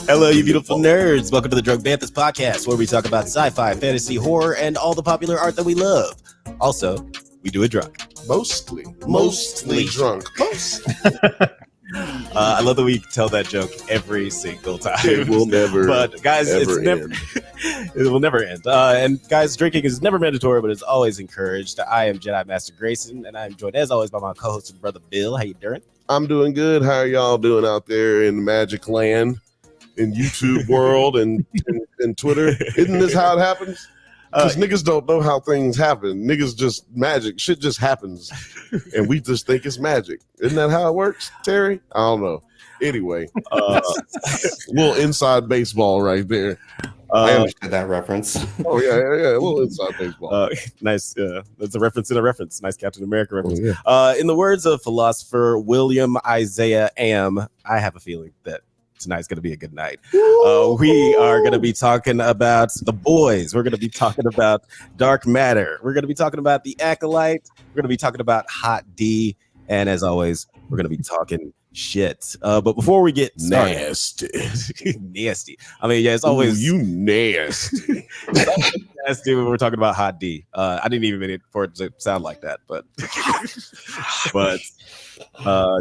Hello, you beautiful nerds. Welcome to the Drunk Banthas podcast, where we talk about sci-fi, fantasy, horror, and all the popular art that we love. Also, we do it drunk. Mostly drunk. I love that we tell that joke every single time. It will never. But guys, it will never end. And guys, drinking is never mandatory, but it's always encouraged. I am Jedi Master Grayson, and I'm joined as always by my co-host and brother Bill. How you doing? I'm doing good. How are y'all doing out there in Magic Land, in YouTube world, and Twitter? Isn't this how it happens? Because niggas don't know how things happen. Niggas just magic. Shit just happens. And we just think it's magic. Isn't that how it works, Terry? I don't know. Anyway, little inside baseball right there. I understood that reference. Oh, yeah. A little inside baseball. Nice. That's a reference in a reference. Nice Captain America reference. Oh, yeah. In the words of philosopher William Isaiah Am, I have a feeling that tonight's going to be a good night. We are going to be talking about The Boys. We're going to be talking about Dark Matter. We're going to be talking about The Acolyte. We're going to be talking about HOTD. And as always, we're going to be talking shit. But before we get started, nasty. I mean, yeah, it's always you nasty. Nasty when we're talking about HOTD. I didn't even mean it for it to sound like that, but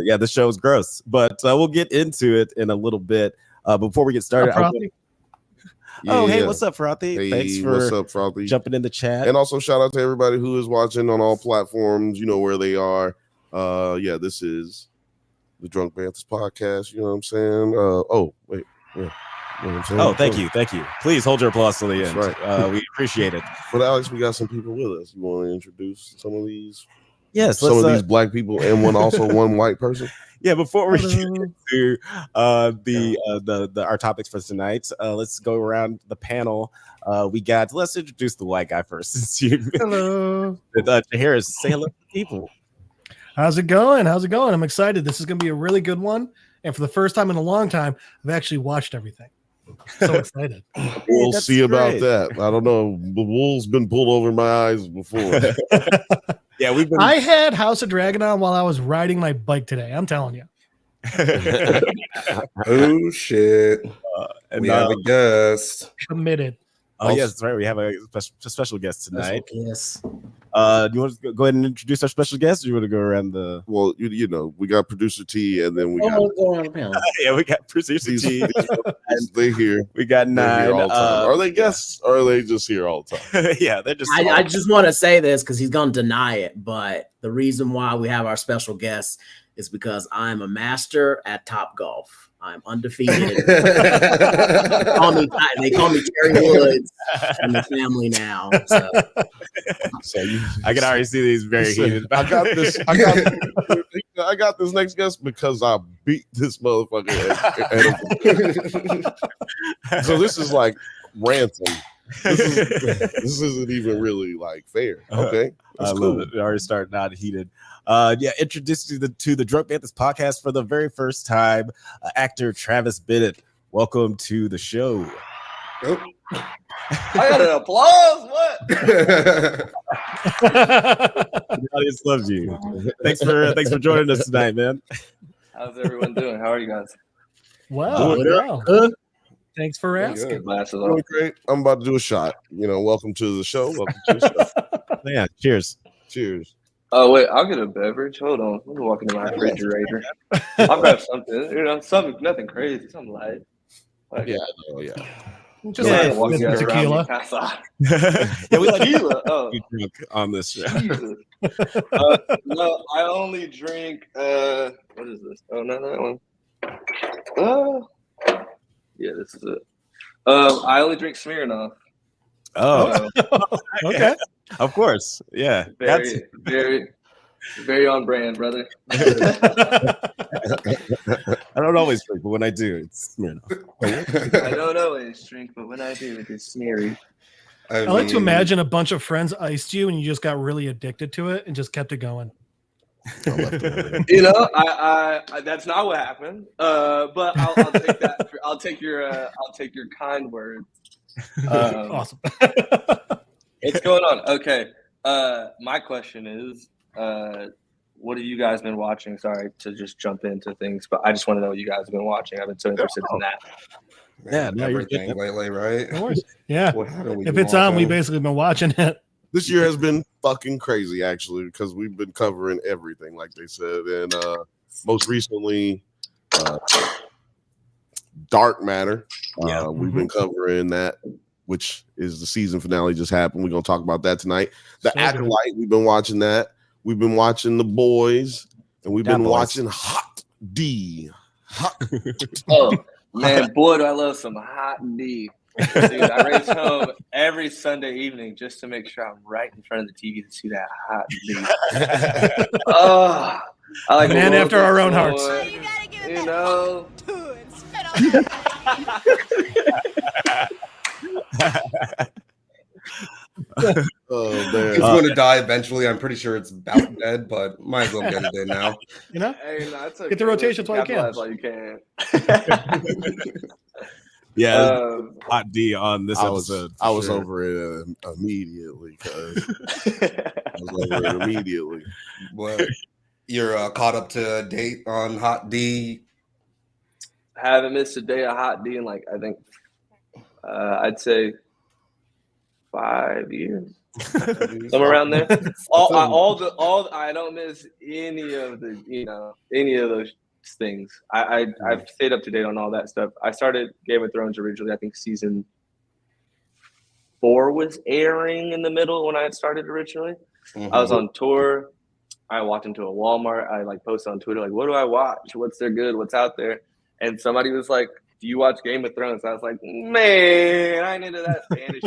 yeah, the show is gross. But we'll get into it in a little bit. Before we get started, hey, what's up, Frothy? Hey, thanks for what's up, Frothy? Jumping in the chat. And also shout out to everybody who is watching on all platforms. You know where they are. Yeah, this is the Drunk Banthas podcast. You know what I'm saying? Wait. Yeah. You know what I'm saying? Oh, thank you. Please hold your applause till the end. Right. We appreciate it. But Alex, we got some people with us. You want to introduce some of these? Yes, some of these black people and one white person. Yeah, before we get into our topics for tonight, let's go around the panel. Let's introduce the white guy first. Hello. Harris, say hello to people. How's it going? I'm excited. This is going to be a really good one. And for the first time in a long time, I've actually watched everything. So excited. We'll see about that. I don't know. The wool's been pulled over my eyes before. Yeah, I had House of Dragon on while I was riding my bike today. I'm telling you. Oh, shit. We have a guest. Committed. Oh, yes, that's right. We have a special guest tonight. Yes. Do you want to go ahead and introduce our special guest, or do you want to go around the? Well, you know, we got producer T, and then we got go around the panel. Yeah, we got producer T. They here. We got 9. All the time. Are they guests, or are they just here all the time? Yeah, they're just. I just want to say this because he's going to deny it, but the reason why we have our special guest is because I'm a master at Top Golf. I'm undefeated. They call me Terry Woods in the family now. So I can already see these very heated. I got this next guest because I beat this motherfucker. So this is like ransom. This isn't even really like fair. Okay, I love it. It already started out heated. Introduced to the Drunk Banthas podcast for the very first time, actor Travis Bennet. Welcome to the show. Oh. I got an applause. What? The audience loves you. Thanks for joining us tonight, man. How's everyone doing? How are you guys? Wow. Thanks for asking. Doing great. I'm about to do a shot. You know, welcome to the show. Welcome to the show. Yeah, cheers. Cheers. Oh wait, I'll get a beverage. Hold on, let me walk into my refrigerator. I'll grab something. You know, something nothing crazy, something light. Like, Yeah. Just like tequila. Yeah, we like Tequila. Oh, you drink on this show. Jesus. No, I only drink. What is this? Oh, not that one. Yeah, this is it. I only drink Smirnoff. Oh, Okay. Of course. Yeah. Very on brand, brother. I don't always drink, but when I do, it's Smirnoff. I don't always drink, but when I do, it is smeary. I like to imagine a bunch of friends iced you and you just got really addicted to it and just kept it going. You know, I that's not what happened. But I'll take that. I'll take your kind words. Awesome. What's going on? Okay. My question is, what have you guys been watching? Sorry to just jump into things, but I just want to know what you guys have been watching. I've been so interested in that. Man, everything lately, right? Of course. Yeah. What haven't we If been it's on, we watching? basically been watching it. This year has been fucking crazy, actually, because we've been covering everything, like they said. And most recently, Dark Matter. We've been covering that, which is the season finale just happened. We're going to talk about that tonight. The Acolyte, we've been watching that. We've been watching The Boys, and we've been watching HOTD. Oh, man, boy, do I love some HOTD. Dude, I race home every Sunday evening just to make sure I'm right in front of the TV to see that HOTD. Oh, I like man after our own hearts. You know. Oh man, It's going to die eventually. I'm pretty sure it's about dead, but might as well get it in now. You know, Hey, no, it's okay. get the rotations while you can. While you can. Yeah, hot D on this episode. I was over it immediately. Well, you're caught up to date on Hot D. Haven't missed a day of Hot D in like I think I'd say 5 years, somewhere around there. I don't miss any of those things. I've stayed up to date on all that stuff. I started Game of Thrones originally. I think season 4 was airing in the middle when I had started originally. I was on tour. I walked into a Walmart. I like posted on Twitter like, "What do I watch? What's there good? What's out there?" And somebody was like, "Do you watch Game of Thrones?" I was like, "Man, I ain't into that Spanish."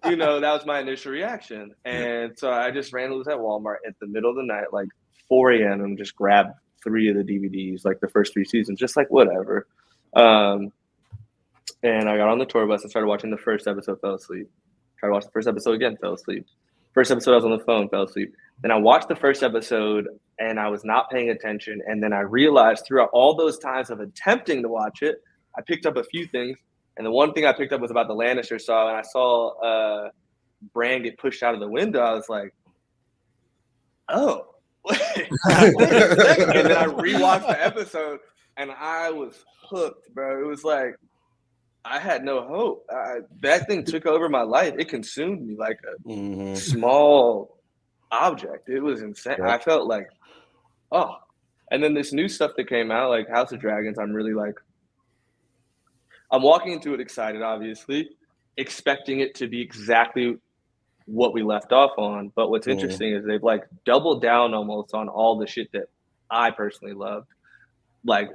You know, that was my initial reaction. And so I just randomly was at Walmart at the middle of the night, like 4 a.m. and just grabbed 3 of the DVDs, like the first 3 seasons, just like whatever. And I got on the tour bus and started watching the first episode, fell asleep. Tried to watch the first episode again, fell asleep. First episode, I was on the phone, fell asleep. Then I watched the first episode and I was not paying attention. And then I realized throughout all those times of attempting to watch it, I picked up a few things. And the one thing I picked up was about the Lannister saw. And I saw Bran get pushed out of the window. I was like, oh. Wait a second. And then I rewatched the episode and I was hooked, bro. It was like, I had no hope. That thing took over my life. It consumed me like a small object. It was insane. I felt like, oh. And then this new stuff that came out, like House of Dragons, I'm really like, I'm walking into it excited, obviously, expecting it to be exactly what we left off on. But what's interesting is they've like doubled down almost on all the shit that I personally loved. Like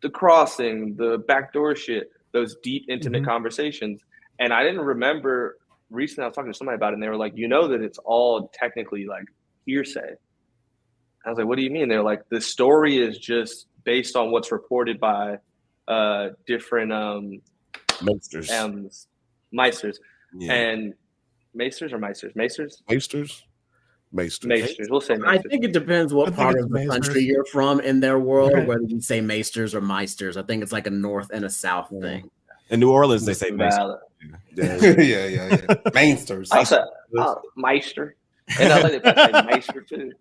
the crossing, the backdoor shit, those deep, intimate conversations. And I didn't remember recently, I was talking to somebody about it and they were like, you know that it's all technically like hearsay. I was like, what do you mean? They're like, the story is just based on what's reported by different Maesters. Meisters. Yeah. And Maesters or Meisters? Maesters? Maesters. We'll say Maesters. I think it depends what part it's of the Maesters. country you're from in their world, Okay. whether you say Maesters or Meisters. I think it's like a north and a south thing. In New Orleans, they say Mason. Valid. yeah. Mainsters. I said Meister. And I like to say Meister too.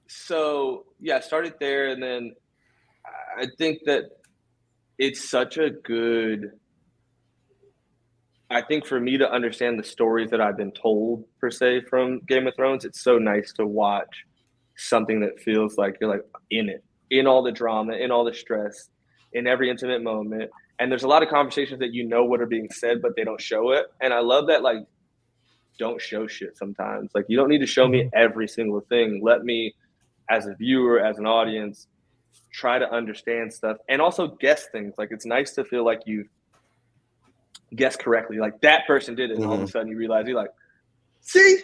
So yeah, I started there, and then I think that it's such a good. I think for me to understand the stories that I've been told per se from Game of Thrones, it's so nice to watch something that feels like you're like in it, in all the drama, in all the stress, in every intimate moment. And there's a lot of conversations that you know what are being said, but they don't show it. And I love that, like, don't show shit sometimes. Like, you don't need to show me every single thing. Let me, as a viewer, as an audience, try to understand stuff and also guess things. Like, it's nice to feel like you've guessed correctly. Like, that person did it, and all of a sudden you realize you're like, see?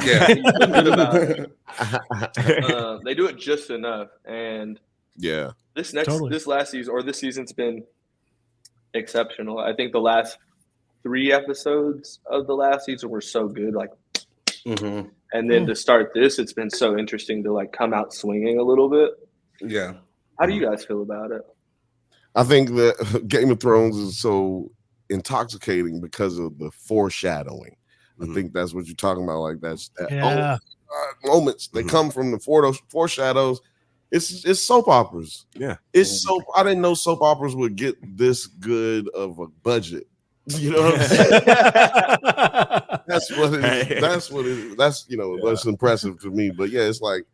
Yeah. You feel good about it. They do it just enough. And Yeah. this season's been exceptional. I think the last 3 episodes of the last season were so good. Like, And then to start this, it's been so interesting to like come out swinging a little bit. Yeah. How do you guys feel about it? I think that Game of Thrones is so intoxicating because of the foreshadowing. I think that's what you're talking about. Like moments that come from the foreshadows. It's soap operas. Yeah, it's soap. I didn't know soap operas would get this good of a budget. You know what I'm saying? That's what it is. That's what it is. That's that's impressive to me. But yeah, it's like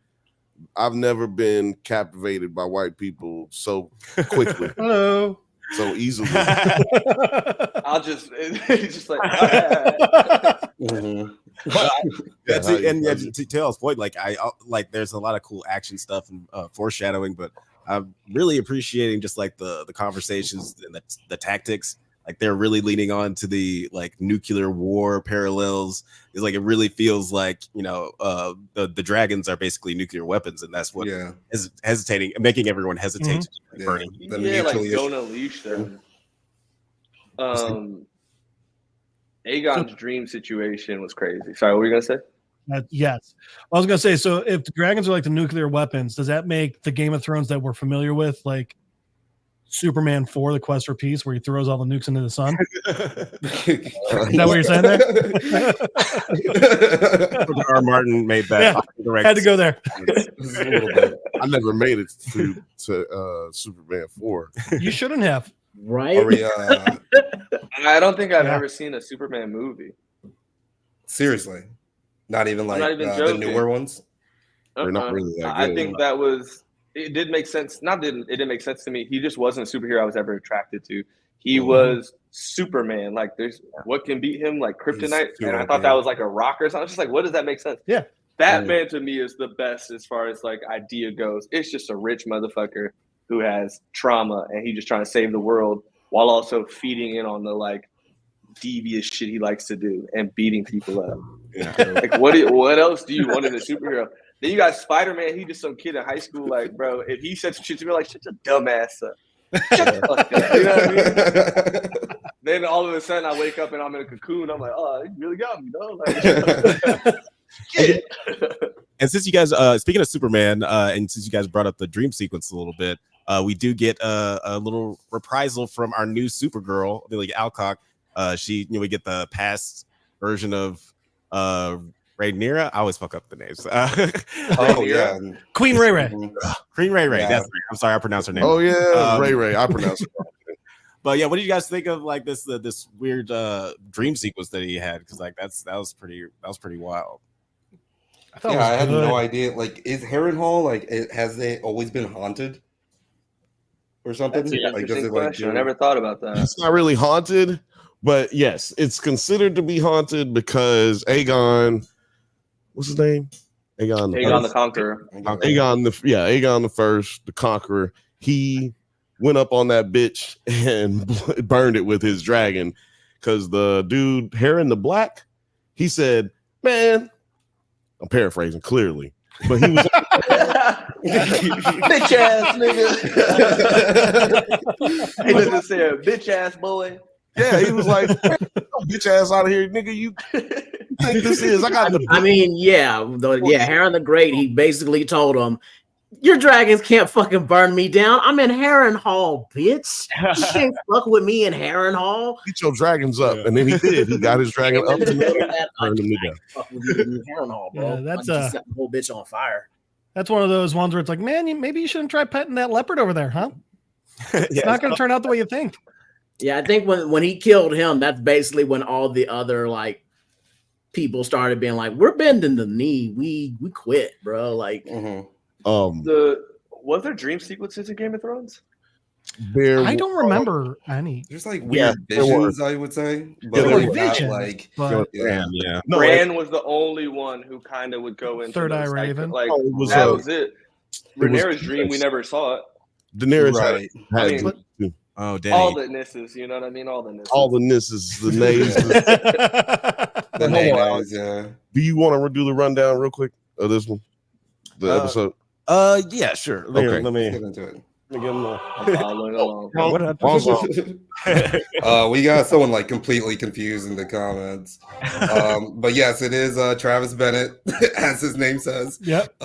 I've never been captivated by white people so quickly. Hello. So easily. I'll just it's just like to Taylor's point, like there's a lot of cool action stuff and foreshadowing, but I'm really appreciating just like the conversations and the tactics. Like they're really leaning on to the like nuclear war parallels. It's like it really feels like the dragons are basically nuclear weapons, and that's what is making everyone hesitate. Burning. Like don't unleash them. Aegon's dream situation was crazy. Sorry, what were you gonna say? Yes, I was gonna say. So if the dragons are like the nuclear weapons, does that make the Game of Thrones that we're familiar with like Superman 4, The Quest for Peace, where he throws all the nukes into the sun? Is that what you're saying there? R. Martin made that. Yeah, had to go there. I never made it to Superman 4. You shouldn't have. Right? I don't think I've ever seen a Superman movie. Seriously? Not even like the newer ones? They're not really that good. I think that was... It did make sense. It didn't make sense to me. He just wasn't a superhero I was ever attracted to. He was Superman. Like, there's what can beat him? Like kryptonite. And I thought that was like a rock or something. I was just like, what does that make sense? Yeah. Batman to me is the best as far as like idea goes. It's just a rich motherfucker who has trauma and he's just trying to save the world while also feeding in on the like devious shit he likes to do and beating people up. Yeah. Like what else do you want in a superhero? Then you got Spider-Man. He just some kid in high school. Like, bro, if he said some shit to me, like, shut your dumb ass up. Shut the fuck up. You know what I mean? Then all of a sudden, I wake up and I'm in a cocoon. I'm like, oh, he really got me, though. Like, shit. And since you guys, speaking of Superman, and since you guys brought up the dream sequence a little bit, we do get a little reprisal from our new Supergirl, Lily Alcock. We get the past version of Rhaenyra. I always fuck up the names. Queen Ray Ray. Queen Ray Ray. That's right. I'm sorry, I pronounced her name. Oh yeah, Ray Ray. I pronounced it wrong. But yeah, what do you guys think of like this weird dream sequence that he had? Because like that was pretty wild. I had no idea. Like, is Harrenhal has it always been haunted or something? That's an interesting question. I never thought about that. It's not really haunted, but yes, it's considered to be haunted because Aegon. What's his name? Aegon the Conqueror. Aegon the First, the Conqueror. He went up on that bitch and burned it with his dragon because the dude, Harren the Black, he said, man, I'm paraphrasing clearly, but he was bitch ass nigga. He was just saying, bitch ass boy. Yeah, he was like, bitch ass out of here, nigga. You think this is? Harren the Great, he basically told him, your dragons can't fucking burn me down. I'm in Harrenhal, bitch. You can't fuck with me in Harrenhal. Get your dragons up. And then he did. He got his dragon up and burned him down. Harrenhal, bro. Yeah, that's set the whole bitch on fire. That's one of those ones where it's like, man, maybe you shouldn't try petting that leopard over there, huh? It's not going to turn out the way you think. Yeah, I think when he killed him, that's basically when all the other like people started being like, we're bending the knee. We quit, bro. Like, was there dream sequences in Game of Thrones? I don't remember any. There's like weird visions, I would say. But Bran was the only one who kind of would go into Third Eye Raven. Like that was it. Rhaenyra's dream, we never saw it. Daenerys had oh, dang. All the nisses, you know what I mean? All the nisses. All the nisses, the nays. The nays, yeah. Do you want to do the rundown real quick of this one? The episode? Yeah, sure. Okay. Let me get into it. Let me give him a- I'm following along. We got someone like completely confused in the comments. But yes, it is Travis Bennet, as his name says. Yep.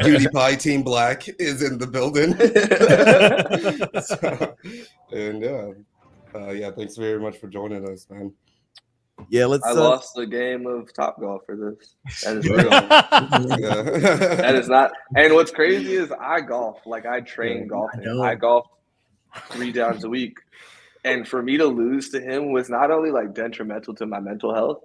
Cutie Pie Team Black is in the building. Yeah, thanks very much for joining us, man. Yeah, let's. I lost the game of Top Golf for this. That is real. That is not. And what's crazy is I golf. Like I train golfing. I golf 3 times a week, and for me to lose to him was not only like detrimental to my mental health.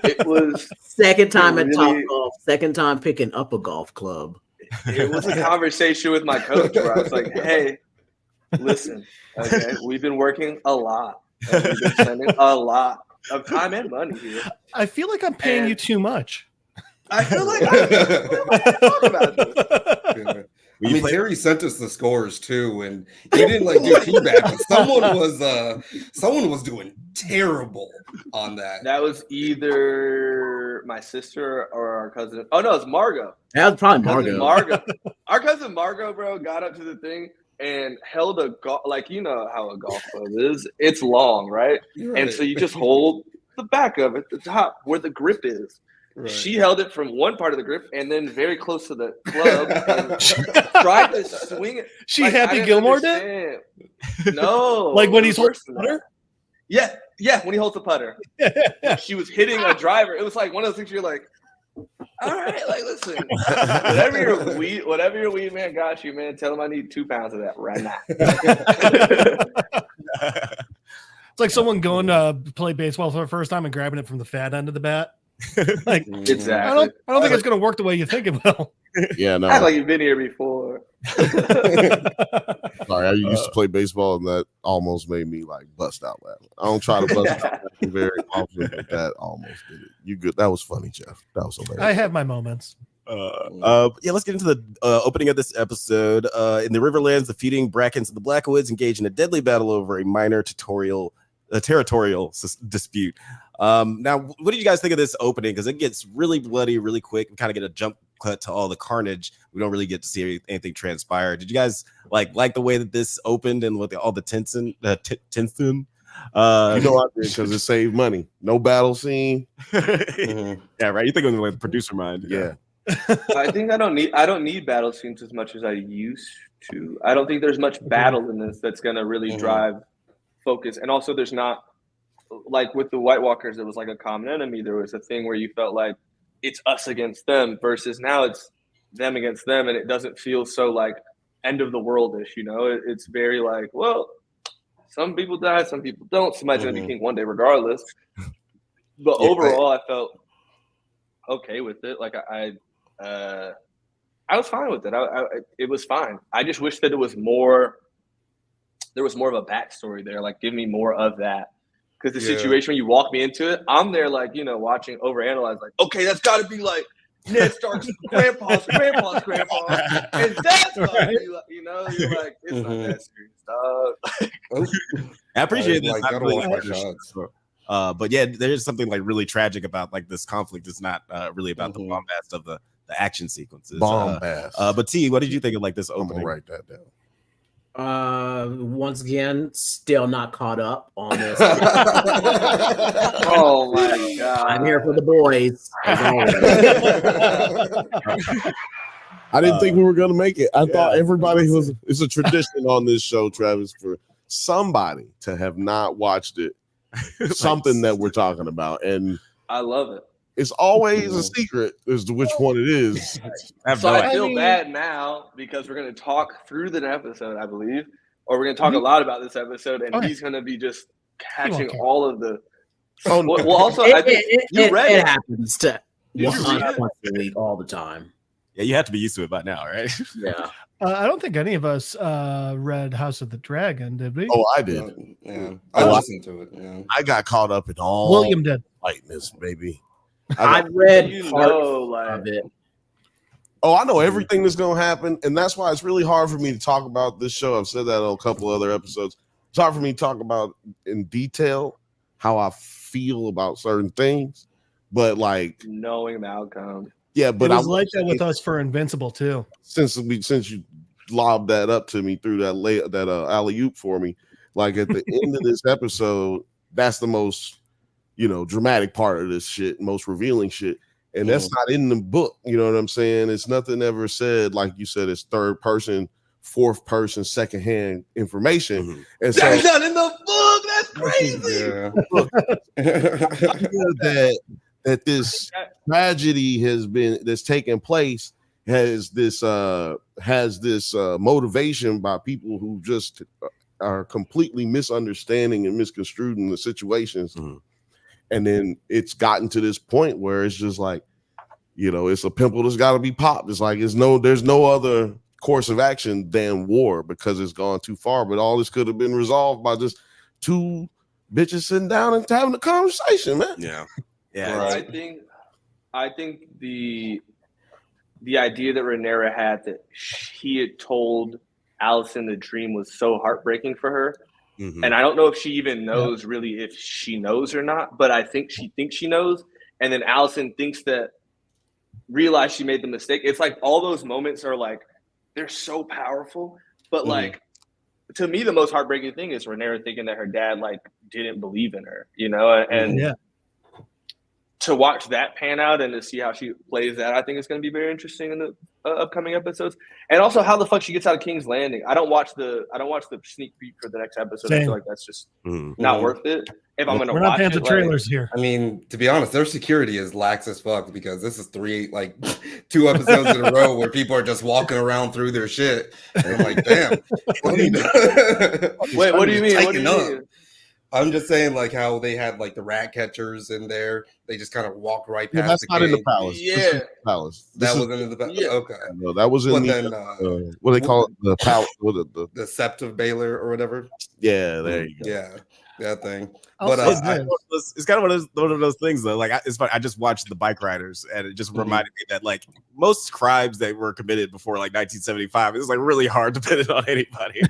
It was second time at Top Golf. Second time picking up a golf club. It was a conversation with my coach where I was like, "Hey, listen, okay, we've been working a lot. And we've been spending a lot of time and money here. I feel like I'm paying you too much. I feel like I talk about this." Yeah. I mean, Terry sent us the scores too, and he didn't like do too bad, but someone was doing terrible on that. That was either my sister or our cousin. Oh no, it's Margot. That was probably Margot. Our cousin Margot, bro, got up to the thing and held a golf, like you know how a golf club is. It's long, right? And so you just hold the back of it, the top where the grip is. Right. She held it from one part of the grip and then very close to the club and tried to swing it. She like, Happy Gilmore did? No. Like when he's holding the putter? Yeah, when he holds the putter. She was hitting a driver. It was like one of those things you're like, all right, like listen, whatever your weed man got you, man, tell him I need 2 pounds of that right now. It's like someone going to play baseball for the first time and grabbing it from the fat end of the bat. Like exactly. I don't think it's going to work the way you think it will. Yeah, no. Act like you've been here before. Sorry, I used to play baseball, and that almost made me like bust out laughing. I don't try to bust out laughing very often, but that almost did it. You good? That was funny, Jeff. That was hilarious. I have my moments. Yeah, let's get into the opening of this episode. In the Riverlands, the feuding Brackens and the Blackwoods engage in a deadly battle over a minor territorial dispute. Now, what did you guys think of this opening? Because it gets really bloody really quick. We kind of get a jump cut to all the carnage. We don't really get to see anything transpire. Did you guys like the way that this opened and with all the tension? You know, I did because it saved money. No battle scene. Yeah, right. You think of it like producer mind. Yeah. I think I don't need battle scenes as much as I used to. I don't think there's much battle in this that's gonna really drive focus. And also there's not like with the White Walkers, there was like a common enemy. There was a thing where you felt like it's us against them versus now it's them against them. And it doesn't feel so like end of the world-ish, you know? It's very like, well, some people die, some people don't. Somebody's going to be king one day regardless. But overall, I felt okay with it. Like I was fine with it. It was fine. I just wish that there was more of a backstory there. Like give me more of that. Because the situation when you walk me into it, I'm there like, you know, watching overanalyze, like, okay, that's got to be like Ned Stark's grandpa's grandpa. And that's right. You know, you're like, it's not that serious, dog. I appreciate this. Like, gotta watch my shots. But yeah, there's something like really tragic about like this conflict. It's not really about the bombast of the action sequences. Bombast. But T, what did you think of like this opening? I'm gonna write that down. Once again, still not caught up on this. Oh my god! I'm here for the boys. I didn't think we were gonna make it. I thought everybody was. It's a tradition on this show, Travis, for somebody to have not watched it. Something that we're talking about, and I love it. It's always a secret as to which one it is. I feel bad now because we're going to talk through the episode, I believe, or we're going to talk a lot about this episode, and he's going to be just catching all of the. Oh, well, also, I think you read it. It happens to once a week all the time. Yeah, you have to be used to it by now, right? Yeah. I don't think any of us read House of the Dragon, did we? Oh, I did. Yeah, I listened to it. Yeah. I got caught up in all. William did. Lightness, baby. I read part of it. Oh, I know everything that's going to happen, and that's why it's really hard for me to talk about this show. I've said that on a couple other episodes. It's hard for me to talk about in detail how I feel about certain things, but like knowing the outcome. Yeah, but it was like that with us for Invincible too. Since you lobbed that up to me through that alley-oop for me. Like at the end of this episode, that's the most, dramatic part of this shit, most revealing shit. And that's not in the book. You know what I'm saying? It's nothing ever said, like you said, it's third person, fourth person, secondhand information. And so that's not in the book. That's crazy. that this tragedy that's taken place has this motivation by people who just are completely misunderstanding and misconstruing the situations. And then it's gotten to this point where it's just like, it's a pimple that's got to be popped. It's like there's no other course of action than war because it's gone too far. But all this could have been resolved by just two bitches sitting down and having a conversation, man. Yeah. Right. I think the idea that Rhaenyra had that he had told Allison the dream was so heartbreaking for her. And I don't know if she even knows really if she knows or not, but I think she thinks she knows. And then Allison realize she made the mistake. It's like all those moments are like, they're so powerful. But like, to me, the most heartbreaking thing is Rhaenyra thinking that her dad like didn't believe in her, and to watch that pan out and to see how she plays that, I think it's going to be very interesting in the upcoming episodes. And also how the fuck she gets out of King's Landing. I don't watch the sneak peek for the next episode. I feel like that's just not worth it. If I'm going to watch Bantha trailers here. I mean, to be honest, their security is lax as fuck because this is 2 episodes in a row where people are just walking around through their shit. And I'm like, damn. What do you mean? Wait, what do you mean? What do you mean? I'm just saying, like how they had like the rat catchers in there. They just kind of walked right past. That's not in the palace. Yeah, palace. That wasn't in the palace. Yeah. Okay, no, that was in what do they call it? The palace. The Sept of Baylor or whatever. Yeah, there you go. Yeah, that thing. But it's kind of one of those things though. Like it's funny. I just watched The Bike Riders, and it just reminded me that like most crimes that were committed before like 1975, it's like really hard to pin it on anybody.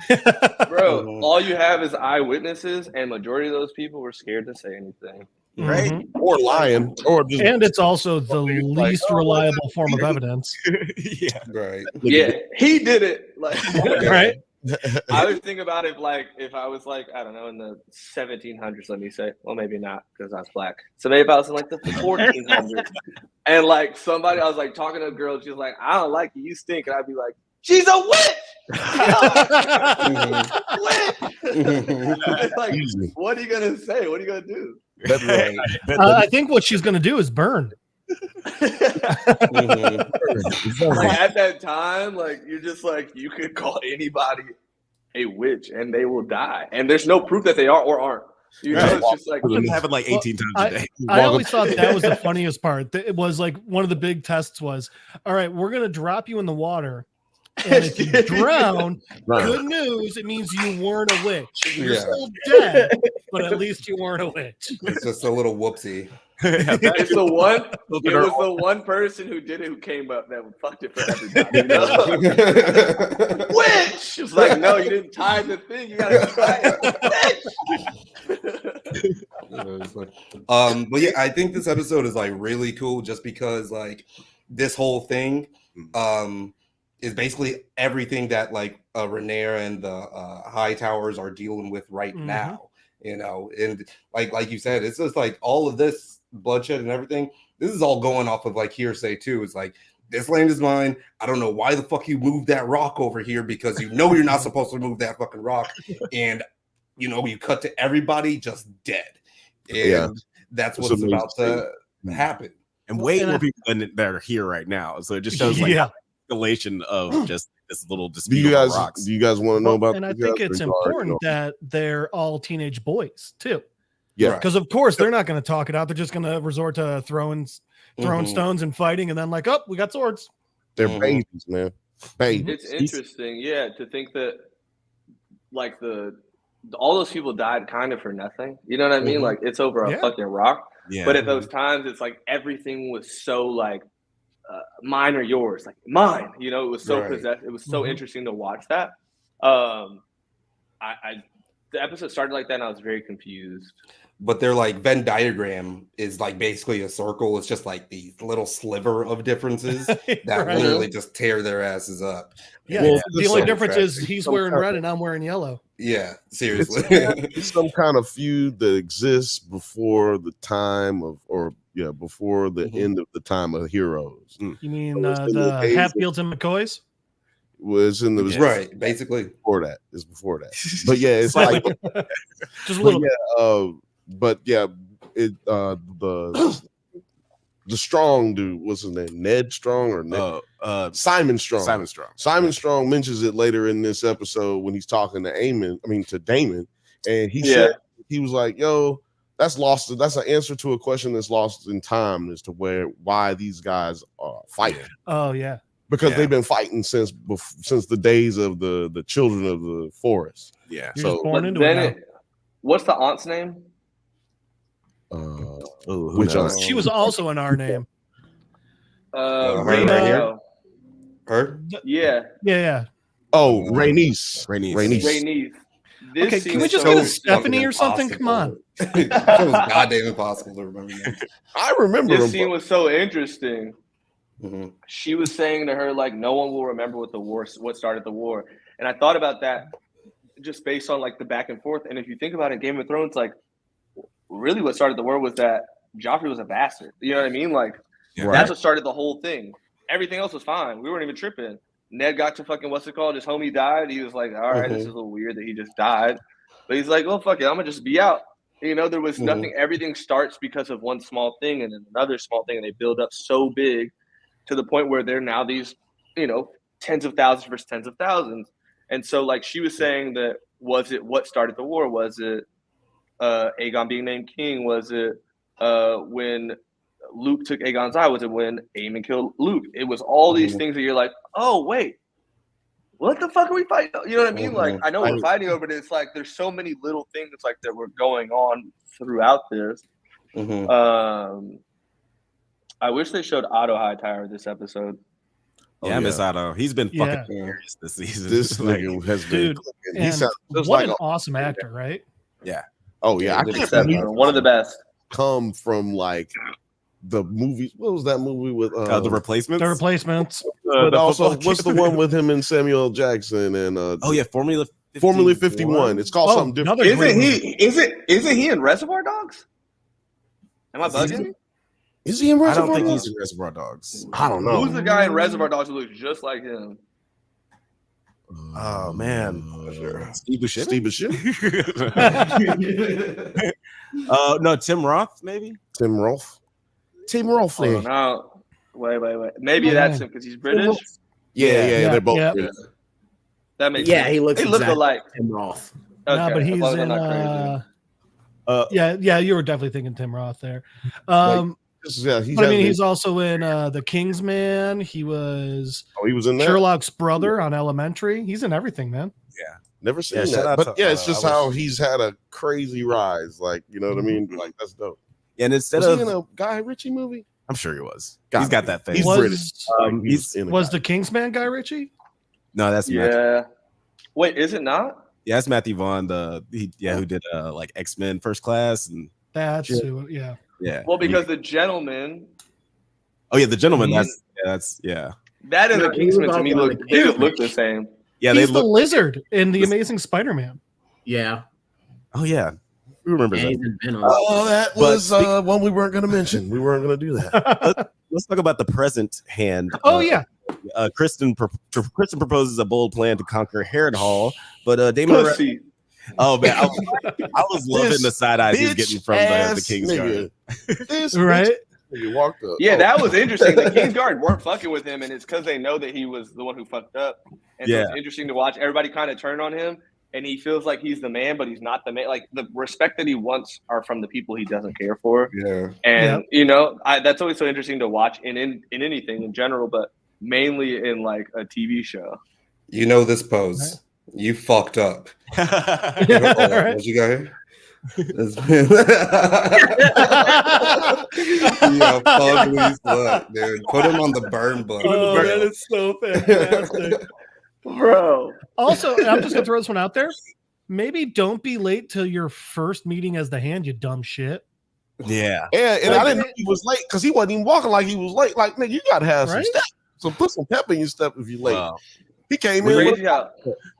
Bro, all you have is eyewitnesses, and majority of those people were scared to say anything. Right? Or lying, or just and it's also the least reliable form of evidence. Right. Yeah, he did it. Like, right. I was thinking about it like if I was like, I don't know, in the 1700s, let me say. Well, maybe not because I was black. So maybe if I was in like the 1400s and like somebody, I was like talking to a girl, she's like, I don't like you, you stink. And I'd be like, she's a witch! Witch! Like, what are you going to say? What are you going to do? I think what she's going to do is burn. Like at that time, like you're just like you could call anybody a witch and they will die, and there's no proof that they are or aren't. It's just like it happened like 18 times a day. I always thought that was the funniest part. It was like one of the big tests was, all right, we're gonna drop you in the water, and if you drown, good news, it means you weren't a witch. You're still dead, but at least you weren't a witch. It's just a little whoopsie. It's the one. It was the one person who did it who came up that fucked it for everybody. Witch. It's like, no, you didn't tie the thing. You gotta tie it. But yeah, I think this episode is like really cool just because like this whole thing is basically everything that like Rhaenyra and the High Towers are dealing with right now. And like you said, it's just like all of this bloodshed and everything. This is all going off of like hearsay too. It's like, this land is mine. I don't know why the fuck you moved that rock over here because you know you're not supposed to move that fucking rock. And you cut to everybody just dead. And that's what's about to happen. And way more people than that are here right now. So it just shows like escalation of just this little dispute. Do rocks. you guys want to know about? And I think it's important that they're all teenage boys too. Yeah, because of course they're not going to talk it out. They're just going to resort to throwing stones and fighting, and then like, oh, we got swords. They're babies, man. Babies. It's interesting, to think that like all those people died kind of for nothing. You know what I mean? Like it's over a fucking rock. Yeah. But at those times, it's like everything was so like mine or yours, like mine. It was so possessed. It was so interesting to watch that. The episode started like that, and I was very confused. but their like Venn diagram is like basically a circle. It's just like these little sliver of differences that Right. literally just tear their asses up. Yeah, Well, the it's only so difference is tragic. he's wearing red and I'm wearing yellow. Yeah, seriously. It's some kind of feud that exists before the time of, before the end of the time of heroes. You mean So it's in the the days of- Hatfields and McCoys? Was in the Right, basically. before that. It's before that. But yeah, it's like Just a little bit. the strong dude, what's his name? Ned Strong or Ned? Simon Strong. Simon Strong mentions it later in this episode when he's talking to Damon, and he said he was like, "Yo, that's lost. That's an answer to a question that's lost in time as to why these guys are fighting." Oh yeah, because they've been fighting since the days of the children of the forest. Yeah. You're So just born into then it now. what's the aunt's name? which knows? She was also in our name. Her Reno. right here? Her? Yeah, Yeah. Rhaenys. Rhaenys. This Okay, scene can we is just so get a Stephanie or something? Come on. It was goddamn impossible to remember that. I remember This him. scene was so interesting. Mhm. She was saying to her, like, no one will remember what started the war. And I thought about that just based on like the back and forth. And if you think about it, Game of Thrones, like, really what started the war was that Joffrey was a bastard. You know what I mean? Like, that's what started the whole thing. Everything else was fine. We weren't even tripping. Ned got to fucking, what's it called? His homie died. He was like, all right, this is a little weird that he just died. But he's like, well, fuck it. I'm going to just be out. You know, there was nothing. Everything starts because of one small thing and then another small thing. And they build up so big to the point where they're now these, you know, tens of thousands versus tens of thousands. And so, like, she was saying that, was it what started the war? Was it Aegon being named king? Was it when Luke took Aegon's eye? Was it when Aemon killed Luke? It was all these things that you're like, oh, wait, what the fuck are we fighting? You know what I mean? Like, I know we're fighting over it. It's like there's so many little things like that were going on throughout this. I wish they showed Otto Hightower this episode. Yeah, I miss Otto. He's been fucking hilarious this season. This nigga has been. He sounds just what like an awesome actor, right? Yeah. Oh yeah, I can't believe One of the best. come from like the movies. What was that movie with The Replacements? The Replacements. But also, what's the one with him and Samuel L. Jackson and Formula 51. Formula 51. It's called something different. Isn't he in Reservoir Dogs? Am I bugging? Is he in Reservoir I don't think Dogs? he's in Reservoir Dogs. I don't know. Who's the guy in Reservoir Dogs who looks just like him? Oh man, Steve Buscemi. Steve Buscemi? No, Tim Roth, maybe. Tim Roth. Oh, no. Wait. Maybe that's him because he's British. Yeah, they're both British. That makes sense. he looks They look exactly alike. like Tim Roth. Okay, No, but as he's long as I'm in. not crazy. Yeah, you were definitely thinking Tim Roth there. He's also in The Kingsman. He was. Oh, he was in that? Sherlock's brother on Elementary. He's in everything, man. Yeah, never seen that. But it's just how he's had a crazy rise. Like, you know what I mean? Like, that's dope. Yeah, and instead was of he in a Guy Ritchie movie? I'm sure he was. He's got that face. He's British. Was the Kingsman Guy Ritchie? No, that's Matthew. Wait, is it not? Yeah, that's Matthew Vaughn. Who did like X-Men First Class and that's yeah. Well, because the Gentleman. Oh yeah, the Gentleman. That's That and the Kingsman to me look the same. Yeah, he's the lizard in the Amazing Spider-Man. Yeah. Oh yeah, who remembers that? Oh, that was one we weren't going to mention. We weren't going to do that. Let's talk about the present hand. Oh yeah. Kirstyn proposes a bold plan to conquer Harrenhal, but Damon. Oh man, I was loving the side eyes he's getting from the Kingsguard. Right? You walked up. Yeah, that was interesting. The Kingsguard weren't fucking with him, and it's because they know that he was the one who fucked up. And so it's interesting to watch everybody kind of turn on him, and he feels like he's the man, but he's not the man. Like the respect that he wants are from the people he doesn't care for. Yeah, and you know that's always so interesting to watch in anything in general, but mainly in like a TV show. You know this pose. You fucked up. What you got here? Yeah, ugly slut, dude. Put him on the burn book. Oh, that is so fantastic. Bro. Also, I'm just gonna throw this one out there. maybe don't be late till your first meeting as the hand, you dumb shit. Yeah. And I didn't know he was late because he wasn't even walking like he was late. Like, nigga, you gotta have some Right? step. So put some pep in your step if you're late. Wow. He came Well, in. Crazy how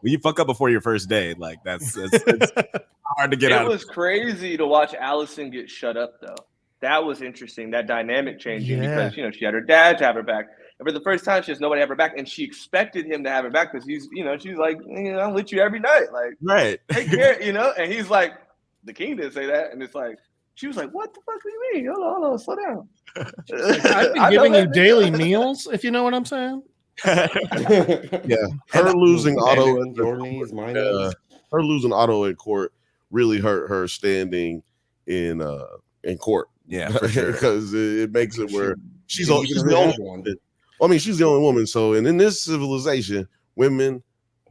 When you fuck up before your first day, like it's hard to get out it of. was crazy to watch Allison get shut up though. That was interesting. That dynamic changing because she had her dad to have her back. And for the first time, she has nobody to have her back, and she expected him to have her back because she's like, I'm with you every night, like, Right. take care, and he's like, the king didn't say that, and it's like, she was like, what the fuck do you mean? Hold on, slow down. I've been giving you daily meals, if you know what I'm saying. Yeah, her losing Otto, her losing Otto in court really hurt her standing in court. Yeah, for sure. Because it makes it where she's the only one. I mean, she's the only woman. So, and in this civilization, women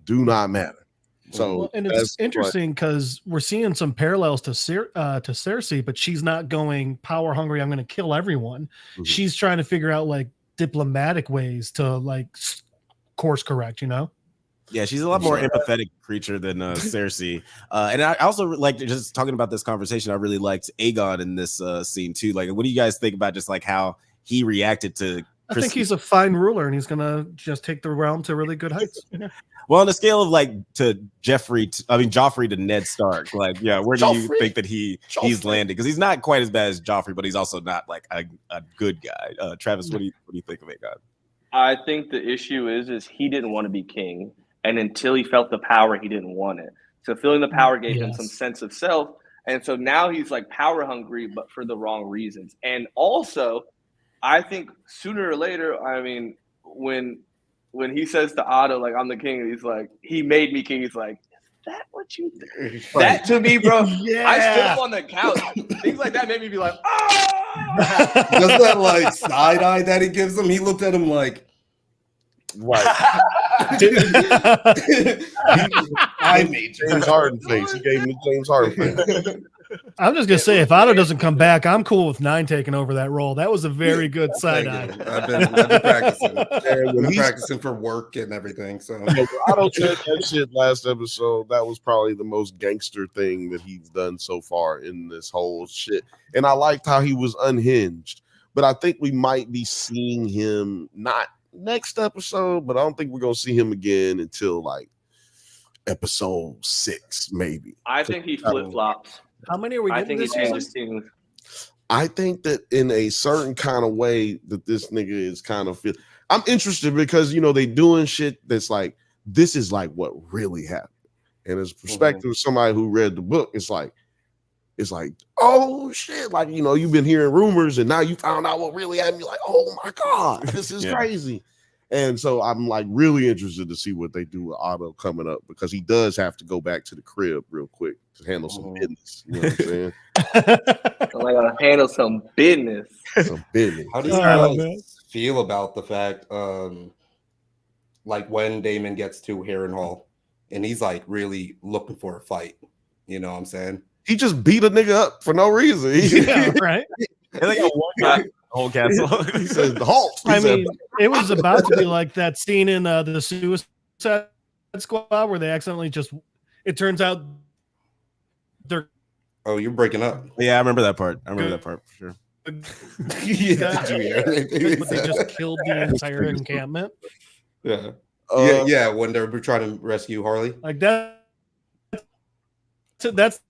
do not matter. So, and it's interesting because we're seeing some parallels to Cersei, but she's not going power hungry. I'm going to kill everyone. Mm-hmm. She's trying to figure out like diplomatic ways to like course correct. Yeah, she's a lot more empathetic creature than Cersei. And I also like just talking about this conversation. I really liked Aegon in this scene too. Like, what do you guys think about just like how he reacted to? I think he's a fine ruler, and he's gonna just take the realm to really good heights. Well, on the scale of like to Joffrey to Ned Stark, like, yeah, where do you think that he's landed? Because he's not quite as bad as Joffrey, but he's also not like a good guy. Travis, what do you think of Aegon? I think the issue is he didn't want to be king, and until he felt the power, he didn't want it. So feeling the power gave him some sense of self, and so now he's like power hungry, but for the wrong reasons. And also, I think sooner or later, I mean, when he says to Otto, like, I'm the king, and he's like, he made me king, he's like, is that what you think? That to me, bro, I stood up on the couch. Things like that made me be like, oh! Does that like side eye that he gives him? He looked at him like, right. I made James Harden face. He gave me James Harden face. I'm just gonna say, if Otto doesn't come back, I'm cool with 9 taking over that role. That was a very good side eye. I've been practicing. I've been practicing for work and everything. So Otto said that shit last episode. That was probably the most gangster thing that he's done so far in this whole shit. And I liked how he was unhinged. But I think we might be seeing him not next episode, but I don't think we're gonna see him again until like episode 6, maybe. I think he flip-flops. How many are we getting? I think he changes teams. I think that in a certain kind of way that this nigga is kind of I'm interested because they doing shit that's like, this is like what really happened. And as perspective of somebody who read the book, it's like, oh shit, like you've been hearing rumors and now you found out what really happened. You're like, oh my God, this is crazy. And so I'm like really interested to see what they do with Otto coming up, because he does have to go back to the crib real quick to handle some business. You know what I'm saying? I'm like, gonna handle some business. Some business. How do you guys feel about the fact, like when Daemon gets to Harrenhal and he's like really looking for a fight? You know what I'm saying? He just beat a nigga up for no reason. Yeah, right. And they got one guy. Whole castle. He says the halt. I mean, it was about to be like that scene in the Suicide Squad where they accidentally it turns out they're. Oh, you're breaking up. Yeah, I remember that part. For sure. Yeah, did you hear anything? But they just killed the entire encampment. Yeah. Yeah. When they're trying to rescue Harley. Like that. That's.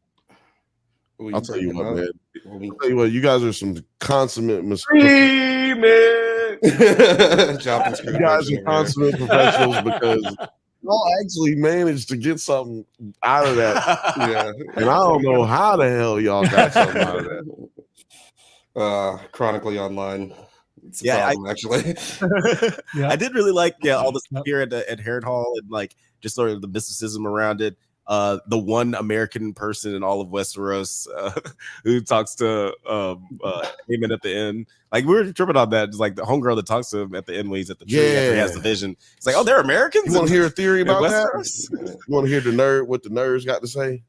I'll tell you what, man. I'll tell you what, you guys are some consummate you guys are consummate professionals because y'all actually managed to get something out of that. Yeah. And I don't know how the hell y'all got something out of that. Chronically Online. It's actually. I did really like all this here at Harrenhal and like just sort of the mysticism around it. The one American person in all of Westeros who talks to Aemon at the end. Like, we were tripping on that. It's like the homegirl that talks to him at the end when he's at the tree after he has the vision. It's like, oh, they're Americans? You want to hear a theory about that? You want to hear what the nerds got to say?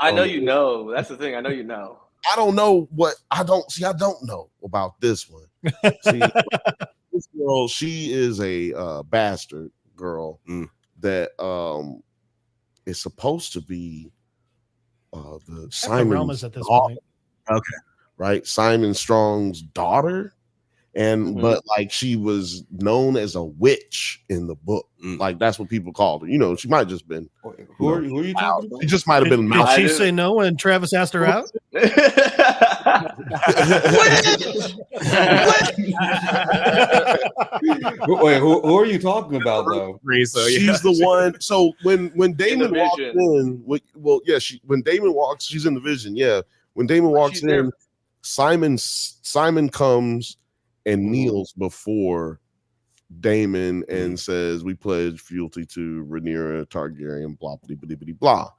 I know you know. That's the thing. I know you know. I don't know I don't know about this one. See, this girl, she is a bastard girl that is supposed to be the The Simon's Realmas at this daughter, point. right? Simon Strong's daughter. And Mhm. but like she was known as a witch in the book. Like that's what people called her. You know, she might have just been. Who are you talking about? She just might have been. Did she I say no when Travis asked her out? Wait, who are you talking about though? She's the one. So when Damon walks vision. in, when Damon walks, she's in the vision. Yeah, when Damon walks she's in, there. Simon comes and kneels before Damon and says, "We pledge fealty to Rhaenyra Targaryen." Blah blah blah blah blah.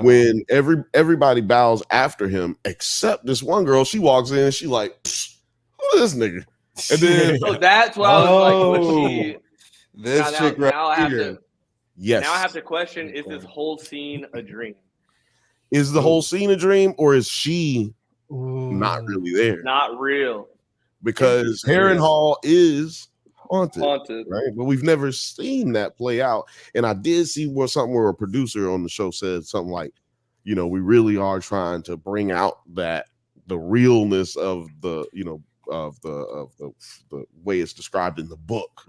When everybody bows after him except this one girl, she walks in and she like, who is this nigga? And then So that's why I was like, was she? This Now, chick now I right have here. to. yes, Now I have to question: is this whole scene a dream? is the whole scene a dream or is she Ooh. not really there? Not real. Because Harrenhal is haunted, Haunted. right? But we've never seen that play out. And I did see something where a producer on the show said something like, you know, we really are trying to bring out the realness of the, you know, of the way it's described in the book.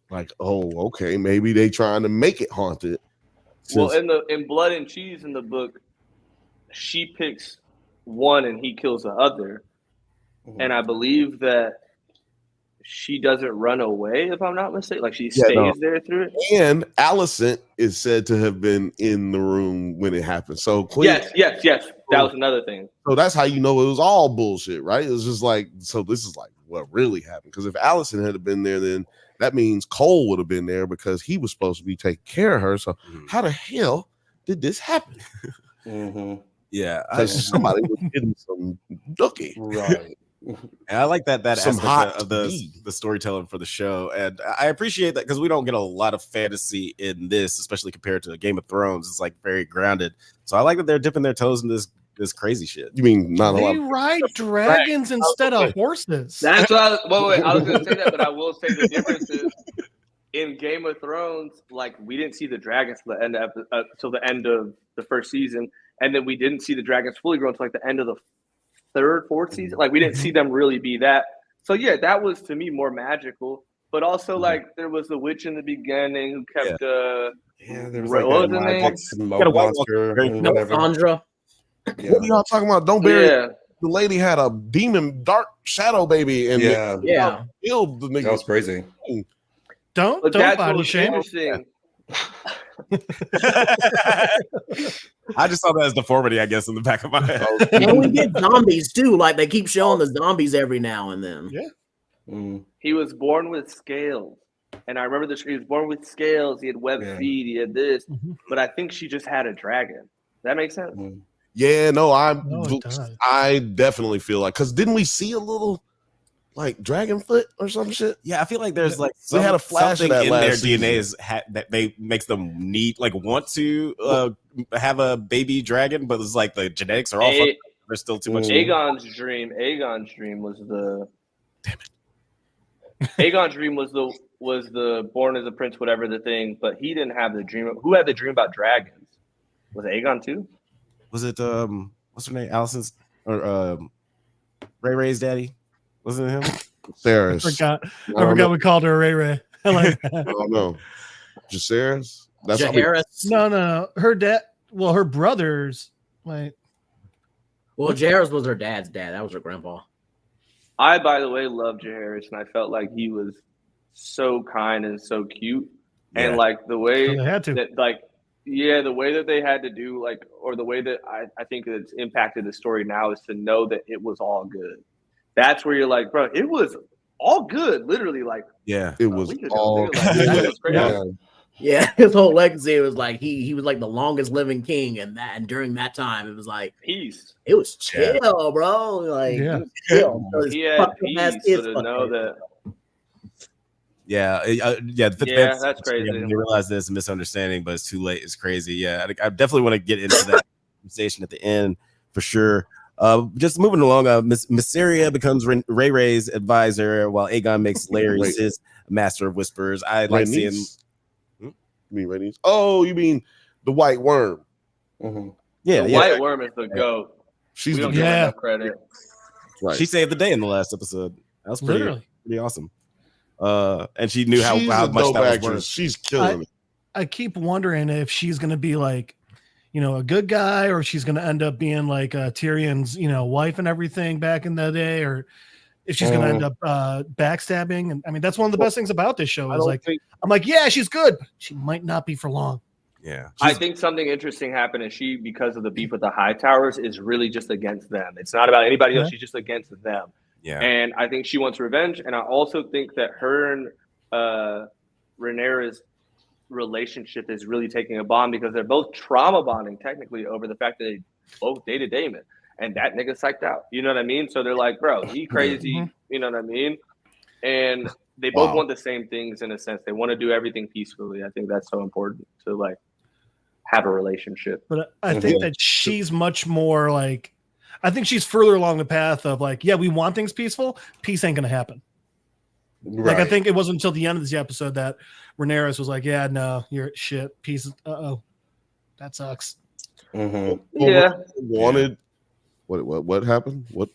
Like, oh, okay, maybe they trying to make it haunted. Well, in Blood and Cheese in the book, she picks one and he kills the other. And I believe that she doesn't run away, if I'm not mistaken. Like she stays there through it. And Alicent is said to have been in the room when it happened. So Queen, Yes. That was another thing. so that's how you know it was all bullshit, right? It was just like, so this is like what really happened. Because if Alicent had been there, then that means Cole would have been there because he was supposed to be taking care of her. So how the hell did this happen? Yeah, Because somebody was getting some dookie. Right. And I like that Some aspect hot of the tea. storytelling for the show, and I appreciate that because we don't get a lot of fantasy in this, especially compared to Game of Thrones. It's like very grounded, so I like that they're dipping their toes in this crazy shit. You mean not a lot? They ride dragons instead of horses. That's what I was going to say that, but I will say the difference is in Game of Thrones, like we didn't see the dragons till the end of the first season, and then we didn't see the dragons fully grown until like the end of the third, fourth season. Like we didn't see them really be that. So yeah, that was to me more magical. But also like there was the witch in the beginning who kept there was what like was her a name? magic smoke monster and whatever. Sandra. Yeah. What are y'all talking about? Don't bury. Yeah. The lady had a demon, dark shadow baby, and Yeah. killed the nigga. That was crazy. Don't But that's body what's shame. interesting. I just saw that as deformity, I guess, in the back of my head. And we get zombies too. Like they keep showing the zombies every now and then. Yeah. He was born with scales. And I remember this. He was born with scales. He had webbed feet. He had this. But I think she just had a dragon. Does that make sense? Yeah, no, it does. I definitely feel like, because didn't we see a little like dragon foot or some shit? Yeah, I feel like there's like We had a flash of something that in last their season. DNA that they makes them need want to have a baby dragon, but it's like the genetics are all fucked up. There's still too much. Aegon's dream was the. Damn it. Aegon's dream was the born as a prince, whatever the thing, but he didn't have the dream. Who had the dream about dragons? Was it Aegon too? Was it what's her name? Allison's or Ray Ray's daddy? Wasn't it him? Jacaerys. I forgot we called her Ray Ray. I like that. I don't know. Jacaerys? Jacaerys? No. Her dad. Well, her brothers. Like, well, Jacaerys was her dad's dad. That was her grandpa. I, by the way, love Jacaerys, and I felt like he was so kind and so cute, and like the way they had to. that, like, the way that they had to do, like, or the way that I think that it's impacted the story now is to know that it was all good. That's where you're like, bro, it was all good, literally. Like, it was we could all go, that was crazy. Yeah, his whole legacy was like he was like the longest living king, and during that time it was like peace. It was chill, bro. Like it was chill. He had peace to know that. Yeah, that's crazy. They realize there's a misunderstanding, but it's too late. It's crazy. Yeah, I definitely want to get into that conversation at the end for sure. Just moving along, Mysaria becomes Ray Ray's advisor, while Aegon makes Larys his master of whispers. I like seeing. You mean Rhaenys? Oh, you mean the white worm. Mhm. Yeah, The yeah. White Worm is the GOAT. She's We the don't give her Yeah. enough credit. right. She saved the day in the last episode. That was pretty awesome. And she knew She's how a much dope that was actress. worth. She's killing it. I keep wondering if she's going to be like, a good guy, or she's going to end up being like Tyrion's, wife and everything back in the day, or if she's going to end up backstabbing. And I mean, that's one of the best things about this show is like, I'm like, yeah, she's good, but she might not be for long. Yeah. I think something interesting happened, and she, because of the beef with the Hightowers, is really just against them. It's not about anybody else. She's just against them. Yeah. And I think she wants revenge. And I also think that her and Rhaenyra's relationship is really taking a bomb because they're both trauma bonding technically over the fact that they both dated Daemon, and that nigga psyched out. You know what I mean? So they're like, bro, he crazy. You know what I mean? And they both want the same things in a sense. They want to do everything peacefully. I think that's so important to like have a relationship. But I think that she's much more like, I think she's further along the path of like, yeah, we want things peaceful. Peace ain't gonna happen. Right. Like, I think it wasn't until the end of this episode that Rhaenyra was like, yeah, no, you're shit. Peace. That sucks. Mhm. Yeah. Wanted. What happened? What?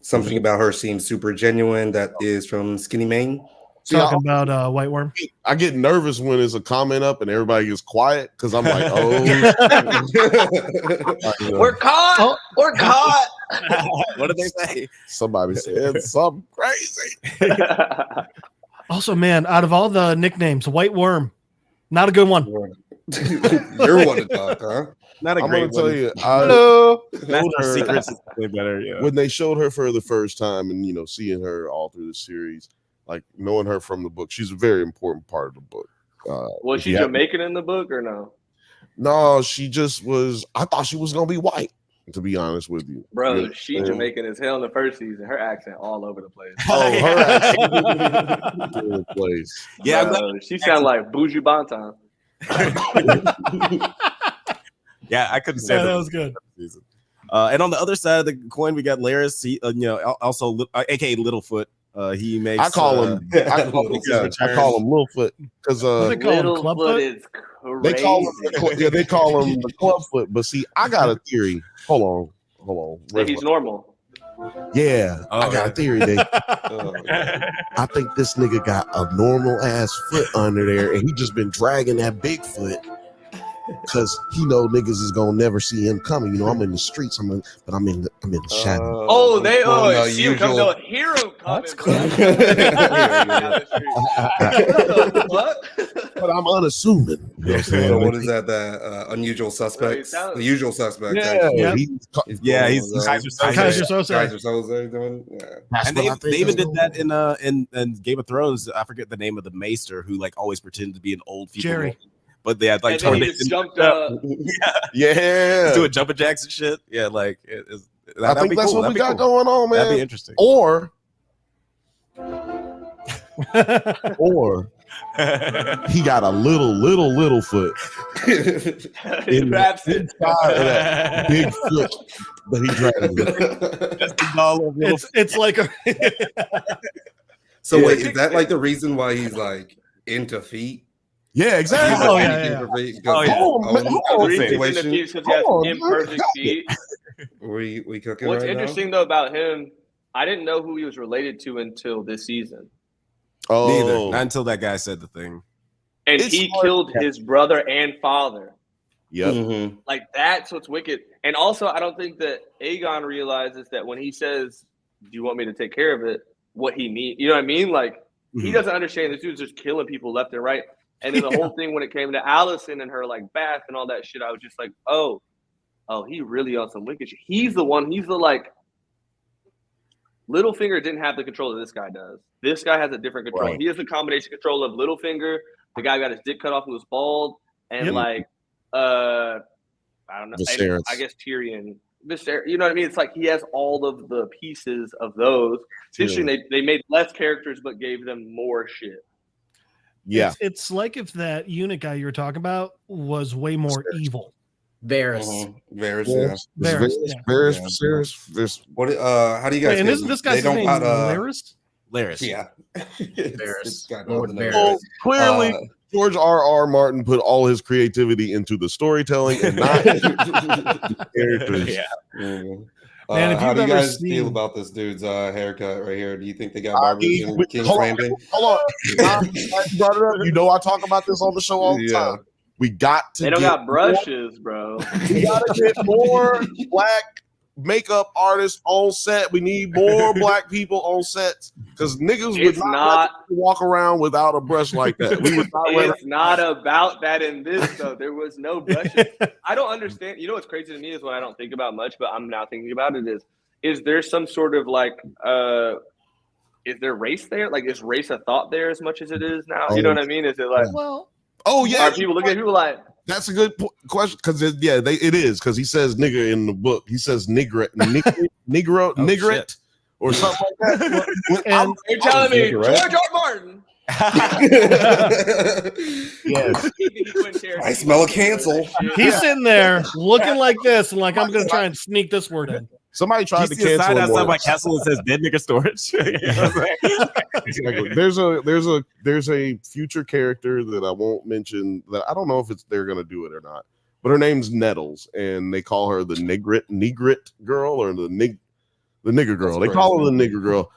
Something about her seems super genuine. That is from Skinny Mane. Talking about White Worm. I get nervous when there's a comment up and everybody gets quiet because I'm like, oh, We're caught. We're caught. What did they say? Somebody said something crazy. Also, man, out of all the nicknames, White Worm, not a good one. You're one to talk, huh? Not a I'm great gonna tell one. you, Hello. Master Secrets is way better. Yeah. when they showed her for the first time and seeing her all through the series, like knowing her from the book, she's a very important part of the book. Was she Jamaican in the book or no? No, she just was. I thought she was gonna be white, to be honest with you. Bro, she Jamaican as hell in the first season. Her accent all over the place. Oh, her accent all over the place. Yeah, Bro, she sound like Bougie Banthas. Yeah, I couldn't say that was good. And on the other side of the coin, we got Laris. He, also aka Littlefoot. He makes. I call him. I call him Littlefoot because What do they call him? Littlefoot Clubfoot? is crazy. they call him the Clubfoot. But see, I got a theory. Hold on. That he's normal. Yeah, I got a theory. Oh, I think this nigga got a normal ass foot under there, and he just been dragging that big foot because he know niggas is gonna never see him coming. I'm in the streets. I'm in the shadow. See him coming. They'll hear him coming. That's Bro. But I'm unassuming. You know what I'm saying? what is that? The unusual suspects. Right, The usual suspects. Yeah, actually. he's he's Kaiser Soze. Kaiser Soze doing. Yeah. that's And what I think they even that's did that in Game of Thrones. I forget the name of the maester who like always pretended to be an old feeble Jerry. woman. But they had like And then he just jumped up. Yeah, doing jumping jacks and shit. Yeah, like I think that's what we got going on, man. That'd be interesting. Or he got a little foot He grabs it. inside of that big foot, but he dragged it. It's like a So Yeah. wait, is that like the reason why he's like into feet? Yeah, He's exactly. Oh, like, yeah, anything yeah. for feet? Oh, yeah. Hold on, man, hold on. The reason he's in the Situation. feet is because he has Hold on, imperfect feet. We cooking What's right interesting though about him, I didn't know who he was related to until this season. Neither. Oh, Not until that guy said the thing. And It's he hard- killed his brother and father. yep. now? Mhm. Like, that's what's wicked. And also, I don't think that Aegon realizes that when he says, "Do you want me to take care of it?" what he means. You know what I mean? Like, he doesn't understand this dude's just killing people left and right. And then the whole thing when it came to Allison and her like bath and all that shit, I was just like, oh, he really on some wicked shit. He's the like Littlefinger didn't have the control that this guy does. This guy has a different control. Right. He has the combination control of Littlefinger, the guy got his dick cut off who was bald, and Yep. like I don't know, Viserys. and I guess Tyrion. Viserys, you know what I mean? It's like he has all of the pieces of those. It's interesting. They made less characters but gave them more shit. Yeah. It's like if that unit guy you were talking about was way more evil. Varys. Varys, Varys, yeah. Varys. What? How do you guys? Wait, and feel? this guy's They don't name got, Laris? Laris. Yeah. Varys. It's got Lord nothing to do Varys. with Clearly, George R.R. Martin put all his creativity into the storytelling and not characters. Yeah. Mm-hmm. Man, if how you've do you ever guys seen- feel about this dude's haircut right here? Do you think they got barbers in King's hold Landing? on. You brought it up. You know I talk about this on the show all the time. We got to They don't get got brushes, bro. We gotta get more black makeup artists on set. We need more black people on sets because niggas would not walk around without a brush like that. We would not. It's not about that in this though. There was no brushes. I don't understand. You know what's crazy to me is what I don't think about much, but I'm now thinking about it is there some sort of like is there race there? Like is race a thought there as much as it is now? You know what I mean? Is it like oh yeah? Are people looking at people like that's a good question because it is because he says nigger in the book. He says niggerette or something like that. and you're telling me George R. Martin. Yes. I smell a cancel. He's sitting there looking like this and like I'm gonna try and sneak this word in. Somebody tried to cancel sign him outside once. my castle that says dead nigger storage. Exactly. There's a future character that I won't mention that I don't know if they're gonna do it or not. But her name's Nettles, and they call her the negrette girl or the nigger girl. They call her the nigger girl.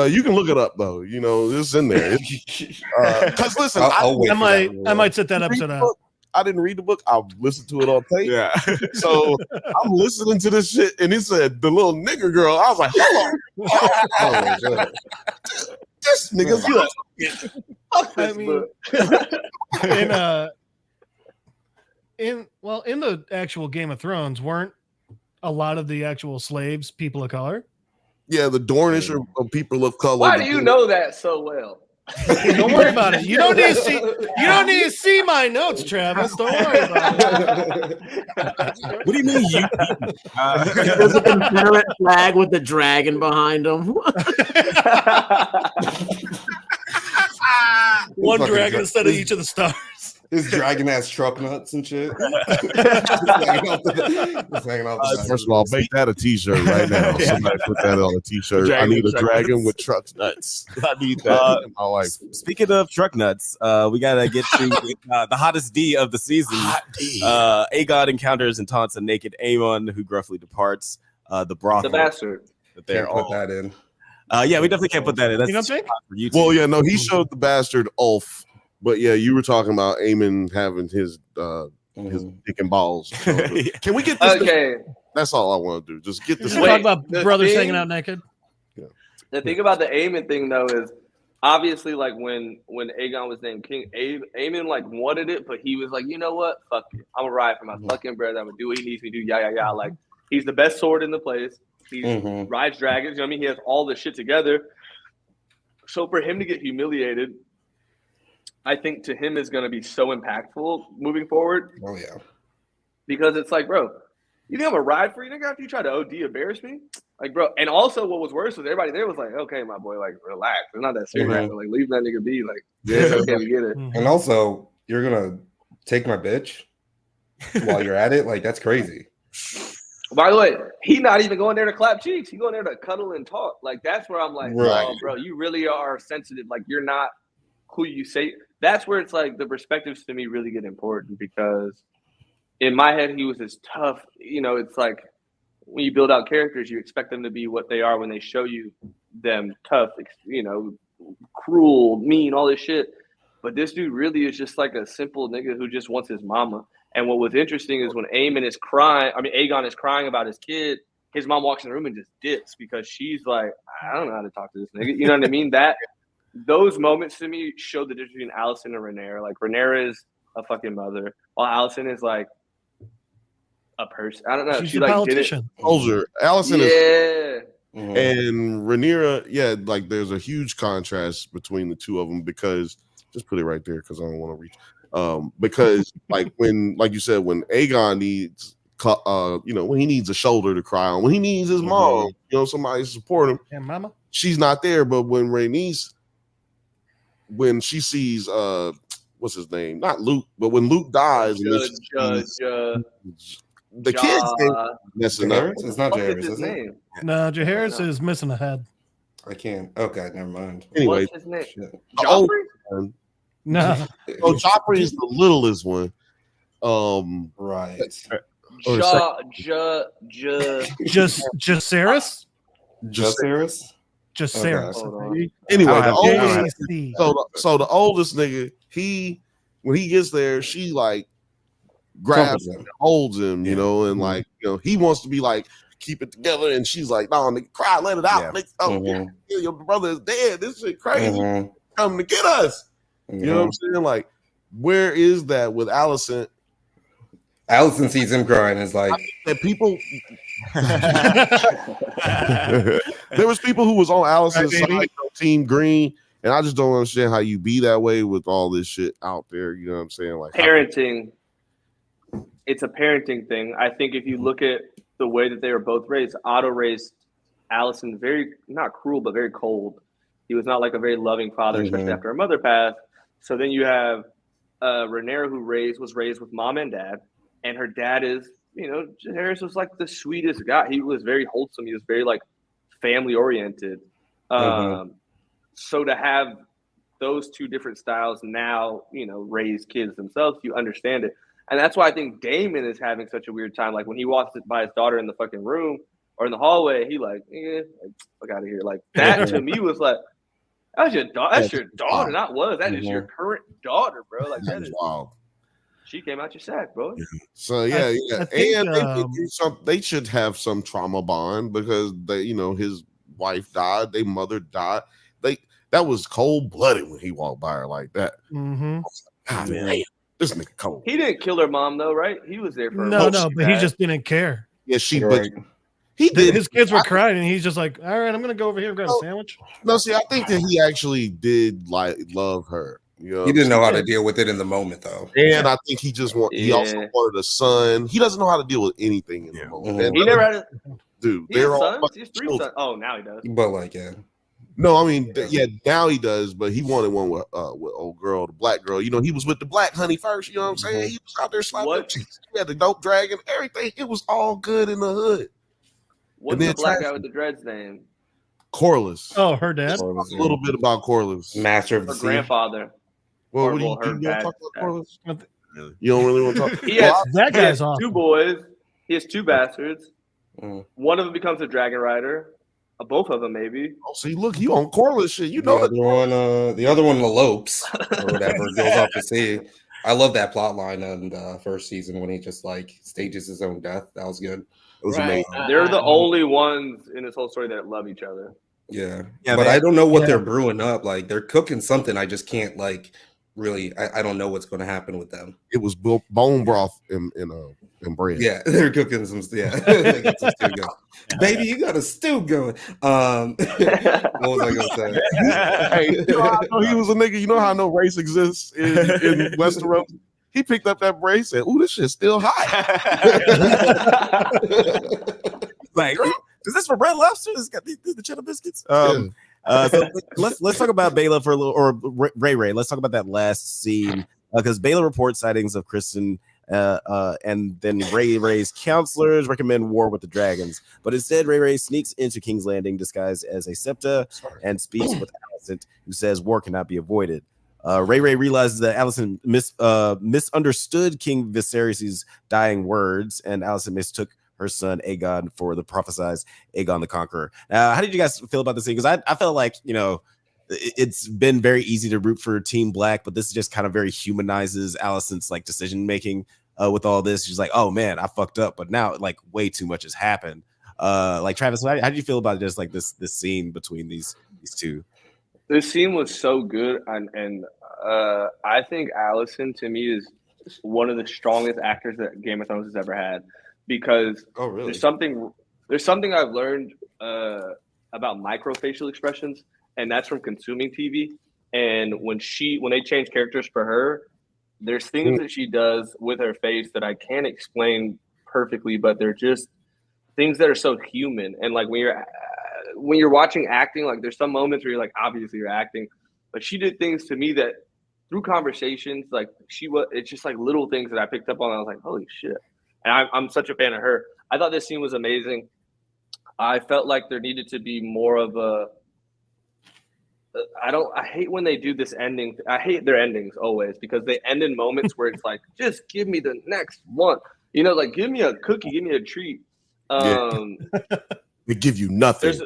You can look it up though. You know, it's in there. Because listen, I might sit that episode out. I didn't read the book. I'll listen to it on tape. Yeah. So I'm listening to this shit, and it said the little nigger girl. I was like, hold on. This nigga's good. I mean, in the actual Game of Thrones, weren't a lot of the actual slaves people of color? Yeah, the Dornish of people of color. Why do you know that so well? Don't worry about it. You don't need to see. You don't need to see my notes, Travis. Don't worry about it. What do you mean? There's a Confederate flag with the dragon behind him. One dragon instead of each of the stars. His dragon ass truck nuts and shit. First of all, make that a t-shirt right now. Somebody put that on a t-shirt. I need a dragon with truck nuts. I need that in my life. Speaking of truck nuts, we gotta get to the hottest D of the season. Aegon encounters and taunts a naked Aemon, who gruffly departs the brothel. The bastard. That they're put that in. Yeah, we definitely can't put that in. That's You don't think? for YouTube. Well, yeah, no, he showed the bastard Ulf. But yeah, you were talking about Aemon having his dick and balls. Can we get this? Okay. That's all I want to do. Just get this. Talk about brothers hanging out naked. Yeah. The thing about the Aemon thing though is obviously like when Aegon was named king, Aemon like wanted it, but he was like, you know what? Fuck it. I'm gonna ride for my fucking brother. I'm gonna do what he needs me to do. Yeah. Like he's the best sword in the place. He rides dragons. You know what I mean? He has all this shit together. So for him to get humiliated, I think to him is going to be so impactful moving forward. Oh yeah, because it's like, bro, you think I'm a ride for you, nigga? After you try to OD embarrass me, like, bro. And also, what was worse was everybody there was like, okay, my boy, like, relax. It's not that serious. Like, leave that nigga be. Like, yeah, okay, we get it. And also, you're gonna take my bitch while you're at it. Like, that's crazy. By the way, he not even going there to clap cheeks. He going there to cuddle and talk. Like, that's where I'm like, oh, bro, you really are sensitive. Like, you're not who you say. That's where it's like the perspectives to me really get important because in my head, he was this tough, you know, it's like when you build out characters, you expect them to be what they are when they show you them tough, you know, cruel, mean, all this shit. But this dude really is just like a simple nigga who just wants his mama. And what was interesting is when Aegon is crying about his kid, his mom walks in the room and just dips because she's like, I don't know how to talk to this nigga. You know what I mean? Those moments to me show the difference between Alicent and Rhaenyra. Like Rhaenyra is a fucking mother, while Alicent is like a person. I don't know. She's a politician. Soldier. Alicent is. Yeah. And Rhaenyra, yeah, like there's a huge contrast between the two of them because just put it right there because I don't want to reach. Because like you said, when Aegon needs, you know, when he needs a shoulder to cry on, when he needs his mom, you know, somebody to support him. And mama, she's not there. But when Rhaenys, when she sees what's his name? Not Luke, but when Luke dies, the kids messing up. It's not Jaehaerys, is it? No, Jaehaerys is missing a head. I can't. Okay, never mind. Anyway, what's his name? Joffrey? No. So Joffrey is the littlest one. Right. Jaceres? Jaceres? Jaceres. Hold on. Okay. Anyway, the Oh, oldest. JAC. So the oldest nigga, when he gets there, she like grabs him, holds him, you know, and like, you know, he wants to be like, keep it together, and she's like, no, nigga, cry, let it out. Nigga, oh, your brother is dead. This shit crazy. Coming to get us. You know what I'm saying? Like, where is that with Allison? Allison sees him crying and is like, that people. There was people who was on Allison's side, Team Green, and I just don't understand how you be that way with all this shit out there. You know what I'm saying? Like parenting. It's a parenting thing. I think if you look at the way that they were both raised, Otto raised Allison very, not cruel, but very cold. He was not like a very loving father, especially after her mother passed. So then you have Rhaenyra, who was raised with mom and dad, and her dad is, you know, Harris was like the sweetest guy. He was very wholesome. He was very like family oriented. So to have those two different styles now, you know, raise kids themselves, you understand it. And that's why I think Damon is having such a weird time. Like when he walks by his daughter in the fucking room or in the hallway, he like, fuck out of here. Like that to me was like, that's your daughter. That's your daughter, not was. That is your current daughter, bro. Like that is wild. She came out your sack, bro. So yeah. I think, they should have some trauma bond because they, you know, his wife died, their mother died. That was cold blooded when he walked by her like that. God, man, this nigga cold. He didn't kill her mom though, right? He was there for her. No, but he just didn't care. Yeah, but he did. His kids were crying, and he's just like, all right, I'm gonna go over here and grab a sandwich. No, see, I think that he actually did like love her. You know, he didn't know how to deal with it in the moment, though. And I think he just he also wanted a son. He doesn't know how to deal with anything in the moment. He never had a dude. They're all sons. He has 3 sons. Oh, now he does. But like, yeah. No, I mean, now he does, but he wanted one with old girl, the black girl. You know, he was with the black honey first. You know what I'm saying? He was out there slapping up cheeks. He had the dope dragon, everything. It was all good in the hood. What's the black guy with the dreads name? Corliss. Oh, her dad. A little bit about Corliss. Master of the Her grandfather. Well, what do you talk about Corliss? You don't really want to talk. That guy's awesome. 2 boys. He has 2 bastards. One of them becomes a dragon rider. Both of them, maybe. Oh, see, look, you on Corliss shit. You know the other one elopes or whatever, goes off to sea. I love that plot line in the first season when he just like stages his own death. That was good. It was amazing. They're the only ones in this whole story that love each other. Yeah, but I don't know what they're brewing up. Like they're cooking something. I just can't like really. I don't know what's going to happen with them. It was bone broth and bread. Yeah, they're cooking some. Yeah, they got some stew going. Baby, you got a stew going. What was I gonna say? Hey, you know how I know he was a nigga. You know how no race exists in Westeros. He picked up that brace and said, "Ooh, this shit's still hot." Like, is this for Red Lobster? This got the cheddar biscuits. So let's talk about Baela for a little, or Ray. Let's talk about that last scene because Baela reports sightings of Kirstyn, and then Ray's counselors recommend war with the dragons. But instead, Ray sneaks into King's Landing disguised as a Septa and speaks with Alicent, who says war cannot be avoided. Ray realizes that Alicent misunderstood King Viserys' dying words, and Alicent mistook her son Aegon for the prophesized Aegon the Conqueror. How did you guys feel about this thing? Because I felt like, you know, it's been very easy to root for Team Black, but this just kind of very humanizes Alicent's like decision making with all this. She's like, oh man, I fucked up, but now like way too much has happened. Like Travis, how did you feel about just like this scene between these two? This scene was so good, and I think Alicent to me is one of the strongest actors that Game of Thrones has ever had. Because there's something I've learned about microfacial expressions, and that's from consuming TV. And when they change characters for her, there's things that she does with her face that I can't explain perfectly, but they're just things that are so human. And like when you're watching acting, like there's some moments where you're like, obviously you're acting, but she did things to me that through conversations, like it's just like little things that I picked up on. And I was like, holy shit. And I'm such a fan of her. I thought this scene was amazing. I felt like there needed to be more of I hate when they do this ending. I hate their endings always because they end in moments where it's like, just give me the next one. You know, like give me a cookie, give me a treat. They give you nothing.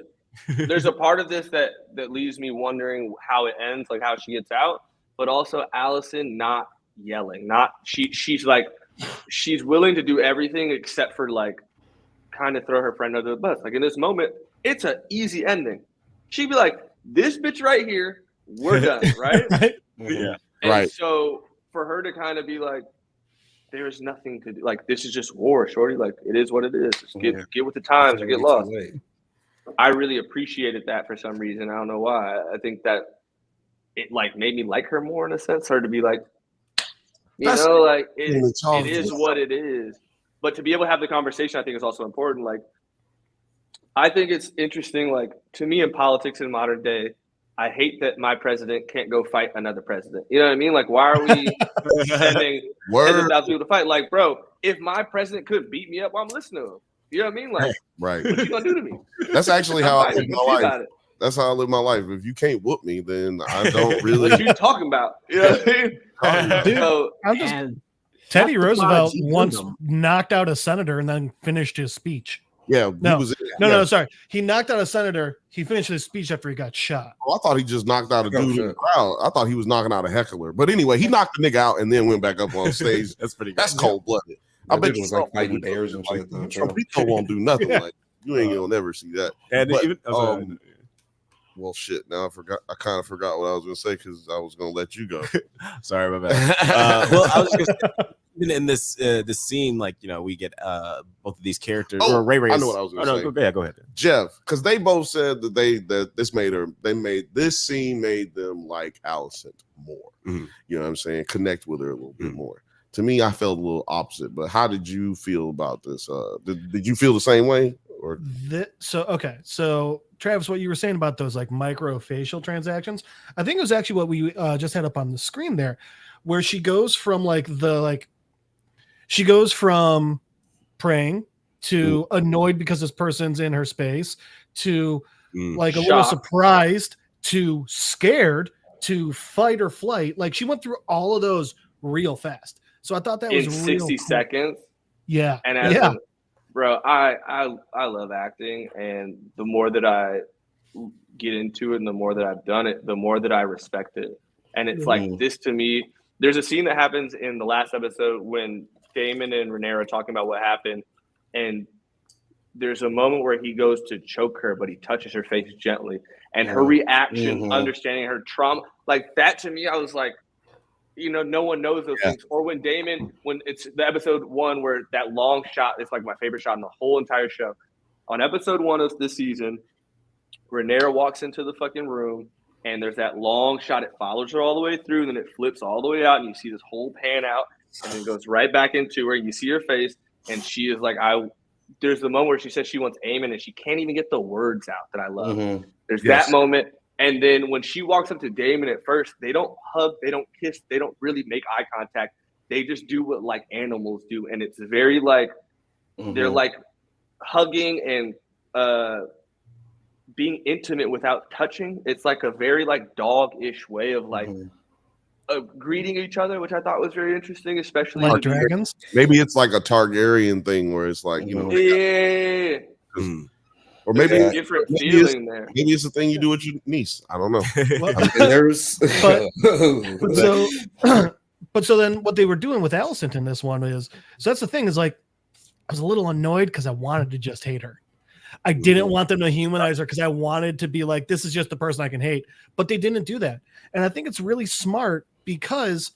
There's a part of this that leaves me wondering how it ends, like how she gets out, but also Allison not yelling. She's like, she's willing to do everything except for like kind of throw her friend under the bus. Like in this moment, it's an easy ending. She'd be like, this bitch right here, we're done, right? Right? Yeah. And Right. so for her to kind of be like, there's nothing to do. Like, this is just war, shorty. Like, it is what it is. Just get with the times or get lost. I really appreciated that for some reason. I don't know why. I think that it like made me like her more in a sense, or to be like, like it is what it is. But to be able to have the conversation, I think is also important. Like, I think it's interesting. Like, to me in politics in modern day, I hate that my president can't go fight another president. You know what I mean? Like, why are we sending tens of thousands of people to fight? Like, bro, if my president couldn't beat me up, well, I'm listening to him. You know what I mean? Like, right. what you gonna do to me? That's actually how I live my life. It. That's how I live my life. If you can't whoop me, then I don't really. What you talking about? You know what I mean? Dude, So, Teddy Roosevelt once knocked out a senator and then finished his speech. Yeah, No, sorry. He knocked out a senator. He finished his speech after he got shot. Oh, I thought he just knocked out a dude in the crowd. I thought he was knocking out a heckler. But anyway, he knocked the nigga out and then went back up on stage. That's pretty good. That's cold-blooded. I bet it was like fighting bears and shit. Trumpito won't do nothing. Like, you ain't gonna never see that. And but, even, well, shit. Now I kind of forgot what I was gonna say because I was gonna let you go. Sorry, my bad. Well, I was just gonna say, even in this scene, like, you know, we get both of these characters. Or Ray. I know what I was gonna say. Go ahead. Jeff, because they both said that this scene made them like Allison more. Mm-hmm. You know what I'm saying? Connect with her a little bit more. To me, I felt a little opposite. But how did you feel about this? Did you feel the same way? Or So Travis, what you were saying about those like micro facial transactions, I think it was actually what we just had up on the screen there, where she goes from praying to annoyed because this person's in her space to like a little surprised to scared to fight or flight. Like, she went through all of those real fast. So I thought that was in 60 seconds. Yeah. And bro, I love acting, and the more that I get into it and the more that I've done it, the more that I respect it. And it's like this to me. There's a scene that happens in the last episode when Damon and Renee are talking about what happened, and there's a moment where he goes to choke her, but he touches her face gently, and her reaction, understanding her trauma, like that to me, I was like, you know, no one knows those things. Or when Damon, when it's the episode 1 where that long shot, it's like my favorite shot in the whole entire show. On episode 1 of this season, Renee walks into the fucking room, and there's that long shot. It follows her all the way through, and then it flips all the way out, and you see this whole pan out, and then goes right back into her. You see her face, and she is like, there's the moment where she says she wants Eamon, and she can't even get the words out that I love. There's that moment. And then when she walks up to Damon at first, they don't hug, they don't kiss, they don't really make eye contact. They just do what like animals do. And it's very like, they're like hugging and being intimate without touching. It's like a very like dog-ish way of like greeting each other, which I thought was very interesting, especially like dragons. Maybe it's like a Targaryen thing where it's like, you know. Or maybe a different feeling there. Maybe it's the thing you do with your niece. I don't know. But so then what they were doing with Allison in this one is, so that's the thing, is like, I was a little annoyed because I wanted to just hate her. I didn't want them to humanize her because I wanted to be like, this is just the person I can hate. But they didn't do that. And I think it's really smart because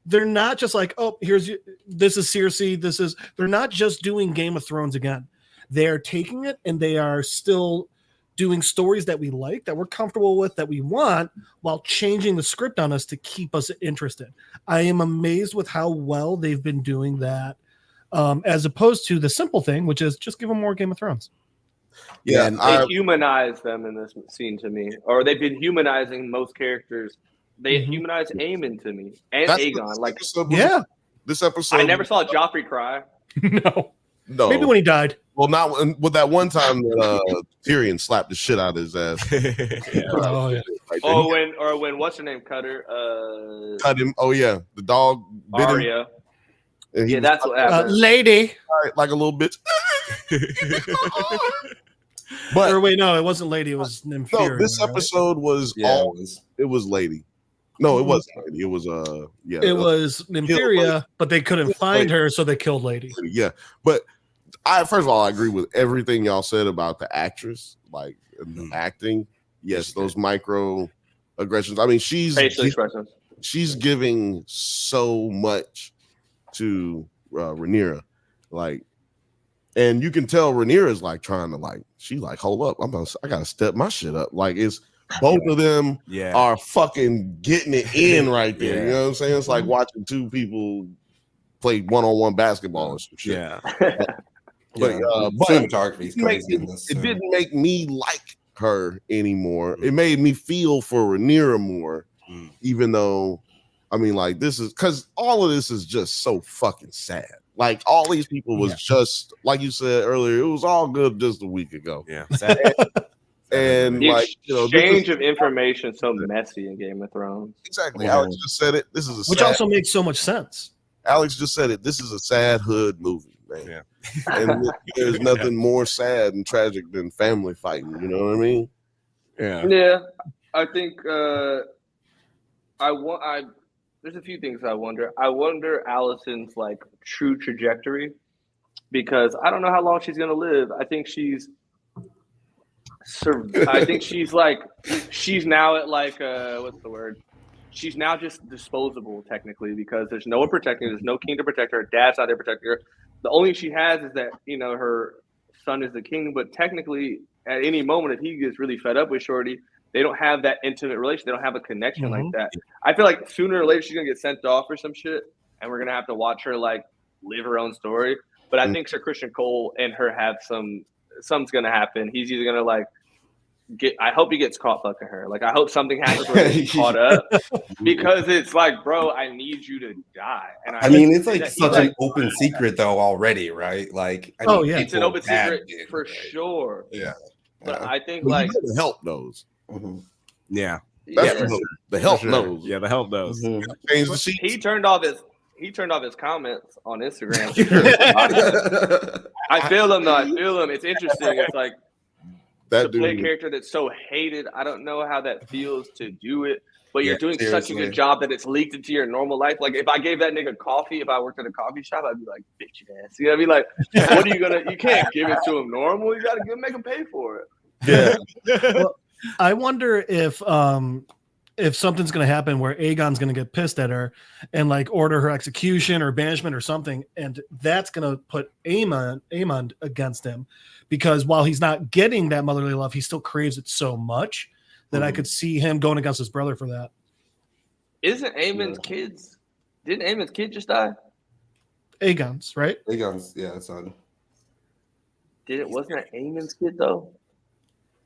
they're not just like, oh, this is Cersei. They're not just doing Game of Thrones again. They're taking it and they are still doing stories that we like, that we're comfortable with, that we want, while changing the script on us to keep us interested. I am amazed with how well they've been doing that, as opposed to the simple thing, which is just give them more Game of Thrones. Yeah, and they humanize them in this scene to me, or they've been humanizing most characters. They humanized Aemon to me and Aegon. This episode, I never saw Joffrey cry. No, maybe when he died. Well, not with that one time that Tyrion slapped the shit out of his ass. right there. when what's her name cut her? Cut him. Oh yeah, the dog bit him. Arya. And he Yeah, was that's what happened. Lady. like a little bitch. But Or wait, no, it wasn't lady. It was Nympheria. no, this episode was it was lady. No, it wasn't lady. It was It was Nympheria, but they couldn't find her, so they killed lady. Yeah, but first of all, I agree with everything y'all said about the actress, like the acting. Yes, those micro aggressions. I mean, Facial expressions. She's giving so much to Rhaenyra, like, and you can tell Rhaenyra's like trying to hold up. I gotta step my shit up. Like it's both of them are fucking getting it in right there. Yeah. You know what I'm saying? It's like watching two people play one-on-one basketball or some shit. Yeah. But cinematography is crazy in this. It didn't make me like her anymore. It made me feel for Rhaenyra more, even though, I mean, like, this is because all of this is just so fucking sad. Like, all these people was just, like you said earlier, it was all good just a week ago. Yeah. And The like, you know, exchange of information so messy in Game of Thrones. Exactly. Alex just said it. This is Which also makes so much sense. Alex just said it. This is a sad hood movie, man. Yeah. And there's nothing more sad and tragic than family fighting. You know what I mean? Yeah. Yeah. I think there's a few things I wonder. I wonder Allison's like true trajectory, because I don't know how long she's gonna live. I think she's now at like what's the word? She's now just disposable technically, because there's no one protecting her. There's no king to protect her. Her dad's not there protecting her. The only thing she has is that, you know, her son is the king, but technically at any moment, if he gets really fed up with Shorty, they don't have that intimate relation. They don't have a connection like that. I feel like sooner or later she's gonna get sent off or some shit, and we're gonna have to watch her like live her own story. But I think Sir Christian Cole and her have something's gonna happen. He's either gonna like I hope he gets caught fucking her. Like, I hope something happens where he's caught up, because it's like, bro, I need you to die. And I mean, it's like such an open secret though already, right? Like, it's an open secret for sure. Yeah, but I think like the help knows. Yeah, the help knows. Yeah, the help knows. He turned off his comments on Instagram. I feel him though. I feel him. It's interesting. It's like, to play a character that's so hated. I don't know how that feels to do it, but you're doing such a good job that it's leaked into your normal life. Like, if I gave that nigga coffee, if I worked at a coffee shop, I'd be like, bitch ass. You know what I mean? Like, what are you gonna? You can't give it to him normal. You gotta make him pay for it. Yeah. Well, I wonder if something's going to happen where Aegon's going to get pissed at her and like order her execution or banishment or something, and that's going to put Aemon against him, because while he's not getting that motherly love, he still craves it so much that I could see him going against his brother for that. Isn't Aemon's kids? Didn't Aemon's kid just die? Aegon's, right? Aegon's, yeah, son. Wasn't that Aemon's kid though?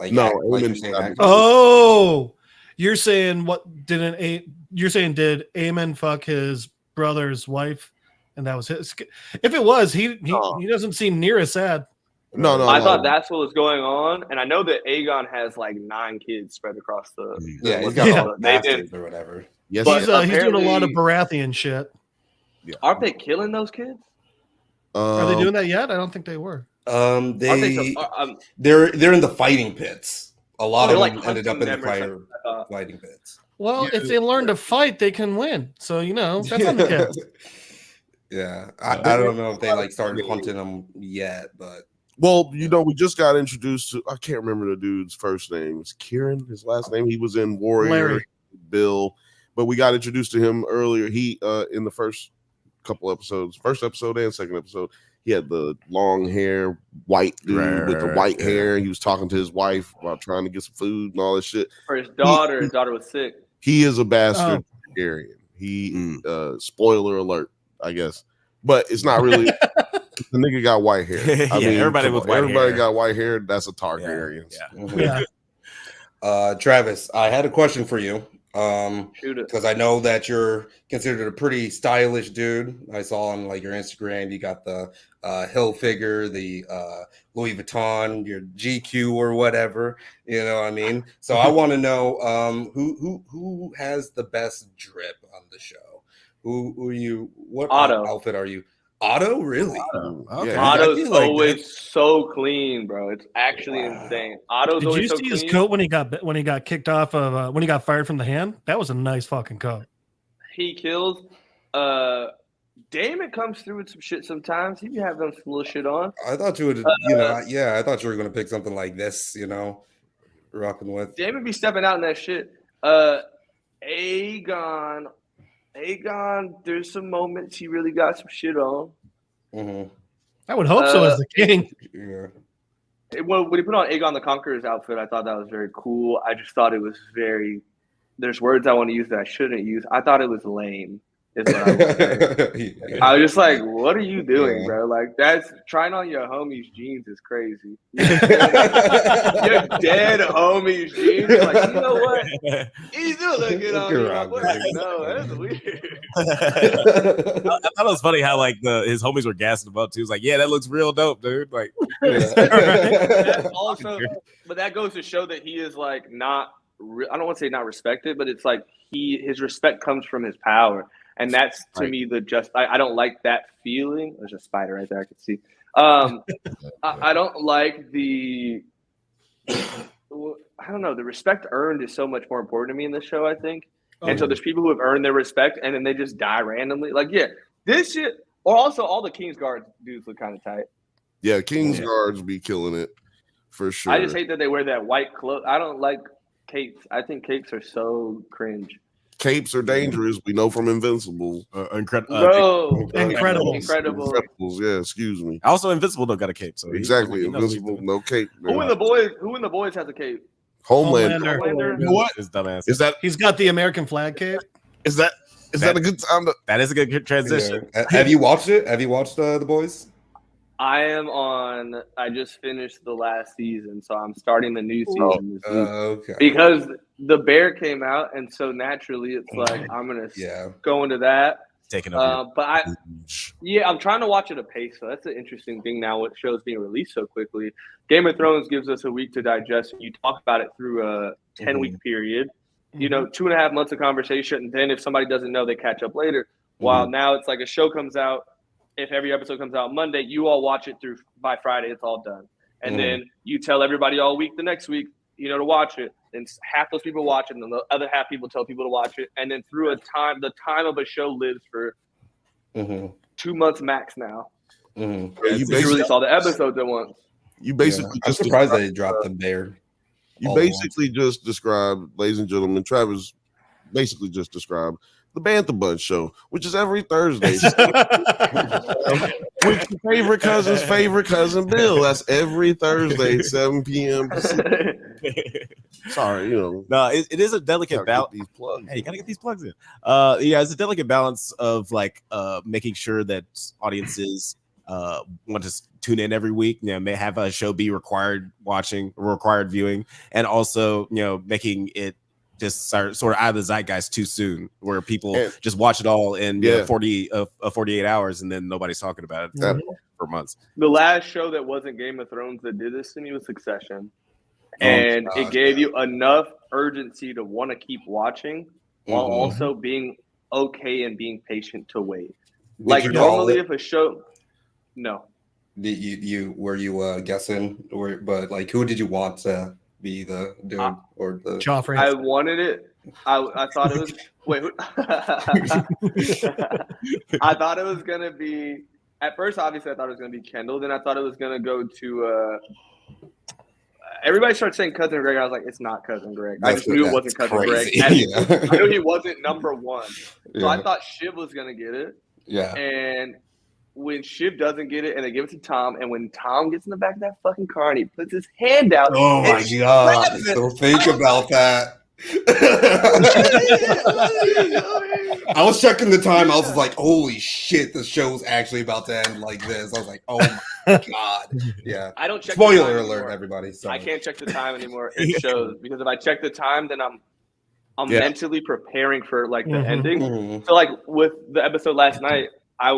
Like, no, you're saying you're saying did Aemon fuck his brother's wife, and that was his? If it was, he doesn't seem near as sad. No. I thought that's what was going on, and I know that Aegon has like 9 kids spread across the. He's got all the or whatever. Yes, he's doing a lot of Baratheon shit. Yeah. Aren't they killing those kids? Are they doing that yet? I don't think they were. They're in the fighting pits. A lot of them ended up in the fighting pits. Well, if they learn to fight, they can win. So, that's on the kids. Yeah, I don't know if they like started hunting them yet, but well, we just got introduced to. I can't remember the dude's first name. It's Kieran. His last name. He was in Warrior. Larry. Bill, but we got introduced to him earlier. He in the first couple episodes, first episode and second episode. He had the long hair, white dude with the white hair. He was talking to his wife about trying to get some food and all this shit. For his daughter, his daughter was sick. He is a bastard Targaryen. He spoiler alert, I guess. But it's not really the nigga got white hair. I mean, everybody got white hair, that's a Targaryen. Yeah. Travis, I had a question for you. Because I know that you're considered a pretty stylish dude. I saw on like your Instagram, you got the Hilfiger, the Louis Vuitton, your GQ or whatever. You know what I mean? So I want to know who has the best drip on the show. Who you? What Otto. outfit are you? Otto, really? Okay. Otto's I feel like always so clean, bro. It's actually insane. Otto's Did always you so see clean. his coat when he got kicked off of when he got fired from the hand? That was a nice fucking coat. He kills. Damon comes through with some shit sometimes. He be having some little shit on. I thought you would, I thought you were gonna pick something like this, rocking with. Damon be stepping out in that shit. Aegon, there's some moments he really got some shit on. Mm-hmm. I would hope so as the king. Yeah. When he put on Aegon the Conqueror's outfit, I thought that was very cool. I just thought it was there's words I want to use that I shouldn't use. I thought it was lame. Is what I was saying. I was just like, what are you doing, bro? Like, that's trying on your homie's jeans is crazy. Your dead homie's jeans. You're like, you know what? He's still looking on you. Like, no, that's weird. I thought it was funny how like his homies were gassing him up too. He was like, yeah, that looks real dope, dude. Like, that's also, but that goes to show that he is like not. I don't want to say not respected, but it's like his respect comes from his power. And that's to me I don't like that feeling. There's a spider right there I can see. I don't like the respect earned is so much more important to me in this show, I think. And so there's people who have earned their respect and then they just die randomly. Like, yeah, this shit, or also all the Kingsguard dudes look kind of tight. Yeah, Kingsguards be killing it for sure. I just hate that they wear that white cloak. I don't like capes. I think capes are so cringe. Capes are dangerous. We know from Invincible. Incredibles. Yeah, excuse me. Also, Invincible don't got a cape. So exactly, Invincible, no cape. Who in the boys has a cape? Homelander. You know what? His dumbass. Is that he's got the American flag cape? Is that a good time to? That is a good transition. Yeah. Have you watched it? Have you watched The Boys? I just finished the last season, so I'm starting the new season this week. Okay. Because the Bear came out, and so naturally it's like I'm gonna go into that. Taking over. But I'm trying to watch at a pace. So that's an interesting thing now with shows being released so quickly. Game of Thrones gives us a week to digest, and you talk about it through a 10-week period. 2.5 months of conversation, and then if somebody doesn't know, they catch up later. While now it's like a show comes out. If every episode comes out Monday, you all watch it through by Friday. It's all done. And then you tell everybody all week the next week, to watch it. And half those people watch it, and then the other half people tell people to watch it. And then through the time of a show lives for 2 months max now. You release all the episodes at once. You basically I'm surprised they dropped the Bear. You basically just described, ladies and gentlemen, Travis basically just described the Bantha Bunch show, which is every Thursday. With your favorite cousin Bill. That's every Thursday, 7 p.m. Sorry, No, it is a delicate balance. Hey, you gotta get these plugs in. It's a delicate balance of like making sure that audiences want to tune in every week. May have a show be required viewing, and also making it just sort of out of the zeitgeist too soon, where people just watch it all in 48 hours and then nobody's talking about it for months. The last show that wasn't Game of Thrones that did this to me was Succession. And it gave you enough urgency to want to keep watching while also being okay and being patient to wait. Like normally if a show... No. Did you were you guessing, but like who did you want to be the dude or the Joffrey? I wanted it. I thought it was I thought it was gonna be at first. Obviously, I thought it was gonna be Kendall. Then I thought it was gonna go to. Everybody started saying Cousin Greg. I was like, it's not Cousin Greg. I just knew it wasn't Cousin Greg. I knew he wasn't number one. So I thought Shiv was gonna get it. Yeah. And when Shiv doesn't get it and they give it to Tom, and when Tom gets in the back of that fucking car and he puts his hand out. Oh my God. So think about that. I was checking the time. I was like, holy shit, the show's actually about to end like this. I was like, oh my God. Yeah. I don't check Spoiler alert, everybody. So. I can't check the time anymore. It shows because if I check the time, then I'm Yeah. mentally preparing for like the Mhm. ending. Mhm. So like with the episode last night, I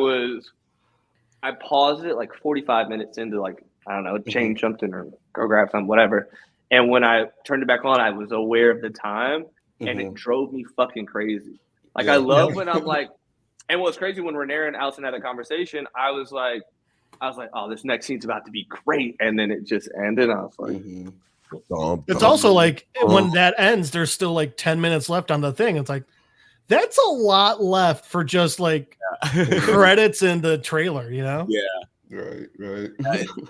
paused it like 45 minutes into like, I don't know, change something or go grab something, whatever. And when I turned it back on, I was aware of the time and it drove me fucking crazy. Like I love when I'm like, and what's crazy when Rhaenyra and Allison had that conversation, I was like, oh, this next scene's about to be great. And then it just ended. I was like, It's also like when that ends, there's still like 10 minutes left on the thing. It's like, that's a lot left for just like credits in the trailer, you know? Yeah. Right.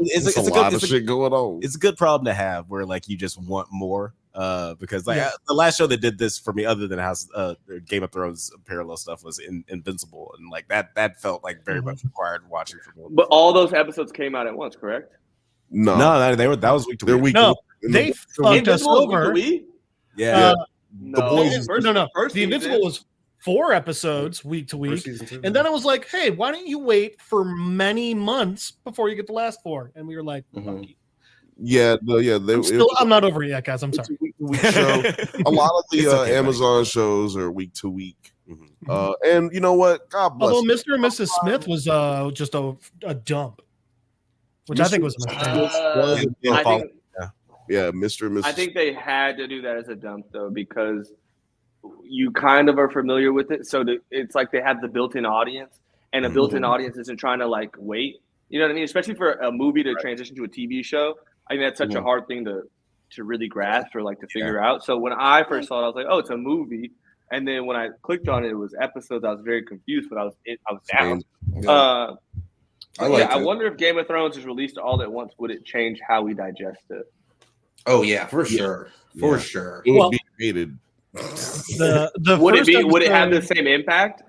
It's a lot of shit going on. It's a good problem to have where like you just want more. Because like the last show that did this for me, other than House Game of Thrones parallel stuff, was Invincible, and like that felt like very much required watching for more. but all those episodes came out at once, correct? No, that was week to week. Week No, to week. they fucked us Invincible was over. week to week? Yeah. No, The Invincible was 4 episodes week to week, and then it was like, hey, why don't you wait for many months before you get the last 4? And we were like, fuck you. Yeah, I'm not over it yet, guys. I'm sorry. Week show. A lot of the Amazon shows are week to week. And you know what? God bless. Although Mr. and Mrs. Smith was just a dump, which I think was a mistake. Mr. and Mrs. I think they had to do that as a dump though, because you kind of are familiar with it. So it's like they have the built-in audience, and a built-in audience isn't trying to like wait. You know what I mean? Especially for a movie to transition to a TV show. I think that's such a hard thing to really grasp or like to figure out. So when I first saw it, I was like, oh, it's a movie. And then when I clicked on it, it was episodes. I was very confused, but I was down. I wonder if Game of Thrones is released all at once, would it change how we digest it? Oh yeah, for sure. For sure. It would be hated. Would it have the same impact?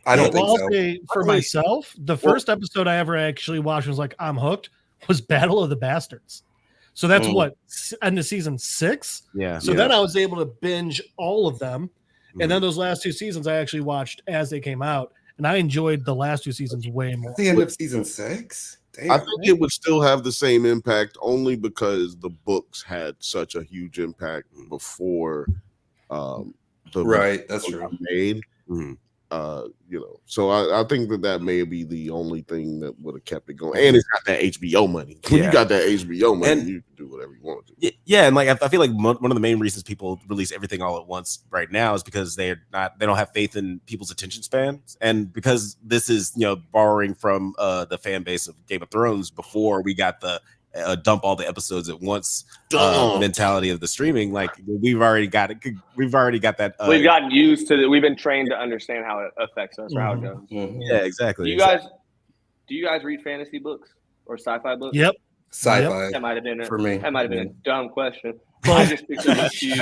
I don't think so. I'll say for myself, the first episode I ever actually watched was like, I'm hooked, was Battle of the Bastards. So that's what, end of season 6? Yeah. So then I was able to binge all of them. And then those last 2 seasons I actually watched as they came out. And I enjoyed the last 2 seasons way more. At the end of season 6? Damn. I think it would still have the same impact only because the books had such a huge impact before that's true. Made. So I think that may be the only thing that would have kept it going. And it's got that HBO money. When you got that HBO money, and you can do whatever you want to. Yeah, and like I feel like one of the main reasons people release everything all at once right now is because they don't have faith in people's attention spans, and because this is borrowing from the fan base of Game of Thrones before we got the dump all the episodes at once mentality of the streaming. Like we've already got it. We've already got that. We've gotten used to it. We've been trained to understand how it affects us. Or how it goes. Yeah, exactly. Do you guys read fantasy books or sci-fi books? Yep. Sci-fi. That might have been for me. That might have been a dumb question. I just picked up a few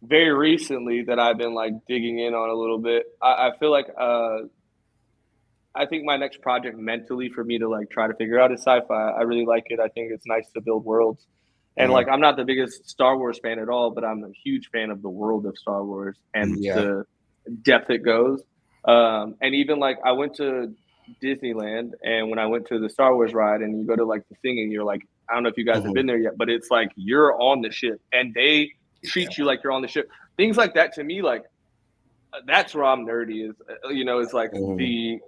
very recently that I've been like digging in on a little bit. I feel like I think my next project mentally for me to like try to figure out is sci-fi. I really like it. I think it's nice to build worlds. And like, I'm not the biggest Star Wars fan at all, but I'm a huge fan of the world of Star Wars and the depth it goes. And even like I went to Disneyland, and when I went to the Star Wars ride and you go to like the thing and you're like, I don't know if you guys have been there yet, but it's like, you're on the ship and they treat you like you're on the ship. Things like that to me, like that's where I'm nerdy is, it's like the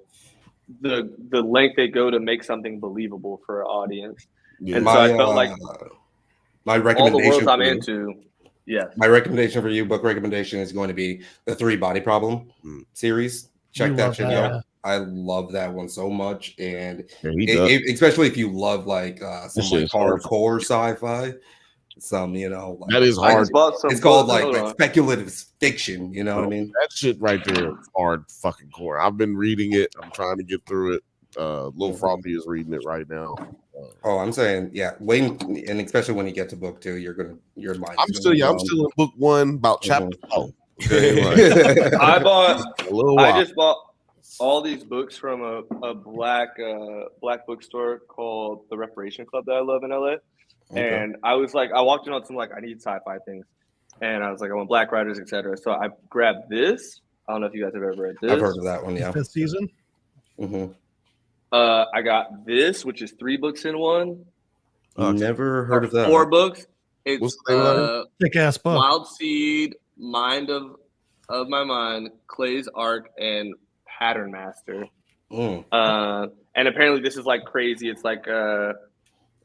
length they go to make something believable for an audience. And so I felt like my recommendation all the worlds I'm into. Yeah. My recommendation for you, book recommendation, is going to be the 3 Body Problem series. Check that shit out. I love that one so much, and especially if you love like some like hardcore sci-fi. Some like, that is hard. It's called like speculative fiction. You know what I mean? That shit right there is hard fucking core. I've been reading it. I'm trying to get through it. Lil Frothy is reading it right now. I'm saying, wait, and especially when you get to book 2, your mind. I'm still in book 1, about chapter 4. I just bought all these books from a black bookstore called the Reparation Club that I love in LA. And I was like, I walked in on some like, I need sci-fi things, and I was like, I want Black Riders, etc. So I grabbed this. I don't know if you guys have ever read this. I've heard of that one. Yeah, 5th season. I got this, which is 3 books in one. Never heard of that. 4 books. It's thick ass book. Wild Seed, mind of my mind, Clay's Arc, and Pattern Master. And apparently this is like crazy. It's like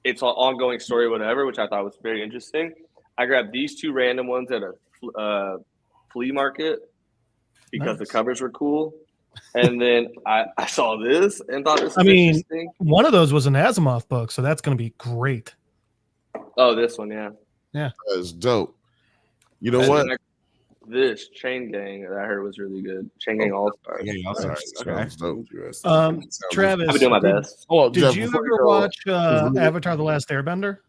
it's an ongoing story, whatever, which I thought was very interesting. I grabbed these two random ones at a flea market because the covers were cool. And then I saw this and thought this was interesting. One of those was an Asimov book, so that's going to be great. Oh, this one, yeah. That's dope. You know what? This Chain Gang that I heard was really good. Chain Gang All Stars. Sounds dope. Travis, I've been doing my best. Did you ever watch Avatar: The Last Airbender?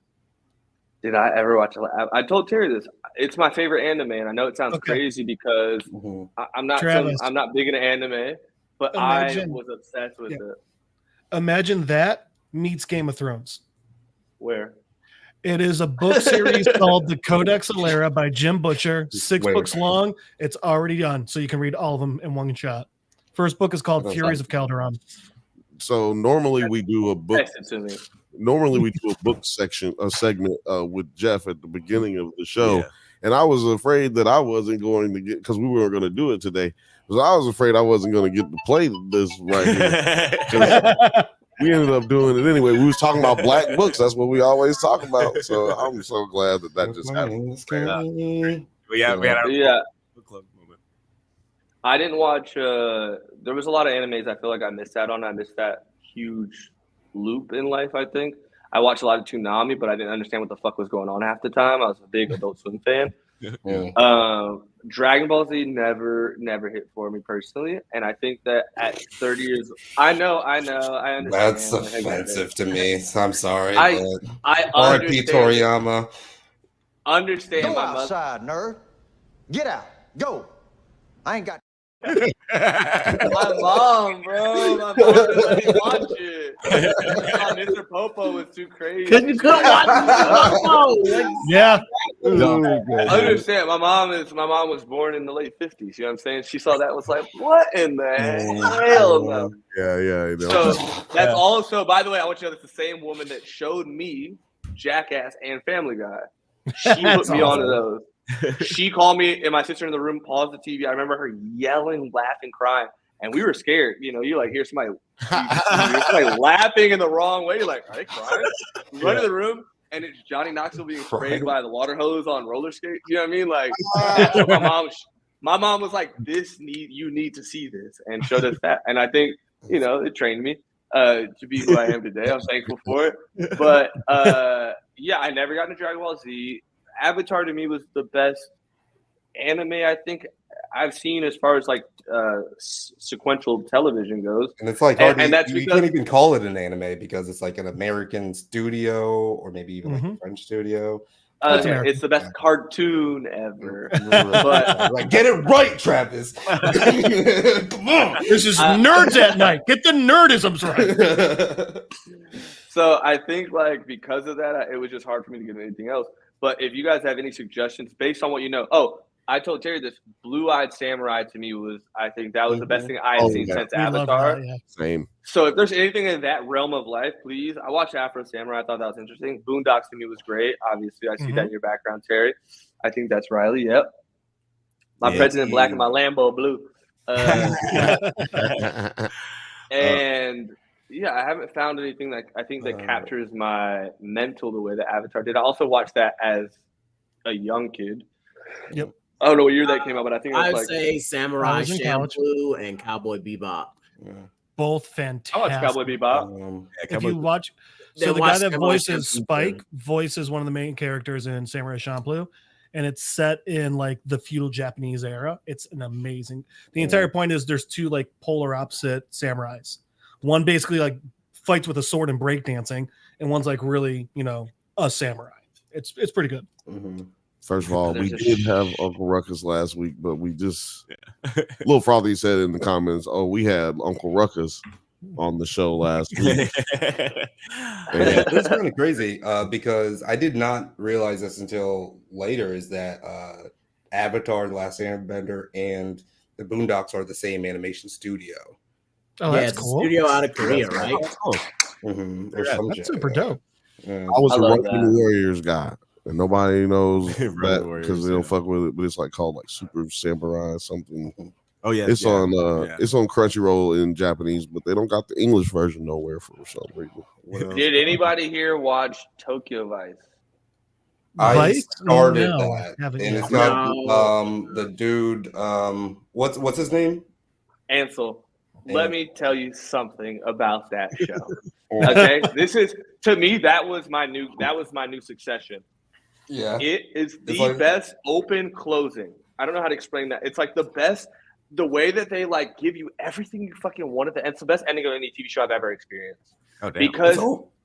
Did I ever watch it? I told Terry this. It's my favorite anime, and I know it sounds crazy because I'm not big into anime, but I was obsessed with it. Imagine that meets Game of Thrones. Where? It is a book series called The Codex Alera by Jim Butcher. 6 books long. It's already done, so you can read all of them in one shot. First book is called Furies of Calderon. So normally we do a book. Normally we do a book segment with Jeff at the beginning of the show, and I was afraid that I wasn't going to get, because we weren't going to do it today. Because I was afraid I wasn't going to get to play this right here. We ended up doing it anyway. We was talking about black books. That's what we always talk about. So I'm so glad that just happened. We had our book club moment. I didn't watch. There was a lot of animes I feel like I missed out on. I missed that huge loop in life. I think I watched a lot of Toonami, but I didn't understand what the fuck was going on half the time. I was a big Adult Swim fan. Dragon Ball Z never hit for me personally, and I think that at 30 years, I know, I understand. That's offensive to me. So I'm sorry. I R.I.P. Toriyama. Understand go my outside, nerd. Get out. Go. I ain't got. My mom, bro. My mom didn't let me watch it. Mr. Popo was too crazy. Because you couldn't watch it. Yeah. I understand. My mom was born in the late 50s. You know what I'm saying? She saw that, was like, what in the hell? No. Yeah. So that's also, by the way, I want you to know that's the same woman that showed me Jackass and Family Guy. She put me onto those. She called me and my sister in the room, paused the TV. I remember her yelling, laughing, crying, and we were scared. You know, you like hear somebody laughing in the wrong way. You're like, are they crying? Run to the room, and it's Johnny Knoxville being sprayed by the water hose on roller skates. You know what I mean? Like, that's what my mom was like, you need to see this, and showed us that. And I think, you know, it trained me to be who I am today. I'm thankful for it. But yeah, I never got into Dragon Ball Z. Avatar to me was the best anime I think I've seen as far as like sequential television goes. And it's like and that's you can't even call it an anime because it's like an American studio or maybe even like a French studio. It's the best cartoon ever. But like, get it right, Travis. Come on. This is Nerds at Night. Get the nerdisms right. So I think like because of that, it was just hard for me to get anything else. But if you guys have any suggestions based on what you know, I told Terry this. Blue-Eyed Samurai to me was, I think that was the best thing I had seen since Avatar. That, yeah. Same. So if there's anything in that realm of life, please. I watched Afro Samurai. I thought that was interesting. Boondocks to me was great. Obviously, I see that in your background, Terry. I think that's Riley. Yep. My President Black and my Lambo Blue. And yeah, I haven't found anything that I think that captures my mental the way that Avatar did. I also watched that as a young kid. Yep. I don't know what year that came out, but I think I'd say Samurai Champloo and Cowboy Bebop. Yeah. Both fantastic. I watched Cowboy Bebop. If you watch, so the guy that voices Spike voices one of the main characters in Samurai Champloo, and it's set in like the feudal Japanese era. It's an amazing. The entire point is there's two like polar opposite samurais. One basically like fights with a sword and breakdancing, and one's like really, you know, a samurai. It's pretty good. First of all, we did have Uncle Ruckus last week, but we just Little Frothy said in the comments, "Oh, we had Uncle Ruckus on the show last week." It's kind of crazy because I did not realize this until later. Is that Avatar: The Last Airbender and the Boondocks are the same animation studio? Oh, that's cool. Studio out of Korea, right? That's super dope. I was a Ronin Warriors guy. and nobody knows Road that Warriors, because they don't yeah. fuck with it. But it's like called like Super Samurai something. Oh yeah, It's yeah, on yeah. it's on Crunchyroll in Japanese, but they don't got the English version nowhere for some reason. What else? Did anybody here watch Tokyo Vice? I Vice? started No, that, I haven't and yet. it's got No. the dude. What's his name? Ansel, let me tell you something about that show. Oh, Okay, this is to me that was my new Succession. yeah. It is the It's like- best open closing. I don't know how to explain that. It's like the best. The way that they like give you everything you fucking want at the end. It's the best ending of any TV show I've ever experienced. Oh damn. Because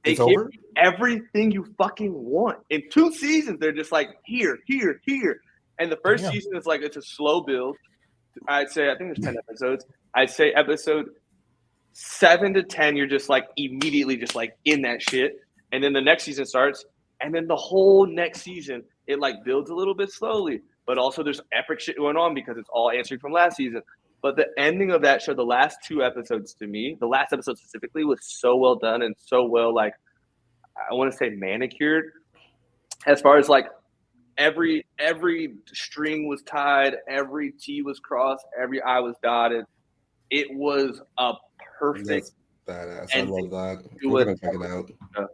they It's give over? you everything you fucking want. In 2 seasons, they're just like here. And the first Damn. season is like it's a slow build. I'd say I think there's 10 episodes. I'd say episode 7 to 10, you're just like immediately just like in that shit. And then the next season starts, and then the whole next season it like builds a little bit slowly. But also there's epic shit going on because it's all answering from last season. But the ending of that show, the last 2 episodes to me, the last episode specifically was so well done and so well, like, I want to say manicured. As far as like every string was tied, every T was crossed, every I was dotted. It was a perfect. That's badass. And I love that. it We're was- gonna check it out.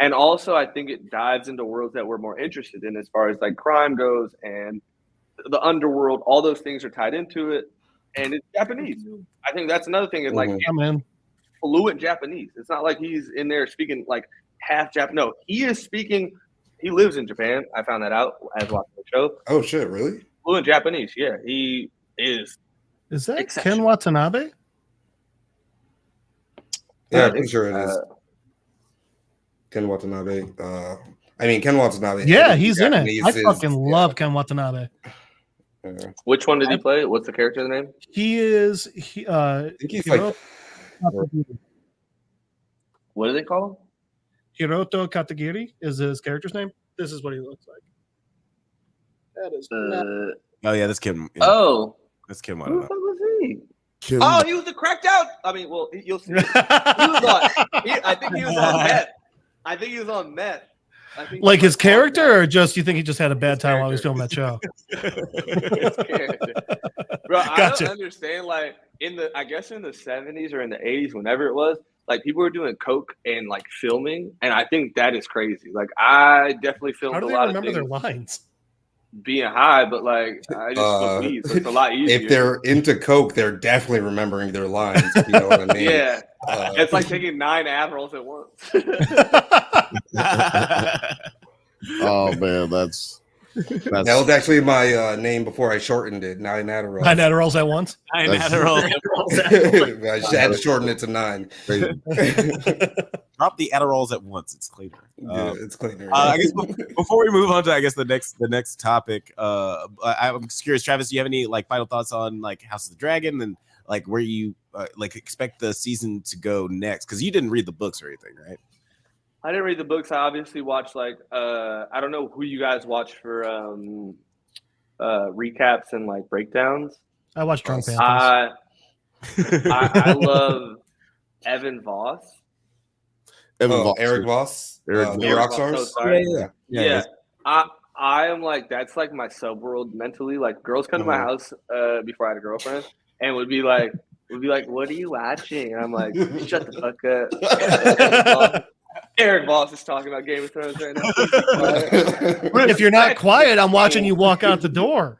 And also, I think it dives into worlds that we're more interested in as far as like crime goes and the underworld. All those things are tied into it. And it's Japanese. I think that's another thing is like Mhm. I'm in. fluent Japanese. It's not like he's in there speaking like half Japanese. No, he is speaking. He lives in Japan. I found that out as watching the show. Oh shit! Really? Fluent Japanese. Yeah, he is. Is that Ken Exceptional. Watanabe? Yeah, I I'm pretty think, sure it is. Ken Watanabe. Ken Watanabe. Yeah, he's in it. Japanese I is- fucking yeah. love Ken Watanabe. Yeah. Which one did he play? What's the character's name? He is I think he's Hiro- like What do they call Hiroto Katagiri is his character's name. This is what he looks like. That is not him? Oh yeah, that's Kim. Yeah, Oh, that's Kim. who the fuck was he? Kim, Oh, he was the cracked out. I mean, well, you'll see. He was on. I think he was on meth. I think he was on meth. I think like he his was on character, or just you think he just had a bad His time while he was character. filming that show? His character. Bro, I Gotcha. don't understand. Like I guess in the 70s or in the 80s, whenever it was, like people were doing coke and like filming, and I think that is crazy. Like I definitely filmed How do a they lot remember of their things lines? being high, but like I just smoke weed, so it's a lot easier. if they're into coke, they're definitely remembering their lines. If you know what I mean? yeah, Uh, it's like taking 9 Adderalls at once. oh man, that's that was actually my name before I shortened it. 9 Adderall. 9 Adderalls at once. Nine That's- Adderall. I just had to shorten it to 9. crazy. Drop the Adderalls at once. It's cleaner. Yeah, it's cleaner. I guess before we move on to the next topic, I'm just curious, Travis, do you have any like final thoughts on like House of the Dragon and like where you like expect the season to go next? Because you didn't read the books or anything, right? I didn't read the books. I obviously watched like I don't know who you guys watch for recaps and like breakdowns. I watched Drunk Banthas. I love Evan Voss. Evan Voss. Eric Voss. Eric The Voss. Rock Oh, Stars. sorry. Yeah. I am like that's like my subworld mentally. Like girls come to my house before I had a girlfriend and would be like, "What are you watching?" And I'm like, "Shut the fuck up." Eric Voss is talking about Game of Thrones right now. Please be quiet. If you're not quiet, I'm watching you walk out the door.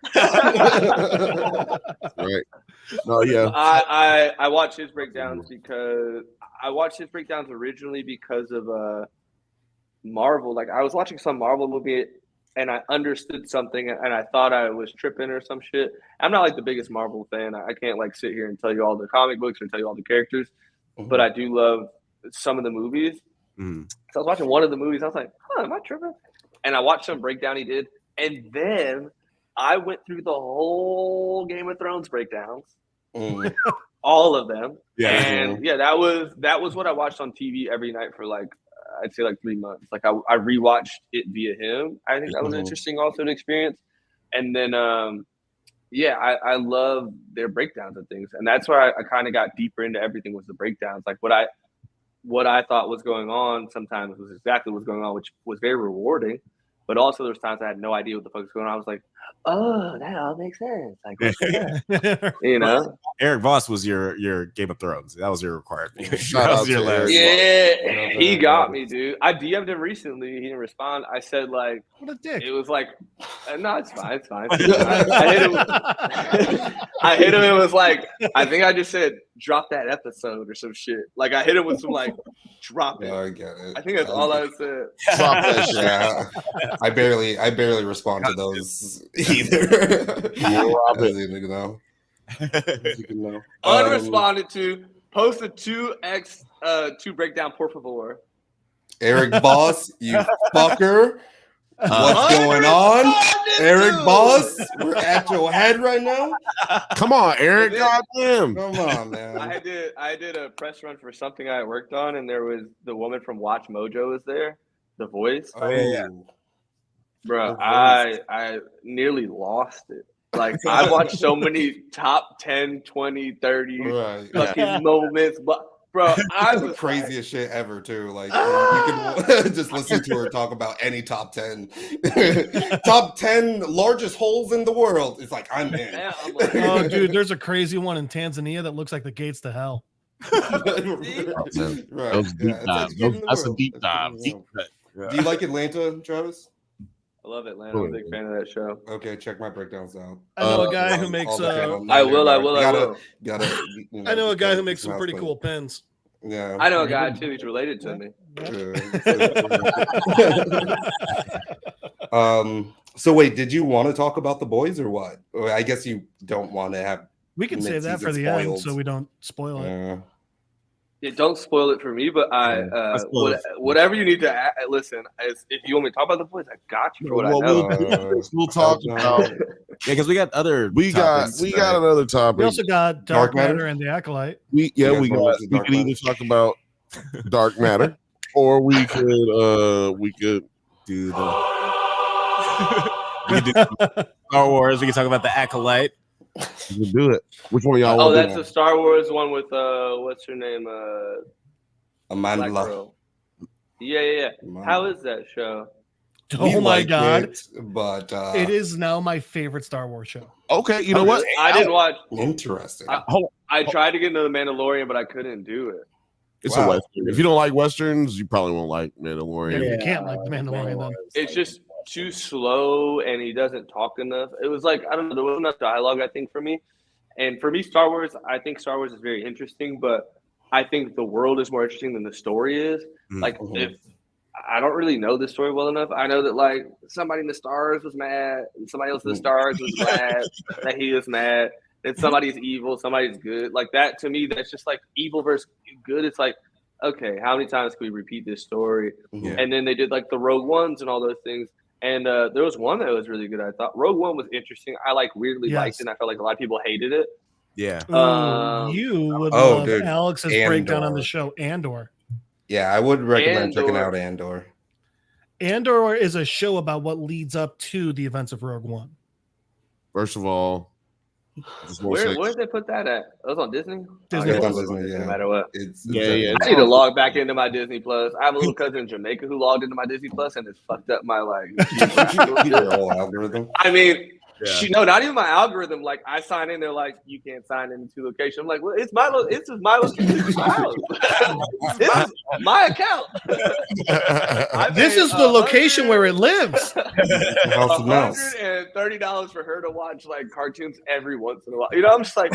Right. No, yeah. I watch his breakdowns because I watched his breakdowns originally because of Marvel. Like I was watching some Marvel movie and I understood something and I thought I was tripping or some shit. I'm not like the biggest Marvel fan. I can't like sit here and tell you all the comic books or tell you all the characters, but I do love some of the movies. Mhm. So I was watching one of the movies. I was like, am I tripping? And I watched some breakdown he did. And then I went through the whole Game of Thrones breakdowns, all of them. Yeah. And yeah, that was what I watched on TV every night for like, I'd say like 3 months. Like I rewatched it via him. I think that was interesting also to experience. And then, I love their breakdowns of things. And that's where I kind of got deeper into everything was the breakdowns. Like what I thought was going on sometimes was exactly what's going on, which was very rewarding. but also there's times I had no idea what the fuck was going on. I was like, oh, that all makes sense. Like, you know, Eric Voss was your Game of Thrones. That was your required. Shout That out was your to last. Eric. Yeah, he got me, dude. I DM'd him recently. He didn't respond. I said like, What a dick. it was like, no, it's fine, it's fine. I hit him. I hit him. It was like, I think I just said drop that episode or some shit. Like I hit him with some like drop it. Yeah, I get it. I think that's all I said. Drop that shit. Yeah, I barely respond to those either. You know. Unresponded to. Posted 2 breakdown por favor. Eric Boss, you fucker. What's going on? Eric Boss, we're at your head right now. Come on, Eric. Goddamn. Come on, man. I did a press run for something I worked on, and there was the woman from Watch Mojo was there, the voice. Oh, yeah. Bro, I nearly lost it. Like I watched so many top 10, 20, 30 fucking moments, but bro, I was the craziest shit ever too. Like you can just listen to her talk about any top 10 largest holes in the world. It's like I'm in. Yeah, I'm like, Oh, dude, there's a crazy one in Tanzania that looks like the gates to hell. That was deep dive. That's a deep dive. Do you like Atlanta, Travis? I love Atlanta. I'm a big fan of that show. Okay, check my breakdowns out. I know a guy who makes I will. I know a guy who makes some pretty cool pins. Yeah, I know a guy too. He's related to me. So wait, did you want to talk about The Boys or what? Or I guess you don't want to have. We can save that for the end so we don't spoil it. Yeah, don't spoil it for me, but whatever you need to listen. If you want me to talk about The Boys, I got you for what I know. We'll talk about. Yeah, because we got other. We got another topic. We also got Dark Matter and the Acolyte. We can either talk about Dark Matter, or we could do the. We could do Star Wars. We can talk about the Acolyte. We can do it. Which one of y'all? Oh, that's the Star Wars one with what's her name? Amanda. Yeah. How is that show? Oh my god! But it is now my favorite Star Wars show. Okay, you know what? I didn't watch. Interesting. I tried to get into the Mandalorian, but I couldn't do it. It's a Western. If you don't like Westerns, you probably won't like Mandalorian. Yeah, you can't like the Mandalorian then. It's just too slow, and he doesn't talk enough. It was like, I don't know, there wasn't enough dialogue, I think, for me. And for me, Star Wars, I think Star Wars is very interesting, but I think the world is more interesting than the story is. Like, if I don't really know the story well enough, I know that like somebody in the stars was mad, and somebody else in the stars was mad that he was mad, and somebody's evil, somebody's good. Like that, to me, that's just like evil versus good. It's like, okay, how many times can we repeat this story? And then they did like the Rogue Ones and all those things. And there was one that was really good. I thought Rogue One was interesting. I weirdly liked it. And I felt like a lot of people hated it. Yeah. You would love Alex's breakdown on the show Andor. Yeah, I would recommend checking out Andor. Andor is a show about what leads up to the events of Rogue One. First of all, where did they put that at? It was on Disney. Disney Plus. No matter what. Yeah. I need to log back into my Disney Plus. I have a little cousin in Jamaica who logged into my Disney Plus, and it's fucked up my Your whole algorithm. I mean, not even my algorithm. Like I sign in, they're like, you can't sign in two locations. I'm like, well, it's my location. This is my house. This is my account. This is the location where it lives. $130 for her to watch like cartoons every once in a while. You know, I'm just like,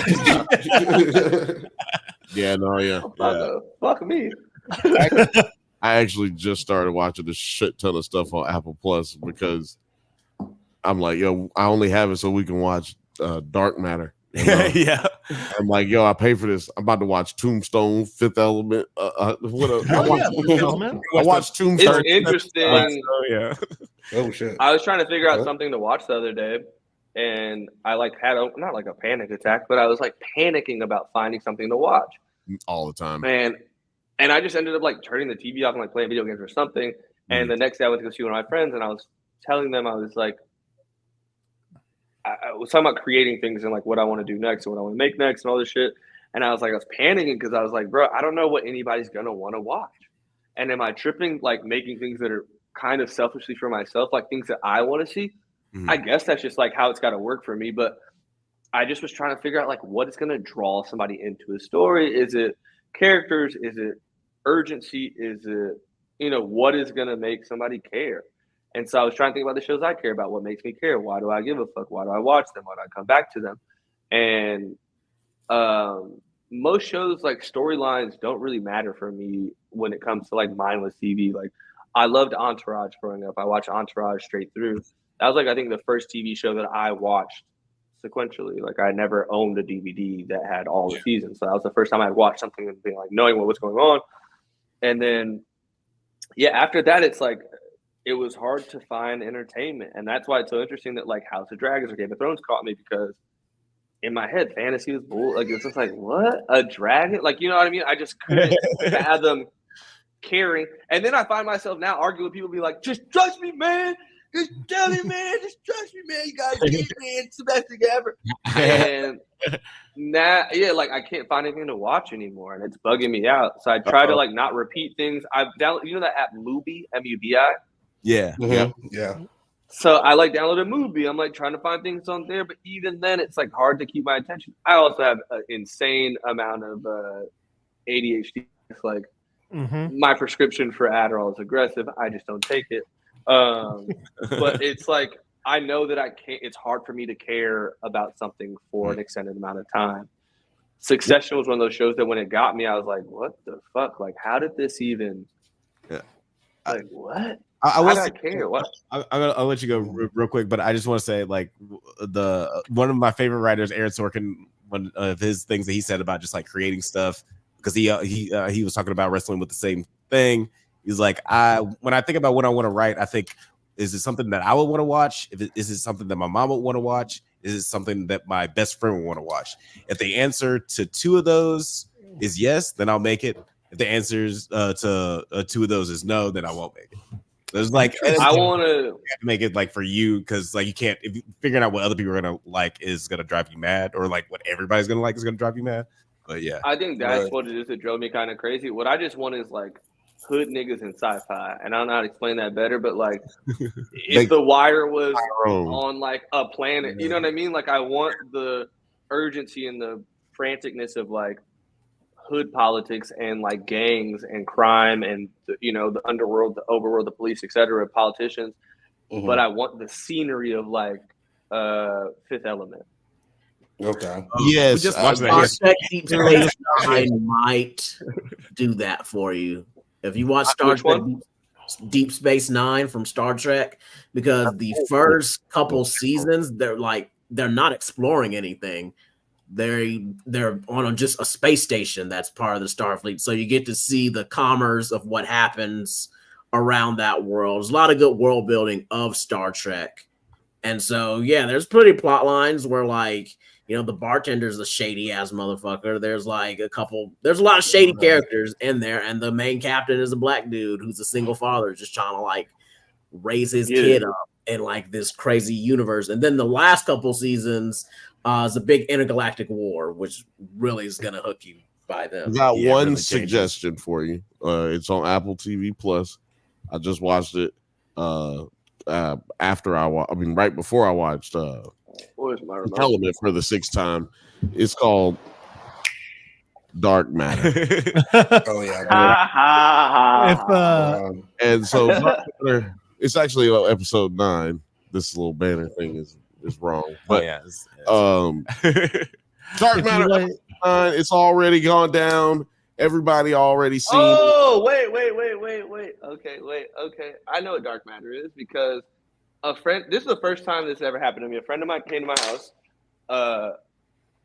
fuck me. I actually just started watching a shit ton of stuff on Apple Plus because I'm like, yo, I only have it so we can watch Dark Matter. You know? Yeah. I'm like, yo, I pay for this. I'm about to watch Tombstone, Fifth Element. I watched Tombstone. It's interesting. Oh shit. I was trying to figure out something to watch the other day, and I had not like a panic attack, but I was like panicking about finding something to watch all the time. And I just ended up like turning the TV off and like playing video games or something. And the next day I went to go see one of my friends, and I was telling them, I was like, I was talking about creating things and like what I want to do next and what I want to make next and all this shit. And I was panicking because I was like, bro, I don't know what anybody's going to want to watch. And am I tripping, like making things that are kind of selfishly for myself, like things that I want to see. I guess that's just like how it's got to work for me. But I just was trying to figure out like what is going to draw somebody into a story. Is it characters? Is it urgency? Is it, what is going to make somebody care? And so I was trying to think about the shows I care about. What makes me care? Why do I give a fuck? Why do I watch them? Why do I come back to them? And most shows, like storylines, don't really matter for me when it comes to like mindless TV. Like I loved Entourage growing up. I watched Entourage straight through. That was like I think the first TV show that I watched sequentially. Like I never owned a DVD that had all the seasons. So that was the first time I'd watched something and being like knowing what was going on. And then after that it's like it was hard to find entertainment. And that's why it's so interesting that like House of Dragons or Game of Thrones caught me, because in my head fantasy was bull. Like it's just like, what? A dragon? Like, you know what I mean? I just couldn't fathom caring. And then I find myself now arguing with people, be like, just trust me, man. Just tell me, man. Just trust me, man. You gotta get it, man. It's the best thing ever. And now, like I can't find anything to watch anymore, and it's bugging me out. So I try to like not repeat things. I've downloaded, that app Mubi, MUBI. Yeah. So I like downloaded Mubi. I'm like trying to find things on there, but even then, it's like hard to keep my attention. I also have an insane amount of ADHD. It's like my prescription for Adderall is aggressive. I just don't take it. But it's like I know that I can't. It's hard for me to care about something for an extended amount of time. Succession was one of those shows that when it got me, I was like, "What the fuck? Like, how did this even? Like, what? I care. What? I'll let you go real quick, but I just want to say, like, one of my favorite writers, Aaron Sorkin, one of his things that he said about just like creating stuff, because he was talking about wrestling with the same thing. He's like, when I think about what I want to write, I think, is it something that I would want to watch? Is it something that my mom would want to watch? Is it something that my best friend would want to watch? If the answer to two of those is yes, then I'll make it. If the answers to two of those is no, then I won't make it. There's like, I want to make it like for you, because like you can't, if figuring out what other people are gonna like is gonna drive you mad, or like what everybody's gonna like is gonna drive you mad. But yeah, I think that's what it is that drove me kind of crazy. What I just want is like hood niggas in sci-fi, and I don't know how to explain that better, but like if The Wire was on like a planet, you know what I mean? Like I want the urgency and the franticness of like hood politics and like gangs and crime and the underworld, the overworld, the police, etc., politicians. But I want the scenery of like Fifth Element. Okay. Yes, just watch Star Trek Deep Space Nine might do that for you. If you watch Star Trek Deep Space Nine from Star Trek, because the first couple seasons they're not exploring anything. They're on just a space station that's part of the Starfleet, so you get to see the commerce of what happens around that world. There's a lot of good world building of Star Trek, and so there's pretty plot lines where like the bartender's a shady ass motherfucker. There's a lot of shady characters in there, and the main captain is a black dude who's a single father just trying to like raise his kid up in like this crazy universe. And then the last couple seasons is a big intergalactic war, which really is gonna hook you by them. I got one suggestion for you. It's on Apple TV Plus. I just watched it right before I watched Element for the sixth time. It's called Dark Matter. Oh yeah. And so it's actually episode 9. This little banner thing is wrong, but Dark Matter, it's already gone down. Everybody already seen. Oh, wait. Okay. I know what Dark Matter is, because a friend. This is the first time this ever happened to me. A friend of mine came to my house,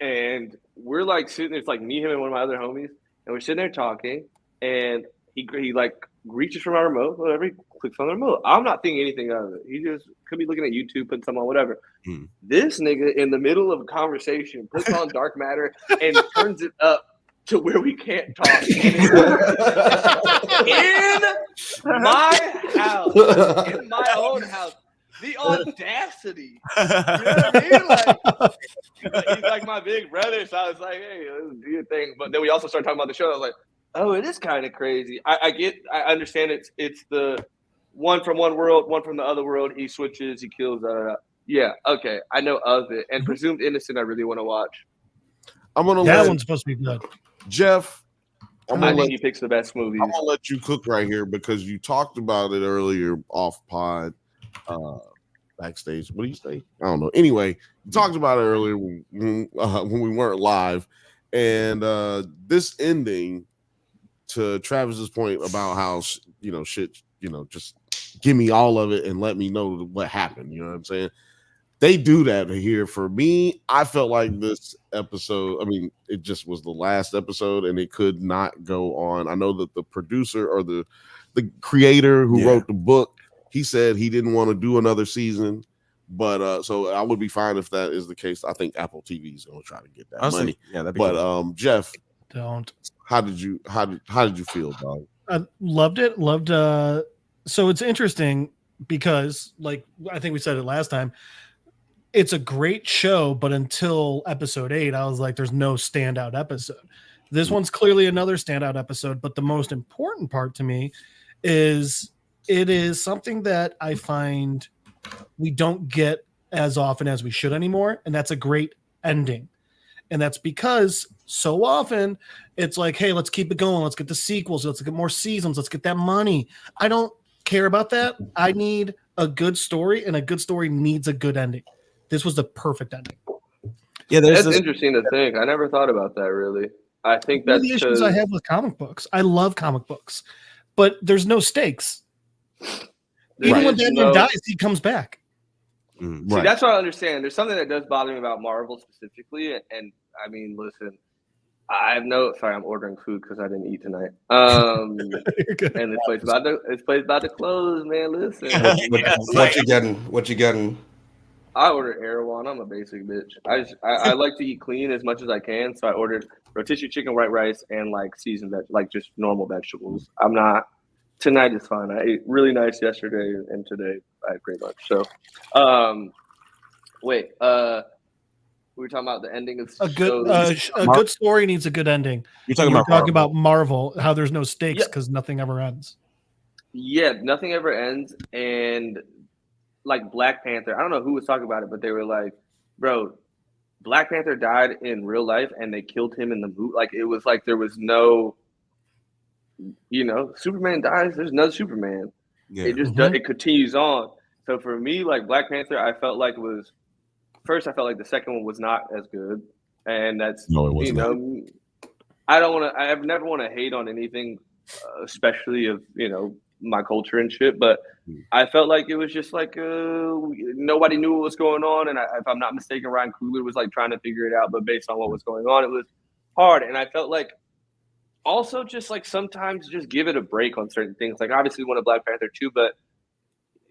and we're like sitting there. It's like me, him, and one of my other homies, and we're sitting there talking, and he like reaches for my remote, whatever. He clicks on the remote. I'm not thinking anything of it. He just could be looking at YouTube, putting something on, whatever. This nigga in the middle of a conversation puts on Dark Matter and turns it up to where we can't talk. In my house, in my own house. The audacity. You know what I mean? Like, he's like my big brother, so I was like, hey, let's do your thing. But then we also started talking about the show. I was like, oh, it is kind of crazy. I understand it's the one from one world, one from the other world. He switches, he kills. Yeah, okay, I know of it. And Presumed Innocent, I really want to watch. I'm gonna That let one's supposed to be good. Jeff. I think he picks the best movies. I'm gonna let you cook right here because you talked about it earlier off pod, backstage. What do you say? I don't know. Anyway, you talked about it earlier when we weren't live, and this ending, to Travis's point about how shit, just give me all of it and let me know what happened. You know what I'm saying? They do that here. For me, I felt like this episode, I mean, it just was the last episode and it could not go on. I know that the producer or the creator who wrote the book, he said he didn't want to do another season, but so I would be fine if that is the case. I think Apple TV is going to try to get that money. Yeah, that'd be but cool. Jeff, Don't. how did you feel, dog? I loved it. So it's interesting because, like, I think we said it last time, it's a great show, but until episode 8, I was like, there's no standout episode. This one's clearly another standout episode, but the most important part to me is it is something that I find we don't get as often as we should anymore, and that's a great ending. And that's because so often it's like, hey, let's keep it going. Let's get the sequels. Let's get more seasons. Let's get that money. I don't care about that. I need a good story, and a good story needs a good ending. This was the perfect ending. Yeah, that's interesting to think. I never thought about that, really. I think that's the issues I have with comic books. I love comic books, but there's no stakes. Even when Batman dies, he comes back. See, that's what I understand. There's something that does bother me about Marvel specifically, and I mean, listen, sorry, I'm ordering food because I didn't eat tonight. And this place about to close, man. Listen, what you getting? I ordered Erewhon. I'm a basic bitch. I like to eat clean as much as I can, so I ordered rotisserie chicken, white rice, and like seasoned like just normal vegetables. I'm not. Tonight is fine. I ate really nice yesterday, and today I had great lunch. So, we were talking about the ending of a good story needs a good ending. You're talking about Marvel, how there's no stakes because nothing ever ends. Yeah, nothing ever ends, and like Black Panther, I don't know who was talking about it, but they were like, bro, Black Panther died in real life and they killed him in the movie. Like, it was like there was no, Superman dies, there's another Superman. Yeah. It just does, it continues on. So for me, like Black Panther, I felt like the second one was not as good. And that's, I never want to hate on anything, especially of, my culture and shit, but I felt like it was just like nobody knew what was going on, and if I'm not mistaken, Ryan Coogler was like trying to figure it out, but based on what was going on, it was hard. And I felt like also just like sometimes just give it a break on certain things. Like obviously we wanted Black Panther 2, but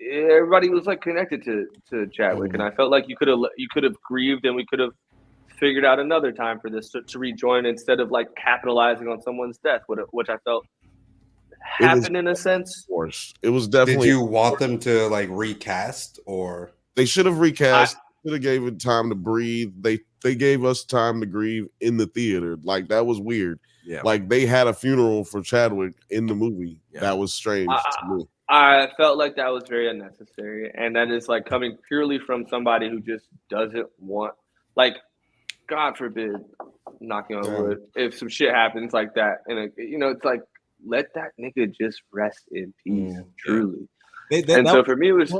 everybody was like connected to Chadwick, and I felt like you could have grieved, and we could have figured out another time for this to rejoin instead of like capitalizing on someone's death, which I felt happened in a sense. Of course, it was definitely. Did you want them to like recast, or they should have recast? Should have gave it time to breathe. They gave us time to grieve in the theater. Like that was weird. Yeah, like they had a funeral for Chadwick in the movie. Yeah. That was strange to me. I felt like that was very unnecessary, and that is like coming purely from somebody who just doesn't want, like, God forbid, knocking on wood, if some shit happens like that, and it's like, let that nigga just rest in peace, truly. So for me, it was.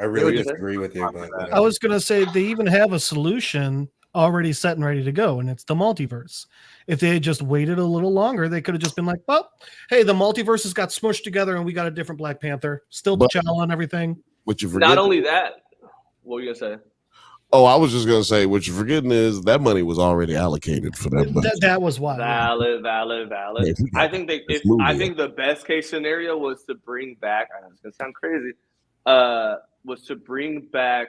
I really disagree with you. But I was gonna say they even have a solution already set and ready to go, and it's the multiverse. If they had just waited a little longer, they could have just been like, "Well, hey, the multiverses got smushed together, and we got a different Black Panther, still T'Challa and everything." What you forget? Not only that, what were you gonna say? Oh, I was just gonna say what you're forgetting is that money was already allocated for that. That was why. Valid. Yeah, I think the best case scenario was to bring back. I know it's gonna sound crazy. Was to bring back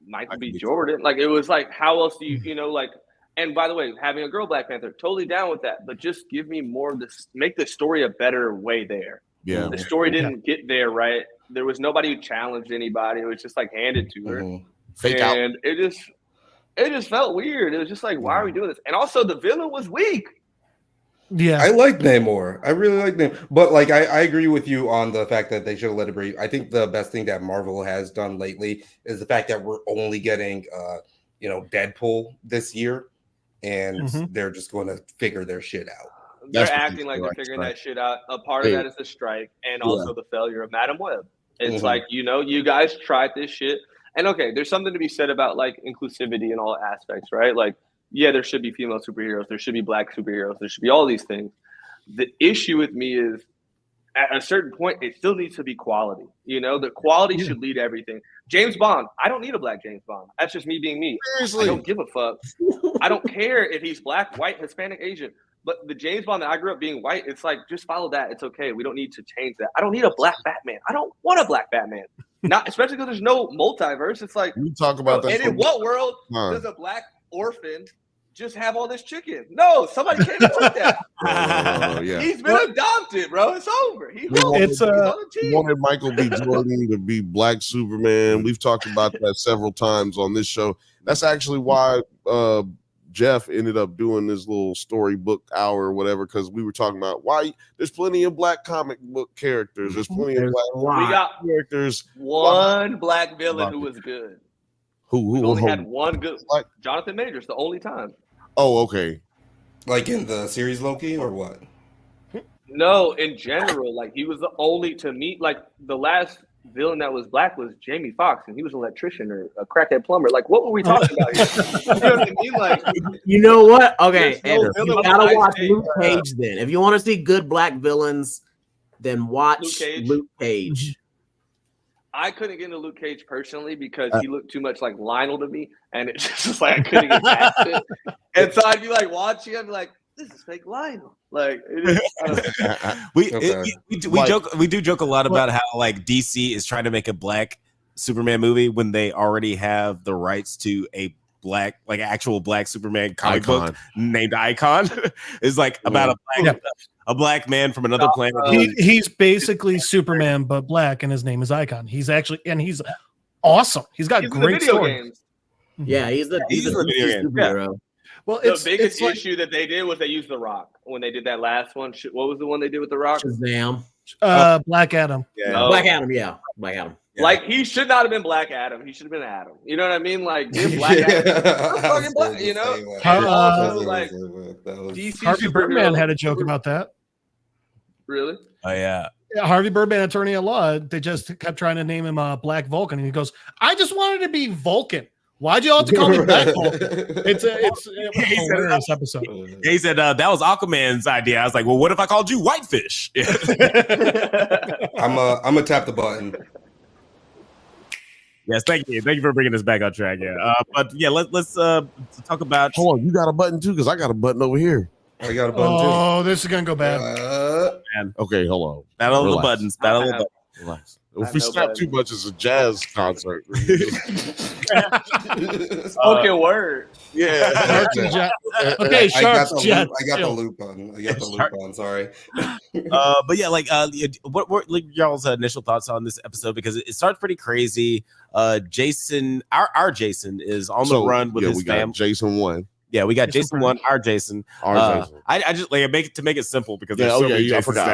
Michael B. Jordan. Like it was like, how else do you like? And by the way, having a girl Black Panther, totally down with that. But just give me more of this. Make the story a better way there. Yeah, the story didn't get there right. There was nobody who challenged anybody. It was just like handed to her. Mm-hmm. Fake out. And it just felt weird. It was just like, why are we doing this? And also the villain was weak. Yeah, I like Namor. I really like Namor. But like I agree with you on the fact that they should have let it breathe. I think the best thing that Marvel has done lately is the fact that we're only getting Deadpool this year, and they're just going to figure their shit out. They're acting like they're figuring that shit out. A part of that is the strike and also the failure of Madam Web. It's like, you guys tried this shit. And okay, there's something to be said about like inclusivity in all aspects, right? Like, yeah, there should be female superheroes. There should be black superheroes. There should be all these things. The issue with me is at a certain point, it still needs to be quality. The quality should lead everything. James Bond, I don't need a black James Bond. That's just me being me. Seriously. I don't give a fuck. I don't care if he's black, white, Hispanic, Asian. But the James Bond that I grew up being white, it's like, just follow that. It's okay. We don't need to change that. I don't need a black Batman. I don't want a black Batman. Not especially because there's no multiverse. It's like, we talk about that. And in what world does a black orphan just have all this chicken? No, somebody can't do that. Yeah. He's been adopted, bro. It's over. He's wanted Michael B. Jordan to be Black Superman. We've talked about that several times on this show. That's actually why Jeff ended up doing this little storybook hour or whatever, because we were talking about why there's plenty of black comic book characters. There's plenty of black characters. One black villain who was good. Who only had one good. Like Jonathan Majors, the only time. Oh, okay. Like in the series Loki or what? No, in general, like he was the only to me. Like the last villain that was black was Jamie Foxx, and he was an electrician or a crackhead plumber. Like, what were we talking about here? You know what I mean? Like, you know what? Okay, you gotta watch Luke Cage then. If you want to see good black villains, then watch Luke Cage. I couldn't get into Luke Cage personally because he looked too much like Lionel to me, and it's just like I couldn't get past it. And so I'd be like watching, I'd be like, this is fake Lionel. Like we do joke a lot about how like DC is trying to make a black Superman movie when they already have the rights to a black, like actual black Superman comic book named Icon. It's like about a black man from another planet. He's basically Superman but black, and his name is Icon. He's awesome. He's got great stories. Yeah, he's a superhero. Yeah. Well, the biggest issue that they did was they used The Rock when they did that last one. What was the one they did with The Rock? Shazam. Black Adam. Yeah. No. Black Adam. Yeah, Black Adam. Yeah. Like he should not have been Black Adam. He should have been Adam. You know what I mean? Like Black Adam. Fucking black, you know. Harvey Birdman had a joke about that. Really? Oh yeah. Harvey Birdman, attorney at law. They just kept trying to name him Black Vulcan, and he goes, "I just wanted to be Vulcan. Why'd you all have to call me Black Vulcan?" It's a hilarious episode. He said that was Aquaman's idea. I was like, well, what if I called you Whitefish? I'm gonna tap the button. Yes, thank you for bringing us back on track. Yeah, but yeah, let's talk about. Hold on, you got a button too, because I got a button over here. I got a button too. Oh, this is gonna go bad. Okay, hold on. Battle of the buttons. Battle of the buttons. Relax. If we snap too much, it's a jazz concert. Spoken word. Yeah. Okay, sharp. I got the loop on. Sorry. But yeah, what like y'all's initial thoughts on this episode? Because it starts pretty crazy. Jason, our Jason is on the run with his family. Jason 1. Yeah, we got Jason 1, our Jason. Jason. I just like make it simple because I forgot.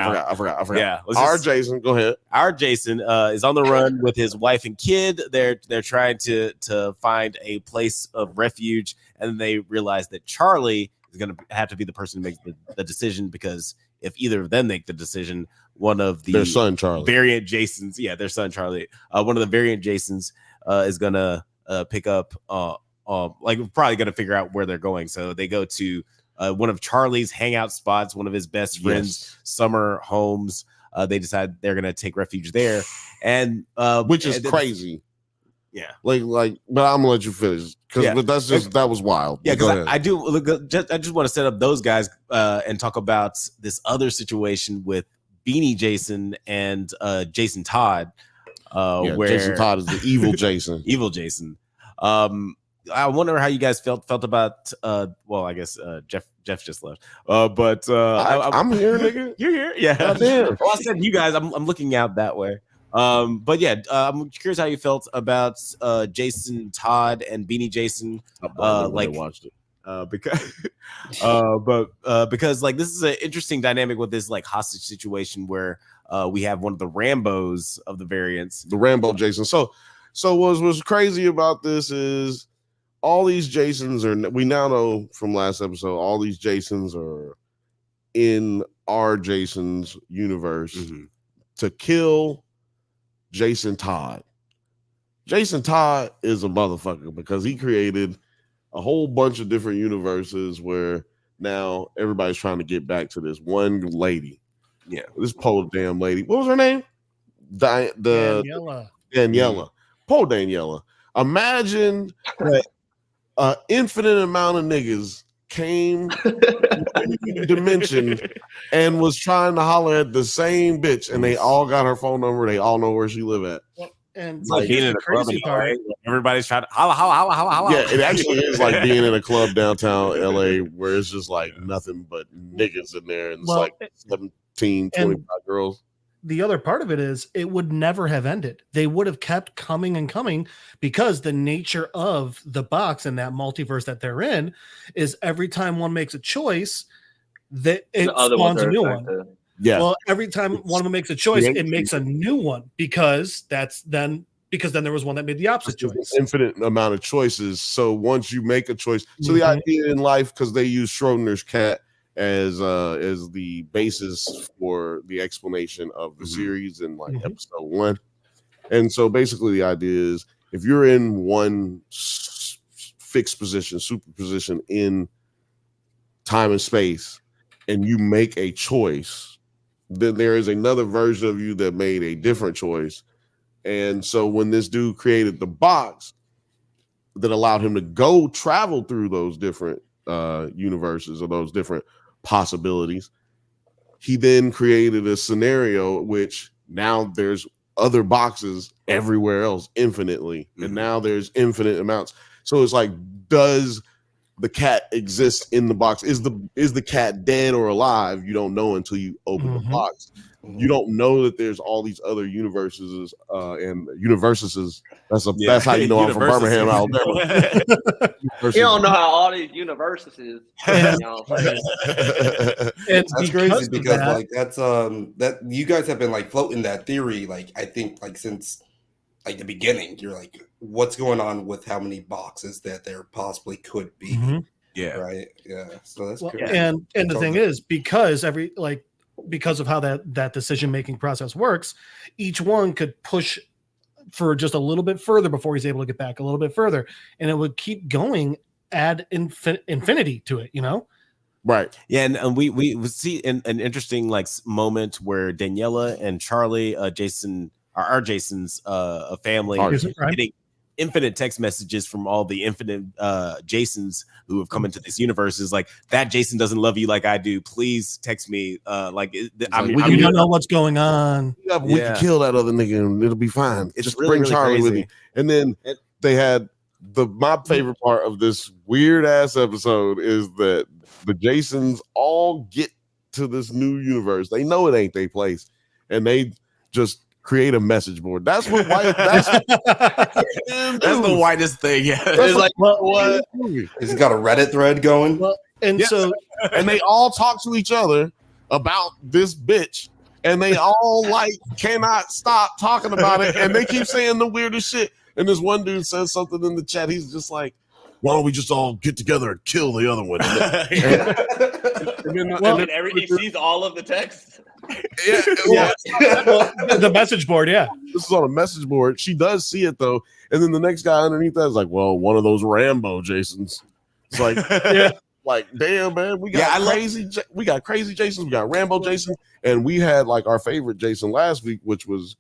Yeah, our Jason, go ahead. Our Jason is on the run with his wife and kid. They're trying to find a place of refuge, and they realize that Charlie is going to have to be the person to make the decision, because if either of them make the decision, one of their son Charlie variant Jasons, their son Charlie, one of the variant Jasons is going to pick up. Probably going to figure out where they're going. So they go to one of Charlie's hangout spots, one of his best friends' summer homes. They decide they're going to take refuge there, and which is crazy. Yeah, but I'm gonna let you finish because that was wild. Yeah, because I just want to set up those guys and talk about this other situation with Beanie Jason and Jason Todd. Where Jason Todd is the evil Jason. Evil Jason. I wonder how you guys felt about I guess Jeff just left. But I'm here, nigga. You're here? Yeah. Well, I said you guys, I'm looking out that way. But yeah, I'm curious how you felt about Jason Todd and Beanie Jason. Watched it. Because like this is an interesting dynamic with this like hostage situation where we have one of the Rambos of the variants, the Rambo Jason. So what's crazy about this is all these Jasons are. We now know from last episode, all these Jasons are in our Jason's universe to kill Jason Todd. Jason Todd is a motherfucker because he created a whole bunch of different universes where now everybody's trying to get back to this one lady. Yeah, this poor damn lady. What was her name? Daniela. Poor Daniela. Imagine that an infinite amount of niggas came dimension and was trying to holler at the same bitch, and they all got her phone number. They all know where she live at. And like being in a club in LA, everybody's trying to holla. Yeah, it actually is like being in a club downtown LA where it's just like nothing but niggas in there, and it's like 17, 25 girls. The other part of it is it would never have ended. They would have kept coming and coming because the nature of the box and that multiverse that they're in is every time one makes a choice, that it spawns a new one. Yeah. Well, every time one of them makes a choice, it makes a new one because then there was one that made the opposite choice. Infinite amount of choices. So once you make a choice, so the idea in life, because they use Schrodinger's cat as the basis for the explanation of the series in like episode 1. And so basically the idea is if you're in one fixed position, superposition in time and space, and you make a choice, then there is another version of you that made a different choice. And so when this dude created the box that allowed him to go travel through those different universes or those different possibilities, he then created a scenario which now there's other boxes everywhere else infinitely, and now there's infinite amounts. So it's like, does the cat exists in the box? Is the cat dead or alive? You don't know until you open the box. You don't know that there's all these other universes and universes. That's how you know I'm from Birmingham, Alabama. You don't know how all these universes is. That's crazy because like that's that you guys have been like floating that theory, like I think like since like the beginning. You're like, what's going on with how many boxes that there possibly could be? Yeah. Right. Yeah. So that's crazy. And the thing is, because of how that decision-making process works, each one could push for just a little bit further before he's able to get back a little bit further, and it would keep going ad infinity to it, you know? Right. Yeah, and we see an interesting like moment where Daniela and Charlie, Jason, our Jason's a family, getting infinite text messages from all the infinite Jasons who have come into this universe. Is like, that Jason doesn't love you like I do. Please text me. We don't know what's going on. Yeah, we can kill that other nigga and it'll be fine. It's just really, bring Charlie crazy with you. And then they had my favorite part of this weird ass episode is that the Jasons all get to this new universe. They know it ain't their place, and just create a message board. That's what white. That's the whitest thing. Yeah, it's like what? It's got a Reddit thread going. Well, and they all talk to each other about this bitch, and they all like cannot stop talking about it, and they keep saying the weirdest shit. And this one dude says something in the chat. He's just like, "Why don't we just all get together and kill the other one?" And he sees all of the text. The message board. Yeah, this is on a message board. She does see it though, and then the next guy underneath that is like, "Well, one of those Rambo Jasons." It's like, like, damn, man, we got we got crazy Jasons, we got Rambo Jason, and we had like our favorite Jason last week, which was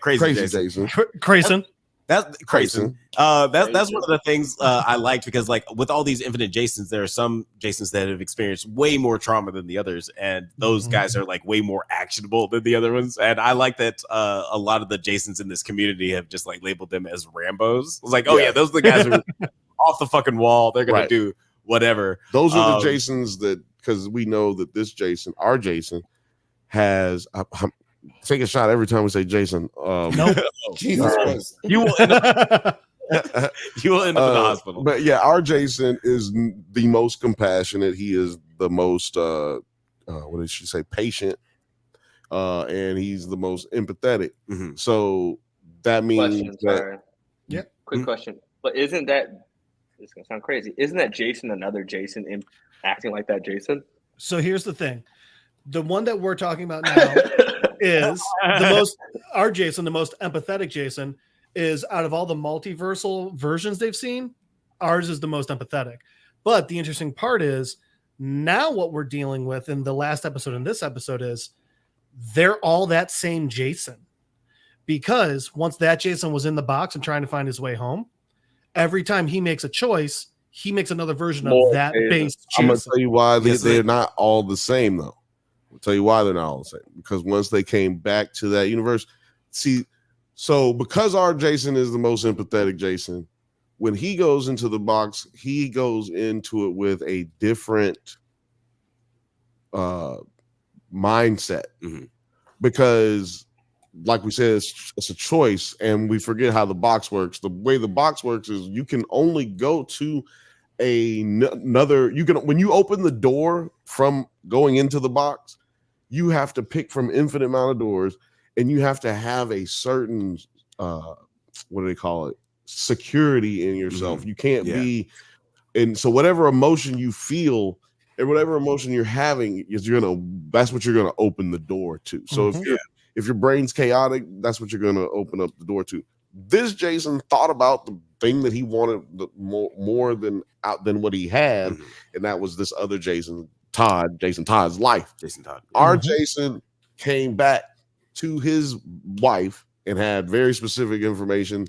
crazy Jason. Grayson. That's Grayson. That's one of the things I liked, because like with all these infinite Jasons, there are some Jasons that have experienced way more trauma than the others, and those guys are like way more actionable than the other ones. And I like that a lot of the Jasons in this community have just like labeled them as Rambos. It's like, those are the guys who are off the fucking wall. They're gonna do whatever. Those are the Jasons that, because we know that this Jason, our Jason, has. Take a shot every time we say Jason. Jesus Christ. You will You will end up in the hospital. But yeah, our Jason is the most compassionate. He is the most what did she say? Patient. And he's the most empathetic. Mm-hmm. So that means Question, sorry. Yeah. Quick question. But isn't that, it's going to sound crazy, isn't that Jason another Jason acting like that Jason? So here's the thing. The one that we're talking about now is our Jason, the most empathetic Jason, is out of all the multiversal versions they've seen, ours is the most empathetic. But the interesting part is now what we're dealing with in the last episode and this episode is they're all that same Jason, because once that Jason was in the box and trying to find his way home, every time he makes a choice, he makes another version of that base Jason. I'm going to tell you why they're not all the same, though. I'll tell you why they're not all the same. Because once they came back to that universe, so because our Jason is the most empathetic Jason, when he goes into the box, he goes into it with a different mindset. Mm-hmm. Because like we said, it's a choice, and we forget how the box works. The way the box works is you can only go to another. You can, when you open the door from going into the box, you have to pick from infinite amount of doors, and you have to have a certain what do they call it? Security in yourself. Mm-hmm. You can't be, and so whatever emotion you feel and whatever emotion you're having is that's what you're gonna open the door to. So if your brain's chaotic, that's what you're gonna open up the door to. This Jason thought about the thing that he wanted more than what he had, and that was this other Jason Todd's life. Jason Todd. Our Jason came back to his wife and had very specific information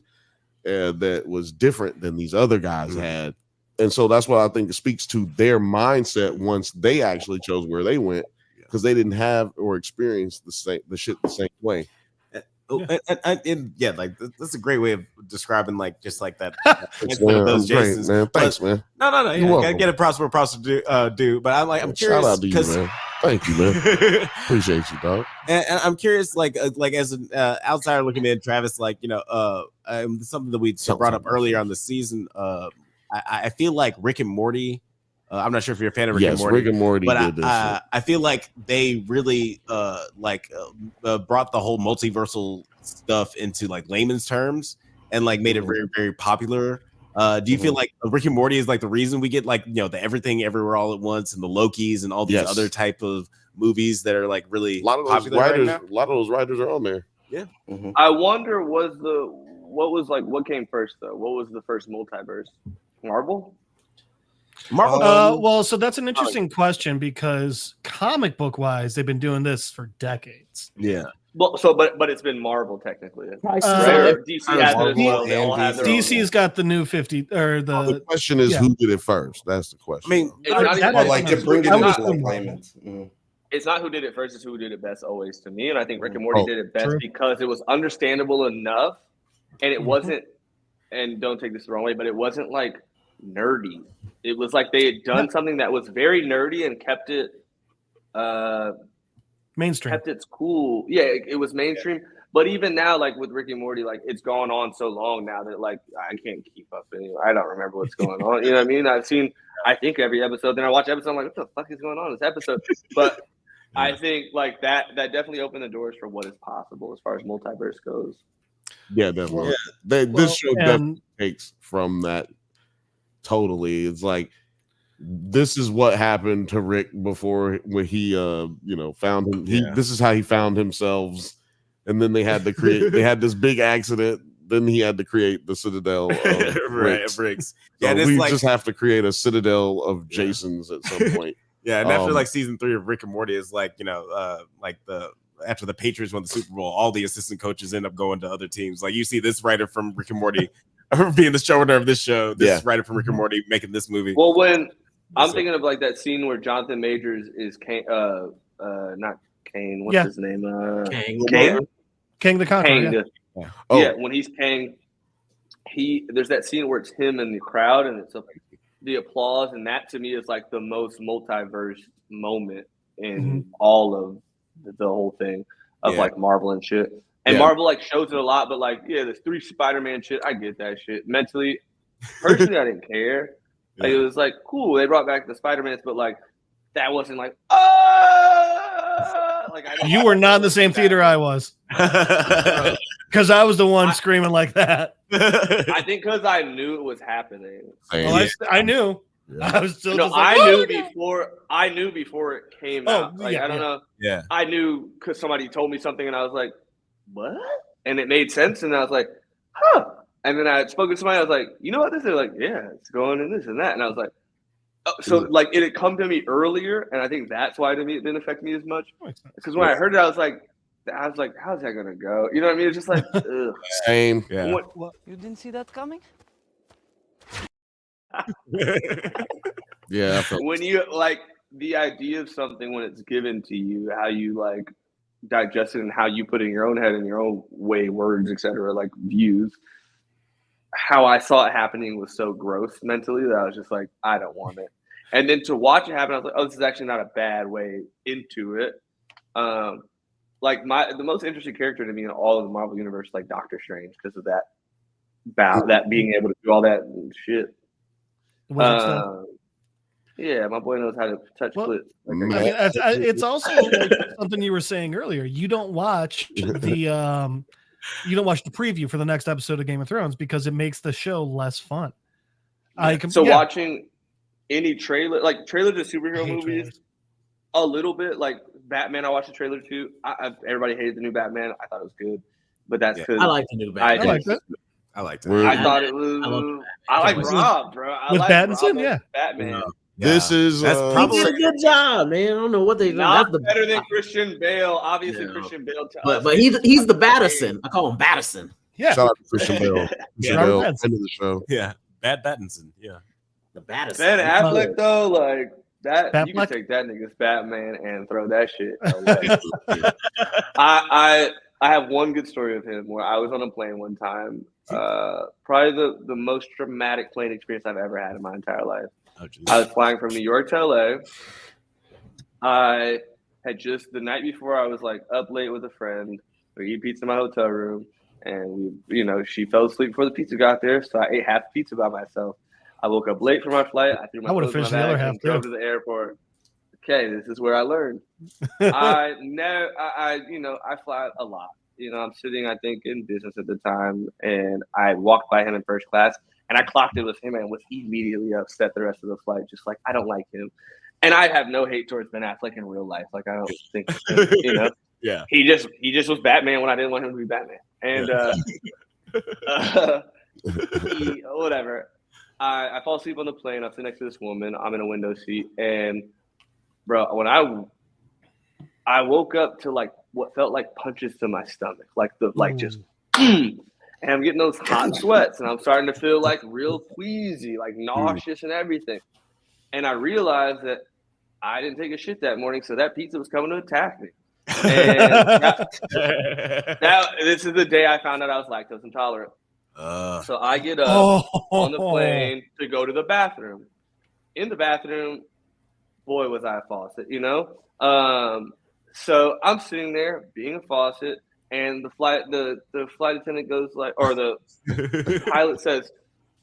that was different than these other guys had. And so that's why I think it speaks to their mindset once they actually chose where they went, because they didn't have or experience the shit the same way. And like that's a great way of describing like just like that. Those Jasons, man. Thanks, man. No. You gotta get a props to do. But I'm curious. Shout out to you, man. Thank you, man. Appreciate you, dog. And I'm curious, like as an outsider looking in, Travis, like something that we brought up earlier on the season. I feel like Rick and Morty. I'm not sure if you're a fan of Rick and Morty. Rick and Morty but did this. I feel like they really brought the whole multiversal stuff into like layman's terms and like made it very, very popular. Do you feel like Rick and Morty is like the reason we get like the Everything Everywhere All at Once and the Lokis and all these other type of movies that are like really a lot of those writers? Right, a lot of those writers are on there. Yeah. I wonder what came first though? What was the first multiverse? Marvel? Well, so that's an interesting question because comic book wise, they've been doing this for decades. Yeah. Well, but it's been Marvel technically. DC has it as well. They all have their DC's got the new 50 or the question is who did it first? That's the question. I mean, to bring it into alignment. It's not who did it first, it's who did it best always to me. And I think Rick and Morty did it best because it was understandable enough and it wasn't, and don't take this the wrong way, but it wasn't like nerdy. It was like they had done something that was very nerdy and kept it mainstream. Kept it cool. Yeah, it was mainstream. But even now, like with Rick and Morty, like it's gone on so long now that like I can't keep up anymore. I don't remember what's going on. You know what I mean? I've seen I think every episode. Then I watch episode. I'm like, what the fuck is going on in this episode? But I think like that definitely opened the doors for what is possible as far as multiverse goes. Yeah, definitely. This show definitely takes from that. Totally. It's like this is what happened to Rick before when he found him. This is how he found himself. And then they had to create they had this big accident. Then he had to create the citadel of bricks. So we just have to create a citadel of Jasons at some point. Yeah, and after like season 3 of Rick and Morty is like, after the Patriots won the Super Bowl, all the assistant coaches end up going to other teams. Like you see this writer from Rick and Morty being the showrunner of this show, this writer from Rick and Morty making this movie. Well, when I'm thinking of like that scene where Jonathan Majors is not Kane, what's his name? Kang the Conqueror. When he's Kang, there's that scene where it's him and the crowd and it's the applause, and that to me is like the most multiverse moment in all of the whole thing of like Marvel and shit. And Marvel like shows it a lot, but like, yeah, there's 3 Spider-Man shit. I get that shit. Mentally, personally, I didn't care. Like, it was like cool. They brought back the Spider-Mans, but like that wasn't like like you were not in the same theater I was, because I was the one screaming like that. I think because I knew it was happening. I knew. I was still. No, like, I knew before. I knew before it came out. Like I don't know. Yeah. I knew because somebody told me something, and I was like, "What?" And it made sense, and I was like, "Huh." And then I had spoken to somebody. I was like, "You know what this is?" They're like, "Yeah, it's going in this and that." And I was like, "Oh." So like it had come to me earlier, and I think that's why to me it didn't affect me as much. Because when I heard it, I was like, "How's that gonna go?" You know what I mean? It's just like, ugh. Same. Yeah. What? You didn't see that coming? Yeah. When you like the idea of something when it's given to you, how you like digest it and how you put it in your own head and your own way, words, etc., like views. How I saw it happening was so gross mentally that I was just like, I don't want it. And then to watch it happen, I was like, oh, this is actually not a bad way into it. Like the most interesting character to me in all of the Marvel universe, like Doctor Strange, because of that being able to do all that shit. Yeah, my boy knows how to touch clips. It's also like something you were saying earlier. You don't watch the preview for the next episode of Game of Thrones because it makes the show less fun. Watching any trailer, like trailer to superhero movies, trailers. A little bit. Like Batman, I watched the trailer too. Everybody hated the new Batman. I thought it was good, but that's because I like the new Batman. I liked it. I thought it was. I like Rob, bro. With Pattinson, yeah. Batman. Yeah. This is he did a good job, man. I don't know what they not better than Christian Bale. Obviously, Christian Bale. But he's the Battison. I call him Battison. Yeah. Shout out to Christian Bale. Bale, end of the show. Yeah. Bad Battinson. Yeah. The Battison. Ben Affleck though, like that. You can take that nigga's Batman and throw that shit away. I have one good story of him where I was on a plane one time. Probably the most traumatic plane experience I've ever had in my entire life. Oh, I was flying from New York to LA. I had just the night before I was like up late with a friend. We eat pizza in my hotel room, and she fell asleep before the pizza got there, so I ate half the pizza by myself. I woke up late for my flight. I threw my clothes in my bag and drove to the airport. Okay, this is where I learned. I fly a lot. I'm sitting, I think, in business at the time, and I walked by him in first class, and I clocked it with him and was immediately upset the rest of the flight, just like, I don't like him. And I have no hate towards Ben Affleck in real life. Like, I don't think, yeah. He just was Batman when I didn't want him to be Batman. And whatever. I fall asleep on the plane. I'm sitting next to this woman. I'm in a window seat, and bro, when I woke up to like what felt like punches to my stomach, just, and I'm getting those hot sweats, and I'm starting to feel like real queasy, like nauseous and everything. And I realized that I didn't take a shit that morning, so that pizza was coming to attack me. And now this is the day I found out I was lactose intolerant. So I get up on the plane to go to the bathroom. In the bathroom, boy, was I a faucet, So I'm sitting there being a faucet, and the flight attendant goes like, or the pilot says,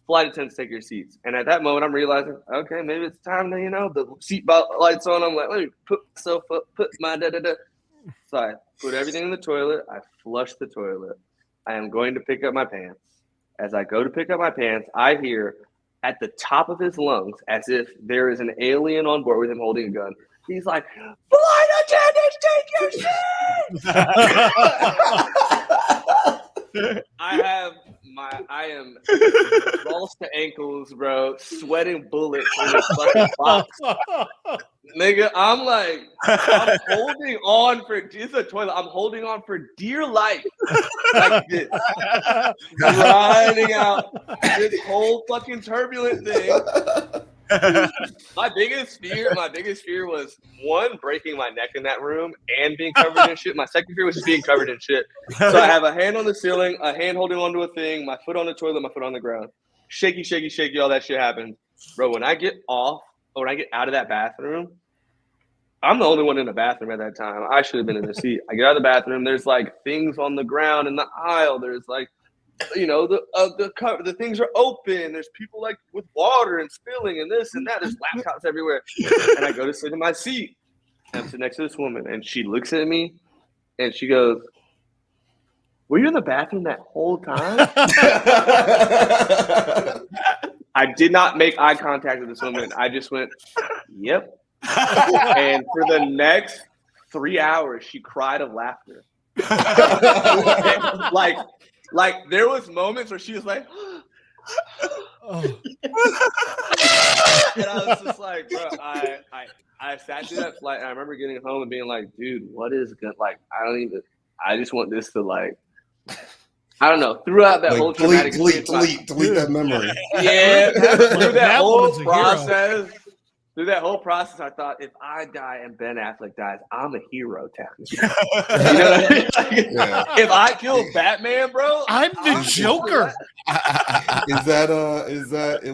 "Flight attendants, take your seats." And at that moment, I'm realizing, okay, maybe it's time to, the seatbelt lights on. I'm like, let me put myself up, put my da-da-da. So I put everything in the toilet. I flush the toilet. I am going to pick up my pants. As I go to pick up my pants, I hear at the top of his lungs, as if there is an alien on board with him holding a gun, he's like, "Flight attendants, take your seats!" I am lost to ankles, bro, sweating bullets in this fucking box. Nigga, I'm holding on for, it's a toilet, I'm holding on for dear life. Like this. Riding out this whole fucking turbulent thing. My biggest fear was, one, breaking my neck in that room and being covered in shit. My second fear was just being covered in shit. So I have a hand on the ceiling, a hand holding onto a thing, my foot on the toilet, my foot on the ground. Shaky, shaky, shaky, all that shit happens. Bro, when I get out of that bathroom, I'm the only one in the bathroom at that time. I should have been in the seat. I get out of the bathroom. There's like things on the ground in the aisle. There's like, the things are open. There's people like with water and spilling and this and that. There's laptops everywhere. And I go to sit in my seat. And I'm sitting next to this woman, and she looks at me, and she goes, "Were you in the bathroom that whole time?" I did not make eye contact with this woman. I just went, "Yep." And for the next 3 hours, she cried of laughter. like there was moments where she was like, and I was just like, bro, I sat through that flight, and I remember getting home and being like, dude, what is good? Like, I just want this to like, I don't know. Throughout that whole traumatic delete that memory. Yeah, through that whole woman's a hero. Through that whole process, I thought, if I die and Ben Affleck dies, I'm a hero, technically. You know what I mean? Like, if I kill Batman, bro, I'm the Joker.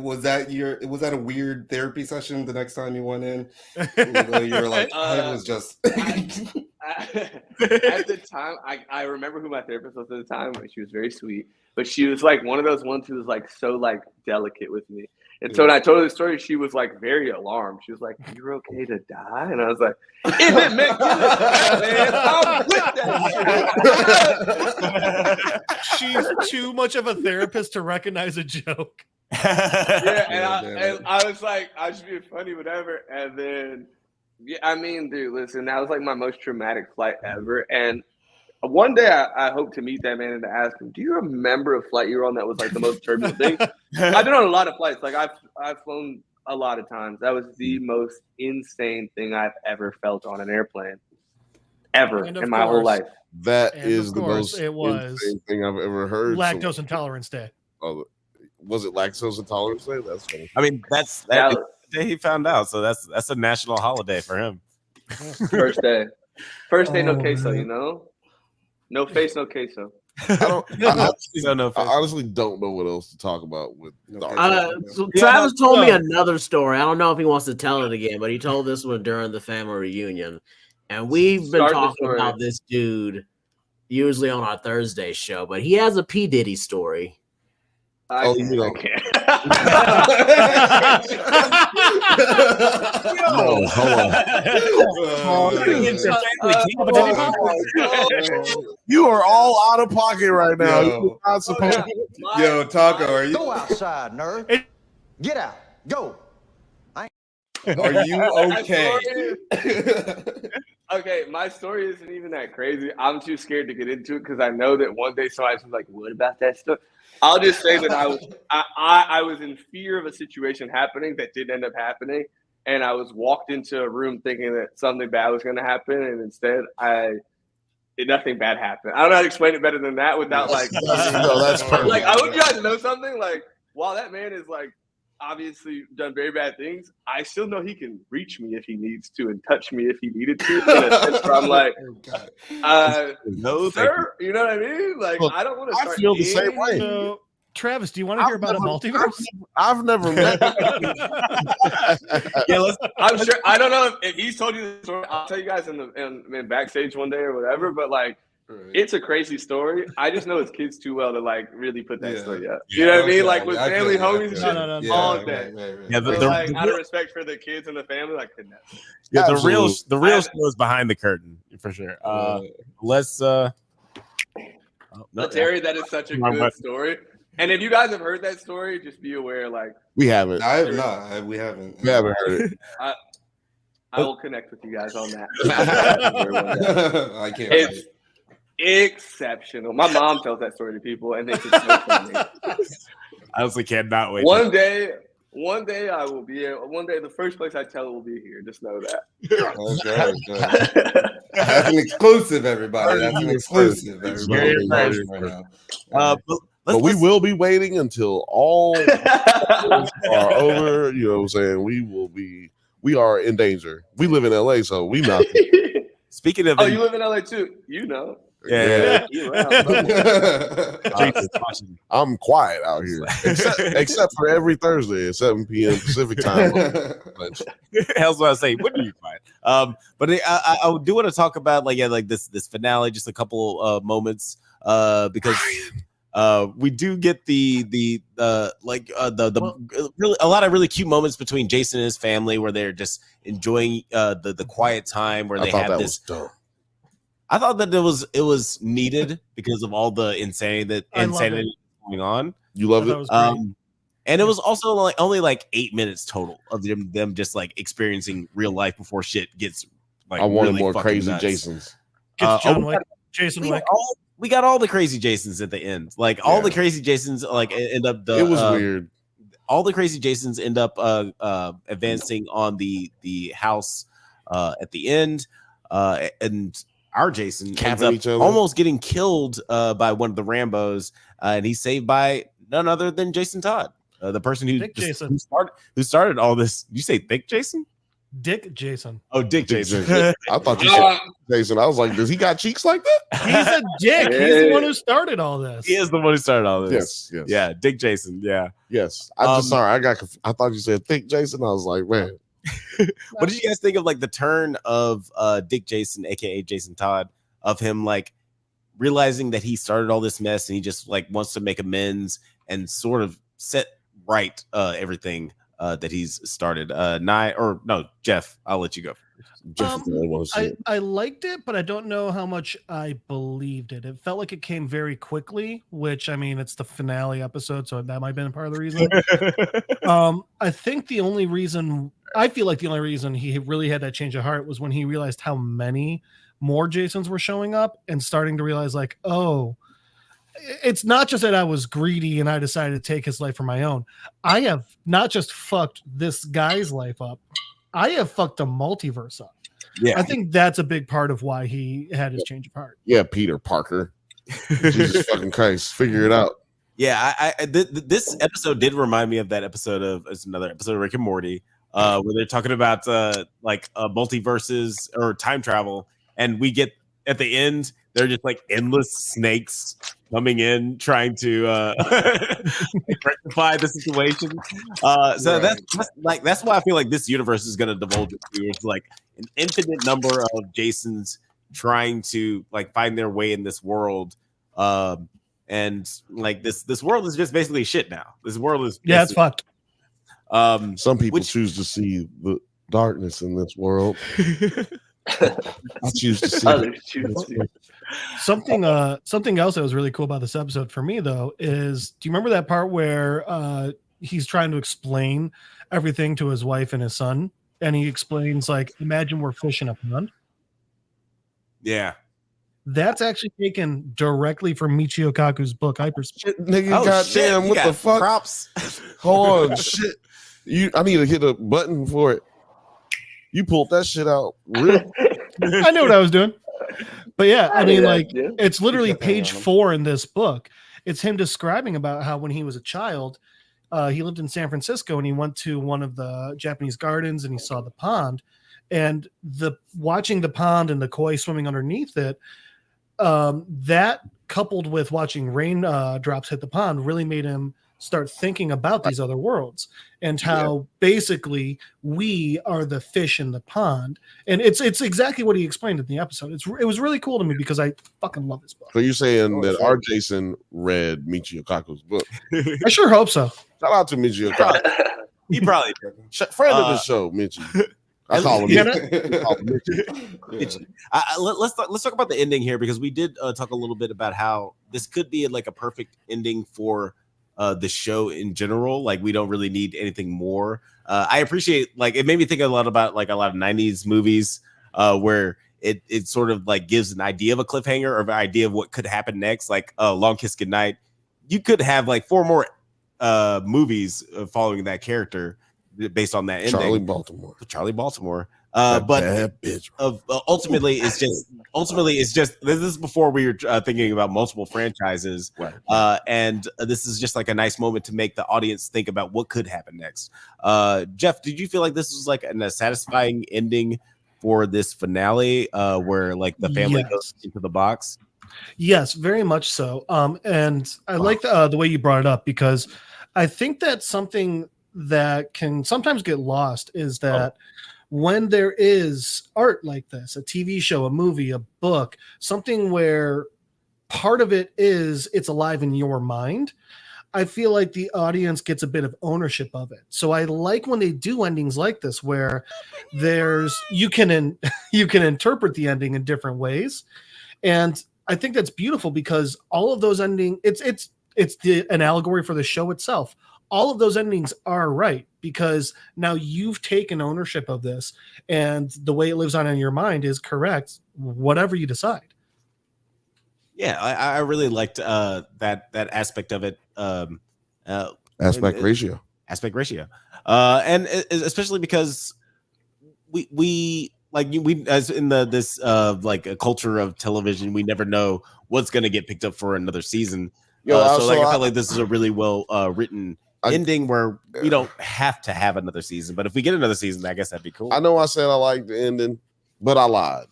Was that a weird therapy session the next time you went in? You were like, it was just. At the time, I remember who my therapist was at the time. She was very sweet, but she was like one of those ones who was like so like delicate with me. And so when I told her the story, she was like very alarmed. She was like, "You're okay to die?" And I was like, "If it makes man, I'm with that shit." She's too much of a therapist to recognize a joke. And I was like, I was being funny, whatever. And then, dude, listen, that was like my most traumatic flight ever. And one day I hope to meet that man and to ask him, do you remember a flight you were on that was like the most turbulent thing? I've been on a lot of flights. Like I've flown a lot of times. That was the most insane thing I've ever felt on an airplane ever in my whole life. That is the most insane thing I've ever heard. Lactose intolerance day. Oh, was it lactose intolerance day? That's funny. I mean, that's the day he found out. So that's a national holiday for him. First day, no queso, you know? No face, no queso. I honestly don't know what else to talk about with so Travis told me another story. I don't know if he wants to tell it again, but he told this one during the family reunion. And we've been talking about this dude usually on our Thursday show, but he has a P. Diddy story. I can't. No, hold on. You are all out of pocket right now. You're not supposed to. Yo, Taco, are you? Go outside, nerd. Get out. Go. Are you okay? Okay, my story isn't even that crazy. I'm too scared to get into it because I know that one day somebody's like, "What about that stuff?" I'll just say that I was in fear of a situation happening that didn't end up happening, and I was walked into a room thinking that something bad was going to happen, and instead nothing bad happened. I don't know how to explain it better than that without like. No, that's perfect. Like I want you guys to know something. Like while that man is like obviously done very bad things, I still know he can reach me if he needs to and touch me if he needed to. In a sense where I'm like, sir, you know what I mean? Like, look, I don't want to start. I feel the same way. So, Travis, do you want to hear about a multiverse? I've never met. I'm sure. I don't know if he's told you the story. I'll tell you guys in backstage one day or whatever. But like, it's a crazy story. I just know his kids too well to like really put that story up. You know what I mean? Like with family homies and shit all day. Like out of respect for the kids and the family, like kidnap. Yeah, the real story is behind the curtain for sure. Let's Terry, that is such a good story. And if you guys have heard that story, just be aware. Like we haven't. I have not. We haven't. We haven't heard it. I will connect with you guys on that. I can't. It's exceptional. My mom tells that story to people, and they just so funny. I honestly cannot wait. One day I will be. One day, the first place I tell it will be here. Just know that. Okay. That's an exclusive, everybody. That's an exclusive. Everybody. But we will be waiting until all are over. You know what I'm saying? We are in danger. We live in LA, so we not. Speaking of, you live in LA too. You know. Yeah. I'm quiet out here, except for every Thursday at 7 p.m. Pacific time. Hell's what I say. What are you quiet? But I do want to talk about like this finale, just a couple moments because we do get the really a lot of really cute moments between Jason and his family where they're just enjoying the quiet time where they have this. I thought that it was needed because of all the insanity going on. You love it. And it was also like only like 8 minutes total of them just like experiencing real life before shit gets like. I wanted really more crazy nuts. Jasons. John Wick, Jason Wick. We got all the crazy Jasons at the end. Like all the crazy Jasons like end up. It was weird. All the crazy Jasons end up advancing on the house at the end, and our Jason ends up almost getting killed by one of the Rambos, and he's saved by none other than Jason Todd, the person who started all this. You say Thick Jason? Dick Jason. Oh, Dick Jason. I thought you said Jason. I was like, does he got cheeks like that? He's a dick. He's the one who started all this. He is the one who started all this. Yes. Yeah, Dick Jason. Yeah. Yes. I'm just sorry. I thought you said Thick Jason. I was like, man. What did you guys think of like the turn of Dick Jason, aka Jason Todd, of him like realizing that he started all this mess and he just like wants to make amends and sort of set right everything that he's started. Jeff, I'll let you go. Jeff, I liked it, but I don't know how much I believed it. It felt like it came very quickly, which I mean, it's the finale episode, so that might have been part of the reason. I think I feel like the only reason he really had that change of heart was when he realized how many more Jasons were showing up and starting to realize like, oh, it's not just that I was greedy and I decided to take his life for my own. I have not just fucked this guy's life up, I have fucked the multiverse up. Yeah, I think that's a big part of why he had his change of heart. Yeah, Peter Parker. Jesus fucking Christ, figure it out. Yeah, this episode did remind me of that episode it's another episode of Rick and Morty, where they're talking about multiverses or time travel, and we get at the end they're just like endless snakes coming in trying to rectify the situation. That's why I feel like this universe is going to divulge it to. It's like an infinite number of Jasons trying to like find their way in this world. And like this world is just basically shit now. This world is it's fucked. Some people choose to see the darkness in this world. I choose to see something else that was really cool about this episode for me though is, do you remember that part where he's trying to explain everything to his wife and his son, and he explains like, imagine we're fishing a pond? Yeah. That's actually taken directly from Michio Kaku's book Hyperspace. Nigga, goddamn, what the fuck? Props. Hold on, shit. I need to hit a button for it. You pulled that shit out. Really? I knew what I was doing. But yeah, I mean, like, it's literally page 4 in this book. It's him describing about how when he was a child, he lived in San Francisco and he went to one of the Japanese gardens and he saw the pond. And watching the pond and the koi swimming underneath it, that coupled with watching rain drops hit the pond really made him start thinking about these other worlds and how basically we are the fish in the pond. And it's exactly what he explained in the episode. It was really cool to me because I fucking love this book. So you're saying that our Jason read Michio Kaku's book? I sure hope so. Shout out to Michio Kaku. He probably did. Friend of the show, Michi. I call him Michi. Let's talk about the ending here, because we did talk a little bit about how this could be like a perfect ending for the show in general. Like, we don't really need anything more. I appreciate, like, it made me think a lot about like a lot of 90s movies where it sort of like gives an idea of a cliffhanger or an idea of what could happen next. Like Long Kiss Goodnight. You could have like 4 more movies following that character based on that ending. Charlie Baltimore. But bitch. Ultimately, it's just this is before we were thinking about multiple franchises, right. And this is just like a nice moment to make the audience think about what could happen next. Jeff, did you feel like this was like a satisfying ending for this finale, where like the family goes into the box? Yes, very much so. And I like the way you brought it up, because I think that's something that can sometimes get lost, is that when there is art like this, a TV show, a movie, a book, something where part of it is it's alive in your mind, I feel like the audience gets a bit of ownership of it. So I like when they do endings like this, where you can interpret the ending in different ways, and I think that's beautiful because all of those endings, it's an allegory for the show itself. All of those endings are right because now you've taken ownership of this, and the way it lives on in your mind is correct, whatever you decide. Yeah, I really liked that aspect of it. Aspect ratio, and especially because we as in this like a culture of television, we never know what's going to get picked up for another season. I felt like this is a really well written ending where we don't have to have another season, but if we get another season, I guess that'd be cool. I know I said I liked the ending, but I lied.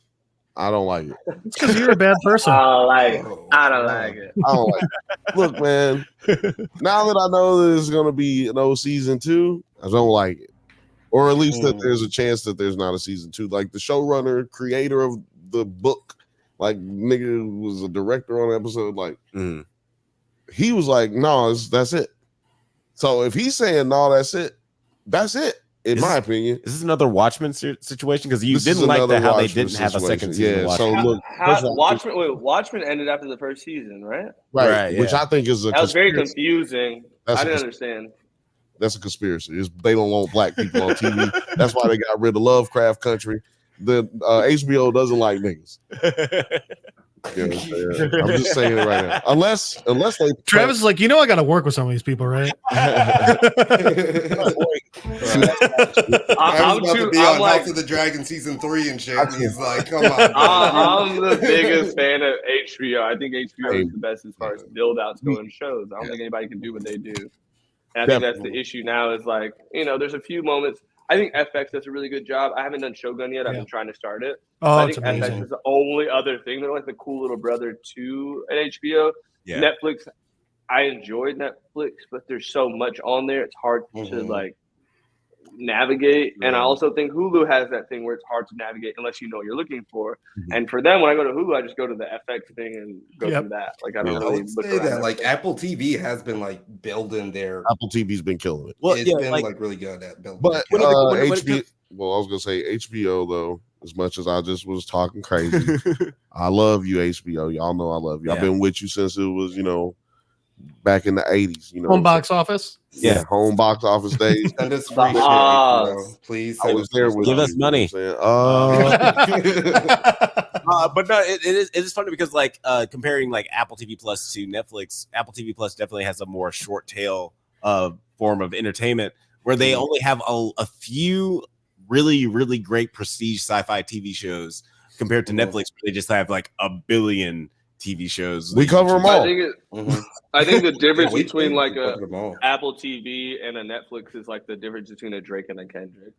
I don't like it. It's because you're a bad person. I don't like it. Look, man, now that I know that there's going to be no season 2, I don't like it. Or at least that there's a chance that there's not a season 2. Like the showrunner, creator of the book, like nigga was a director on an episode. Like he was like, no, that's it. So if he's saying no, that's it. In my opinion, is this another Watchmen situation? Because you didn't like how they didn't have a second season. Yeah, so look, Watchmen ended after the first season, right? Right, which I think is that was very confusing. I didn't understand. That's a conspiracy. They don't want black people on TV. That's why they got rid of Lovecraft Country. The HBO doesn't like niggas. I'm just saying it right now. Unless they Travis is like, I got to work with some of these people, right? I'm about to be on House of the Dragon season 3 and shit. And he's like, come on. I'm the biggest fan of HBO. I think HBO is the best as far as build outs go in shows. I don't think anybody can do what they do. And I think that's the issue now is like, there's a few moments. I think FX does a really good job. I haven't done Shogun yet. I've been trying to start it. Oh, I think FX is the only other thing. They're like the cool little brother to an HBO. Yeah. Netflix, I enjoyed Netflix, but there's so much on there. It's hard to like navigate. And I also think Hulu has that thing where it's hard to navigate unless you know what you're looking for. And for them, when I go to Hulu, I just go to the FX thing and go through that. Like I don't really look say that. Like Apple TV has been like building their Apple TV's been killing it. Well, it's been like really good at building. But HBO, well, I was gonna say HBO though. As much as I just was talking crazy, I love you, HBO. Y'all know I love you. I've been with you since it was, back in the 80s. Home box office. Yeah, home box office days. Send us free shit, please. I was there with give us money. But no, it is funny because like comparing like Apple TV Plus to Netflix, Apple TV Plus definitely has a more short tail form of entertainment where they only have a few really, really great prestige sci-fi TV shows compared to Netflix, where they just have like a billion TV shows. We cover them all. I think the difference between like a Apple TV and a Netflix is like the difference between a Drake and a Kendrick.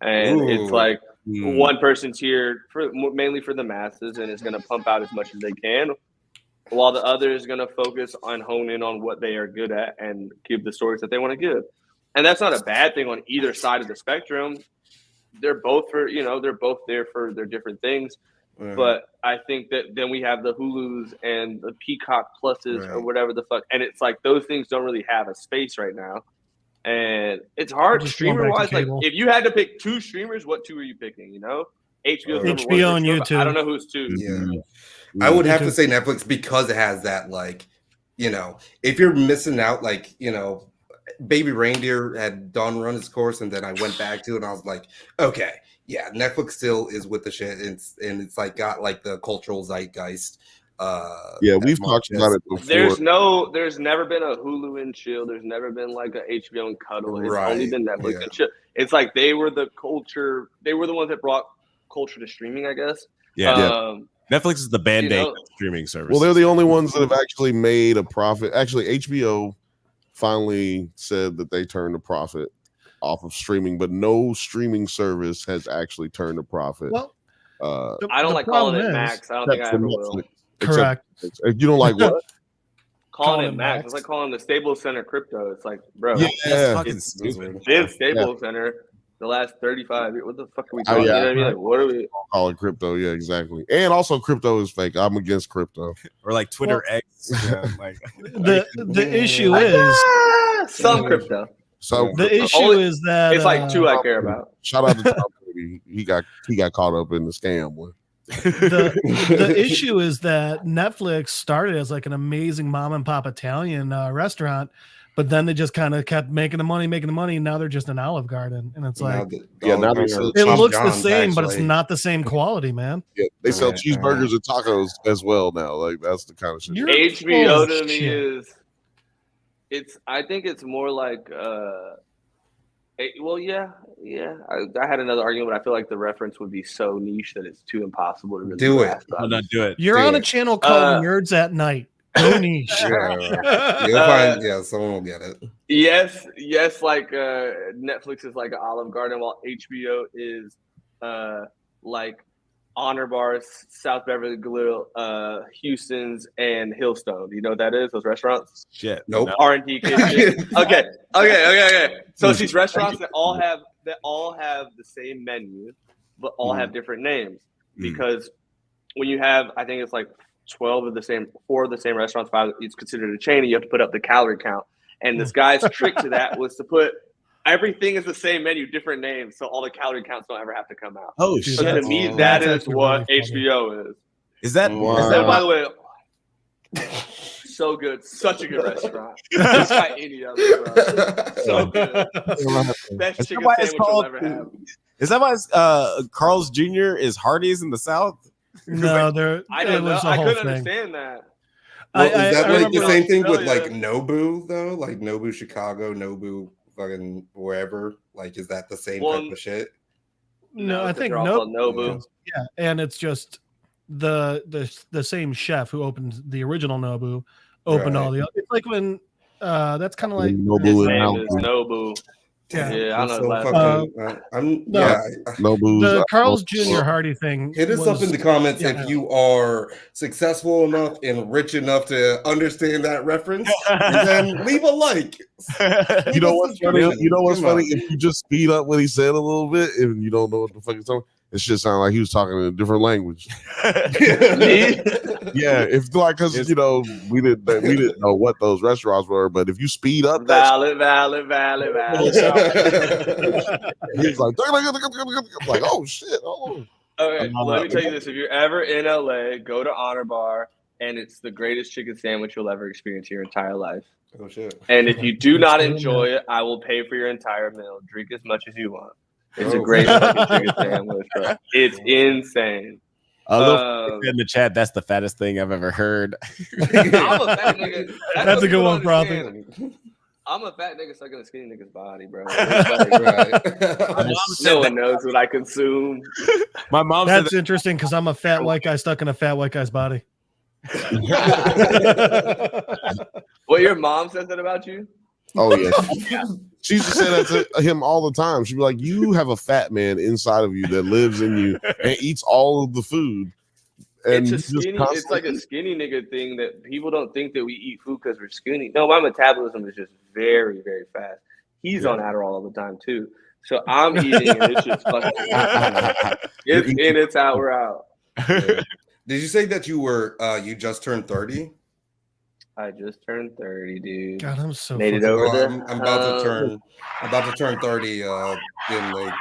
And it's like one person's here mainly for the masses and is going to pump out as much as they can, while the other is going to focus on hone in on what they are good at and give the stories that they want to give. And that's not a bad thing on either side of the spectrum. They're both they're both there for their different things. But I think that then we have the Hulus and the Peacock Pluses or whatever the fuck. And it's like those things don't really have a space right now. And it's hard streamer-wise. Like if you had to pick 2 streamers, what 2 are you picking, HBO and YouTube. I don't know who's 2. Yeah. I would have to say Netflix because it has that like, if you're missing out, like, Baby Reindeer had done run its course, and then I went back to it, and I was like, okay, yeah, Netflix still is with the shit, and it's like got like the cultural zeitgeist. We've talked about it before. There's never been a Hulu and chill. There's never been like a HBO and cuddle. It's only been Netflix and chill. It's like they were the culture. They were the ones that brought culture to streaming, I guess. Netflix is the Band-Aid streaming service. Well, they're the only ones that have actually made a profit. Actually, HBO finally said that they turned a profit off of streaming, but no streaming service has actually turned a profit. Well, I don't like calling it Max. I don't think I ever will. Correct. You don't like what? calling it Max. It's like calling the Staples Center crypto. It's like, bro, yeah, fucking stupid. Then Staples Center. the last 35 years. What the fuck are we Oh, talking? yeah. You know what I mean? Like, what are we? Call it crypto, yeah, exactly. And also, crypto is fake. I'm against crypto. Or like Twitter X. Yeah, like the issue is Some crypto. So the issue Only- is that It's like two I care about. shout out to Tom Brady. He got caught up in the scam one. the issue is that Netflix started as like an amazing mom and pop Italian restaurant, but then they just kind of kept making the money, and now they're just an Olive Garden, and it's like now they sell it looks the John's, same, but it's actually. not the same quality, man. Yeah, they sell cheeseburgers and tacos as well now. Like that's the kind of shit. You're HBO full to of me shit. I think it's more like I had another argument, but I feel like the reference would be so niche that it's too impossible to really Do it. grasp. I'll not do it. You're Do on a it. channel called Nerds at Night. Go niche. You'll find, someone will get it. Yes, like Netflix is like an Olive Garden, while HBO is like Honor Bars, South Beverly Grill, Houston's, and Hillstone. You know what that is? Those restaurants? Shit. Nope. R&D Kitchen. Okay. So it's these restaurants that all have the same menu, but all have different names. Because when you have, I think it's like 4 of the same restaurants, 5, it's considered a chain, and you have to put up the calorie count. And this guy's trick to that was to put everything is the same menu, different names, so all the calorie counts don't ever have to come out. Oh So shit. to me, that That's is what really funny. HBO is. Is that And then, by the way, so good, such a good restaurant. Just like any other, bro. So good. Best chicken why it's sandwich you'll called- ever have. Is that why Carl's Jr. is Hardee's in the South? No, there. I It don't know. was a I whole couldn't thing. understand that. Well, I is that like remember the same thing with Australia. like Nobu though? Like Nobu Chicago, Nobu fucking wherever. Like, is that the same type of shit? No, I 'cause think they're all called Nobu. Yeah, and it's just the same chef who opened the original Nobu opened all the. It's like when that's kind of like His Nobu name and is Nobu. Yeah, I know. Nobu. The Carl's Jr. Hardy thing. Hit us up in the comments if you are successful enough and rich enough to understand that reference, and then leave a like. You know what's funny? If you just speed up what he said a little bit, and you don't know what the fuck he's talking, it should sound like he was talking in a different language. Yeah, if like because we didn't know what those restaurants were, but if you speed up, valid. he's like, oh shit, oh. Okay, let me tell you this: if you're ever in LA, go to Honor Bar, and it's the greatest chicken sandwich you'll ever experience in your entire life. Oh shit! And if you do not enjoy it, I will pay for your entire meal. Drink as much as you want. It's a great fucking chicken sandwich, bro. It's insane. In the chat, that's the fattest thing I've ever heard. I'm a fat nigga. That's a good one, Frothy. I'm a fat nigga stuck in a skinny nigga's body, bro. No one knows what I consume. My mom That's interesting because I'm a fat white guy stuck in a fat white guy's body. Well, your mom says that about you? Oh yeah. She used to say that to him all the time. She'd be like, "You have a fat man inside of you that lives in you and eats all of the food." And it's like a skinny nigga thing that people don't think that we eat food because we're skinny. No, my metabolism is just very, very fast. He's on Adderall all the time too. So I'm eating and it's just fucking it's in, it's out, we're out. Did you say that you just turned 30? I just turned 30, dude. God, I'm so made it over there. I'm about to turn 30 in a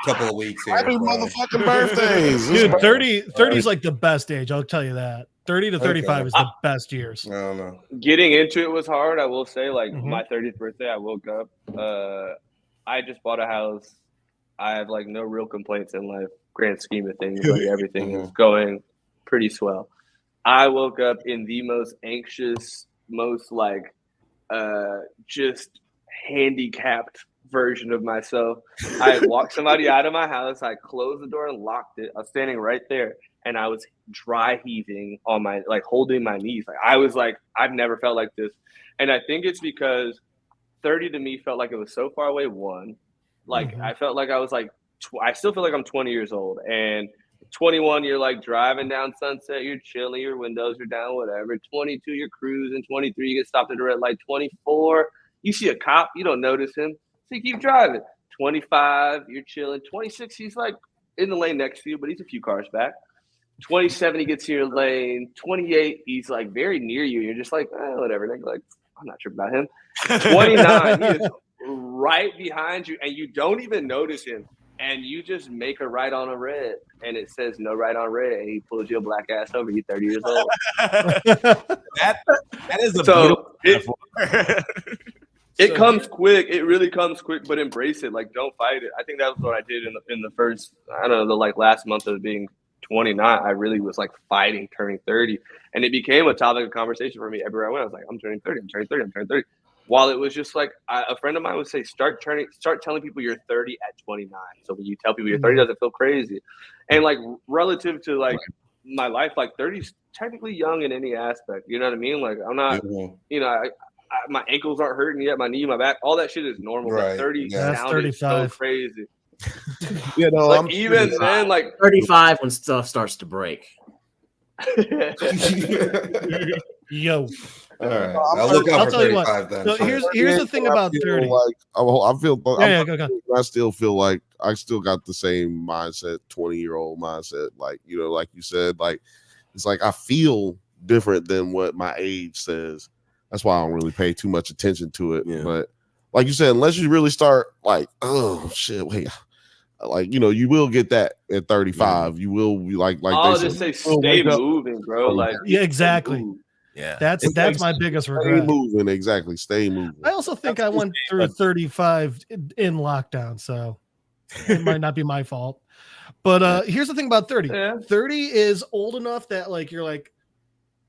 couple of weeks here. Happy motherfucking birthdays. Dude, 30 is like the best age, I'll tell you that. 30 to 35 is the best years. I don't know. Getting into it was hard, I will say. Like my 30th birthday, I woke up. I just bought a house. I have like no real complaints in life, grand scheme of things. Like everything is going pretty swell. I woke up in the most anxious, most like just handicapped version of myself. I had walked somebody out of my house. I closed the door and locked it. I was standing right there and I was dry heaving on my, like holding my knees. Like I was like, I've never felt like this. And I think it's because 30 to me felt like it was so far away. Like I felt like I was like, I still feel like I'm 20 years old. And 21, you're like driving down Sunset, you're chilling, your windows are down, whatever. 22, you're cruising. 23, you get stopped at a red light. 24, you see a cop, you don't notice him, so you keep driving. 25, you're chilling. 26, he's like in the lane next to you, but he's a few cars back. 27, he gets in your lane. 28, he's like very near you. You're just like, whatever. Nigga. Like, I'm not tripping about him. 29, he is right behind you, and you don't even notice him. And you just make a right on a red, and it says no right on red, and he pulls your black ass over. You're 30 years old. that is a beautiful it comes quick. It really comes quick, but embrace it. Like, don't fight it. I think that was what I did in the first, I don't know, the like last month of being 29. I really was like fighting turning 30, and it became a topic of conversation for me everywhere I went. I was like, I'm turning 30. I'm turning 30. I'm turning 30. While it was just like a friend of mine would say, start telling people you're 30 at 29. So when you tell people you're 30, it doesn't feel crazy. And like relative to like my life, like 30 is technically young in any aspect. You know what I mean? Like I'm not, you know, my ankles aren't hurting yet. My knee, my back, all that shit is normal. Right. But 30 sounded so crazy. You know, like even then, like 35 when stuff starts to break. Yo. All right, I'll look out for 35 then. So here's the thing about 30. Like, I still feel like I still got the same mindset, 20-year-old mindset. Like, you know, like you said, like it's like I feel different than what my age says. That's why I don't really pay too much attention to it. Yeah. But like you said, unless you really start like, oh shit, wait. Like, you know, you will get that at 35. Yeah. You will be like I'll just say stay moving, bro. Like, yeah, exactly. Yeah, that's my biggest regret. Stay moving, exactly. Stay moving. I also think I went through 35 in lockdown, so it might not be my fault. But here's the thing about 30. Yeah. 30 is old enough that like you're like,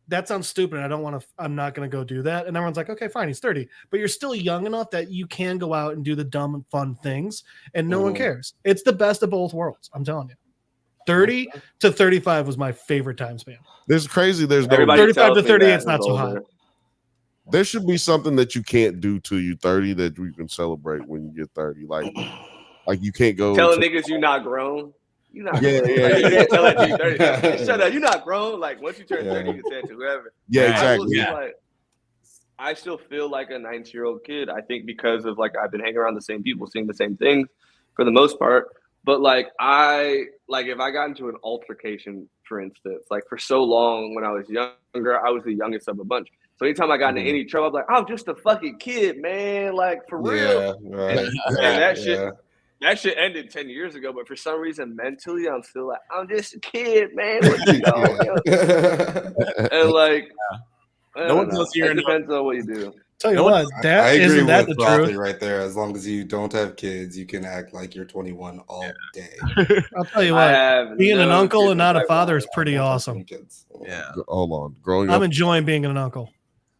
that sounds stupid. I'm not gonna go do that. And everyone's like, okay, fine, he's 30. But you're still young enough that you can go out and do the dumb and fun things, and no one cares. It's the best of both worlds. I'm telling you. 30 to 35 was my favorite time span. There's crazy. There's no 35 to 38. It's not so hot. There should be something that you can't do till you 30 that you can celebrate when you get 30. Like you can't go telling niggas you're not grown. You're not grown. Like, you can't tell that you're 30. Shut up. You're not grown. Like once you turn 30, you can say it to whoever. Yeah, exactly. Like, I still feel like a 19-year-old kid. I think because of like I've been hanging around the same people, seeing the same things for the most part. But like if I got into an altercation, for instance, like for so long when I was younger, I was the youngest of a bunch. So anytime I got into any trouble, I'm like, I'm just a fucking kid, man. Like for real. Right. And that shit ended 10 years ago. But for some reason, mentally, I'm still like, I'm just a kid, man. What you know? And like, no one tells you. It depends on what you do. Tell you what, that isn't that the truth right there. As long as you don't have kids, you can act like you're 21 all day. I'll tell you what, being an uncle and not a father is pretty awesome. Yeah. Hold on, growing up, I'm enjoying being an uncle.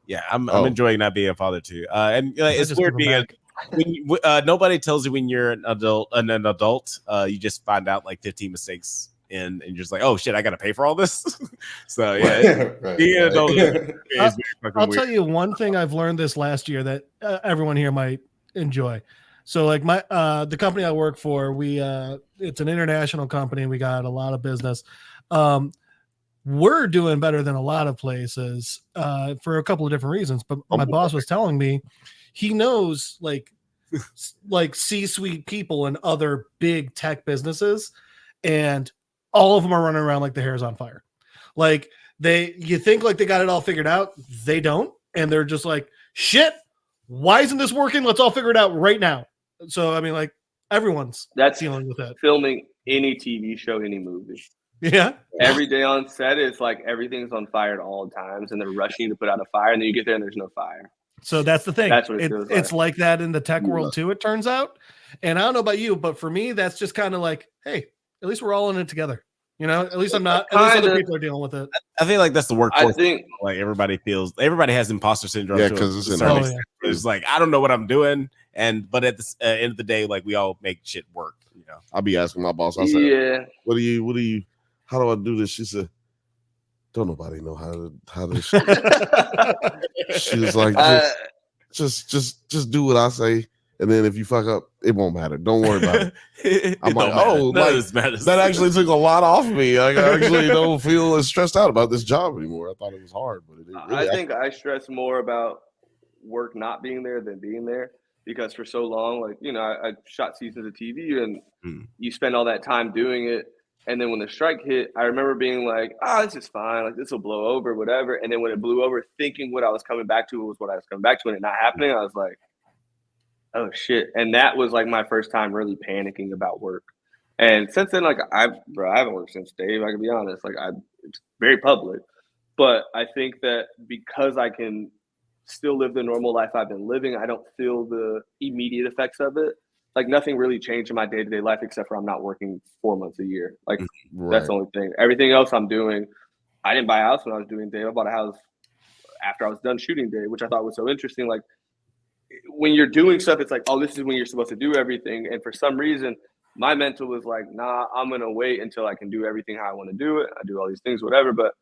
Yeah, I'm enjoying not being a father too. And it's weird being nobody tells you when you're an adult. You just find out like 15 mistakes. And you're just like, oh shit, I gotta pay for all this. So yeah, being an adult is I'll tell you one thing I've learned this last year that everyone here might enjoy. So like the company I work for, it's an international company. We got a lot of business. We're doing better than a lot of places for a couple of different reasons. But my boss was telling me he knows like C-suite people and other big tech businesses, and all of them are running around like the hair's on fire. Like you think like they got it all figured out. They don't. And they're just like, shit, why isn't this working? Let's all figure it out right now. So, I mean, like everyone's dealing with that. Filming any TV show, any movie. Yeah. Every day on set, it's like everything's on fire at all times and they're rushing to put out a fire. And then you get there and there's no fire. So that's the thing. That's what it feels like. It's like that in the tech world too, it turns out. And I don't know about you, but for me, that's just kind of like, hey, at least we're all in it together. You know, at least I'm not. At least other people are dealing with it. I feel like that's the workforce. I think like everybody has imposter syndrome. Yeah, because it's like I don't know what I'm doing, but at the end of the day, like we all make shit work. You know, I'll be asking my boss. I said, yeah, what do you? How do I do this? She said, don't nobody know how this. She was like, just do what I say. And then if you fuck up, it won't matter. Don't worry about it. I'm like, that actually took a lot off me. Like, I actually don't feel as stressed out about this job anymore. I thought it was hard, but it really I think I stress more about work not being there than being there because for so long, like, you know, I shot seasons of TV and you spend all that time doing it. And then when the strike hit, I remember being like, this is fine. Like, this will blow over, whatever. And then when it blew over, thinking what I was coming back to was what I was coming back to, and it not happening, I was like, oh, shit. And that was, like, my first time really panicking about work. And since then, like, I haven't worked since Dave, I can be honest. Like, it's very public. But I think that because I can still live the normal life I've been living, I don't feel the immediate effects of it. Like, nothing really changed in my day-to-day life except for I'm not working 4 months a year. Like, that's the only thing. Everything else I'm doing, I didn't buy a house when I was doing Dave. I bought a house after I was done shooting Dave, which I thought was so interesting. Like, when you're doing stuff, it's like, oh, this is when you're supposed to do everything. And for some reason, my mental was like, nah, I'm going to wait until I can do everything how I want to do it. I do all these things, whatever. But,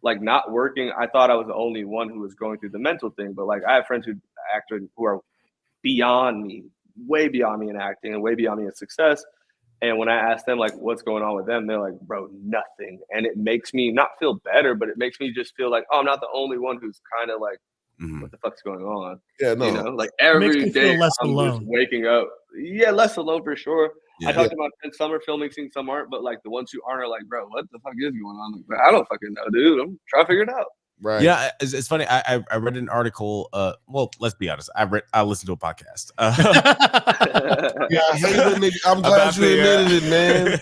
like, not working, I thought I was the only one who was going through the mental thing. But, like, I have friends who are beyond me, way beyond me in acting and way beyond me in success. And when I ask them, like, what's going on with them, they're like, bro, nothing. And it makes me not feel better, but it makes me just feel like, oh, I'm not the only one who's kind of like, what the fuck's going on? Yeah, no. You know, like, every day less I'm alone. just waking up. Yeah, less alone for sure. Yeah. I talked to my friends, some are filming scenes, some aren't, but, like, the ones who aren't are like, bro, what the fuck is going on? Like, I don't fucking know, dude. I'm trying to figure it out. Right. Yeah, it's funny. I read an article. Well, let's be honest. I listened to a podcast. Yeah, I hate that nigga. I'm glad you admitted it, man.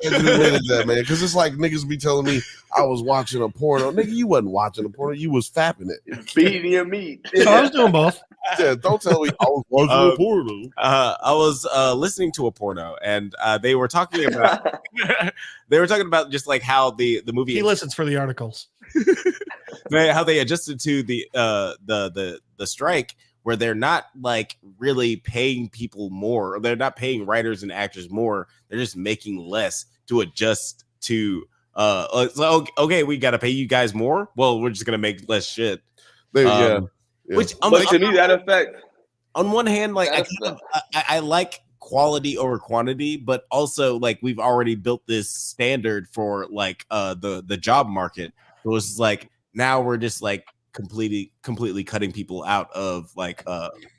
You admitted that, man, because it's like niggas be telling me I was watching a porno. Nigga, you wasn't watching a porno. You was fapping it. Beating your meat. So I was doing both. Yeah, don't tell me I was watching a porno. I was listening to a porno, and they were talking about just like how the movie. He listens for the articles. How they adjusted to the strike, where they're not like really paying people more, or they're not paying writers and actors more. They're just making less to adjust to. So, okay, we got to pay you guys more. Well, we're just gonna make less shit. Yeah. Which But to me, that effect. On one hand, like I like quality over quantity, but also like we've already built this standard for like the job market. So it's like now we're just like completely cutting people out of like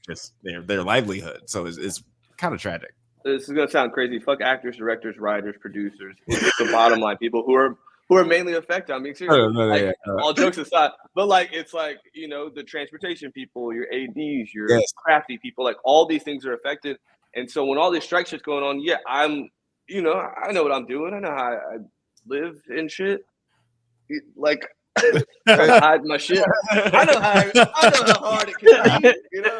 just their livelihood. So it's kind of tragic. This is gonna sound crazy. Fuck actors, directors, writers, producers. It's the bottom line. People who are mainly affected. I mean, seriously, all jokes aside, but like it's like, you know, the transportation people, your ADs, your crafty people, like all these things are affected. And so when all this strike shit's going on, yeah, I know what I'm doing. I know how I live and shit. Like, I hide my shit. I know how hard it can be, you know?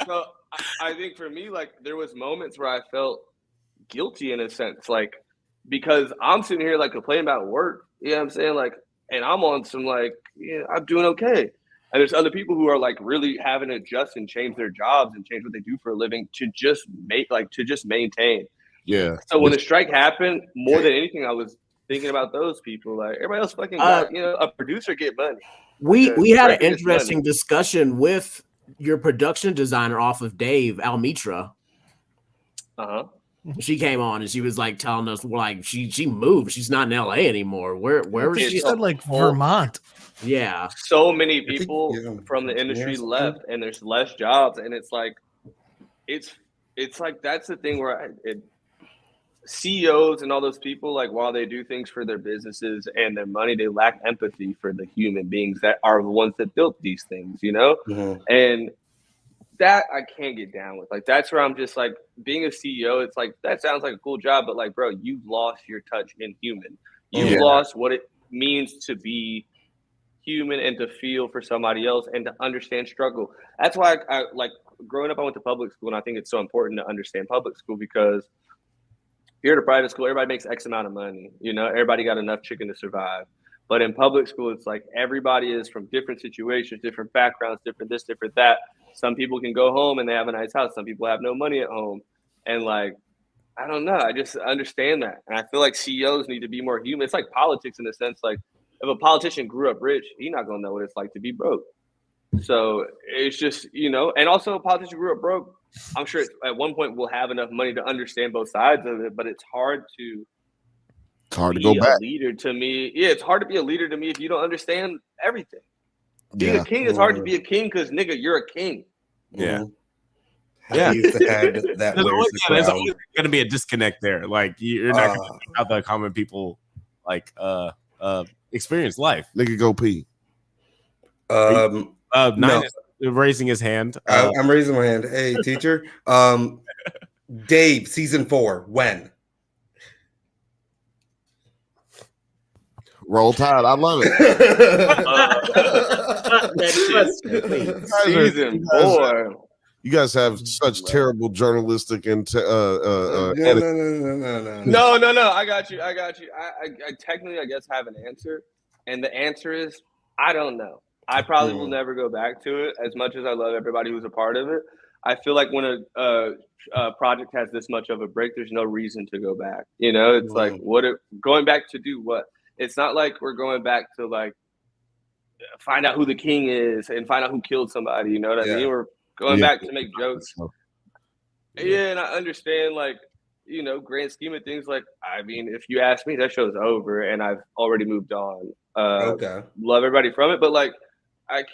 So I think for me, like, there was moments where I felt guilty in a sense, like, because I'm sitting here like complaining about work, you know what I'm saying? Like, and I'm on some like, yeah, I'm doing okay. And there's other people who are like really having to adjust and change their jobs and change what they do for a living to just maintain. Yeah. So when the strike happened, more than anything, I was thinking about those people. Like, everybody else fucking got, you know, a producer get money. We had an interesting discussion with your production designer off of Dave, Almitra. She came on and she was like telling us like she moved. She's not in LA anymore. Where was she? She said like Vermont. Yeah. So many people from the industry left, and there's less jobs, and it's like that's the thing where CEOs and all those people, like, while they do things for their businesses and their money, they lack empathy for the human beings that are the ones that built these things, you know? And that I can't get down with. Like, that's where I'm just like, being a CEO, it's like, that sounds like a cool job, but like, bro, you've lost your touch in human. You've lost what it means to be human and to feel for somebody else and to understand struggle. That's why I like growing up, I went to public school, and I think it's so important to understand public school, because here at a private school, everybody makes X amount of money. You know, everybody got enough chicken to survive. But in public school, it's like everybody is from different situations, different backgrounds, different this, different that. Some people can go home and they have a nice house. Some people have no money at home. And like, I don't know. I just understand that. And I feel like CEOs need to be more human. It's like politics in a sense. Like, if a politician grew up rich, he's not going to know what it's like to be broke. So it's just, you know, and also a politician grew up broke. I'm sure at one point we'll have enough money to understand both sides of it, but it's hard to go back. Leader to me. Yeah, it's hard to be a leader to me if you don't understand everything. Being a king is hard to be a king because nigga, you're a king. Yeah. Yeah. He's the head that wears the there's crown. always going to be a disconnect there. Like you're not going to see how the common people like experience life. Nigga, go pee. Nine is raising his hand. I'm raising my hand. Hey, teacher. Dave, season 4. When? Roll Tide. I love it. Season 4. You guys have such terrible journalistic and No. No. I got you. I technically, I guess, have an answer, and the answer is I don't know. I probably will never go back to it. As much as I love everybody who's a part of it, I feel like when a project has this much of a break, there's no reason to go back. You know, it's like going back to do what? It's not like we're going back to like find out who the king is and find out who killed somebody. You know what I mean? We're going back to make jokes. Yeah, and I understand, like, you know, grand scheme of things. Like, I mean, if you ask me, that show's over, and I've already moved on. Love everybody from it, but like, I'm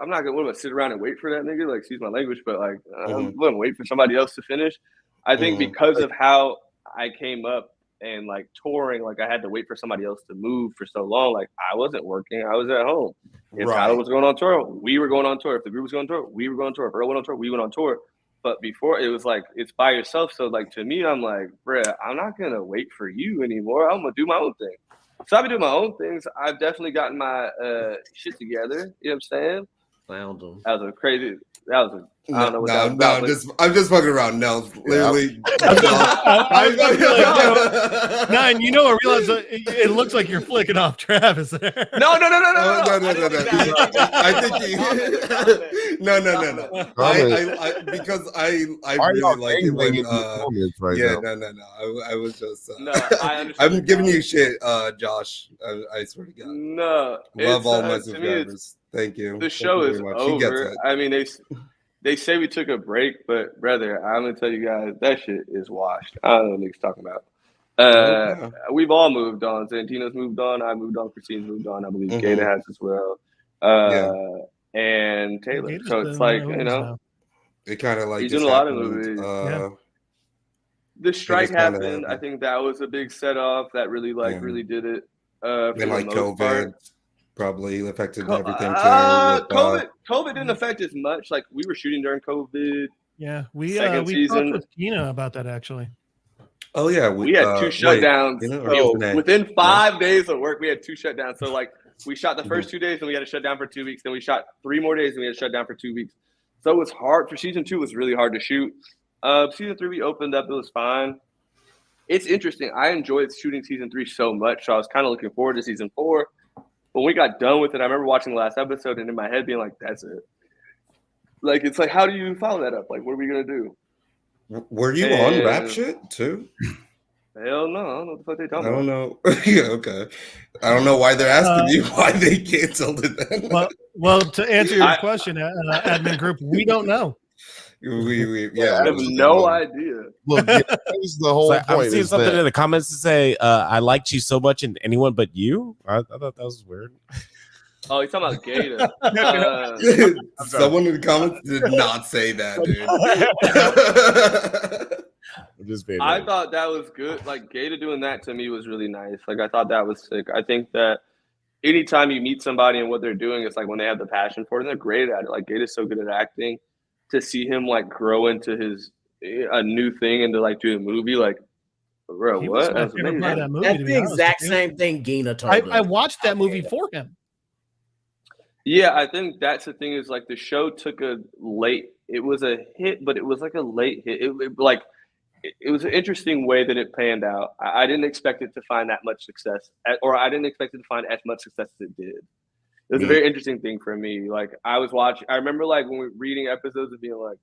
not gonna sit around and wait for that nigga. Like, excuse my language, but like, I'm gonna wait for somebody else to finish. I think because of how I came up and like touring, like I had to wait for somebody else to move for so long. Like I wasn't working, I was at home. If Tyler was going on tour, we were going on tour. If the group was going on tour, we were going on tour. If Earl went on tour, we went on tour. But before, it was like it's by yourself. So like to me, I'm like, bruh, I'm not gonna wait for you anymore. I'm gonna do my own thing. So I've been doing my own things. I've definitely gotten my shit together. You know what I'm saying? Found them. That was a crazy. I don't know what that was about. I'm just fucking around. No, literally. Nine, you know, I realize it looks like you're flicking off Travis there. No. I think no. Because I really like it when I was just I'm giving you shit, Josh. I swear to God. No, love all my subscribers. Thank you. The show is over. I mean, they say we took a break, but brother, I'm gonna tell you guys that shit is washed. I don't know what niggas talking about. We've all moved on. Santino's moved on. I moved on. Christine's moved on. I believe Gator has as well. And Taylor. Gator's so it's like, you know, it kind of like he's doing a lot of movies. The strike happened. I think that was a big set off that really really did it. And like COVID. Part. Probably affected everything too. COVID didn't affect as much. Like we were shooting during COVID. Yeah, we talked with Tina about that actually. Oh yeah, we had 2 shutdowns. Within 5 days of work, we had 2 shutdowns. So like we shot the first 2 days, and we had to shut down for 2 weeks. Then we shot 3 more days, and we had to shut down for 2 weeks. So it was hard. For season 2, it was really hard to shoot. Season 3, we opened up. It was fine. It's interesting. I enjoyed shooting season 3 so much, so I was kind of looking forward to season 4. When we got done with it, I remember watching the last episode and in my head being like, that's it. Like, it's like, how do you follow that up? Like, what are we going to do? Were you on rap shit too? Hell no. I don't know what the fuck they talking about. I don't know. Yeah, okay. I don't know why they're asking you why they canceled it then. Well, to answer your question, admin group, we don't know. I have no idea. Look, the whole point. I'm seeing something in the comments to say, I liked you so much and anyone but you. I thought that was weird. Oh, you're talking about Gator. Someone in the comments did not say that, dude. I thought that was good. Like Gator doing that to me was really nice. Like I thought that was sick. I think that anytime you meet somebody and what they're doing, it's like when they have the passion for it, and they're great at it. Like Gator's so good at acting. To see him like grow into a new thing and to like do a movie, like, bro, what? That's the exact same thing Gina told us. I watched that movie for him. Yeah, I think that's the thing is like the show took a late. It was a hit, but it was like a late hit. It was an interesting way that it panned out. I didn't expect it to find that much success, or I didn't expect it to find as much success as it did. It was a very interesting thing for me. Like I was watching, I remember like when we were reading episodes and being like,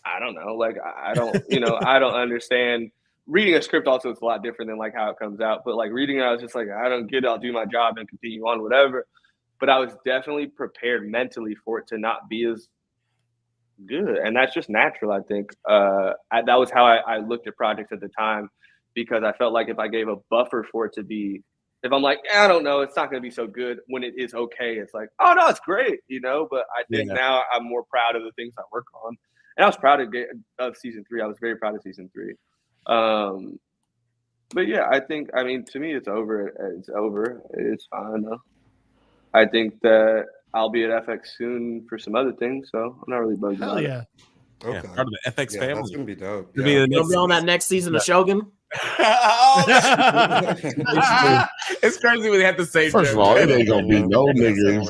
I don't know, like I don't, I don't understand. Reading a script also is a lot different than like how it comes out. But like reading it, I was just like, I don't get it. I'll do my job and continue on, whatever. But I was definitely prepared mentally for it to not be as good, and that's just natural. I think that was how I looked at projects at the time, because I felt like if I gave a buffer for it to be if I'm like, I don't know, it's not going to be so good when it is okay. It's like, oh no, it's great, you know. But I think now I'm more proud of the things I work on, and I was proud of season 3. I was very proud of season 3. But yeah, I mean, to me, it's over. It's over. It's fine though. I think that I'll be at FX soon for some other things, so I'm not really bugged Hell about yeah. it. Okay. Yeah, part of the FX family. That's gonna be dope. It'll be the You'll be on that next season of Shogun. It's crazy when they have the same. First of all, it ain't gonna be no niggas.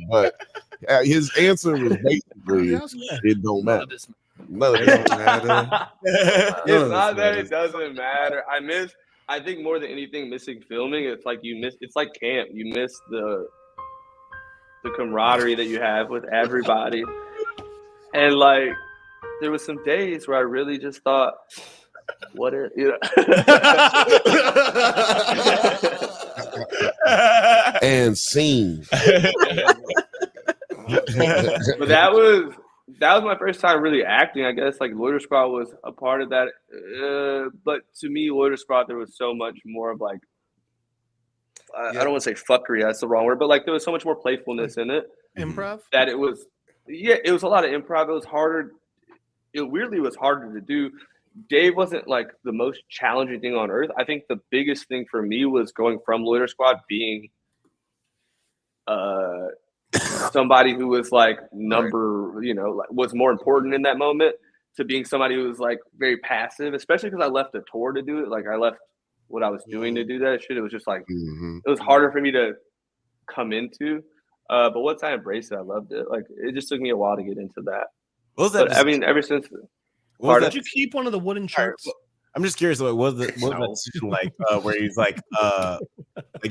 But his answer was basically, it don't matter. None of It it. don't matter. It's not that it doesn't matter. I think more than anything, missing filming. It's like it's like camp. You miss the camaraderie that you have with everybody. And like, there was some days where I really just thought, what is, you know? And scene. But that was my first time really acting. I guess like Loiter Squad was a part of that. But to me, Loiter Squad, there was so much more of like, I don't want to say fuckery, that's the wrong word, but like there was so much more playfulness in it. Improv? That it was a lot of improv. It was harder. It weirdly was harder to do. Dave wasn't like the most challenging thing on earth. I think the biggest thing for me was going from Loiter Squad being somebody who was like was more important in that moment, to being somebody who was like very passive, especially because I left the tour to do it. Like I left what I was doing to do that shit. It was just like, it was harder for me to come into. But once I embraced it, I loved it. Like it just took me a while to get into that. What was that? But, I mean, ever since. Did you keep one of the wooden shirts? I'm just curious. What was that decision like? Where he's like,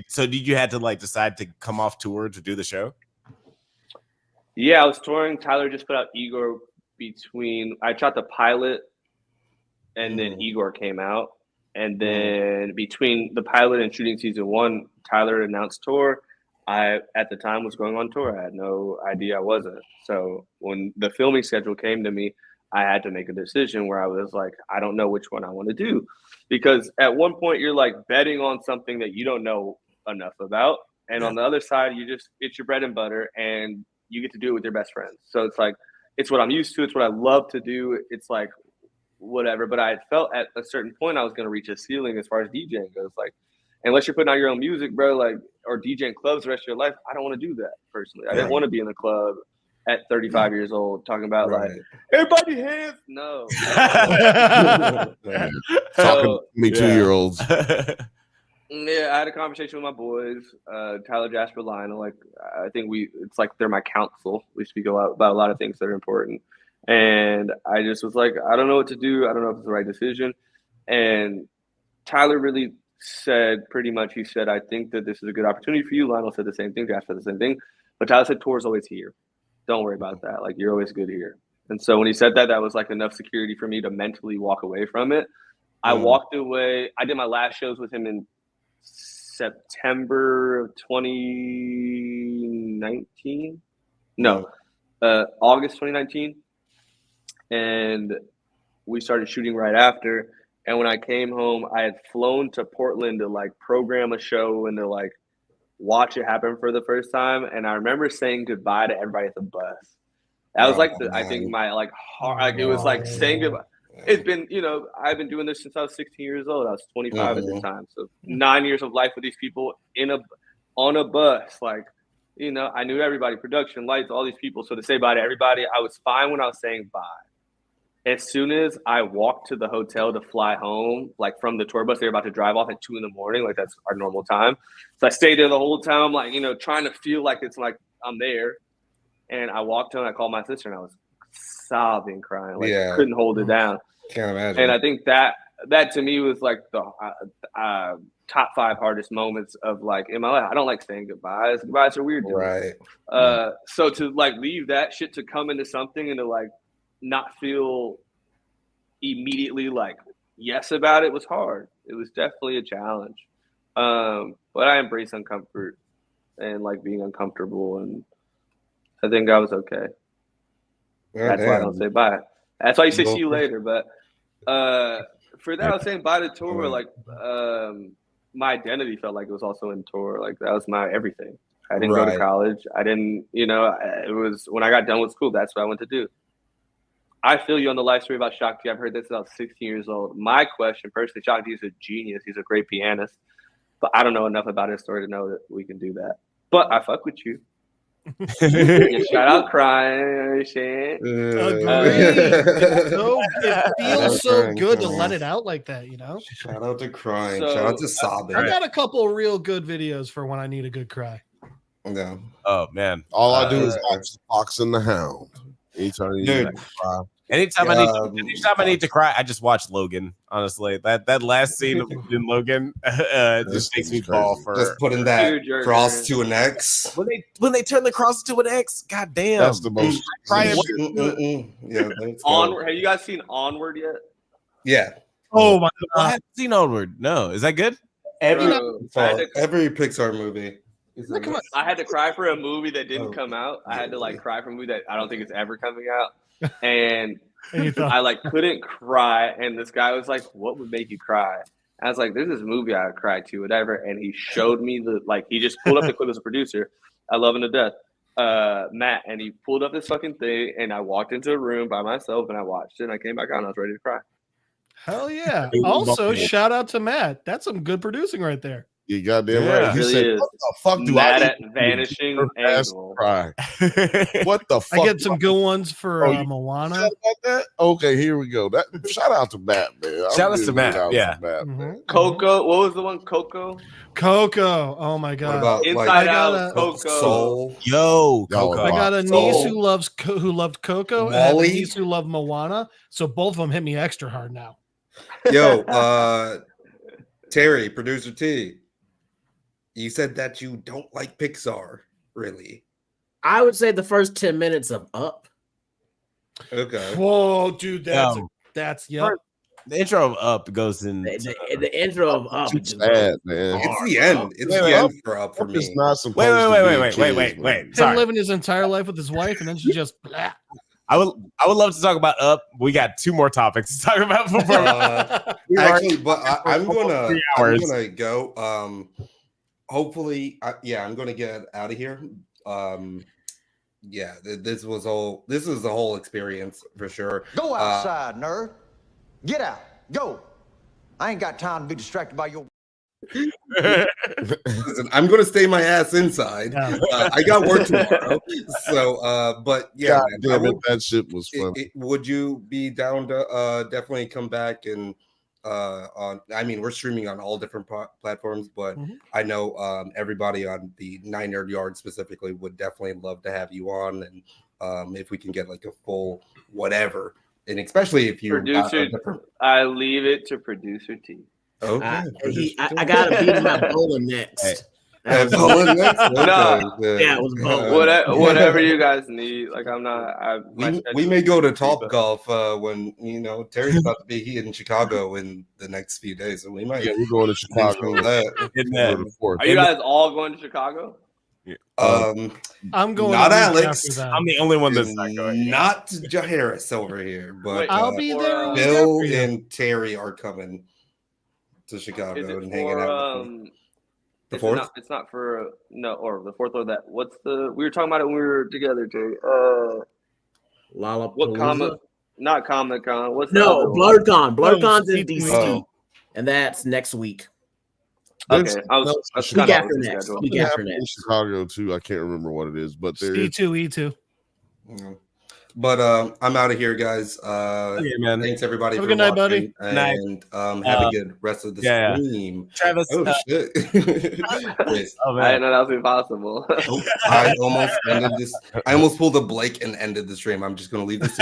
so did you had to like decide to come off tour to do the show? Yeah, I was touring. Tyler just put out Igor I shot the pilot, and then Igor came out, and then between the pilot and shooting season 1, Tyler announced tour. I, at the time, was going on tour. I had no idea I wasn't. So when the filming schedule came to me, I had to make a decision where I was like, I don't know which one I want to do. Because at one point, you're like betting on something that you don't know enough about. And on the other side, it's your bread and butter, and you get to do it with your best friends. So it's like, it's what I'm used to. It's what I love to do. It's like, whatever. But I had felt at a certain point I was going to reach a ceiling as far as DJing goes. Like, unless you're putting out your own music, bro, like, or DJing clubs the rest of your life, I don't want to do that personally. I didn't want to be in the club at 35 years old talking about like, everybody hands. No. Talking to me 2-year-olds. Yeah, I had a conversation with my boys, Tyler, Jasper, Lionel. Like, I think it's like they're my counsel. We speak about a lot of things that are important. And I just was like, I don't know what to do. I don't know if it's the right decision. And Tyler really said pretty much, he said, I think that this is a good opportunity for you. Lionel said the same thing. Jasper said the same thing. But Tyler said, tour's always here. Don't worry about that. Like, you're always good here. And so when he said that, that was like enough security for me to mentally walk away from it. I walked away. I did my last shows with him in September of 2019. No, August 2019. And we started shooting right after. And when I came home, I had flown to Portland to like program a show and to like watch it happen for the first time. And I remember saying goodbye to everybody at the bus. That was like I think my like heart, like it was like saying goodbye. It's been, I've been doing this since I was 16 years old. I was 25 at the time. So 9 years of life with these people on a bus. Like, I knew everybody, production, lights, all these people. So to say bye to everybody, I was fine when I was saying bye. As soon as I walked to the hotel to fly home, like from the tour bus, they were about to drive off at 2 a.m. Like that's our normal time. So I stayed there the whole time, like, trying to feel like it's like I'm there. And I walked home, I called my sister, and I was sobbing, crying, like I couldn't hold it down. Can't imagine. And I think that to me was like the top 5 hardest moments of like in my life. I don't like saying goodbyes. Goodbyes are weird to me. So to like leave that shit to come into something and to like not feel immediately like yes about it was hard. It was definitely a challenge. But I embrace uncomfort and like being uncomfortable, and I think I was okay. That's why I don't say bye. That's why you say see you later. But for that, I was saying bye to tour. Like, my identity felt like it was also in tour. Like that was my everything. I didn't go to college. I didn't, it was when I got done with school, that's what I went to do. I feel you on the life story about Shakti. I've heard this since I was 16 years old. My question, personally, Shakti is a genius. He's a great pianist. But I don't know enough about his story to know that we can do that. But I fuck with you. Shout out crying. Shit. It feels so good to let it out like that, Shout out to crying. Shout out to sobbing. I got a couple of real good videos for when I need a good cry. Yeah. Oh man. All I do is watch the Fox and the Hound. Anytime I need to cry, I just watch Logan. Honestly, that last scene in Logan just makes me fall for just putting that cross to an X. When they turn the cross to an X, god damn, that's the most. Yeah. Onward. Have you guys seen Onward yet? Yeah. Oh my god, I haven't seen Onward. No, is that good? Every Pixar movie. I had to cry for a movie that didn't come out. I had to cry for a movie that I don't think is ever coming out. And I couldn't cry. And this guy was like, "What would make you cry?" I was like, "There's this movie I cried to, whatever." And he showed me he just pulled up the clip as a producer. I love him to death, Matt. And he pulled up this fucking thing, and I walked into a room by myself and I watched it. And I came back out and I was ready to cry. Hell yeah! Also, shout out to Matt. That's some good producing right there. You goddamn right. He really said, is. "What the fuck do Mad I at Vanishing Angle?" Cry. What the fuck? I get some good ones for Moana. Okay, here we go. Shout out to Matt, man. Shout out to Matt. Yeah. Coco. What was the one? Coco. Oh my god. What about, Inside Out. Coco. Soul. Yo, Coco. I got a niece who loved Coco, and I have a niece who loved Moana. So both of them hit me extra hard now. Yo, Terry, producer T. You said that you don't like Pixar, really? I would say the first 10 minutes of Up. Okay. Whoa, dude, that's The intro of Up goes in. The intro of Up. It's sad, man. It's the end. It's the end for Up for me. It's not supposed wait. Him living his entire life with his wife, and then she just. Blah. I would love to talk about Up. We got 2 more topics to talk about before. Actually, but I'm gonna go. Hopefully, I'm gonna get out of here. This is the whole experience for sure. Go outside, nerd. Get out. Go. I ain't got time to be distracted by your. Listen, I'm gonna stay my ass inside. I got work tomorrow, so but yeah, damn it, that shit was fun. Would you be down to definitely come back and we're streaming on all different platforms, but I know everybody on the 9 Nerd Yard specifically would definitely love to have you on, and if we can get a full whatever, and especially if you producer, I leave it to producer T. Okay. I gotta beat him at bowling next. Bowling next? It was bowling. Whatever you guys need. We may go to Top Golf when Terry's about to be in Chicago in the next few days, so we might. Yeah, we're going to Chicago. Are you guys all going to Chicago? I'm going. Not Alex. I'm the only one that's not going. Not Harris over here, but I'll be there. Bill and Terry are coming to Chicago and hanging out. The fourth? It's not for or the fourth or that. What's the? We were talking about it when we were together, Jay. Lollapalooza? What comic? Not Comic Con. What's BlurredCon. BlurredCon's in DC, and that's next week. Okay, week after next. Week after in next. Chicago too. I can't remember what it is, but there is E2. But I'm out of here, guys. Man. Thanks everybody. Have for a good night, watching, buddy. And have a good rest of the stream. Travis, shit! I didn't know that was impossible. I almost ended this. I almost pulled a Blake and ended the stream. I'm just gonna leave this.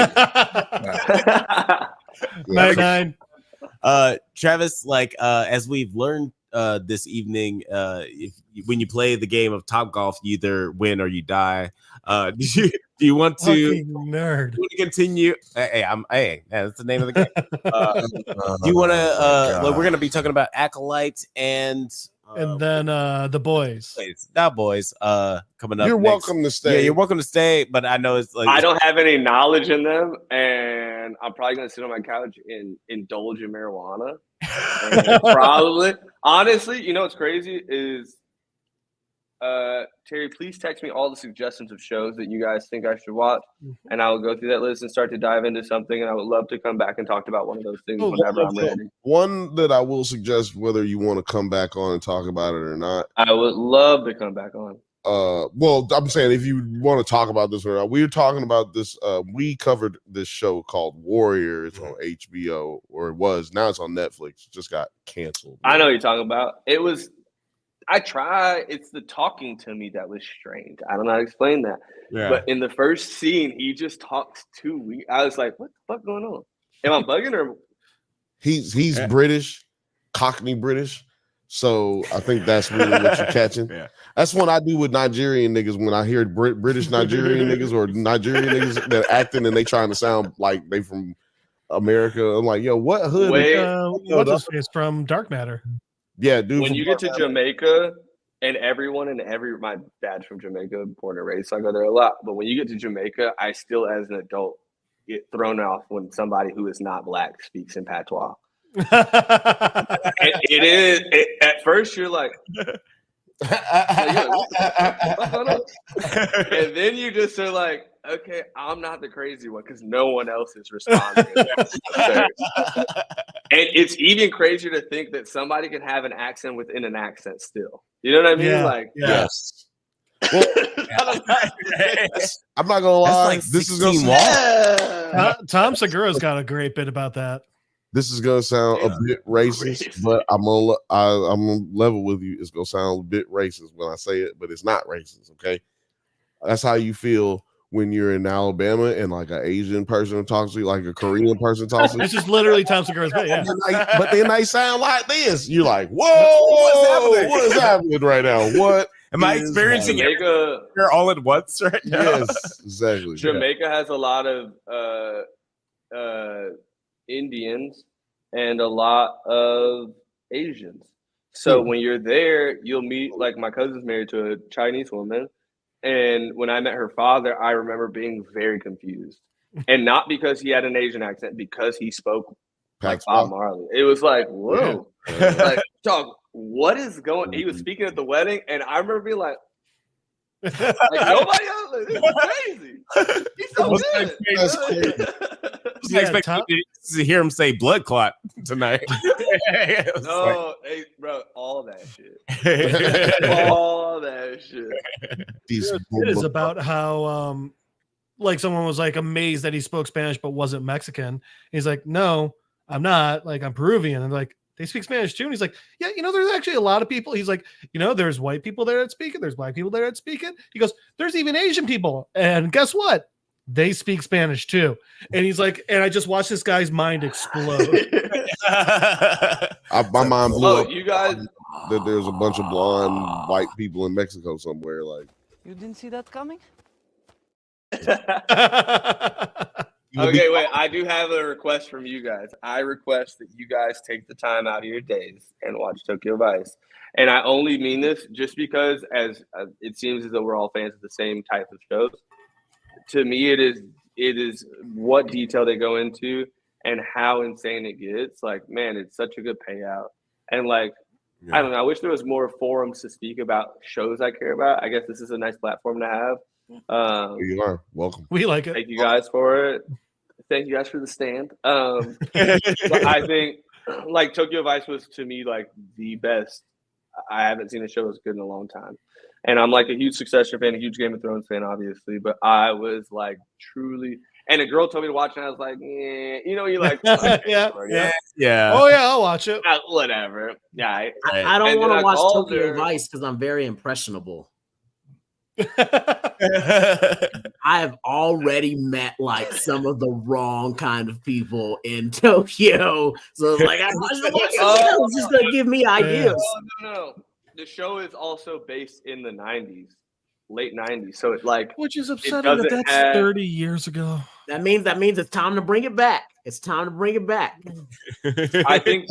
Night. Travis, as we've learned this evening, when you play the game of Top Golf, you either win or you die. Do you want to continue? Hey, that's the name of the game. Do you want to? We're going to be talking about Acolyte and And then the boys. That boys. Coming up. You're next. welcome to stay. Yeah, you're welcome to stay. But I know it's like I don't have any knowledge in them, and I'm probably gonna sit on my couch and indulge in marijuana. And probably, honestly, you know what's crazy is, Terry, please text me all the suggestions of shows that you guys think I should watch, and I will go through that list and start to dive into something. And I would love to come back and talk about one of those things whenever I'm ready. One that I will suggest, whether you want to come back on and talk about it or not. I would love to come back on. Well, I'm saying if you want to talk about this or not, we were talking about this. We covered this show called Warrior. It's on HBO, or it was. Now it's on Netflix. It just got canceled. I know what you're talking about. It was. I try. It's the talking to me that was strange. I don't know how to explain that. Yeah. But in the first scene, he just talks too weak. I was like, "What the fuck going on? Am I bugging or?" He's British, Cockney British. So I think that's really what you're catching. Yeah. That's what I do with Nigerian niggas when I hear British Nigerian niggas or Nigerian niggas that acting and they trying to sound like they from America. I'm like, yo, what hood? What's his face from Dark Matter? Yeah, dude. When you get to Jamaica, and my dad's from Jamaica, born and raised, so I go there a lot. But when you get to Jamaica, I still, as an adult, get thrown off when somebody who is not black speaks in patois. At first you're like, and then you just are like, okay, I'm not the crazy one because no one else is responding. And it's even crazier to think that somebody can have an accent within an accent still. You know what I mean? Yeah. Like, Yes. Well, I'm not gonna lie. Like this is gonna Tom Segura's got a great bit about that. This is gonna sound a bit racist, but I'm gonna level with you. It's gonna sound a bit racist when I say it, but it's not racist. Okay, that's how you feel when you're in Alabama and like an Asian person talks to you, like a Korean person talks to you. This is literally Tom Segura's bit. Yeah, but then they sound like this. You're like, whoa, what is happening right now? What am I experiencing? Jamaica all at once right now. Yes, exactly. Jamaica has a lot of Indians and a lot of Asians. So when you're there, you'll meet, like, my cousin's married to a Chinese woman. And when I met her father, I remember being very confused. And not because he had an Asian accent, because he spoke like Bob Marley. It was like, whoa. Yeah. Like, dog, what is going? He was speaking at the wedding, and I remember being like nobody else. This is crazy. He's so good. I expect to hear him say blood clot tonight. No, hey, bro, all that shit. All that shit. It is about how like someone was like amazed that he spoke Spanish but wasn't Mexican. He's like, no, I'm not. Like, I'm Peruvian. And like, they speak Spanish too. And he's like, yeah, you know, there's actually a lot of people. He's like, you know, there's white people there that speak it. There's black people there that speak it. He goes, there's even Asian people. And guess what? They speak Spanish too. And he's like, and I just watched this guy's mind explode. My mind blew up. You guys, that there's a bunch of blonde white people in Mexico somewhere. Like, You didn't see that coming? okay, wait. I do have a request from you guys. I request that you guys take the time out of your days and watch Tokyo Vice. And I only mean this just because, as it seems as though we're all fans of the same type of shows. To me, it is what detail they go into and how insane it gets. Like, man, it's such a good payout. And like, I don't know. I wish there was more forums to speak about shows I care about. I guess this is a nice platform to have. Here you are. Welcome. We like it. Thank you guys for it. Thank you guys for the stand. But I think like Tokyo Vice was, to me, like the best. I haven't seen a show as good in a long time. And I'm like a huge Succession fan, a huge Game of Thrones fan, obviously. But I was like truly, and a girl told me to watch it, and I was like, yeah, you know, you like, yeah. Yeah. Oh yeah, I'll watch it. Whatever. Yeah. I don't want to watch Tokyo her. Vice because I'm very impressionable. I have already met like some of the wrong kind of people in Tokyo, so like I watched just to give me ideas. No. The show is also based in the 90s, late 90s. So it's like, which is upsetting that that's 30 years ago. That means it's time to bring it back. It's time to bring it back. I think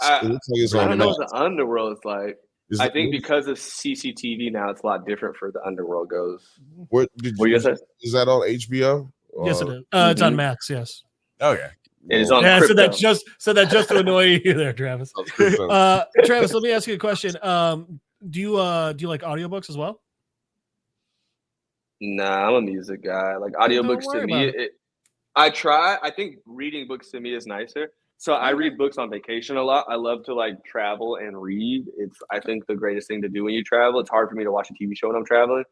I It looks like it's I on don't know Max. what the underworld is like. Is I it- think because of CCTV now, it's a lot different for the underworld goes. What did What you gonna say? Is that on HBO? Yes, it is. It's on Max. Yes. Okay. It's on Yeah, I crypto. said that just to annoy you there, Travis. Travis, let me ask you a question. Do you like audiobooks as well? Nah, I'm a music guy. Like Don't audiobooks worry to me, about I try. I think reading books to me is nicer. So I read books on vacation a lot. I love to like travel and read. It's I think the greatest thing to do when you travel. It's hard for me to watch a TV show when I'm traveling.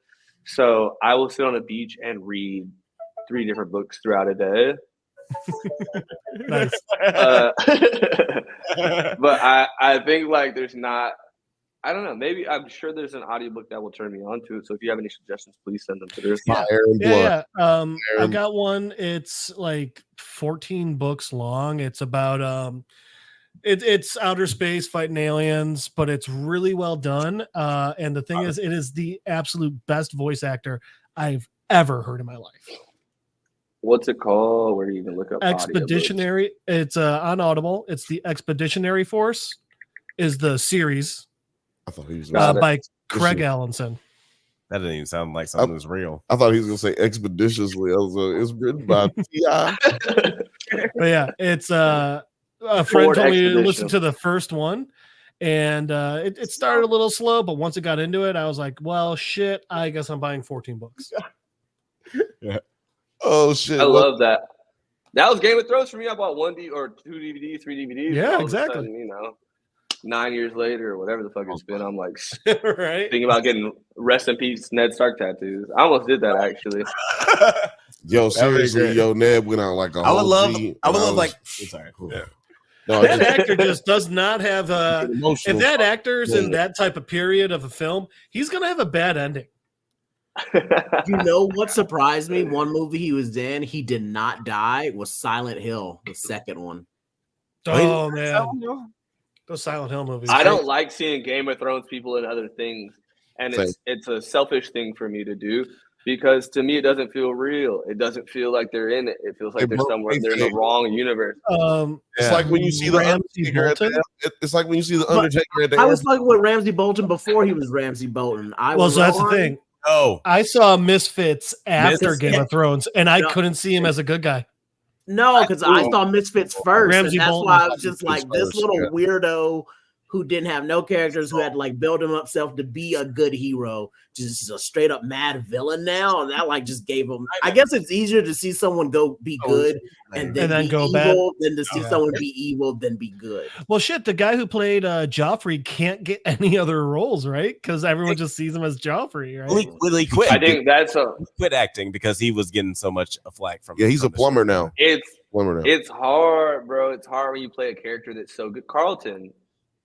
So I will sit on a beach and read 3 different books throughout a day. Nice. But I think like there's not. I don't know. Maybe I'm sure there's an audiobook that will turn me on to it. So if you have any suggestions, please send them through. Yeah. I've got one. It's like 14 books long. It's about it's outer space fighting aliens, but it's really well done. And the thing is, it is the absolute best voice actor I've ever heard in my life. What's it called? Where do you even look up? Expeditionary. It's on Audible. It's the Expeditionary Force. Is the series. I thought he was by Craig Allenson. That didn't even sound like something that's real. I thought he was gonna say expeditiously. It's written by T.I. But yeah, it's a friend told me to listen to the first one, and it started a little slow, but once it got into it, I was like, well, shit, I guess I'm buying 14 books. Yeah. Oh shit! I love that. That was Game of Thrones for me. I bought 2 DVDs, 3 DVDs. Yeah, all of a exactly. sudden, 9 years later or whatever the fuck it's been, I'm like right. thinking about getting rest in peace Ned Stark tattoos. I almost did that actually. Yo, seriously, Ned went out like a I would whole love G, I would and love was- like sorry. Cool. Yeah. No, That actor just does not have if emotional. that actor's in that type of period of a film, he's gonna have a bad ending. You know what surprised me? One movie he was in, he did not die, was Silent Hill, the second one. Oh man, those Silent Hill movies. I don't like seeing Game of Thrones people in other things, and it's a selfish thing for me to do because to me it doesn't feel real. It doesn't feel like they're in it. It feels like they're somewhere they're in the wrong universe. It's like when you see the Ramsey Undertaker. Bolton? It's like when you see the Undertaker at the I was fucking with Ramsey Bolton before he was Ramsey Bolton. So that's the thing. Oh, I saw Misfits after Misfits. Game of Thrones, and I couldn't see him as a good guy. No, because I saw Misfits first, Ramsey and that's Bolton why I was was just Misfits like this first, little yeah. weirdo who didn't have no characters, who had to like build himself to be a good hero, just a straight up mad villain now, and that like just gave him. I guess it's easier to see someone go be good and then be go evil bad than to see someone be evil then be good. Well, shit, the guy who played Joffrey can't get any other roles, right? Because everyone just sees him as Joffrey, right? Well, he quit. I think he quit acting because he was getting so much flack from. Yeah, he's a plumber now. It's hard, bro. It's hard when you play a character that's so good. Carlton,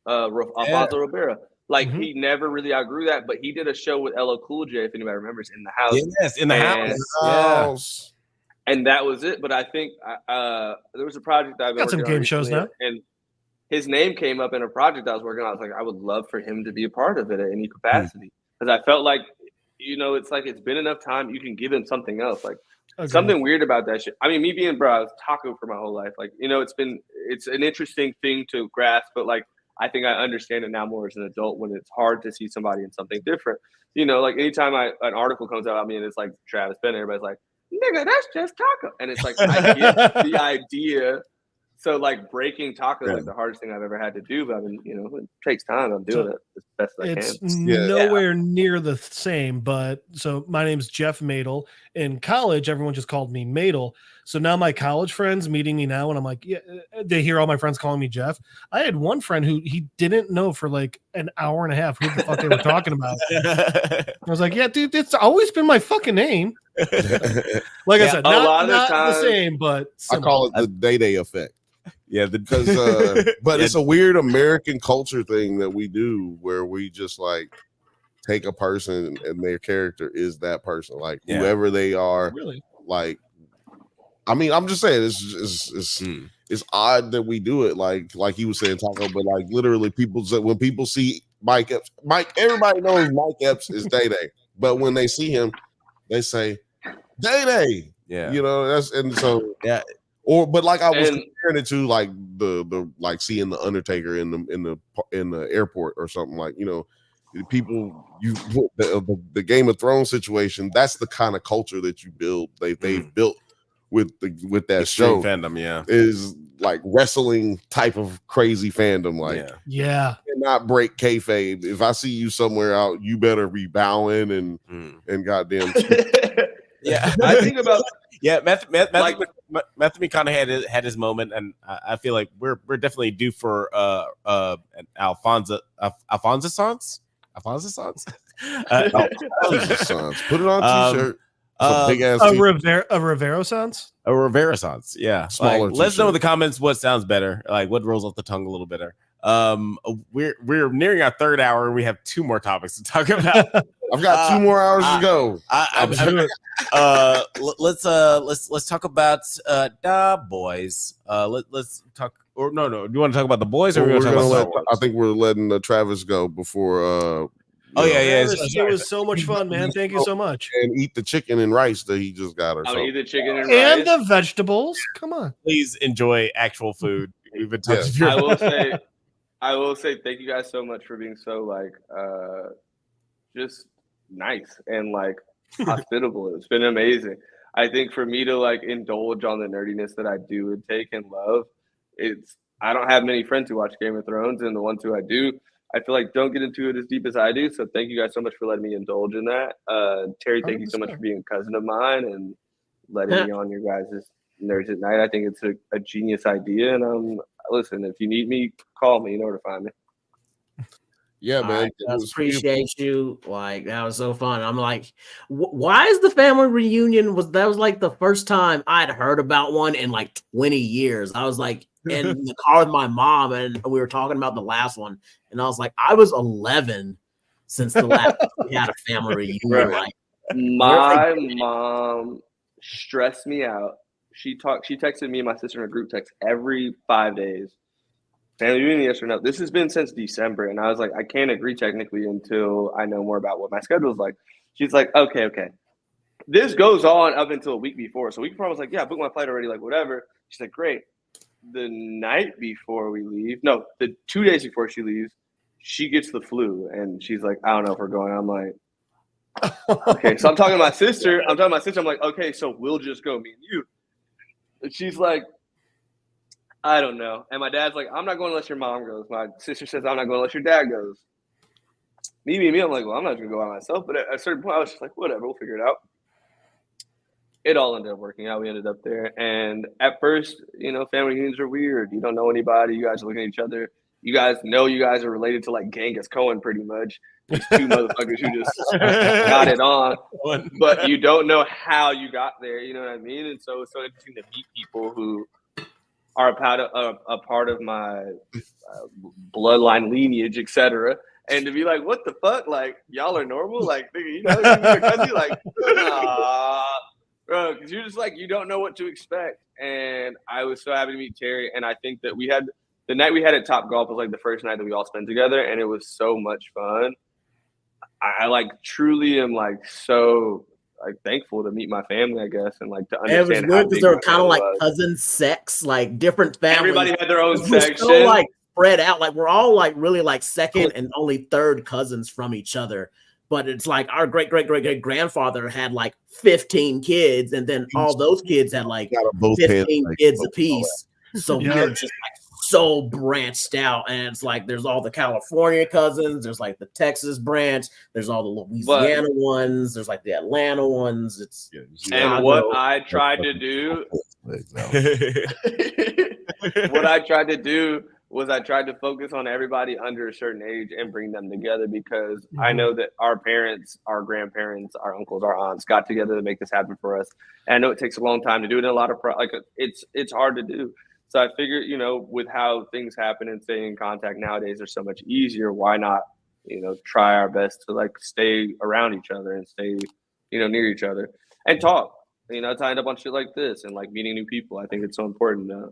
Alfonso Ribeiro. Like he never really outgrew that, but he did a show with LL Cool J, if anybody remembers, in the house. Yes, in the house. And that was it. But I think there was a project I've been got some working on game shows recently, now. and his name came up in a project I was working on. I was like, I would love for him to be a part of it at any capacity, because I felt like, it's like it's been enough time. You can give him something else, like. Okay. Something weird about that shit. I mean, me being I was taco for my whole life. Like, it's an interesting thing to grasp, but like, I think I understand it now more as an adult when it's hard to see somebody in something different. Like anytime an article comes out about me and it's like Travis Bennet, everybody's like, nigga, that's just taco. And it's like, I get the idea. So like breaking taco is like the hardest thing I've ever had to do, but I mean, it takes time. I'm doing it as best as I can. It's nowhere near the same, but so my name's Jeff Madel. In college, everyone just called me Madel. So now my college friends meeting me now, and I'm like, yeah, they hear all my friends calling me Jeff. I had one friend who he didn't know for like an hour and a half who the fuck they were talking about. I was like, yeah, dude, it's always been my fucking name. Like I said, not the same, but similar. I call it the Day effect. Yeah, because but it's a weird American culture thing that we do where we just like take a person and their character is that person, like whoever they are. Really? Like, I mean, I'm just saying it's odd that we do it. Like you were saying, Taco, but like literally, when people see Mike Epps, everybody knows Mike Epps is Day Day, but when they see him, they say Day Day. Yeah, that's and so yeah. But like I was And- comparing it to like the like seeing the Undertaker in the airport or something, like, you know, people, the Game of Thrones situation, that's the kind of culture that you build. They've built with that Extreme show fandom, yeah, is like wrestling type of crazy fandom. Like, yeah, cannot break kayfabe. If I see you somewhere out, you better be bowing and goddamn. yeah. I think about Matthew like- McConaughey had his moment, and I feel like we're definitely due for an Alfonso songs. Put it on a t-shirt. Big ass a Rivera sans. A Rivera sans, yeah. Smaller Like, let us know in t-shirt. the comments what sounds better, like what rolls off the tongue a little better. We're nearing our third hour, and we have 2 more topics to talk about. I've got 2 more hours to go. Let's talk about the boys. Let's talk. Or no. Do you want to talk about the boys, or We're we want to talk gonna about let, Star Wars? I think we're letting Travis go before. Oh yeah. It was so much fun, man. Thank you so much. And eat the chicken and rice that he just got or I'll something. eat the chicken and And rice. the vegetables. Come on. Please enjoy actual food. We've been talking. I will say thank you guys so much for being so like just nice and like hospitable. It's been amazing. I think for me to like indulge on the nerdiness that I do and take and love, I don't have many friends who watch Game of Thrones, and the ones who I do, I feel like don't get into it as deep as I do. So thank you guys so much for letting me indulge in that. Terry, thank you so much for being a cousin of mine and letting me on your guys' Nerds at Night. I think it's a genius idea, and listen, if you need me, call me. You know where to find me. Yeah, man. I appreciate you. Like, that was so fun. I'm like, why is the family reunion that was like the first time I'd heard about one in like 20 years. I was like in the car with my mom, and we were talking about the last one, and I was like, I was 11 since the last we had a family reunion. Like, my mom stressed me out. She texted me and my sister in a group text every 5 days. Family reunion, yes or no? This has been since December, and I was like, I can't agree technically until I know more about what my schedule is like. She's like, okay. This goes on up until a week before. So a week before, I was like, yeah, I booked my flight already, like whatever. She's like, great. The night before we leave, no, the 2 days before she leaves, she gets the flu, and she's like, I don't know if we're going. I'm like, okay. So I'm talking to my sister. I'm like, okay, so we'll just go, me and you. And she's like, I don't know. And my dad's like, I'm not going unless your mom goes. My sister says, I'm not going unless your dad goes. Me, I'm like, well, I'm not going to go by myself. But at a certain point, I was just like, whatever, we'll figure it out. It all ended up working out. We ended up there. And at first, family reunions are weird. You don't know anybody. You guys are looking at each other. You guys know you guys are related to like Genghis Cohen pretty much. These 2 motherfuckers who just got it on. But you don't know how you got there. You know what I mean? And so it's so interesting to meet people who are a part of my bloodline lineage, etc. And to be like, what the fuck? Like, y'all are normal? Like, nigga, your cousin? Like, nah, bro, because you're just like, you don't know what to expect. And I was so happy to meet Terry. And I think that the night we had at Top Golf was like the first night that we all spent together. And it was so much fun. I like truly am like so like thankful to meet my family, I guess, and like to understand. It was weird because they were kind of like cousin sects, like different families. Everybody had their own section. So like spread out, like we're all like really like second and only third cousins from each other. But it's like our great grandfather had like 15 kids, and then all those kids had like 15 kids apiece. So we're just like so branched out, and it's like there's all the California cousins, there's like the Texas branch, there's all the Louisiana ones, there's like the Atlanta ones. And what I tried to do was I tried to focus on everybody under a certain age and bring them together, because I know that our parents, our grandparents, our uncles, our aunts got together to make this happen for us. And I know it takes a long time to do it, and a lot of it's hard to do. So I figured, with how things happen and staying in contact nowadays are so much easier, why not, try our best to like stay around each other and stay, near each other and talk, to end up on shit like this and like meeting new people. I think it's so important to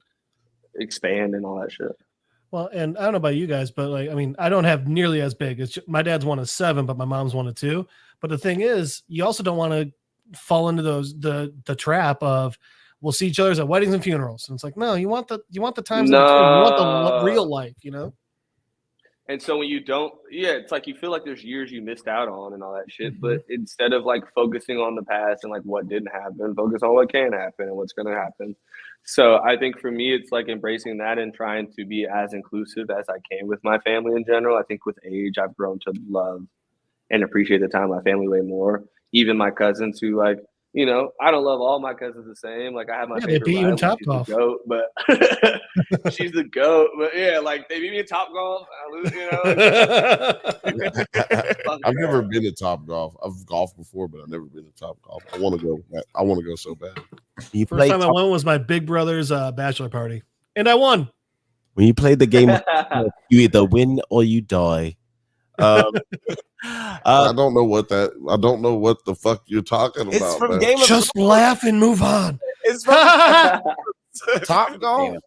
expand and all that shit. Well, and I don't know about you guys, but like, I mean, I don't have nearly as big. My dad's one of 7, but my mom's one of 2. But the thing is, you also don't want to fall into the trap of, we'll see each other at weddings and funerals. And it's like, no, you want the times No. in between. You want the real life, you know? And so when you don't, it's like you feel like there's years you missed out on and all that shit. But instead of like focusing on the past and like what didn't happen, focus on what can happen and what's going to happen. So I think for me, it's like embracing that and trying to be as inclusive as I can with my family in general. I think with age, I've grown to love and appreciate the time with my family way more. Even my cousins who like, you know, I don't love all my cousins the same. Like I have my favorite rival, she's the GOAT, but she's the GOAT. But yeah, like they beat me in Top Golf. I lose, you know. I've never been to Top Golf. I've golfed before, but I've never been to Top Golf. I want to go. I want to go so bad. First time I went was my big brother's bachelor party, and I won. When you played the game, you either win or you die. I don't know what the fuck you're talking about. It's from man. Game of Just laugh and move on. It's from Top Golf.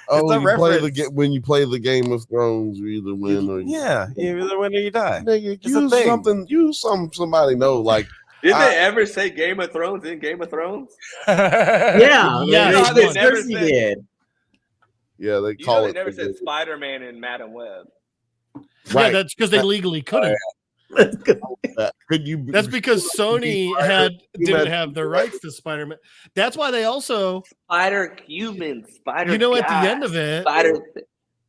Oh, you play when you play the Game of Thrones, you either win or you either win or you die. Nigga, use somebody know like. Did they ever say Game of Thrones in Game of Thrones? Yeah, they never said. Did. Yeah, they call it. They never said Spider-Man and Madam Web. Right. Yeah, that's because they legally couldn't. Could you? That's because Sony didn't have the rights to Spider-Man. That's why they also Spider-Human, Spider. You know, at the end of it,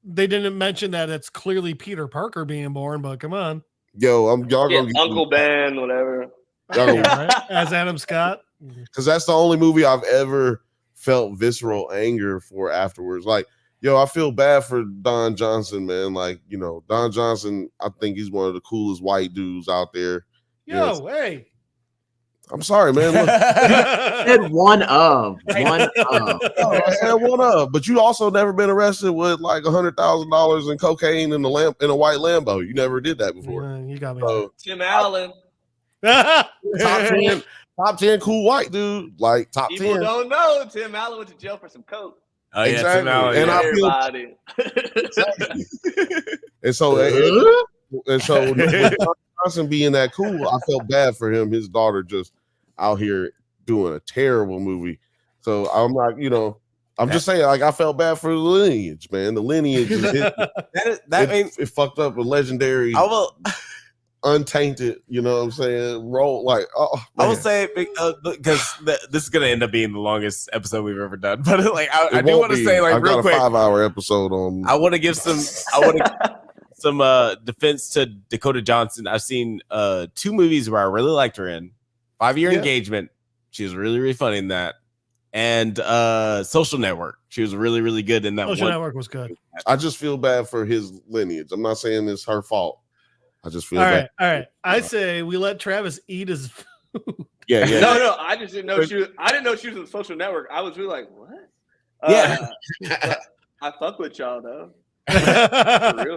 they didn't mention that it's clearly Peter Parker being born. But come on, yo, y'all gonna Uncle Ben, whatever. Right? As Adam Scott, because that's the only movie I've ever felt visceral anger for afterwards. Like, yo, I feel bad for Don Johnson, man. Like, you know, Don Johnson, I think he's one of the coolest white dudes out there. Hey. I'm sorry, man. Look, said one of. I said one of, but you also never been arrested with like $100,000 in cocaine in a white Lambo. You never did that before. You got me. So, Tim Allen. top 10 cool white dude. Like top People 10. don't know Tim Allen went to jail for some coke. Oh yeah, exactly. Tim Allen, and everybody. And so with Don Johnson being that cool, I felt bad for him. His daughter just out here doing a terrible movie. So I'm like, you know, I'm just saying, like, I felt bad for the lineage, man. The lineage is it fucked up a legendary. I will. Untainted, you know what I'm saying? Roll like, I will say because this is gonna end up being the longest episode we've ever done. But like, I do want to say, like, real quick, 5-hour episode on. I want to give some defense to Dakota Johnson. I've seen 2 movies where I really liked her in. 5-Year Engagement. She was really, really funny in that. And Social Network. She was really, really good in that. Social Network was good. I just feel bad for his lineage. I'm not saying it's her fault. I just feel bad. All right. I say we let Travis eat his food. Yeah. No. I just didn't know she was. I didn't know she was on Social Network. I was really like, what? I fuck with y'all though.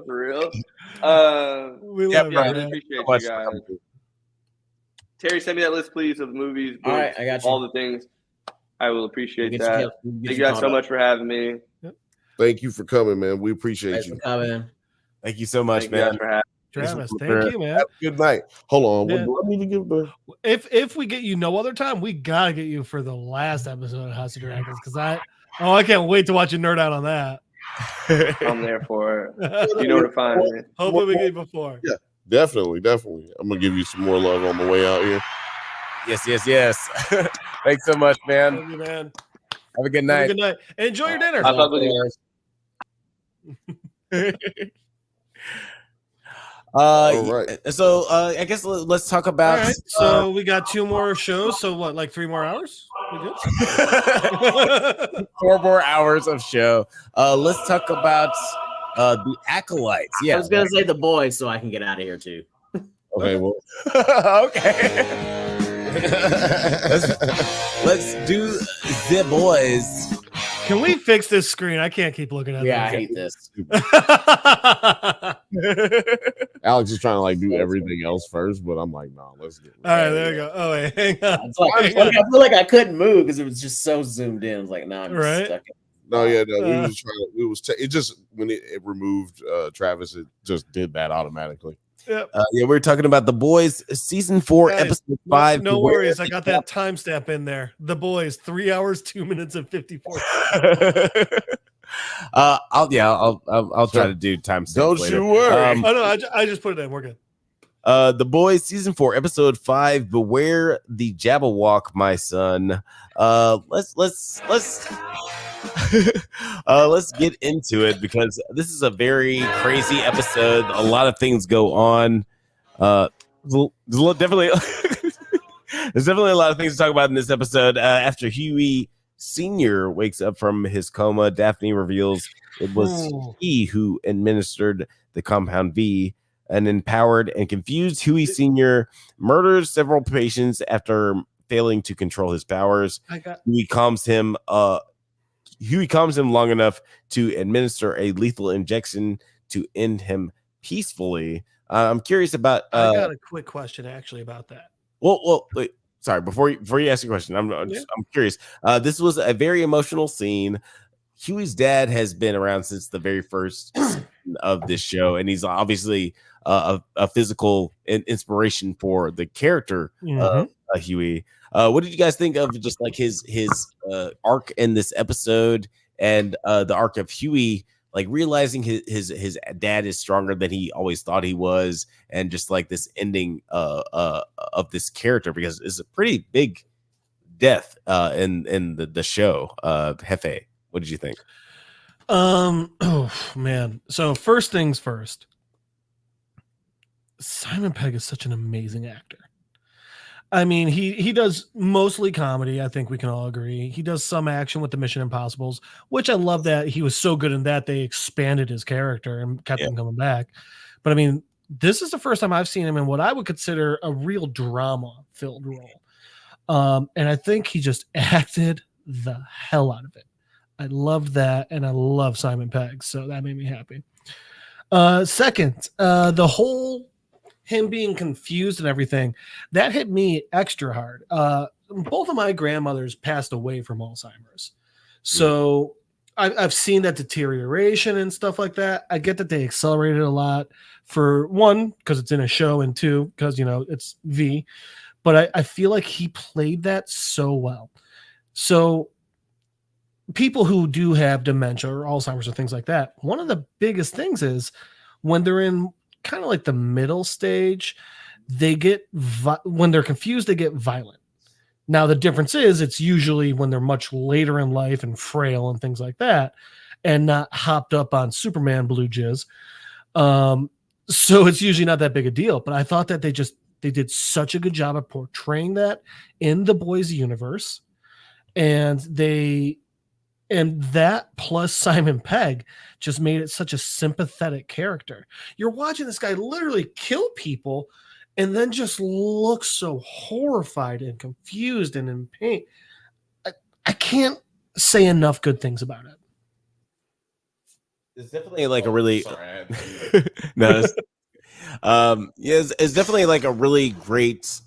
for real. We love I appreciate you guys. Terry, send me that list, please, of movies. Books, all right, I got you. All the things. I will appreciate that. Thank you guys so much for having me. Thank you for coming, man. We appreciate you. Thank you so much, man. Travis, thank you, man. Have a good night. Hold on. Yeah. What do I need to give the? If we get you no other time, we gotta get you for the last episode of House of Dragons because I can't wait to watch you nerd out on that. I'm there for it. You know where to find me. Hopefully we get you before. Yeah, definitely. I'm gonna give you some more love on the way out here. Yes. Thanks so much, man. Thank you, man. Have a good night. Have a good night. And enjoy your dinner. I fuck with you guys. All right. So I guess let's talk about. All right, so we got 2 more shows. So what, like 3 more hours? We good? 4 more hours of show. Let's talk about the Acolytes. Yeah, I was gonna say The Boys, so I can get out of here too. Okay. Well. Okay. let's do The Boys. Can we fix this screen? I can't keep looking at it. Yeah, I hate this. Alex is trying to like do everything else first, but I'm like, no, let's get. All right, there you go. Oh wait, hang on. It's like, I feel like I couldn't move because it was just so zoomed in. I was like, no, I'm just stuck in. No, we was trying. It just when it removed Travis, it just did that automatically. Yep. Yeah, we're talking about The Boys, season 4, Guys, episode 5. No worries, I got that timestamp in there. The Boys, 3 hours, 2 minutes, and 54 I'll try to do timestamps. Don't later. you worry. Oh no, I just put it in. We're good. The Boys, season 4, episode 5. Beware the Jabberwock, my son. Let's let's get into it because this is a very crazy episode. A lot of things go on. Definitely, there's definitely a lot of things to talk about in this episode. After Huey Sr. wakes up from his coma, Daphne reveals it was he who administered the compound V. An empowered and confused Huey Sr. murders several patients after failing to control his powers. Huey calms him long enough to administer a lethal injection to end him peacefully. I'm curious about. I got a quick question actually about that. Well, wait, sorry. Before you ask your question, I'm curious. This was a very emotional scene. Huey's dad has been around since the very first of this show, and he's obviously a physical inspiration for the character of Huey. What did you guys think of just like his arc in this episode and the arc of Huey, like realizing his dad is stronger than he always thought he was, and just like this ending of this character, because it's a pretty big death in the show. Hefe, what did you think? Oh man. So first things first. Simon Pegg is such an amazing actor. I mean, he does mostly comedy. I think we can all agree. He does some action with the Mission Impossibles, which I love that he was so good in that they expanded his character and kept him coming back. But I mean, this is the first time I've seen him in what I would consider a real drama-filled role. And I think he just acted the hell out of it. I loved that, and I love Simon Pegg, so that made me happy. Second, the whole him being confused and everything, that hit me extra hard. Both of my grandmothers passed away from Alzheimer's. So I've seen that deterioration and stuff like that. I get that they accelerated a lot, for one, because it's in a show, and two, because, you know, it's V. But I feel like he played that so well. So people who do have dementia or Alzheimer's or things like that, one of the biggest things is when they're in kind of like the middle stage, they get when they're confused, they get violent. Now the difference is it's usually when they're much later in life and frail and things like that, and not hopped up on Superman blue jizz. So it's usually not that big a deal. But I thought that they did such a good job of portraying that in the Boys universe, and that plus Simon Pegg just made it such a sympathetic character. You're watching this guy literally kill people and then just look so horrified and confused and in pain. I can't say enough good things about it. It's definitely like a really no. It's definitely like a really great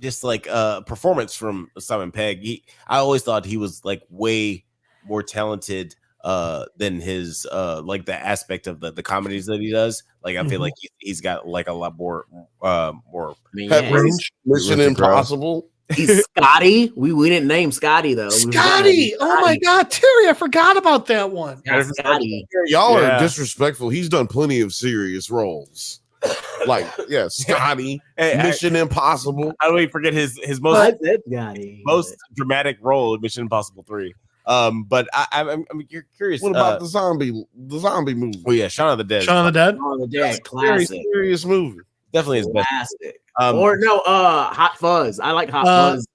just like performance from Simon Pegg. I always thought he was like way more talented than his like the aspect of the comedies that he does. Like I feel like he's got like a lot more range. Mission Impossible. He's Scotty. We didn't name Scotty though. Scotty! Oh my God, Terry! I forgot about that one. Yeah, Scotty. Y'all are disrespectful. He's done plenty of serious roles. Like Scotty, Mission Impossible. How do we forget his most dramatic role in Mission Impossible 3? But I'm curious. What about the zombie movie? Oh yeah, Shaun of the Dead. Shaun of the Dead. Shaun of the Dead, classic. Very serious movie. Definitely his best. Or no, Hot Fuzz. I like Hot Fuzz.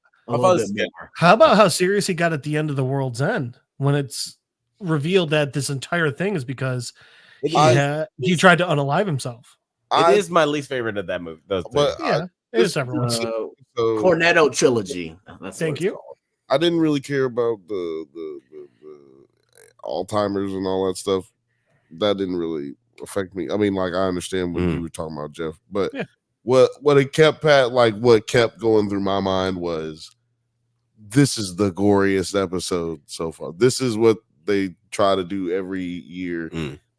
How about how serious he got at the end of The World's End when it's revealed that this entire thing is because he tried to unalive himself. It is my least favorite of that movie. It is everyone's. Cornetto trilogy. Thank you. I didn't really care about the Alzheimer's and all that stuff. That didn't really affect me. I mean, like I understand what you were talking about, Jeff, but what it kept what kept going through my mind was this is the goriest episode so far. This is what they try to do every year.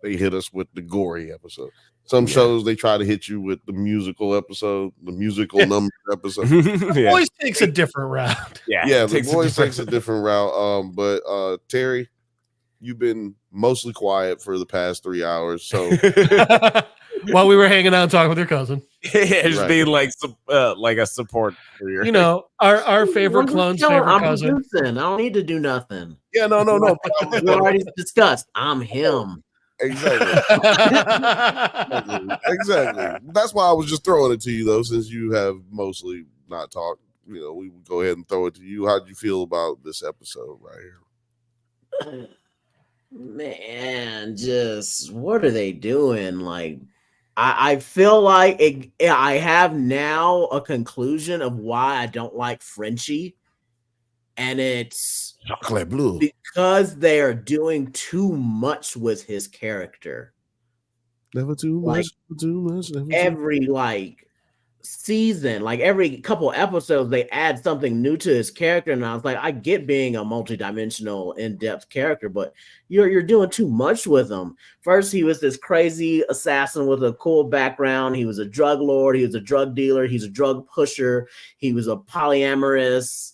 They hit us with the gory episode. Some shows they try to hit you with the musical episode, the musical number episode. The Boys takes a different route. Yeah, the Boys takes a different route. But Terry, you've been mostly quiet for the past 3 hours. So while we were hanging out and talking with your cousin. Just being like a support for your, you know, our favorite clone's favorite cousin. Producing. I don't need to do nothing. Yeah, no. We already discussed. I'm him. Exactly. Exactly. That's why I was just throwing it to you, though, since you have mostly not talked. You know, we would go ahead and throw it to you. How did you feel about this episode right here? Man, just what are they doing? Like, I feel like I have now a conclusion of why I don't like Frenchie, and it's Chocolate blue because they are doing too much with his character. Never too much. Every season, like every couple episodes, they add something new to his character, and I was like, I get being a multidimensional, in-depth character, but you're doing too much with him. First, he was this crazy assassin with a cool background. He was a drug lord. He was a drug dealer. He's a drug pusher. He was a polyamorous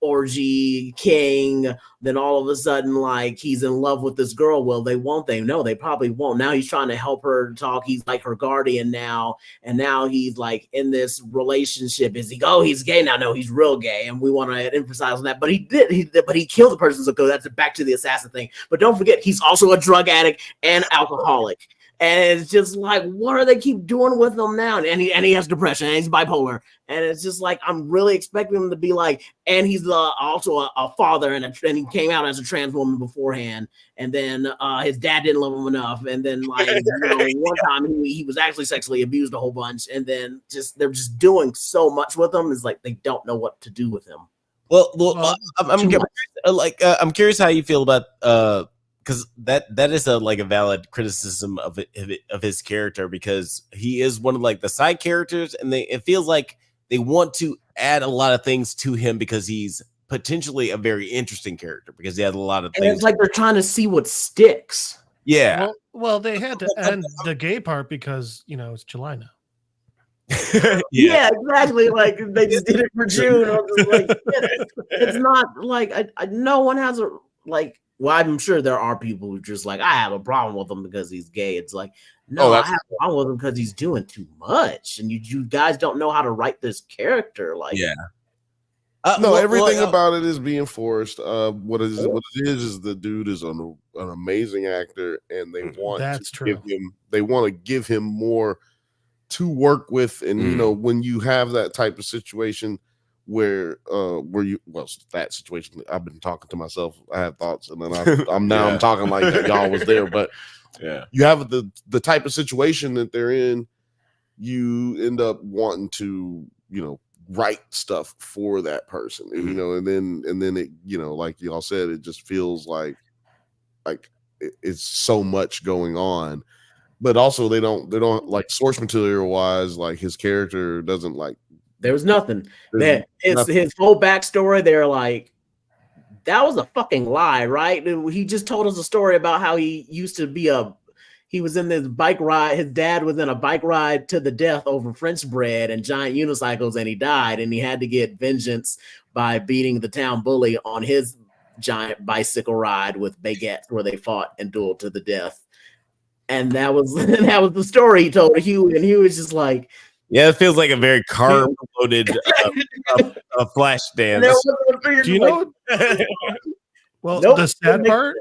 orgy king. Then all of a sudden, like, he's in love with this girl. Well, they won't. They know they probably won't. Now he's trying to help her talk. He's like her guardian now, and now he's like in this relationship. Is he? Oh, he's gay now. No, he's real gay, and we want to emphasize on that. But he killed the person. So that's back to the assassin thing. But don't forget, he's also a drug addict and alcoholic. And it's just like, what are they keep doing with him now? And he has depression and he's bipolar. And it's just like, I'm really expecting him to be like, and he's also a father and he came out as a trans woman beforehand. And then his dad didn't love him enough. And then like, one time he was actually sexually abused a whole bunch. And then they're just doing so much with him. It's like, they don't know what to do with him. I'm curious how you feel about, because that is a valid criticism of his character, because he is one of the side characters, and it feels like they want to add a lot of things to him because he's potentially a very interesting character because he has a lot of things. And it's like they're trying to see what sticks. Yeah. Well, they had to end the gay part because it's July now. Yeah, exactly. Like they just did it for June. I was just like, it's not like no one has a like. Well, I'm sure there are people who just like, I have a problem with him because he's gay. It's like, no, I have a problem with him because he's doing too much, and you guys don't know how to write this character. Like, everything about it is being forced. What it is the dude is an amazing actor, and they want to give him more to work with, and when you have that type of situation. That situation, I've been talking to myself. I have thoughts, and then I'm talking like that y'all was there, but you have the type of situation that they're in. You end up wanting to write stuff for that person, and then it like y'all said, it just feels like it's so much going on, but also they don't like source material wise, like his character doesn't like. There was nothing. His whole backstory. They're like, that was a fucking lie, right? He just told us a story about how he used to be he was in this bike ride. His dad was in a bike ride to the death over French bread and giant unicycles, and he died. And he had to get vengeance by beating the town bully on his giant bicycle ride with baguettes, where they fought and dueled to the death. And that was the story he told Hugh, and he was just like. Yeah, it feels like a very carb-loaded flash dance. Do you know? Well, the sad part.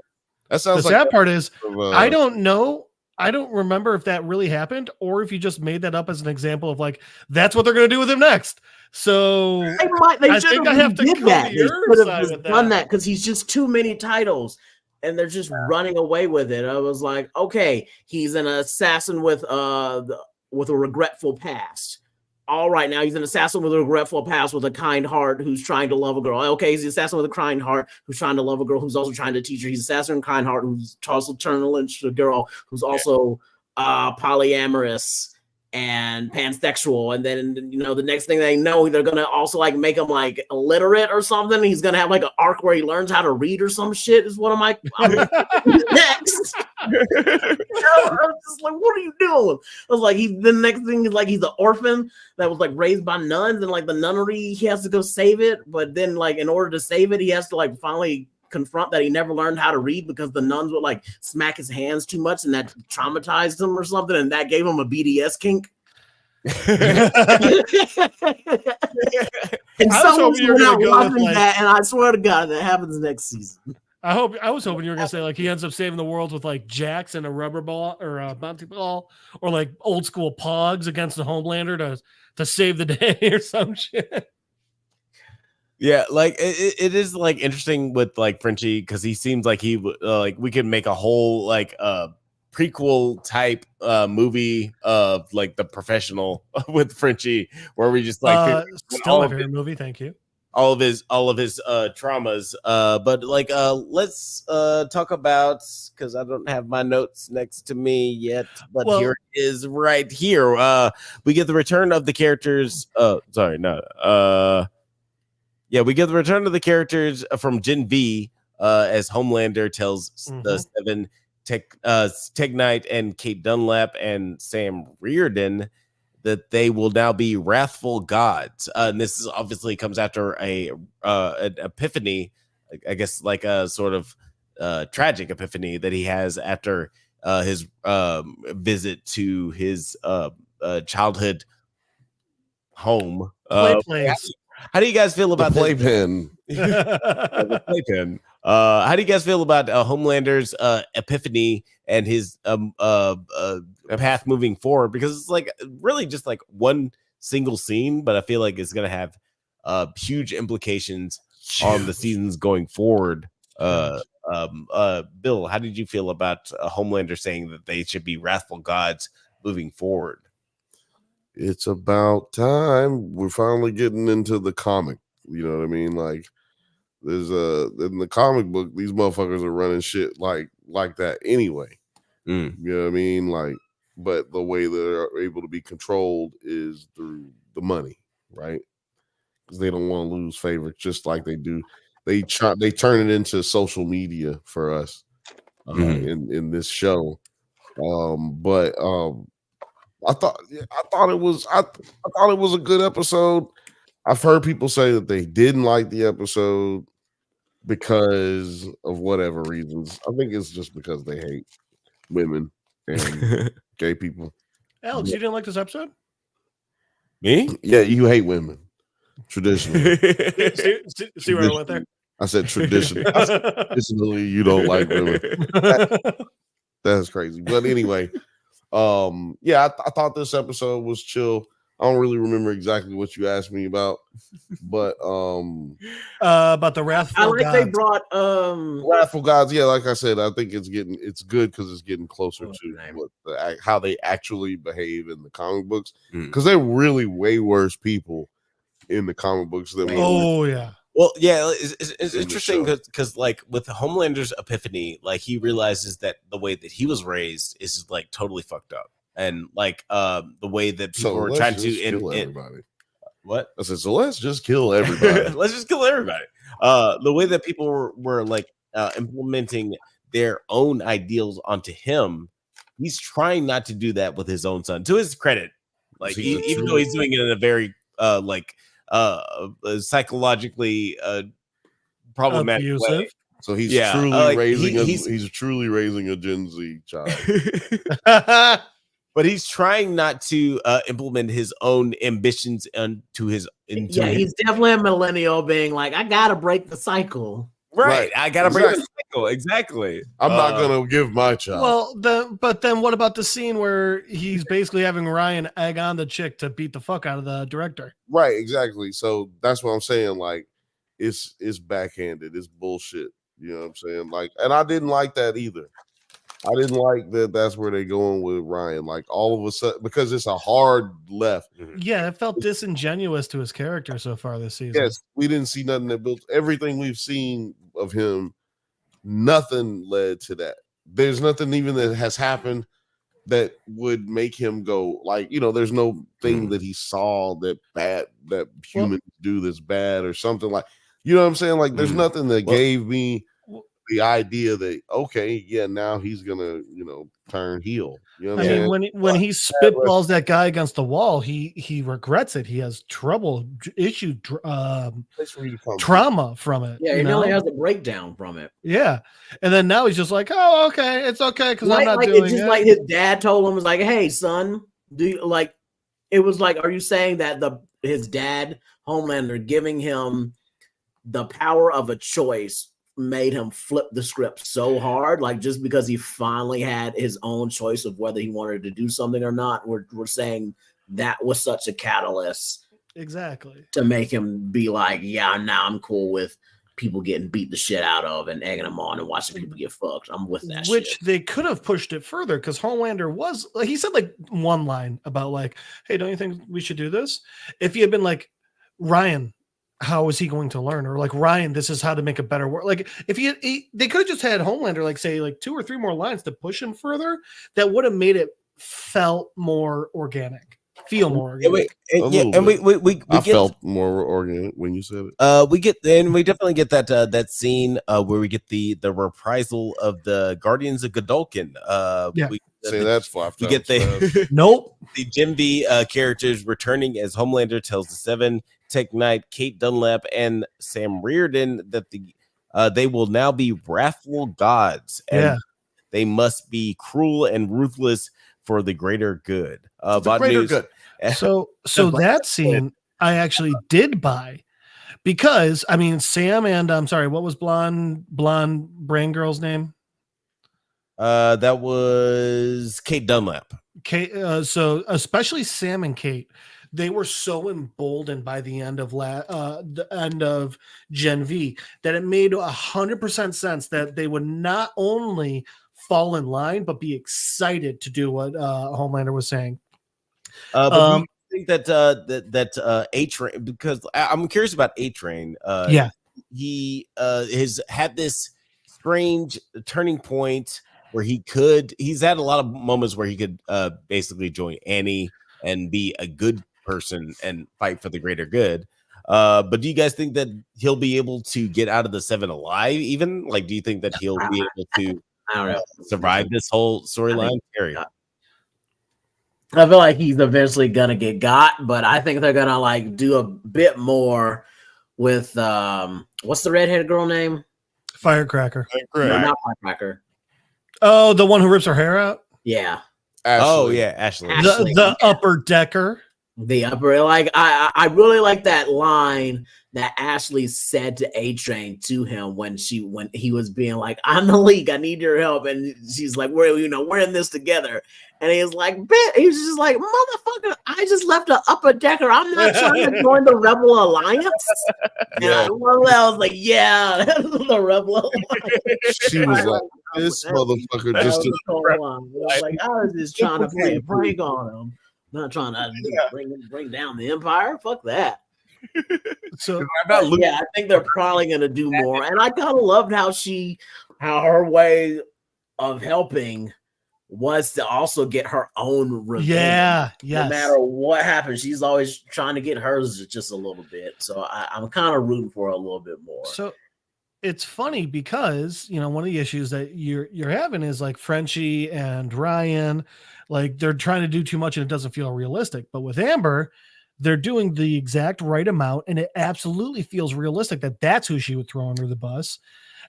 The sad part is, I don't know. I don't remember if that really happened, or if you just made that up as an example of like that's what they're going to do with him next. So I think I have to did that. They could have just done that because he's just too many titles. And they're just running away with it. I was like, okay, he's an assassin with a regretful past. All right, now he's an assassin with a regretful past with a kind heart who's trying to love a girl. Okay, he's an assassin with a kind heart who's trying to love a girl who's also trying to teach her. He's an assassin with a kind heart who's also turned into a girl who's also polyamorous. and pansexual, and then the next thing they know, they're gonna also like make him like illiterate or something. He's gonna have like an arc where he learns how to read or some shit. Is what I'm next. I was just like, what are you doing? I was like, the next thing is like he's an orphan that was like raised by nuns, and like the nunnery, he has to go save it, but then like in order to save it, he has to like finally confront that he never learned how to read because the nuns would like smack his hands too much, and that traumatized him or something, and that gave him a BDS kink. And someone's out watching that, and I swear to God, that happens next season. I was hoping you were gonna say like he ends up saving the world with like jacks and a rubber ball or a bounty ball or like old school pogs against the Homelander to save the day or some shit. Yeah, like it is like interesting with like Frenchie because he seems like he like we could make a whole like prequel type movie of like The Professional with Frenchie where we just like still my favorite movie. Thank you. All of his traumas. But like let's talk about because I don't have my notes next to me yet, but here it is right here. We get the return of the characters. We get the return of the characters from Gen V as Homelander tells the seven Tech Knight and Kate Dunlap and Sam Reardon that they will now be wrathful gods. And this is obviously comes after an epiphany, I guess like a sort of tragic epiphany that he has after his visit to his childhood home. Place. How do you guys feel about the playpen? The playpen. How do you guys feel about Homelander's epiphany and his path moving forward? Because it's like really just like one single scene, but I feel like it's gonna have huge implications on the seasons going forward. Bill, how did you feel about Homelander saying that they should be wrathful gods moving forward? It's about time we're finally getting into the comic. You know what I mean? Like there's in the comic book, these motherfuckers are running shit like that anyway. You know what I mean? Like, but the way they're able to be controlled is through the money, right? Because they don't want to lose favor, just like they do. They turn it into social media for us in this show. I thought it was a good episode. I've heard people say that they didn't like the episode because of whatever reasons. I think it's just because they hate women and gay people. Alex, you didn't like this episode? Me? Yeah, you hate women. Traditionally. See where I went there? I said traditionally. Traditionally, you don't like women. That's crazy. But anyway, I thought this episode was chill. I don't really remember exactly what you asked me about, but about the wrathful gods. They brought wrathful gods. Yeah, like I said, I think it's good because it's getting closer to how they actually behave in the comic books, because they're really way worse people in the comic books than Well, yeah, it's interesting because like with Homelander's epiphany, like he realizes that the way that he was raised is like totally fucked up, and like the way that people were trying to kill everybody. What I said, so let's just kill everybody. Let's just kill everybody. The way that people were like implementing their own ideals onto him, he's trying not to do that with his own son. To his credit, like even though he's doing it in a very psychologically problematic way. So he's truly raising a Gen Z child. But he's trying not to implement his own ambitions he's definitely a millennial being like, I gotta break the cycle. Right. I gotta break the cycle. Exactly. I'm not gonna give my child. Well, but then what about the scene where he's basically having Ryan egg on the chick to beat the fuck out of the director? Right, exactly. So that's what I'm saying. Like, it's backhanded. It's bullshit. You know what I'm saying? Like, and I didn't like that either. I didn't like that. That's where they're going with Ryan. Like all of a sudden, because it's a hard left. Yeah, it felt disingenuous to his character so far this season. Yes, we didn't see nothing that built everything we've seen of him. Nothing led to that. There's nothing even that has happened that would make him go like, there's no thing that he saw that humans do that's bad or something like, you know what I'm saying? Like there's nothing that gave me the idea that, okay, yeah, now he's gonna, turn heel. You know what I'm saying? When he spitballs that guy against the wall, he regrets it. He has trauma from it. Yeah, he only has a breakdown from it. Yeah, and then now he's just like, oh, okay, it's okay because I'm not doing it. Like his dad told him, was like, hey, son, do you like? It was like, are you saying that his dad, Homelander, giving him the power of a choice made him flip the script so hard, like just because he finally had his own choice of whether he wanted to do something or not? We're saying that was such a catalyst, exactly, to make him be like, yeah, now I'm cool with people getting beat the shit out of and egging them on and watching people get fucked. I'm with that. Which they could have pushed it further because Homelander was, like, he said like one line about like, hey, don't you think we should do this? If he had been like, Ryan, how is he going to learn? Or like, Ryan, this is how to make a better world. Like if they could have just had Homelander like say like 2 or 3 more lines to push him further, that would have made it felt more organic, feel more organic. I felt more organic when you said it. We definitely get that scene where we get the reprisal of the Guardians of Godolkin. That's fluffed. We get the nope. The Jim V characters returning as Homelander tells the Seven, Tech Knight, Kate Dunlap, and Sam Reardon that they will now be wrathful gods, and they must be cruel and ruthless for the greater good. Good. So that scene I actually did buy because I mean Sam and I'm sorry, what was blonde brain girl's name? That was Kate Dunlap. Kate. So especially Sam and Kate, they were so emboldened by the end of the end of Gen V that it made 100% sense that they would not only fall in line but be excited to do what Homelander was saying. But do you think that A-Train, because I'm curious about A-Train. He has had this strange turning point where he's had a lot of moments where he could basically join Annie and be a good person and fight for the greater good. But do you guys think that he'll be able to get out of the Seven alive even? Like, do you think that he'll be able to survive this whole storyline? I feel like he's eventually gonna get got, but I think they're gonna like do a bit more with what's the redheaded girl name? Firecracker. No, not Firecracker. Oh, the one who rips her hair out? Yeah. Ashley. Oh yeah, Ashley. The upper decker. The upper, like I really like that line that Ashley said to A-Train to him when he was being like, I'm the league, I need your help. And she's like, we're in this together. And he was like, he was just like, motherfucker, I just left an upper decker. I'm not trying to join the Rebel Alliance. And I was like, yeah, the Rebel Alliance. She was like, this motherfucker just like, I was just trying to play a prank on him. Not trying to bring down the Empire. Fuck that. So I think they're probably gonna do more. And I kind of loved how her way of helping was to also get her own revenge. Yeah, yes. No matter what happens, she's always trying to get hers just a little bit. So I'm kind of rooting for her a little bit more. So it's funny because one of the issues that you're having is like Frenchie and Ryan, like they're trying to do too much and it doesn't feel realistic. But with Amber, they're doing the exact right amount, and it absolutely feels realistic that that's who she would throw under the bus.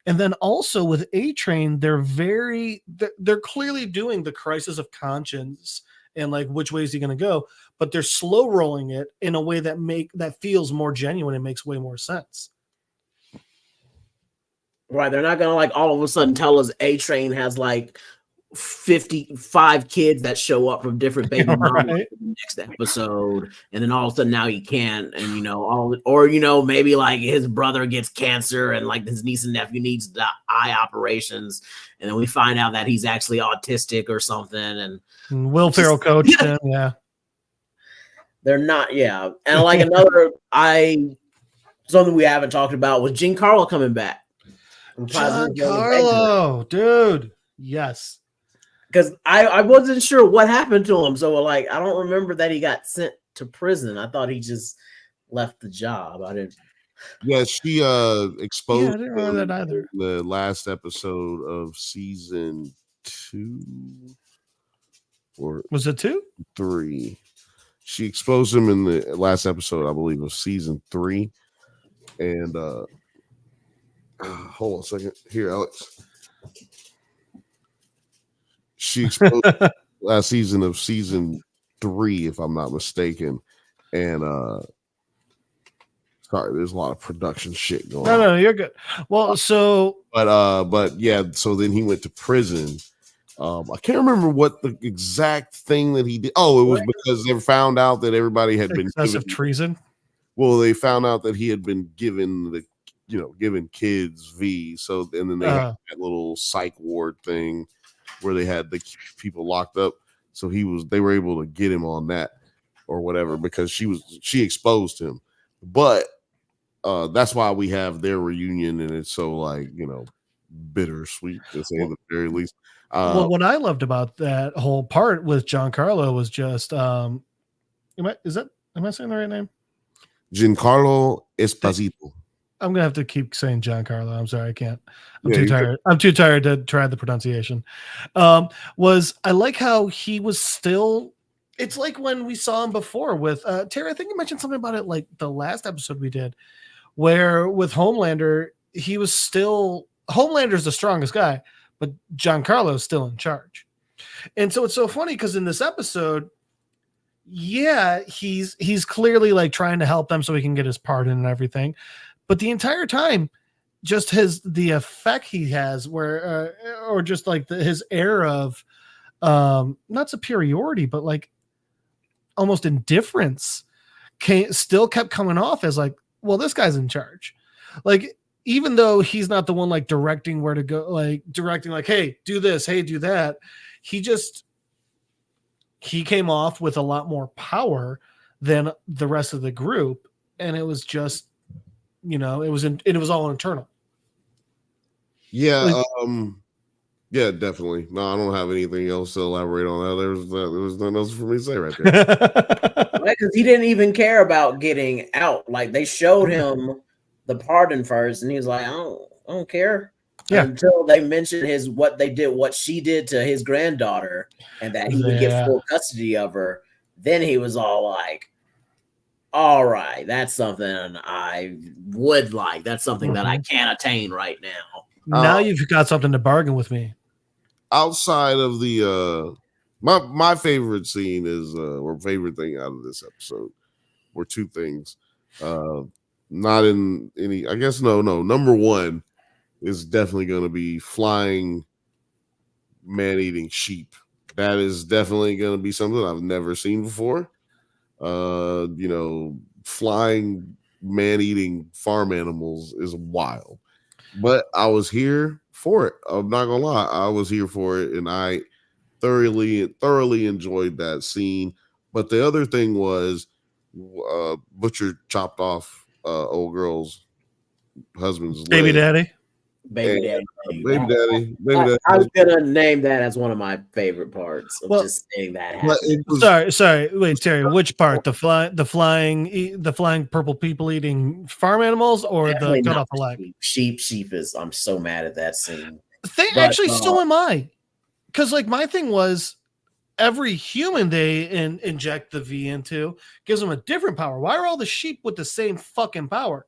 And then also with A-Train, they're clearly doing the crisis of conscience and like which way is he going to go, but they're slow rolling it in a way that feels more genuine and makes way more sense. Right, they're not gonna like all of a sudden tell us A-Train has like 55 kids that show up from different baby mamas in the next episode, and then all of a sudden now he can't, and maybe like his brother gets cancer and like his niece and nephew needs the eye operations, and then we find out that he's actually autistic or something, and Will Ferrell coached him. Yeah, they're not. Yeah, and like something we haven't talked about was Giancarlo coming back. Giancarlo, dude, yes. because I wasn't sure what happened to him. So like, I don't remember that he got sent to prison. I thought he just left the job. I didn't. Yeah, she exposed. Yeah, I didn't remember that either. The last episode of season 2 or Was it 2? 3. She exposed him in the last episode, I believe, of season 3. And hold on a second. Here, Alex. She exposed last season of season 3, if I'm not mistaken. And sorry, there's a lot of production shit going on. No, you're good. Well, so but yeah, so then he went to prison. I can't remember what the exact thing that he did. Oh, it was because they found out that everybody had been excessive treason. Well, they found out that he had been given given kids V. So and then they had that little psych ward thing where they had the people locked up. So they were able to get him on that or whatever because she exposed him. But that's why we have their reunion, and it's so like bittersweet to say at the very least. Well, what I loved about that whole part with Giancarlo was just am I saying the right name? Giancarlo Esposito. I'm gonna have to keep saying Giancarlo. I'm sorry, I can't. I'm too tired. I'm too tired to try the pronunciation. Was I like how he was still? It's like when we saw him before with Terry. I think you mentioned something about it, like the last episode we did, where with Homelander, he was still Homelander's the strongest guy, but Giancarlo is still in charge. And so it's so funny because in this episode, yeah, he's clearly like trying to help them so he can get his pardon and everything. But the entire time, just the effect he has where, or just like his air of not superiority, but like almost indifference still kept coming off as like, well, this guy's in charge. Like, even though he's not the one like directing where to go, like directing like, hey, do this, hey, do that. He came off with a lot more power than the rest of the group. And it was just, it was all internal. Yeah. Yeah, definitely. No, I don't have anything else to elaborate on that. There was nothing else for me to say right there. Because he didn't even care about getting out. Like they showed him the pardon first, and he was like, I don't care. Yeah. Until they mentioned what she did to his granddaughter, and that he would get full custody of her. Then he was all like, all right, that's something I would like. That's something that I can't attain right now. Now you've got something to bargain with me. Outside of the my favorite scene is or favorite thing out of this episode were two things. Not in any, I guess no. Number one is definitely going to be flying man-eating sheep. That is definitely going to be something I've never seen before. Flying man-eating farm animals is wild. But I was here for it. I'm not gonna lie, I was here for it, and I thoroughly enjoyed that scene. But the other thing was, Butcher chopped off old girl's husband's baby leg. daddy. Baby daddy. I was gonna name that as one of my favorite parts of just seeing that happen. Sorry. Wait, Terry, which part? The flying purple people eating farm animals, or Definitely the cut off the leg? Sheep is. I'm so mad at that scene. So am I. Because like my thing was, every human they inject the V into gives them a different power. Why are all the sheep with the same fucking power?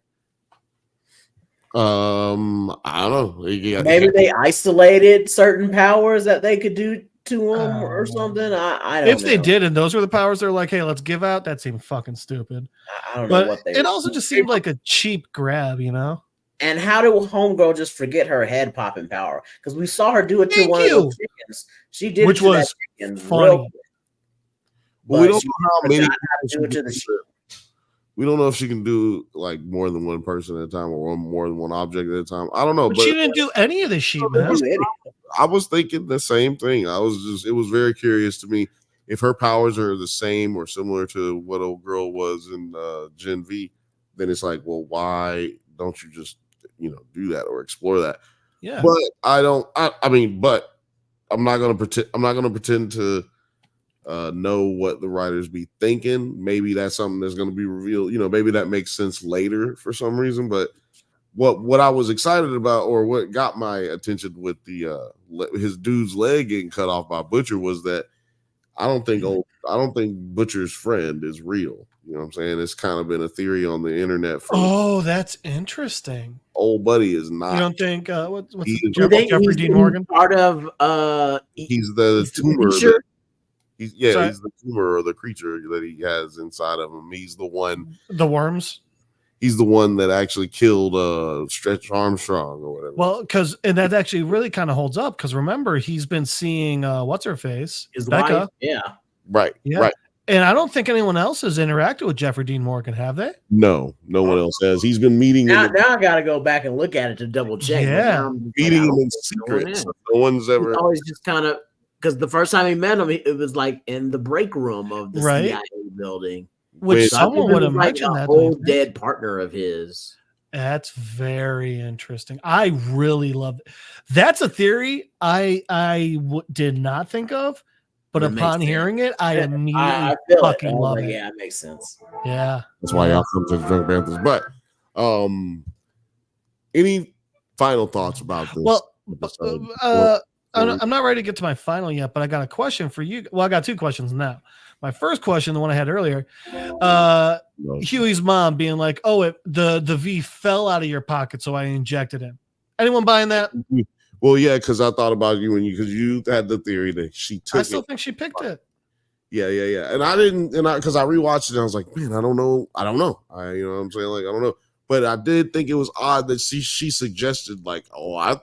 I don't know. Maybe they isolated certain powers that they could do to them or something. I don't know. If they did, and those were the powers they're like, hey, let's give out, that seemed fucking stupid. I don't know what they it also just seemed like a cheap grab, And how did Homegirl just forget her head popping power? Because we saw her do it to one of those chickens. She did, which was funny. We don't know how many. Do it to the sheep. We don't know if she can do like more than one person at a time or more than one object at a time. I don't know. But she didn't do any of this sheep, man. I was thinking the same thing. It was very curious to me if her powers are the same or similar to what old girl was in Gen V. Then it's like, well, why don't you just do that or explore that? Yeah. But I don't. I mean, but I'm not gonna pretend to know what the writers be thinking. Maybe that's something that's gonna be revealed. Maybe that makes sense later for some reason. But what I was excited about, or what got my attention with the his dude's leg getting cut off by Butcher, was that I don't think Butcher's friend is real. You know what I'm saying? It's kind of been a theory on the internet. Oh, that's interesting. Old buddy is not. You don't think what's Jeffrey Dean Morgan? Part of he's the tumor. He's the tumor or the creature that he has inside of him. He's the one. The worms. He's the one that actually killed Stretch Armstrong or whatever. Well, and that actually really kind of holds up, because remember, he's been seeing what's her face, his Becca. wife. Yeah. Right. Yeah. Right. And I don't think anyone else has interacted with Jeffrey Dean Morgan, have they? No one else has. He's been meeting now I got to go back and look at it to double check. Yeah, meeting him in secret. So no one's ever. He's always just kind of, because the first time he met him, it was like in the break room of the CIA building. Which someone would have mentioned that. Old dead partner of his. That's very interesting. I really love it. That's a theory I did not think of, but upon hearing it, I immediately fucking love it. Yeah, it makes sense. Yeah, that's why y'all come to the Drunk Banthas. But any final thoughts about this? Well, I'm not ready to get to my final yet, but I got a question for you. Well, I got two questions now. My first question, the one I had earlier, Huey's mom being like, "Oh, the V fell out of your pocket, so I injected him." Anyone buying that? Well, yeah, because I thought about you because you had the theory that she took it. I still think she picked it. Yeah. And I didn't, because I rewatched it and I was like, man, I don't know. You know what I'm saying? Like, I don't know. But I did think it was odd that she suggested, like, oh, I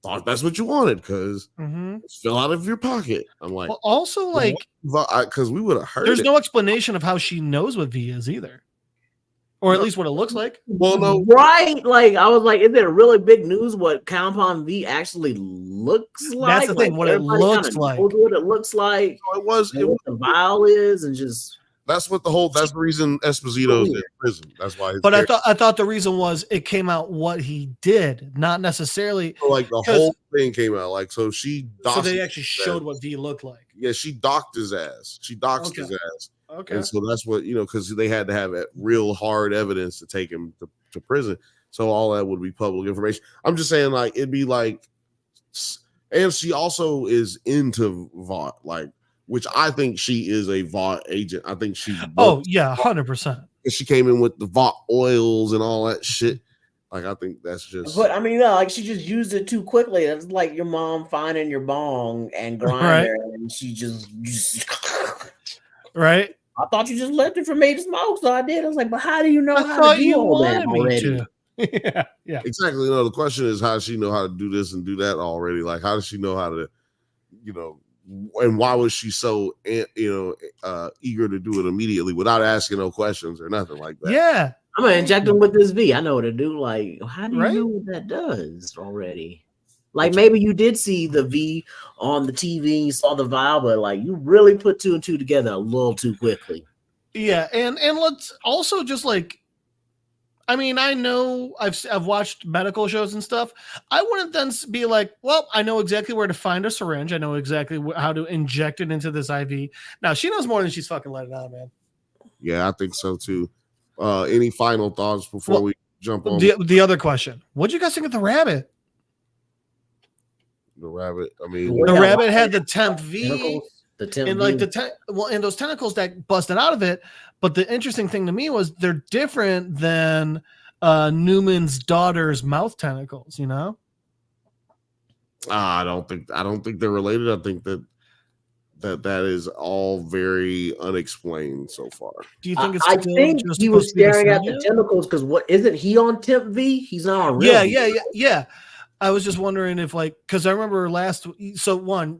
thought that's what you wanted because it fell out of your pocket. I'm like, well, also, like, because we would have heard there's no explanation of how she knows what V is either. Or at least what it looks like. Well, no. Right? Like, I was like, is it really big news what Compound V actually looks like? That's the thing, what it looks like. What it looks like. So it was what the vial is, and just... That's the reason Esposito's in prison. That's why. But I thought the reason was it came out what he did, not necessarily. So like the whole thing came out. Like, so they actually showed what V looked like. Yeah, she docked his ass. She doxed his ass. Okay. And so that's what, because they had to have real hard evidence to take him to prison. So all that would be public information. I'm just saying, like, it'd be like, and she also is into Vought, like, which I think she is a Vought agent. I think she. Oh yeah, 100%. She came in with the Vought oils and all that shit. Like, I think that's just. But I mean, no, like, she just used it too quickly. It's like your mom finding your bong and grinder, and she just. Right. I thought you just left it for me to smoke, so I did. I was like, but how do you know how to do all that already? Yeah. Exactly. The question is, how does she know how to do this and do that already? Like, how does she know how to, and why was she so, eager to do it immediately without asking no questions or nothing like that? Yeah. I'm gonna inject him with this V. I know what to do. Like, how do you know what that does already? Like, maybe you did see the V on the TV, you saw the vial, but like, you really put two and two together a little too quickly. Yeah, and let's also just like, I mean, I know I've watched medical shows and stuff. I wouldn't then be like, well, I know exactly where to find a syringe. I know exactly how to inject it into this IV. Now, she knows more than she's fucking letting out, man. Yeah, I think so too. Any final thoughts before we jump on? The other question. What'd you guys think of the rabbit? The rabbit. I mean, the rabbit had the temp V, the temp and like and those tentacles that busted out of it. But the interesting thing to me was they're different than Newman's daughter's mouth tentacles. I don't think they're related. I think that is all very unexplained so far. Do you think it's? I think he was staring at the tentacles because what isn't he on temp V? He's not on real. Yeah. I was just wondering if, like, because I remember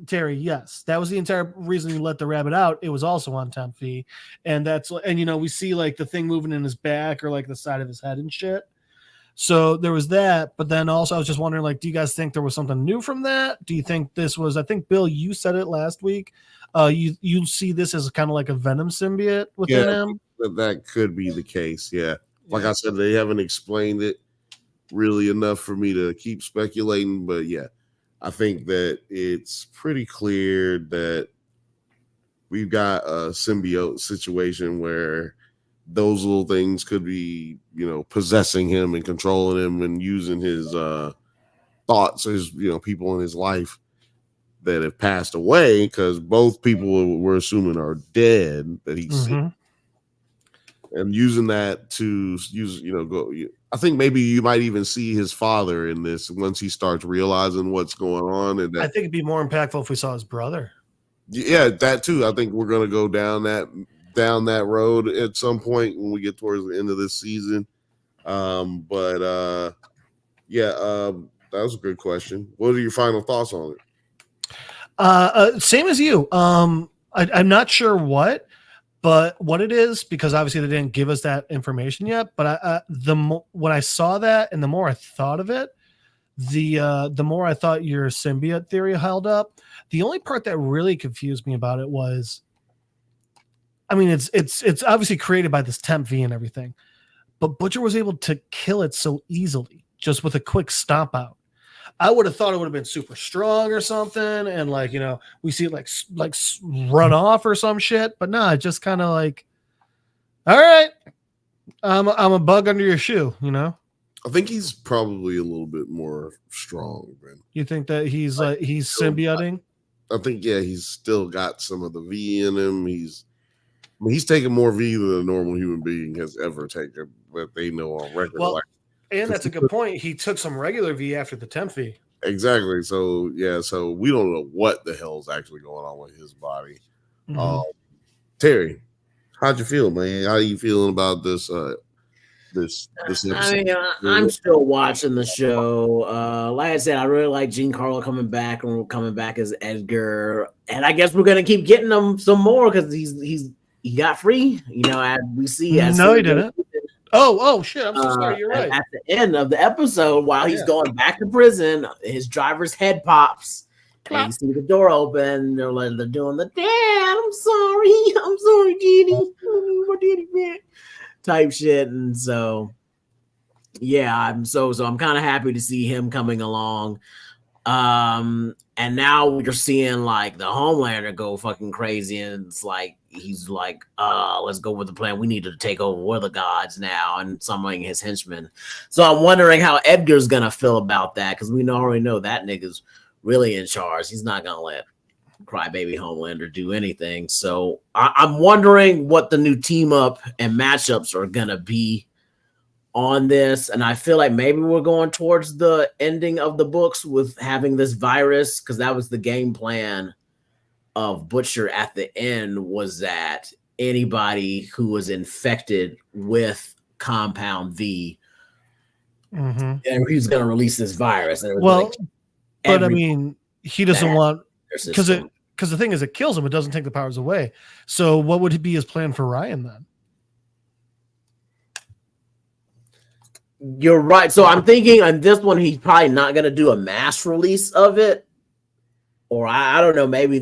Terry, yes, that was the entire reason you let the rabbit out. It was also on temp V, and we see like the thing moving in his back or like the side of his head and shit. So there was that, but then also I was just wondering, like, do you guys think there was something new from that? Do you think this was? I think Bill, you said it last week. You see this as kind of like a Venom symbiote within him. That could be the case. Yeah, like I said, they haven't explained it really enough for me to keep speculating, but yeah, I think that it's pretty clear that we've got a symbiote situation where those little things could be, possessing him and controlling him and using his thoughts as, people in his life that have passed away, because both people we're assuming are dead that he's seen. And using that to I think maybe you might even see his father in this once he starts realizing what's going on. And I think it'd be more impactful if we saw his brother. Yeah, that too. I think we're going to go down that road at some point when we get towards the end of this season. That was a good question. What are your final thoughts on it? Same as you. I'm not sure what it is, because obviously they didn't give us that information yet. But when I saw that and the more I thought of it, the more I thought your symbiote theory held up. The only part that really confused me about it was, I mean, it's obviously created by this temp V and everything, but Butcher was able to kill it so easily just with a quick stomp out. I would have thought it would have been super strong or something, and we see it like run off or some shit, but no, it's just kind of like, all right, I'm a bug under your shoe, I think he's probably a little bit more strong, man. You think that he's symbioting? I think he's still got some of the V in him. He's taking more V than a normal human being has ever taken that they know on record. Well, and that's a good point. He took some regular V after the temp V. Exactly. So so we don't know what the hell's actually going on with his body. Terry, how'd you feel, man? How are you feeling about this? This episode? I mean, I'm still watching the show. Like I said, I really like Giancarlo coming back, and we're coming back as Edgar. And I guess we're gonna keep getting him some more because he got free. As we see. No, he didn't. Oh shit! I'm so sorry. You're right. At the end of the episode, while he's going back to prison, his driver's head pops. And you see the door open. They're doing the dad. I'm sorry, Genie. My daddy back. Type shit, and so I'm kind of happy to see him coming along. And now we're seeing like the Homelander go fucking crazy, and it's like he's like, let's go with the plan. We need to take over. We're the gods now, and summoning his henchmen. So I'm wondering how Edgar's gonna feel about that, because we already know that nigga's really in charge. He's not gonna let Crybaby Homelander do anything. So I'm wondering what the new team up and matchups are gonna be on this, and I feel like maybe we're going towards the ending of the books with having this virus, because that was the game plan of Butcher at the end, was that anybody who was infected with Compound V, and he's going to release this virus. And but I mean, he doesn't want, because the thing is, it kills him. It doesn't take the powers away. So what would be his plan for Ryan then? You're right. So I'm thinking on this one, he's probably not going to do a mass release of it, or I don't know. Maybe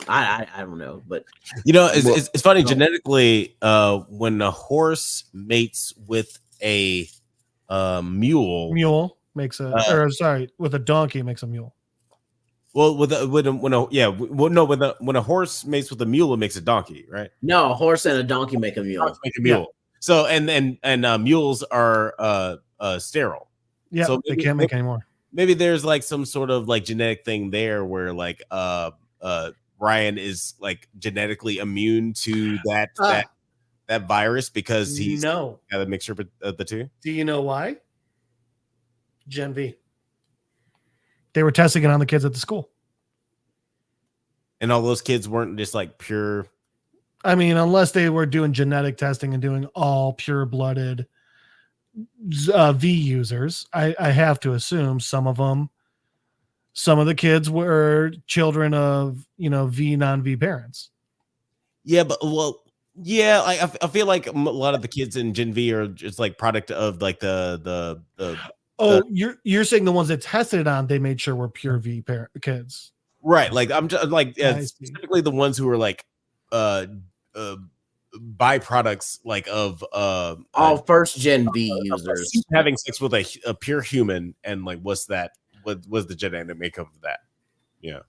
I don't know. But it's funny genetically. When a horse mates with a mule makes with a donkey makes a mule. Well, when a horse mates with a mule, it makes a donkey, right? No, a horse and a donkey make a mule. Yeah. So and mules are sterile. Yeah, so they can't make anymore. Maybe there's like some sort of like genetic thing there where like Ryan is like genetically immune to that virus because he's got a mixture of the two. Do you know why? Gen V. They were testing it on the kids at the school. And all those kids weren't just like pure. I mean, unless they were doing genetic testing and doing all pure-blooded V users, I have to assume some of the kids were children of, V, non-V parents. Yeah, but I feel like a lot of the kids in Gen V are just like product of like the you're saying the ones that tested it on, they made sure were pure V kids. Right. Like I'm just like specifically the ones who were like byproducts like of all first gen V users having sex with a pure human, and like was that was the Jedi that come of that. Yeah.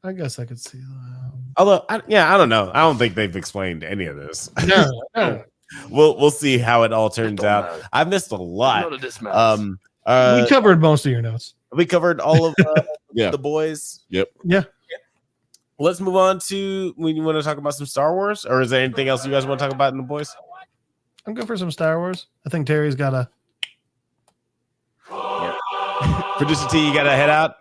I guess I could see that. Although, I don't know. I don't think they've explained any of this. No. We'll see how it all turns out. I missed a lot. We covered most of your notes. We covered all of the boys. Yep. Yeah. Let's move on to when you want to talk about some Star Wars, or is there anything else you guys want to talk about in the boys? I'm good for some Star Wars. I think Terry's got a. Producer T, you got to head out.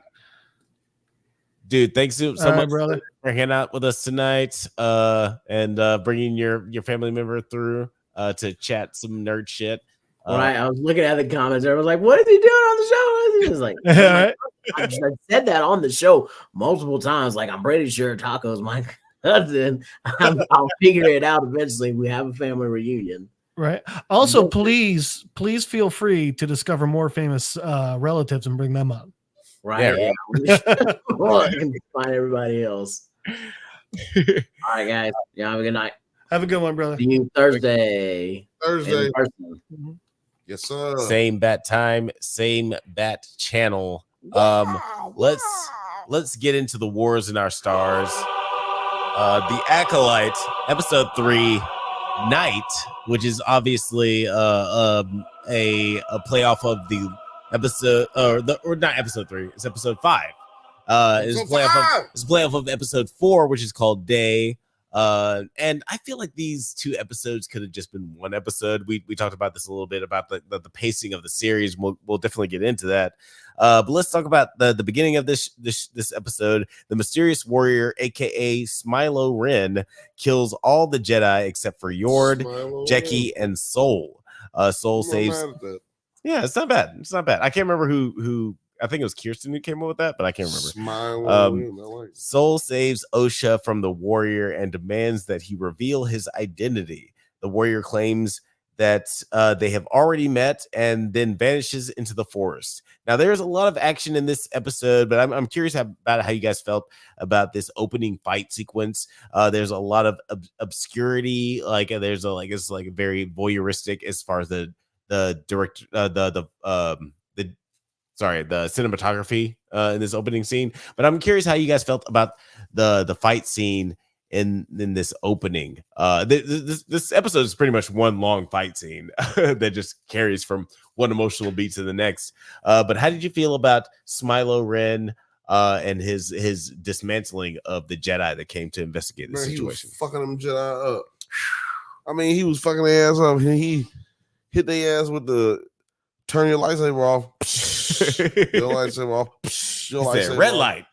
Dude, thanks so much, brother, for hanging out with us tonight, and bringing your family member through to chat some nerd shit. Right, I was looking at the comments. I was like, "What is he doing on the show?" He was like, I said that on the show multiple times. Like, I'm pretty sure Taco's my cousin. I'll figure it out eventually. We have a family reunion. Right. Also, please feel free to discover more famous relatives and bring them on. Right. Yeah. Well, I can find everybody else. All right, guys. Yeah, have a good night. Have a good one, brother. See you Thursday. Mm-hmm. Yes, sir. Same bat time, same bat channel. Let's get into the wars in our stars. The Acolyte, episode 3, Night, which is obviously a playoff of the episode, or not episode 3. It's episode 5. It's a playoff of episode 4, which is called Day. And I feel like these 2 episodes could have just been one episode. We talked about this a little bit about the pacing of the series. We'll definitely get into that. But let's talk about the beginning of this episode. The mysterious warrior, aka Smilo Ren, kills all the Jedi except for Yord, Jeki, and Soul. Soul saves. Yeah, it's not bad. It's not bad. I can't remember who. I think it was Kirstyn who came up with that, but I can't remember. Soul saves Osha from the warrior and demands that he reveal his identity. The warrior claims that they have already met and then vanishes into the forest. Now, there's a lot of action in this episode, but I'm curious about how you guys felt about this opening fight sequence. There's a lot of obscurity. Like it's very voyeuristic as far as the cinematography in this opening scene. But I'm curious how you guys felt about the fight scene in this opening. This episode is pretty much one long fight scene that just carries from one emotional beat to the next. But how did you feel about Smilo Ren and his dismantling of the Jedi that came to investigate the situation? He was fucking them Jedi up. I mean, he was fucking their ass up. He hit their ass with the turn your lightsaber off. Your lightsaber off. Your lightsaber red off. light.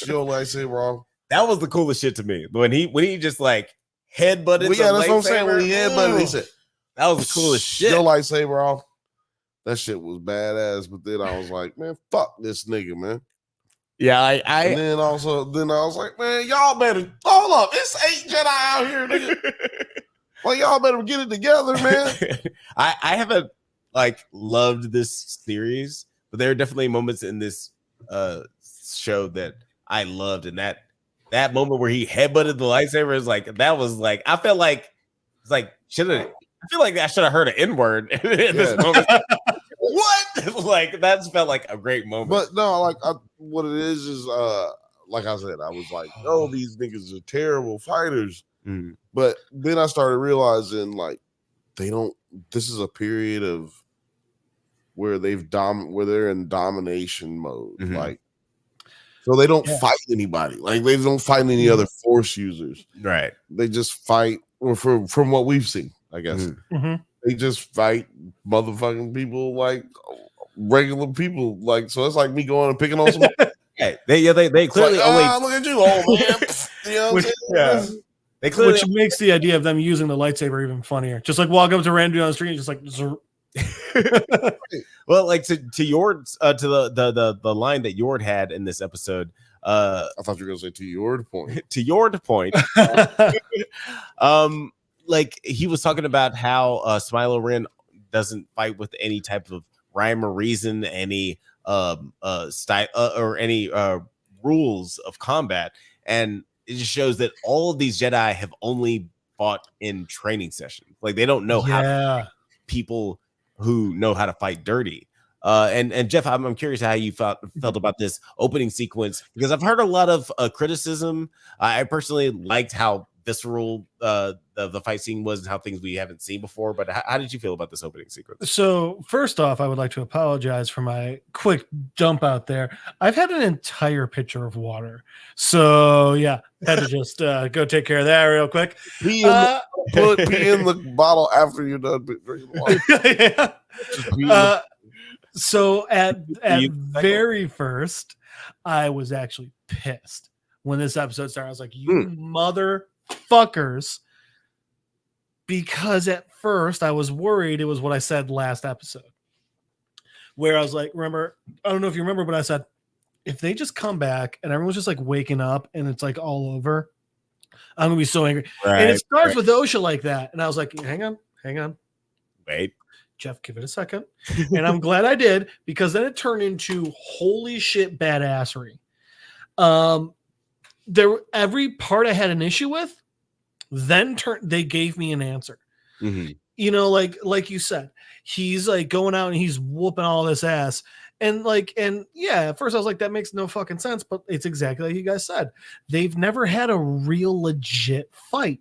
Your lightsaber off. That was the coolest shit to me. When he just like headbutted. Well, yeah, that's what I'm saying. When he headbutted, he said, that was the coolest shit. Your lightsaber off. That shit was badass. But then I was like, man, fuck this nigga, man. Yeah, and then I was like, man, y'all better hold up. It's 8 Jedi out here, nigga. Well, y'all better get it together, man. I haven't loved this series, but there are definitely moments in this show that I loved, and that moment where he headbutted the lightsaber is that was I felt like it's I feel like I should have heard an N-word in this moment. What? That felt like a great moment. But no, what it is like I said, I was like, oh, these niggas are terrible fighters. Mm. But then I started realizing this is a period of where they're in domination mode. Mm-hmm. So they don't fight anybody. They don't fight any other force users. Right. They just fight, or from what we've seen, I guess. Mm-hmm. They just fight motherfucking people regular people. So it's like me going and picking on some. They clearly only look at you, old man. You know what I'm saying? They clearly Which makes the idea of them using the lightsaber even funnier. Just walk up to random on the street and just well, to Yord's to the line that Yord had in this episode. I thought you were gonna say to Yord point. To Yord point. He was talking about how Smilo Ren doesn't fight with any type of rhyme or reason, any style or any rules of combat, and it just shows that all of these Jedi have only fought in training sessions. They don't know how to fight people who know how to fight dirty. And Jeff, I'm curious how you felt about this opening sequence, because I've heard a lot of criticism. I personally liked how visceral the fight scene was and how things we haven't seen before. But how did you feel about this opening sequence? So first off, I would like to apologize for my quick jump out there. I've had an entire pitcher of water, so yeah, had to just go take care of that real quick. Pee in the bottle after you're done drinking water. Yeah. So at very first, I was actually pissed when this episode started. I was like, you motherfuckers. Because at first I was worried it was what I said last episode, where I was like, remember, I don't know if you remember, but I said, if they just come back and everyone's just like waking up and it's like all over, I'm gonna be so angry. Right, and it starts with OSHA like that. And I was like, hang on. Wait. Jeff, give it a second. And I'm glad I did, because then it turned into holy shit badassery. Every part I had an issue with, then they gave me an answer. Mm-hmm. You know, like you said, he's like going out and he's whooping all this ass. And yeah, at first I was like, that makes no fucking sense, but it's exactly like you guys said. They've never had a real legit fight.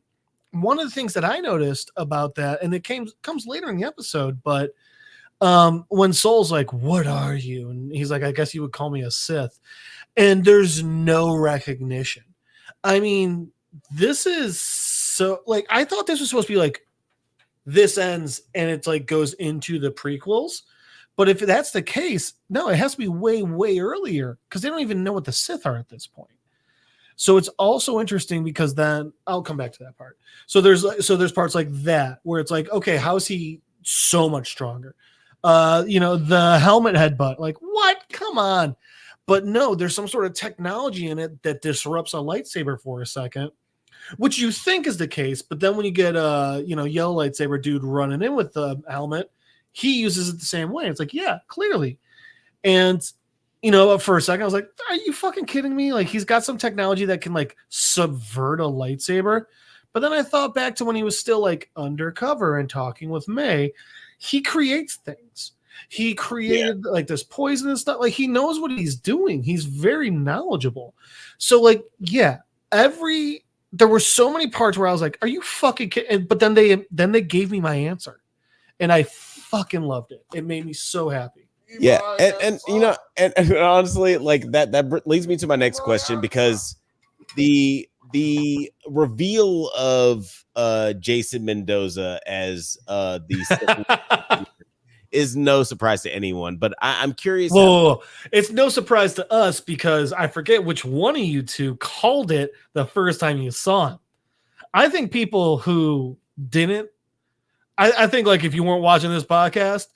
One of the things that I noticed about that, and it comes later in the episode, but when Soul's like, what are you? And he's like, I guess you would call me a Sith. And there's no recognition. I mean, this is so, like, I thought this was supposed to be like, this ends and it's like goes into the prequels. But if that's the case, no, it has to be way, way earlier, because they don't even know what the Sith are at this point. So it's also interesting, because then I'll come back to that part. So there's parts like that where it's like, okay, how is he so much stronger? The helmet headbutt, like, what? Come on. But no, there's some sort of technology in it that disrupts a lightsaber for a second, which you think is the case. But then when you get yellow lightsaber dude running in with the helmet, he uses it the same way. It's like, yeah, clearly. And for a second, I was like, are you fucking kidding me? Like, he's got some technology that can like subvert a lightsaber. But then I thought back to when he was still like undercover and talking with May. He creates things. He created like this poison and stuff. Like, he knows what he's doing. He's very knowledgeable. So like, yeah, there were so many parts where I was like, are you fucking kidding? But then they gave me my answer, and I fucking loved it. It made me so happy. Yeah, and honestly, like that leads me to my next question, because the reveal of Jason Mendoza as the is no surprise to anyone, but I'm curious. It's no surprise to us, because I forget which one of you two called it the first time you saw him. I think people who didn't, I think like if you weren't watching this podcast,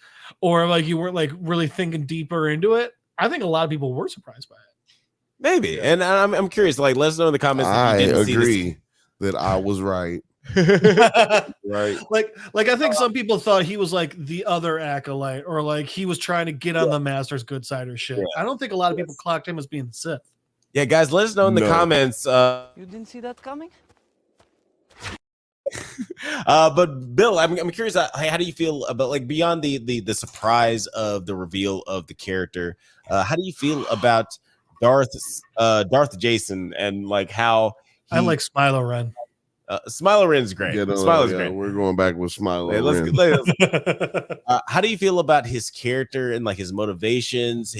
or like you weren't like really thinking deeper into it, I think a lot of people were surprised by it. Maybe. And I'm curious, like, let us know in the comments. I agree that I was right. Right. Like I think some people thought he was like the other acolyte, or like he was trying to get on the Master's good side or shit. I don't think a lot of people clocked him as being the Sith. Yeah, guys, let us know in the comments. You didn't see that coming? But Bill, I'm curious, how do you feel about, like, beyond the surprise of the reveal of the character? How do you feel about Darth Jason, and like how I like Smilo Ren. Smilo Ren's great. Smilo's great. We're going back with Smilo. Ren. How do you feel about his character and like his motivations?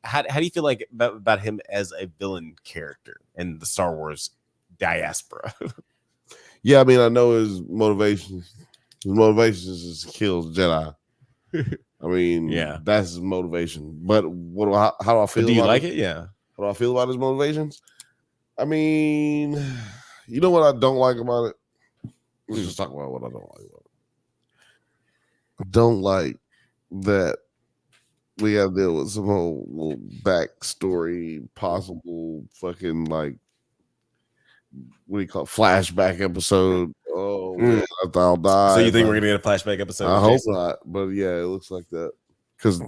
How do you feel like about him as a villain character in the Star Wars diaspora? Yeah, I mean, I know his motivations. His motivations is to kill Jedi. I mean, yeah, that's his motivation. But how do I feel? Do you like it? Yeah. How do I feel about his motivations? I mean, you know what I don't like about it? Let's just talk about what I don't like about it. I don't like that we have to deal with some whole little backstory, possible fucking like, what do you call it, flashback episode. Oh, man, I thought I'll die. So you think we're gonna get a flashback episode? I hope not, but yeah, it looks like that. Because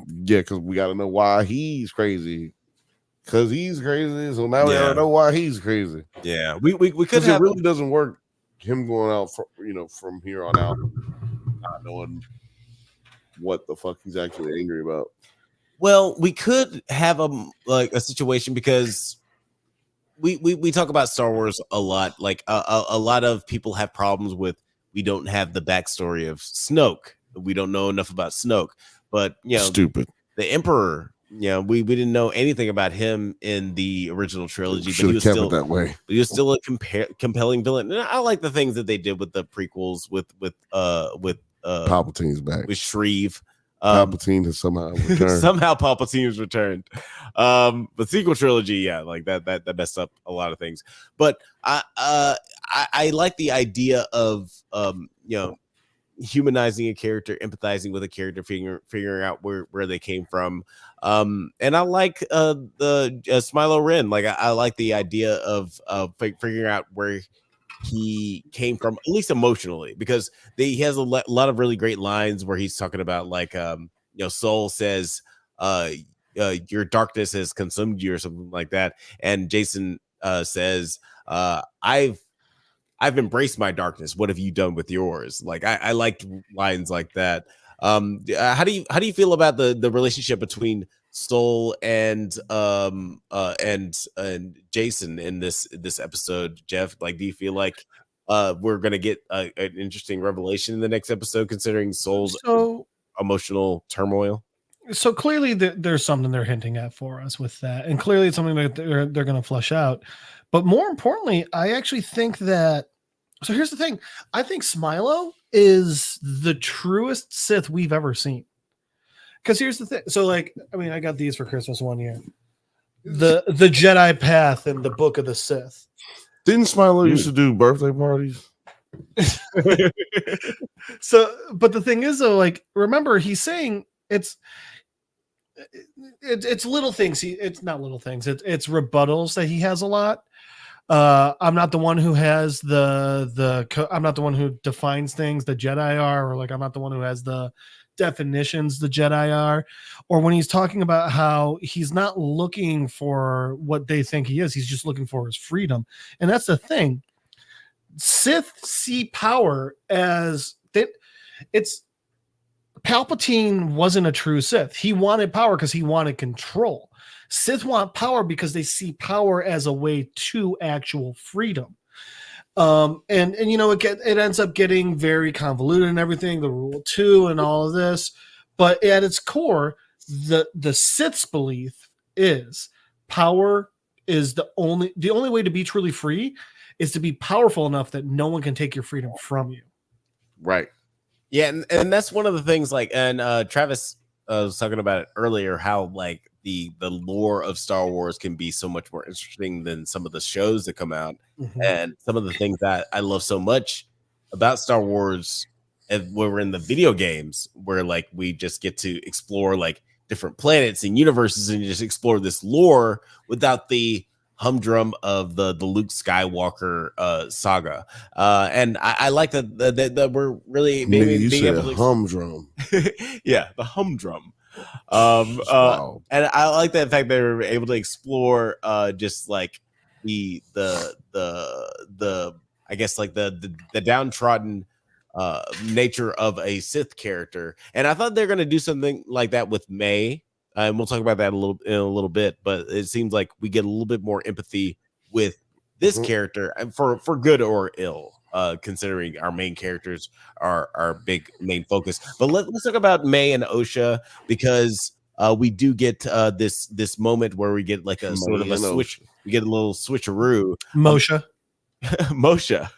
we got to know why he's crazy. Because he's crazy, so now we gotta know why he's crazy. Yeah, we could have. It really doesn't work. Him going out, from here on out, not knowing what the fuck he's actually angry about. Well, we could have a situation because we talk about Star Wars a lot. Like a lot of people have problems with we don't have the backstory of Snoke. We don't know enough about Snoke. But Stupid. The Emperor. We didn't know anything about him in the original trilogy, but he was kept still it that way. But he was still a compelling villain. And I like the things that they did with the prequels with Palpatine's back. with Shreve. Palpatine has somehow returned. Somehow Palpatine has returned. The sequel trilogy, yeah, like that messed up a lot of things. But I like the idea of humanizing a character, empathizing with a character, figuring out where they came from. And I like the Smilo Ren. Like I like the idea of figuring out where he came from, at least emotionally, because he has a lot of really great lines where he's talking about like Soul says your darkness has consumed you or something like that, and Jason says I've embraced my darkness, what have you done with yours? Like I like lines like that. How do you feel about the relationship between Soul and Jason in this episode, Jeff? Like, do you feel like we're gonna get an interesting revelation in the next episode, considering Soul's emotional turmoil? So clearly there's something they're hinting at for us with that, and clearly it's something that they're going to flesh out. But more importantly, I actually think that. So here's the thing: I think Smilo is the truest Sith we've ever seen. Because here's the thing. So, like, I mean, I got these for Christmas one year. The Jedi Path and the Book of the Sith. Didn't Smilo used to do birthday parties? So, but the thing is, though, like, remember, he's saying it's little things. It's not little things. It's rebuttals that he has a lot. I'm not the one who has I'm not the one who defines things the Jedi are, or like I'm not the one who has the definitions the Jedi are, or when he's talking about how he's not looking for what they think he is, he's just looking for his freedom. And that's the thing. Sith see power as that. It's Palpatine wasn't a true Sith. He wanted power because he wanted control. Sith want power because they see power as a way to actual freedom. And it ends up getting very convoluted and everything, the Rule 2 and all of this. But at its core, the Sith's belief is power is the only way to be truly free is to be powerful enough that no one can take your freedom from you. Right. Yeah, and that's one of the things, like, and Travis was talking about it earlier, how like the lore of Star Wars can be so much more interesting than some of the shows that come out. Mm-hmm. And some of the things that I love so much about Star Wars when we're in the video games, where like we just get to explore like different planets and universes and just explore this lore without the humdrum of the Luke Skywalker saga. And I like that we're really being able to humdrum. Yeah, the humdrum. Wow. And I like that fact they were able to explore just like the I guess like the downtrodden nature of a Sith character. And I thought they're going to do something like that with May. And we'll talk about that in a little bit, but it seems like we get a little bit more empathy with this character, and for good or ill, considering our main characters are our big main focus. But let's talk about May and Osha, because we do get this moment where we get like a sort of a switch. We get a little switcheroo. Moshe. Moshe.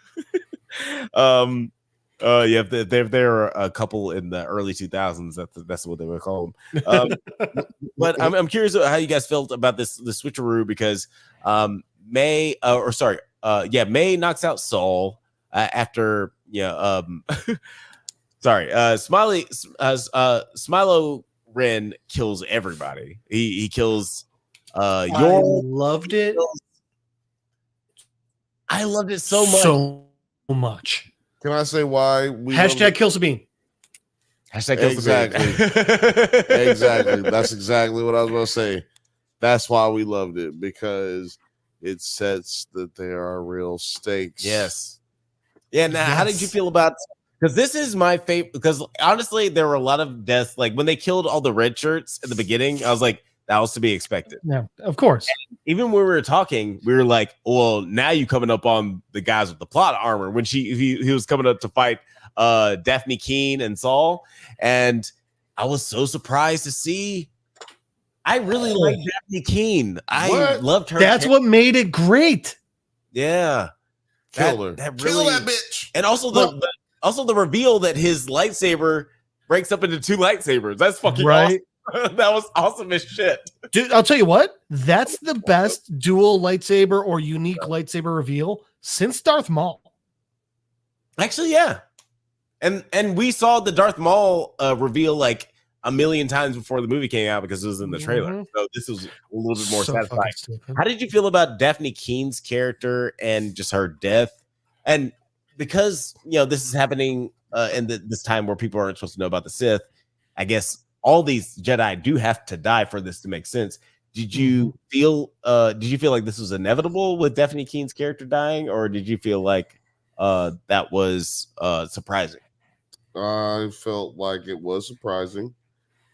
Yeah, they're a couple in the early 2000s. That's what they would call them. But I'm curious how you guys felt about the switcheroo, because May knocks out Saul after Smilo Ren kills everybody. He kills I loved it. I loved it so much. Can I say why we Kill Sabine? Exactly. Exactly. That's exactly what I was going to say. That's why we loved it, because it sets that there are real stakes. Yes. Yeah. Now, how did you feel about? Because this is my favorite. Because honestly, there were a lot of deaths. Like when they killed all the red shirts at the beginning, I was like, that was to be expected. Yeah, of course. And even when we were talking, we were like, well, now you coming up on the guys with the plot armor when he was coming up to fight Daphne Keene and Saul, and I was so surprised to see. I really like Daphne Keene. I loved her. That's what made it great. Yeah, Kill her. Kill that bitch. And also the reveal that his lightsaber breaks up into 2 lightsabers. That's fucking right. Awesome. That was awesome as shit. Dude, I'll tell you what, that's the best dual lightsaber or unique lightsaber reveal since Darth Maul. Actually, yeah. And we saw the Darth Maul reveal like a million times before the movie came out because it was in the trailer. So this was a little bit more satisfying. How did you feel about Daphne Keene's character and just her death? And because, this is happening in this time where people aren't supposed to know about the Sith, I guess all these Jedi do have to die for this to make sense. Did you feel like this was inevitable with Daphne Keene's character dying, or did you feel like that was surprising? I felt like it was surprising.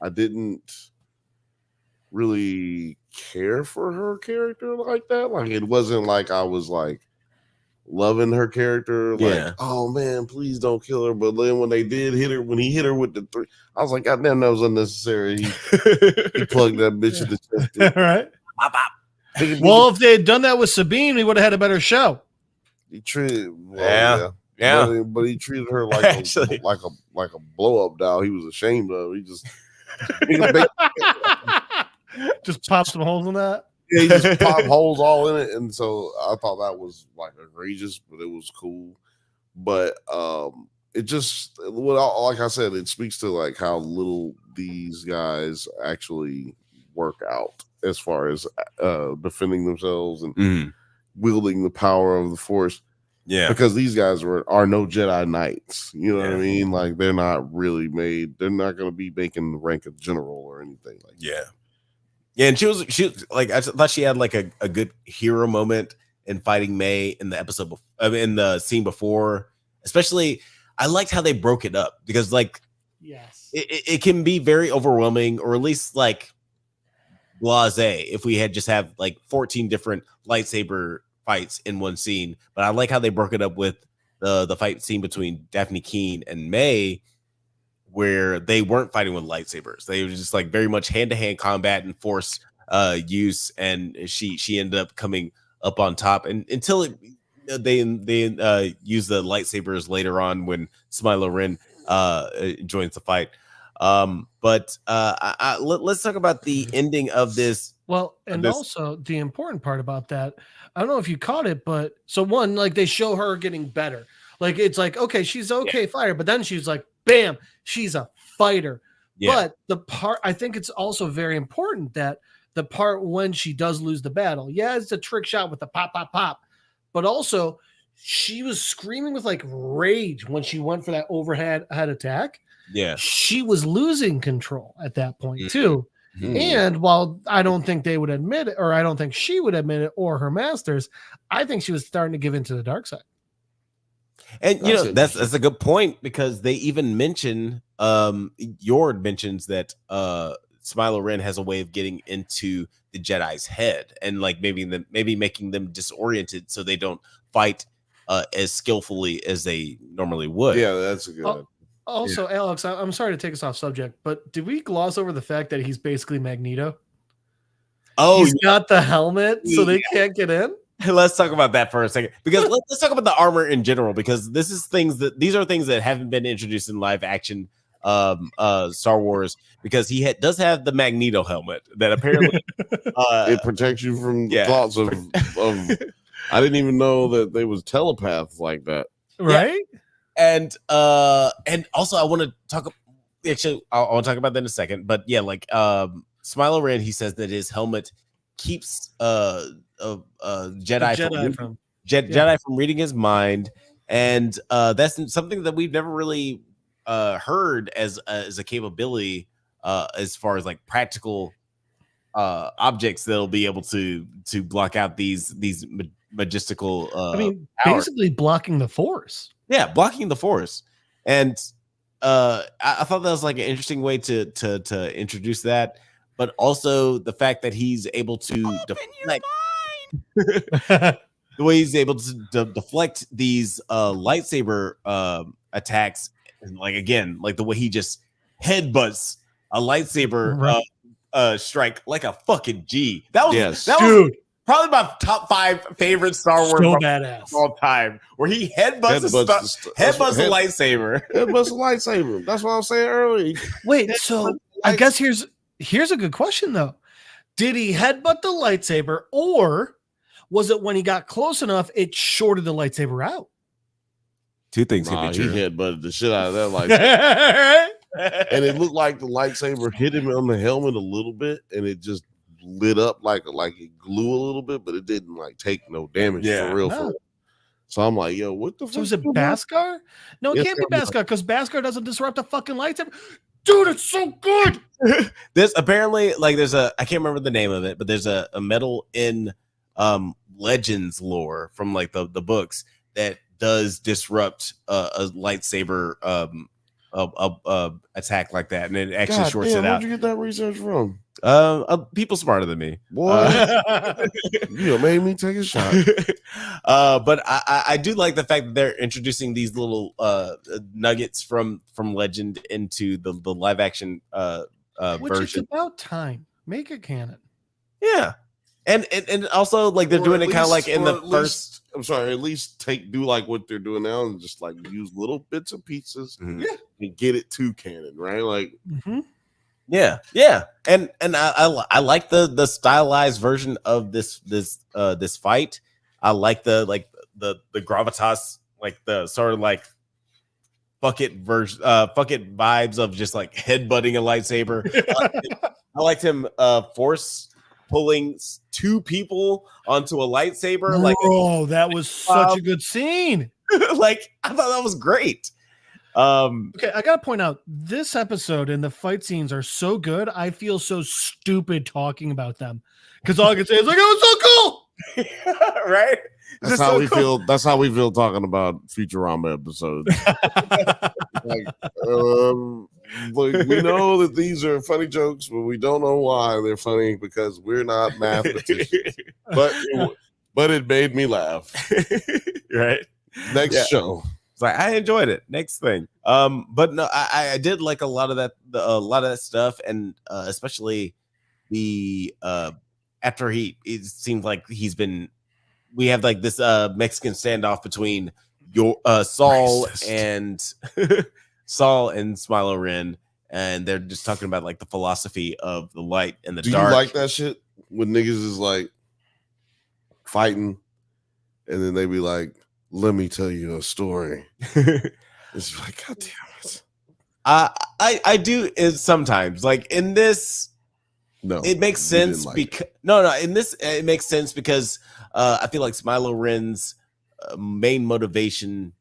I didn't really care for her character like that. Like it wasn't like I was like loving her character. Like, oh man, please don't kill her. But then when they did hit her, when he hit her with the 3, I was like, God damn, that was unnecessary. He plugged that bitch in the chest. Right. Well, if they had done that with Sabine, we would have had a better show. He treated but he treated her like a blow up doll. He was ashamed of. He just popped some holes in that. Yeah, he just popped holes all in it, and so I thought that was like egregious, but it was cool. But it just, like I said, it speaks to like how little these guys actually work out as far as defending themselves and wielding the power of the Force. Yeah, because these guys are no Jedi Knights. You know what I mean? Like they're not really made. They're not going to be making the rank of general or anything like that. Yeah, and she was like, I thought she had like a good hero moment in fighting May in the episode in the scene before. Especially, I liked how they broke it up because like, it can be very overwhelming, or at least like blasé if we had just have like 14 different lightsaber fights in one scene. But I like how they broke it up with the fight scene between Daphne Keene and May, where they weren't fighting with lightsabers. They were just like very much hand-to-hand combat and force use, and she ended up coming up on top, and until they use the lightsabers later on when Smilo Ren joins the fight. But let's talk about the ending of this. Well, and also the important part about that, I don't know if you caught it, but so one, like they show her getting better. Like it's like, okay, she's okay fighter, but then she's like, bam, she's a fighter. But the part, I think it's also very important that the part when she does lose the battle, it's a trick shot with the pop, pop, pop, but also she was screaming with like rage when she went for that overhead attack. Yeah, she was losing control at that point too. And while I don't think they would admit it, or I don't think she would admit it, or her masters, I think she was starting to give into the dark side. And that's a good point, because they even mention Yord mentions that Smilo Ren has a way of getting into the Jedi's head and like maybe making them disoriented so they don't fight as skillfully as they normally would. Yeah, that's a good. Also, Alex, I'm sorry to take us off subject, but did we gloss over the fact that he's basically Magneto? Oh, he's got the helmet, so they can't get in. Let's talk about that for a second, because let's talk about the armor in general, because these are things that haven't been introduced in live action Star Wars, because he does have the Magneto helmet that apparently it protects you from thoughts of I didn't even know that they was telepaths like that, right? And also I want to talk. Actually, I want to talk about that in a second. But yeah, like Smilo Ren, he says that his helmet keeps Jedi from reading his mind, and that's something that we've never really heard as a capability as far as like practical objects that'll be able to block out these magistical. I mean, powers. basically blocking the Force. Yeah, blocking the Force. And I thought that was like an interesting way to introduce that, but also the fact that he's able to deflect the way he's able to deflect these lightsaber attacks, and like again, like the way he just headbutts a lightsaber strike like a fucking G. That was dude. Probably my top 5 favorite Star Wars badass of all time, where he headbutts a lightsaber. Headbutts a lightsaber. That's what I was saying earlier. Wait, so I guess here's a good question though. Did he headbutt the lightsaber, or was it when he got close enough it shorted the lightsaber out? Two things He headbutted the shit out of that lightsaber. And it looked like the lightsaber hit him on the helmet a little bit, and it just lit up like it glue a little bit, but it didn't like take no damage for real. For real. So I'm like, yo, what the fuck? So is it Beskar? No, it can't be Beskar because Beskar doesn't disrupt a fucking lightsaber. Dude, it's so good. There's apparently like I can't remember the name of it, but there's a metal in Legends lore from like the books that does disrupt a lightsaber attack like that, and it actually shorts it out. Where'd you get that research from? People smarter than me. Boy, you made me take a shot. But I do like the fact that they're introducing these little nuggets from Legend into the live action which version. Is about time. Make it canon. Yeah, and also like they're doing it kind of like in the first. I'm sorry, at least do like what they're doing now and just like use little bits and pieces and get it to canon, right? Like, yeah, and I like the stylized version of this fight. I like the gravitas, like the sort of like fuck it vibes of just like headbutting a lightsaber. I liked him force pulling 2 people onto a lightsaber. Bro, that was such a good scene. Like, I thought that was great. Okay, I gotta point out this episode and the fight scenes are so good. I feel so stupid talking about them because all I can say is like, it was so cool, right? That's how we feel. That's how we feel talking about Futurama episodes. Like, we know that these are funny jokes, but we don't know why they're funny because we're not mathematicians. but it made me laugh. Right. Next show. It's like I enjoyed it. Next thing. But no, I did like a lot of that stuff, and especially the after it seemed like we have like this Mexican standoff between Saul and Saul and Smilo Ren, and they're just talking about like the philosophy of the light and the dark. Do you like that shit when niggas is like fighting and then they be like, let me tell you a story? It's like, God damn it. I do is sometimes like in this. No, it makes sense because in this it makes sense because I feel like Smilo Ren's main motivation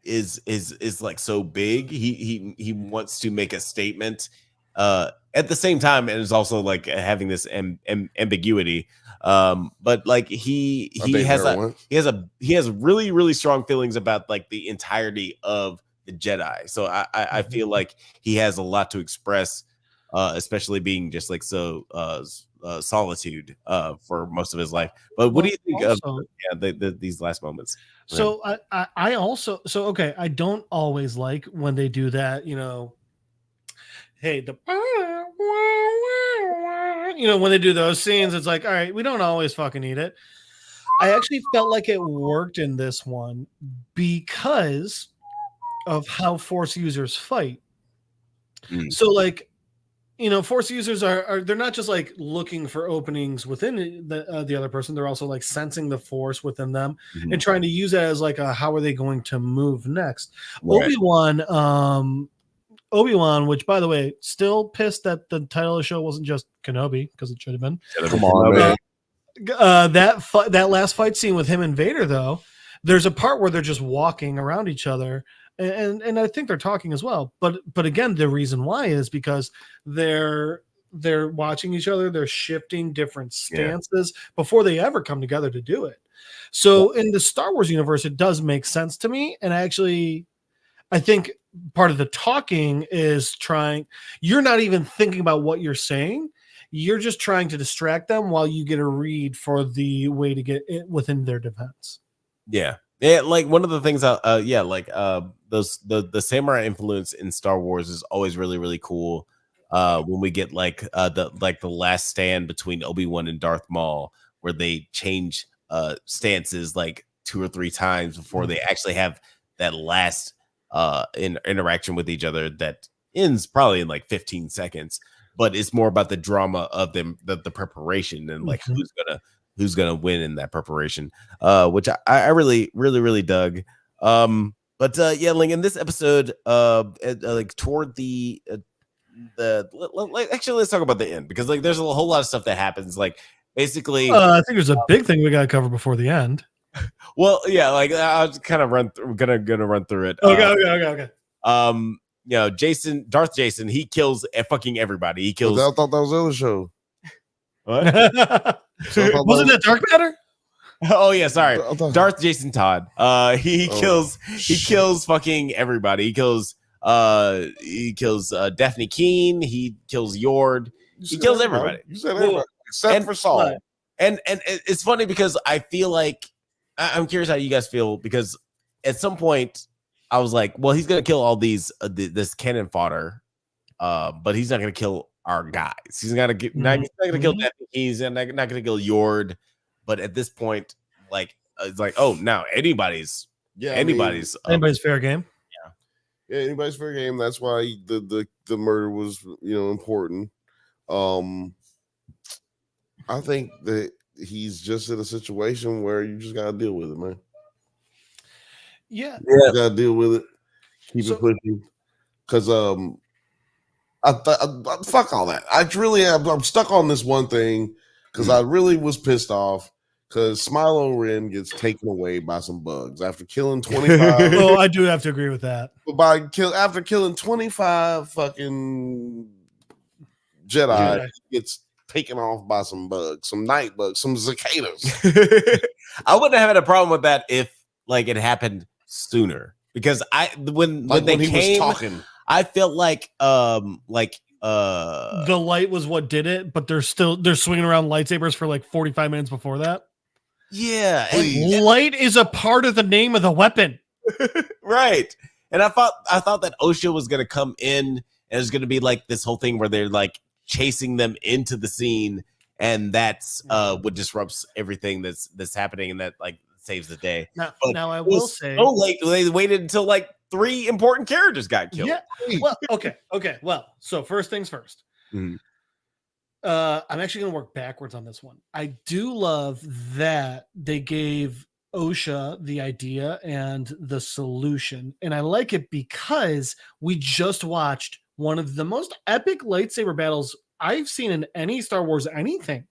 is like so big. He wants to make a statement at the same time, and is also like having this ambiguity. But like he has really, really strong feelings about like the entirety of the Jedi. So I feel like he has a lot to express. Especially being just like so solitude for most of his life. But what do you think of these last moments? So I also okay, I don't always like when they do that, hey, when they do those scenes, it's like, all right, we don't always fucking need it. I actually felt like it worked in this one because of how Force users fight. So like, Force users they're not just like looking for openings within the other person. They're also like sensing the Force within them and trying to use it as like how are they going to move next. Right. Obi-Wan, which by the way, still pissed that the title of the show wasn't just Kenobi because it should have been. Come on, man. That last fight scene with him and Vader, though, there's a part where they're just walking around each other. And I think they're talking as well, but again, the reason why is because they're watching each other. They're shifting different stances before they ever come together to do it. So in the Star Wars universe, it does make sense to me. And I think part of the talking is you're not even thinking about what you're saying. You're just trying to distract them while you get a read for the way to get it within their defense. Yeah. Like one of the things, the samurai influence in Star Wars is always really, really cool. When we get the last stand between Obi-Wan and Darth Maul, where they change stances like 2 or 3 times before they actually have that last interaction with each other that ends probably in like 15 seconds, but it's more about the drama of them, the preparation, and like who's gonna win in that preparation, which I really, really, really dug. But like in this episode, like toward actually, let's talk about the end, because like there's a whole lot of stuff that happens. Like basically, I think there's a big thing we got to cover before the end. Well, yeah, like I'll just kind of gonna run through it. Okay. Darth Jason, he kills fucking everybody. He kills. I thought that was the other show. What? Wasn't that Dark Matter? Oh yeah, sorry. Darth Jason Todd. He kills fucking everybody. He kills Daphne Keene. He kills Yord. He kills everybody. You said everybody except for Saul. And it's funny because I feel like I'm curious how you guys feel, because at some point I was like, well, he's gonna kill all these this cannon fodder, but he's not gonna kill our guys. He's not gonna kill Daphne. He's not gonna kill Yord. But at this point, like it's like, oh, now anybody's fair game. Yeah, anybody's fair game. That's why the murder was important. I think that he's just in a situation where you just gotta deal with it, man. Yeah. You gotta deal with it. Keep it pushing. Because I fuck all that. I'm stuck on this one thing because I really was pissed off because Smilo Ren gets taken away by some bugs after killing 25. Oh, I do have to agree with that. After killing 25 fucking Jedi, he gets taken off by some bugs, some night bugs, some cicadas. I wouldn't have had a problem with that if like it happened sooner, because when they came, was talking, I felt like the light was what did it, but they're swinging around lightsabers for like 45 minutes before that. Yeah, and light is a part of the name of the weapon, right? And I thought that Osha was gonna come in and it's gonna be like this whole thing where they're like chasing them into the scene, and that's what disrupts everything that's happening, and that like saves the day. Now I will say, so late, they waited until like 3 important characters got killed. Yeah. Well, okay. Well, so first things first. Mm-hmm. I'm actually going to work backwards on this one. I do love that they gave Osha the idea and the solution, and I like it because we just watched one of the most epic lightsaber battles I've seen in any Star Wars anything.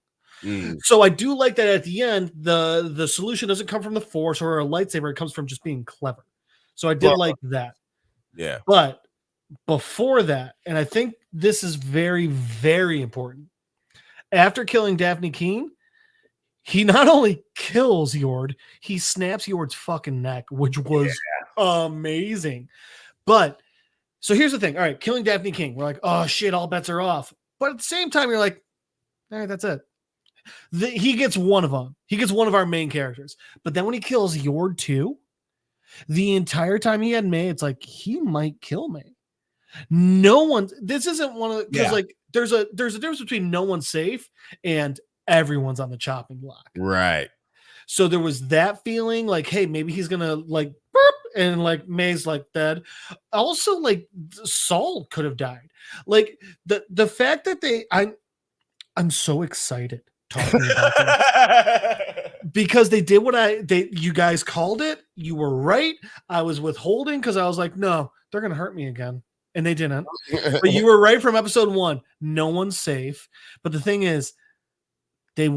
So I do like that at the end, the solution doesn't come from the Force or a lightsaber; it comes from just being clever. So I did like that. Yeah. But before that, and I think this is very, very important. After killing Daphne Keene, he not only kills Yord, he snaps Yord's fucking neck, which was amazing. But so here's the thing. All right, killing Daphne Keene, we're like, oh shit, all bets are off. But at the same time, you're like, all right, that's it. He gets one of them. He gets one of our main characters. But then when he kills Yord too, the entire time he had May, it's like he might kill May. This isn't one of the, because like there's a difference between no one's safe and everyone's on the chopping block. Right. So there was that feeling like, hey, maybe he's gonna like burp, and like May's like dead. Also, like Saul could have died. Like the fact that I'm so excited talking about this because they did you guys called it. You were right. I was withholding because I was like, no, they're gonna hurt me again. And they didn't. But you were right from episode 1. No one's safe. But the thing is, they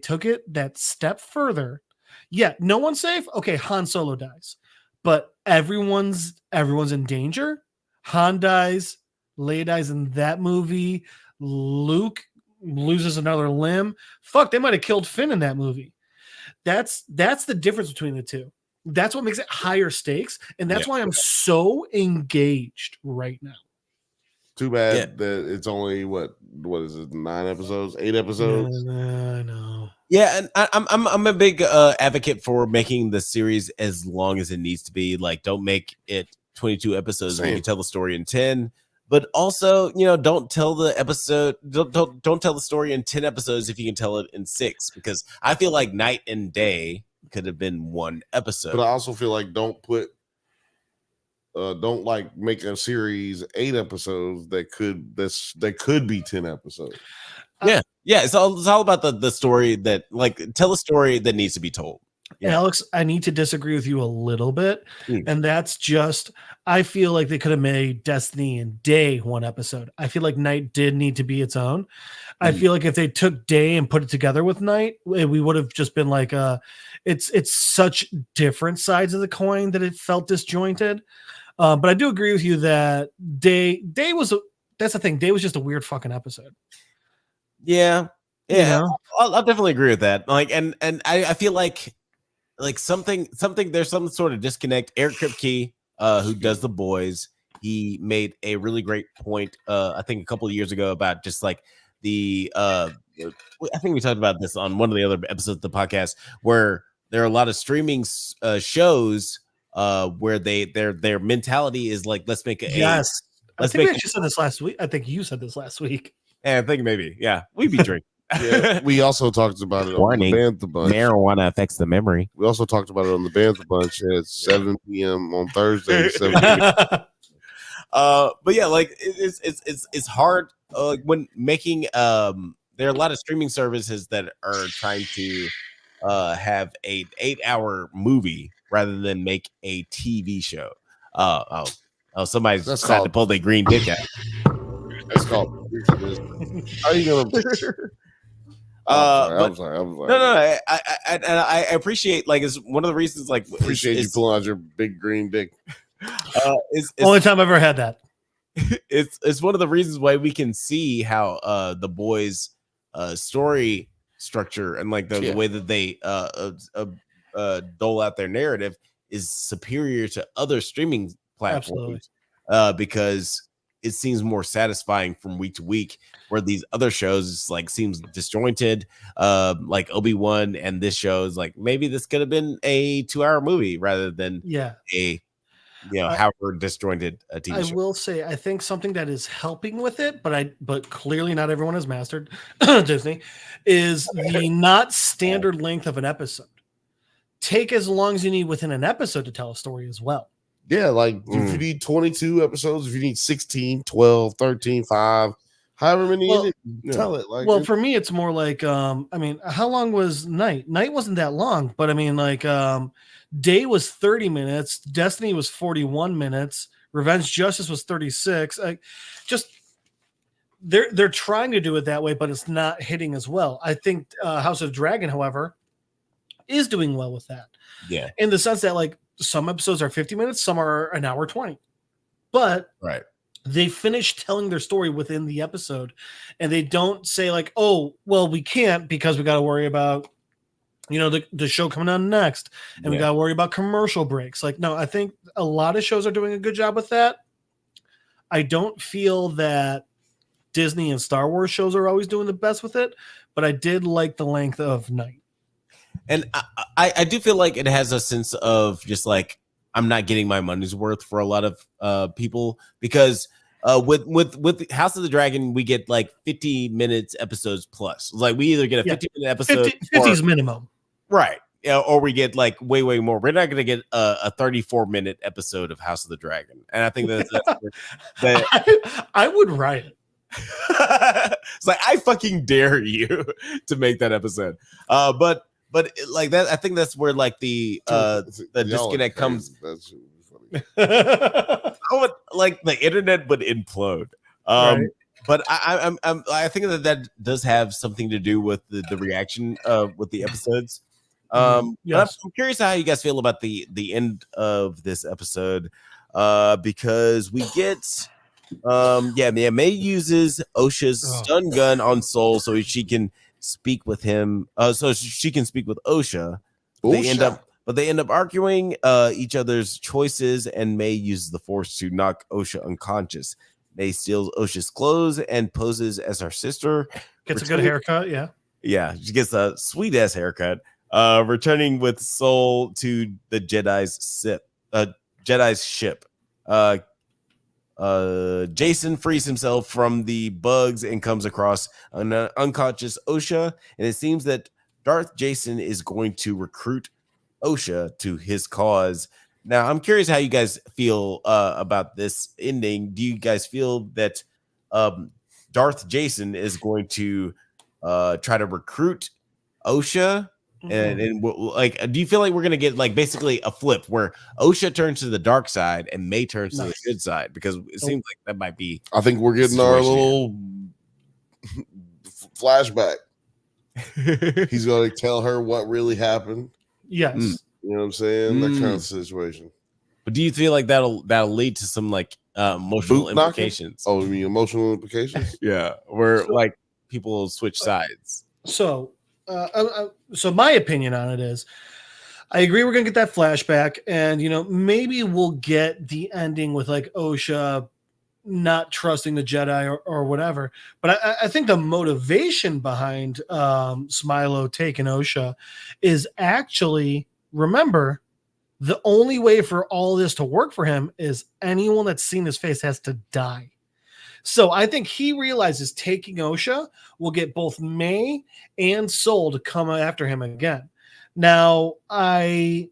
took it that step further. Yeah, no one's safe. Okay, Han Solo dies. But everyone's in danger. Han dies. Leia dies in that movie. Luke loses another limb. Fuck, they might have killed Finn in that movie. That's the difference between the two. That's what makes it higher stakes, and that's why I'm so engaged right now. Too bad that it's only what is it? 9 episodes, 8 episodes. I know. Yeah, and I'm a big advocate for making the series as long as it needs to be. Like, don't make it 22 episodes. You can tell the story in 10. But also, don't tell the episode. Don't tell the story in 10 episodes if you can tell it in 6. Because I feel like Night and Day could have been 1 episode. But I also feel like don't like make a series 8 episodes that could be 10 episodes. Yeah. It's all about the story that, like, tell a story that needs to be told. Yeah. Alex, I need to disagree with you a little bit. And that's just, I feel like they could have made Destiny and Day 1 episode. I feel like Night did need to be its own. I feel like if they took Day and put it together with Night, we would have just been like, it's such different sides of the coin that it felt disjointed. But I do agree with you that Day was, that's the thing. Day was just a weird fucking episode. Yeah. I'll definitely agree with that. Like, and I feel like something there's some sort of disconnect. Eric Kripke, who does The Boys, he made a really great point I think a couple of years ago about just like the I think we talked about this on one of the other episodes of the podcast, where there are a lot of streaming shows where their mentality is like, let's make I think we actually said this last week. I think you said this last week. Yeah, I think maybe. Yeah, we'd be drinking. Yeah, we also talked about it Warning, on the Bantha Bunch. Marijuana affects the memory. We also talked about it on the Bantha Bunch at 7 p.m. on Thursday. 7 but yeah, like it's hard when making there are a lot of streaming services that are trying to have a 8-hour movie rather than make a TV show. Somebody's decided to pull their green dick out. That's called. How are you gonna? I'm sorry. No. I appreciate, like, it's one of the reasons, like, appreciate you pulling out your big green dick. It's only time I've ever had that. It's one of the reasons why we can see how The Boys story structure and like the way that they dole out their narrative is superior to other streaming platforms. Because it seems more satisfying from week to week, where these other shows like seems disjointed, like Obi-Wan, and this show is like, maybe this could have been a 2-hour movie rather than a however disjointed a TV show. I will say, I think something that is helping with it, but clearly not everyone has mastered Disney, is the not standard length of an episode. Take as long as you need within an episode to tell a story as well. Yeah, like if you need 22 episodes, if you need 16, 12, 13, 5, however many you need, tell it. Like, well, for me, it's more like, I mean, how long was Night? Night wasn't that long, but I mean, like, Day was 30 minutes, Destiny was 41 minutes, Revenge Justice was 36. Just they're trying to do it that way, but it's not hitting as well. I think House of Dragon, however, is doing well with that. Yeah, in the sense that, like, some episodes are 50 minutes, some are an hour 20, but they finish telling their story within the episode, and they don't say like, oh, well, we can't because we got to worry about, the show coming on next, and we got to worry about commercial breaks. Like, no, I think a lot of shows are doing a good job with that. I don't feel that Disney and Star Wars shows are always doing the best with it, but I did like the length of Night. And I do feel like it has a sense of just like, I'm not getting my money's worth for a lot of people, because with House of the Dragon, we get like 50 minutes episodes plus. Like, we either get a 50-minute episode, 50 is minimum, right? Or we get like way more. We're not going to get a 34-minute episode of House of the Dragon, and I think that's I would write it. It's like, I fucking dare you to make that episode, but like that, I think that's where like the disconnect comes. That's funny. Like the internet would implode. But I think that does have something to do with the reaction with the episodes. Yes. I'm curious how you guys feel about the end of this episode, because we get May uses Osha's stun gun on Soul so she can speak with him, so she can speak with Osha. They end up arguing each other's choices, and May uses the Force to knock Osha unconscious. May steals Osha's clothes and poses as her sister. Gets a good haircut, yeah. Yeah, she gets a sweet ass haircut. Returning with Soul to the Jedi's ship. Jason frees himself from the bugs and comes across an unconscious Osha, and it seems that Darth Jason is going to recruit Osha to his cause. Now, I'm curious how you guys feel about this ending. Do you guys feel that Darth Jason is going to try to recruit Osha? And like, do you feel like we're gonna get like basically a flip where Osha turns to the dark side and May turns to the good side? Because it seems like that might be. I think we're getting our little flashback. He's going to tell her what really happened. Yes. You know what I'm saying? That kind of situation. But do you feel like that'll lead to some like emotional implications? Oh, you mean emotional implications? Yeah, where like people will switch sides. So my opinion on it is, I agree we're gonna get that flashback, and maybe we'll get the ending with like Osha not trusting the Jedi or whatever. But I think the motivation behind Smilo taking Osha is actually, remember, the only way for all this to work for him is anyone that's seen his face has to die. So I think he realizes taking Osha will get both May and Soul to come after him again. Now, I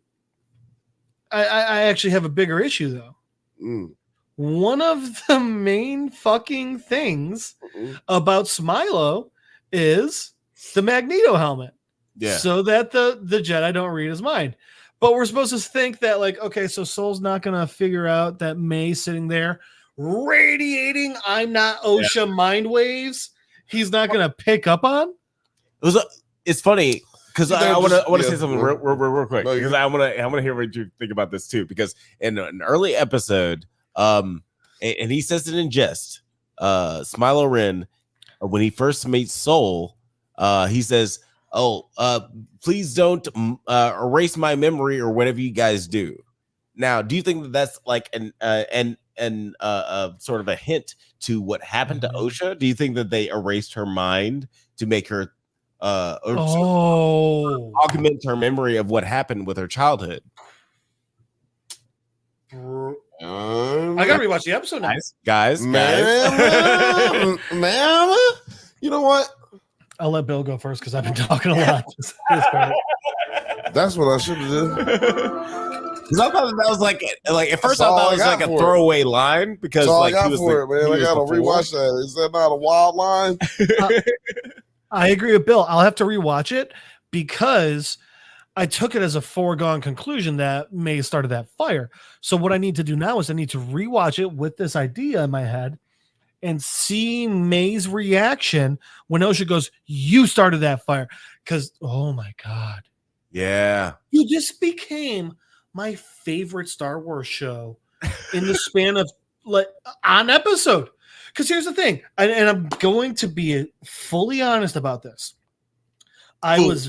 actually have a bigger issue, though. One of the main fucking things about Smilo is the Magneto helmet. Yeah. So that the Jedi don't read his mind. But we're supposed to think that, like, okay, so Soul's not going to figure out that May's sitting there radiating I'm not Osha mind waves. He's not going to pick up on. It's funny because I want to say something real quick, because I want to hear what you think about this too. Because in an early episode, and he says it in jest, Smilo Ren, when he first meets Soul, he says, please don't erase my memory or whatever you guys do. Now, do you think that that's like an sort of a hint to what happened to Osha? Do you think that they erased her mind to make her augment her memory of what happened with her childhood? I gotta rewatch the episode now. Guys. Man. You know what? I'll let Bill go first because I've been talking a lot. That's what I should have done. Because I thought that was like at first I thought it was like a throwaway line, because like I gotta rewatch that. Is that not a wild line? I agree with Bill. I'll have to rewatch it because I took it as a foregone conclusion that May started that fire. So what I need to do now is I need to rewatch it with this idea in my head and see May's reaction when Osha goes, "You started that fire." Because, oh my God. Yeah. You just became my favorite Star Wars show in the span of like an episode. Because here's the thing, and I'm going to be fully honest about this. I was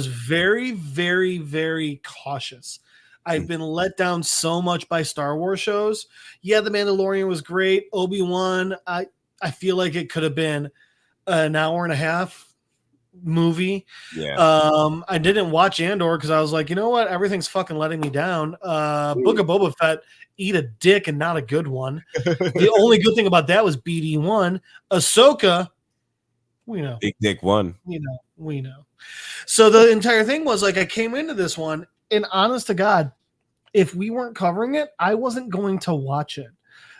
very, very, very cautious. I've been let down so much by Star Wars shows. Yeah, The Mandalorian was great. Obi-Wan, I feel like it could have been an hour and a half movie. Yeah. I didn't watch Andor because I was like, you know what? Everything's fucking letting me down. Book of Boba Fett, eat a dick and not a good one. The only good thing about that was BD1. Ahsoka, we know. Big Dick 1. We know. So the entire thing was like, I came into this one, and honest to God, if we weren't covering it, I wasn't going to watch it.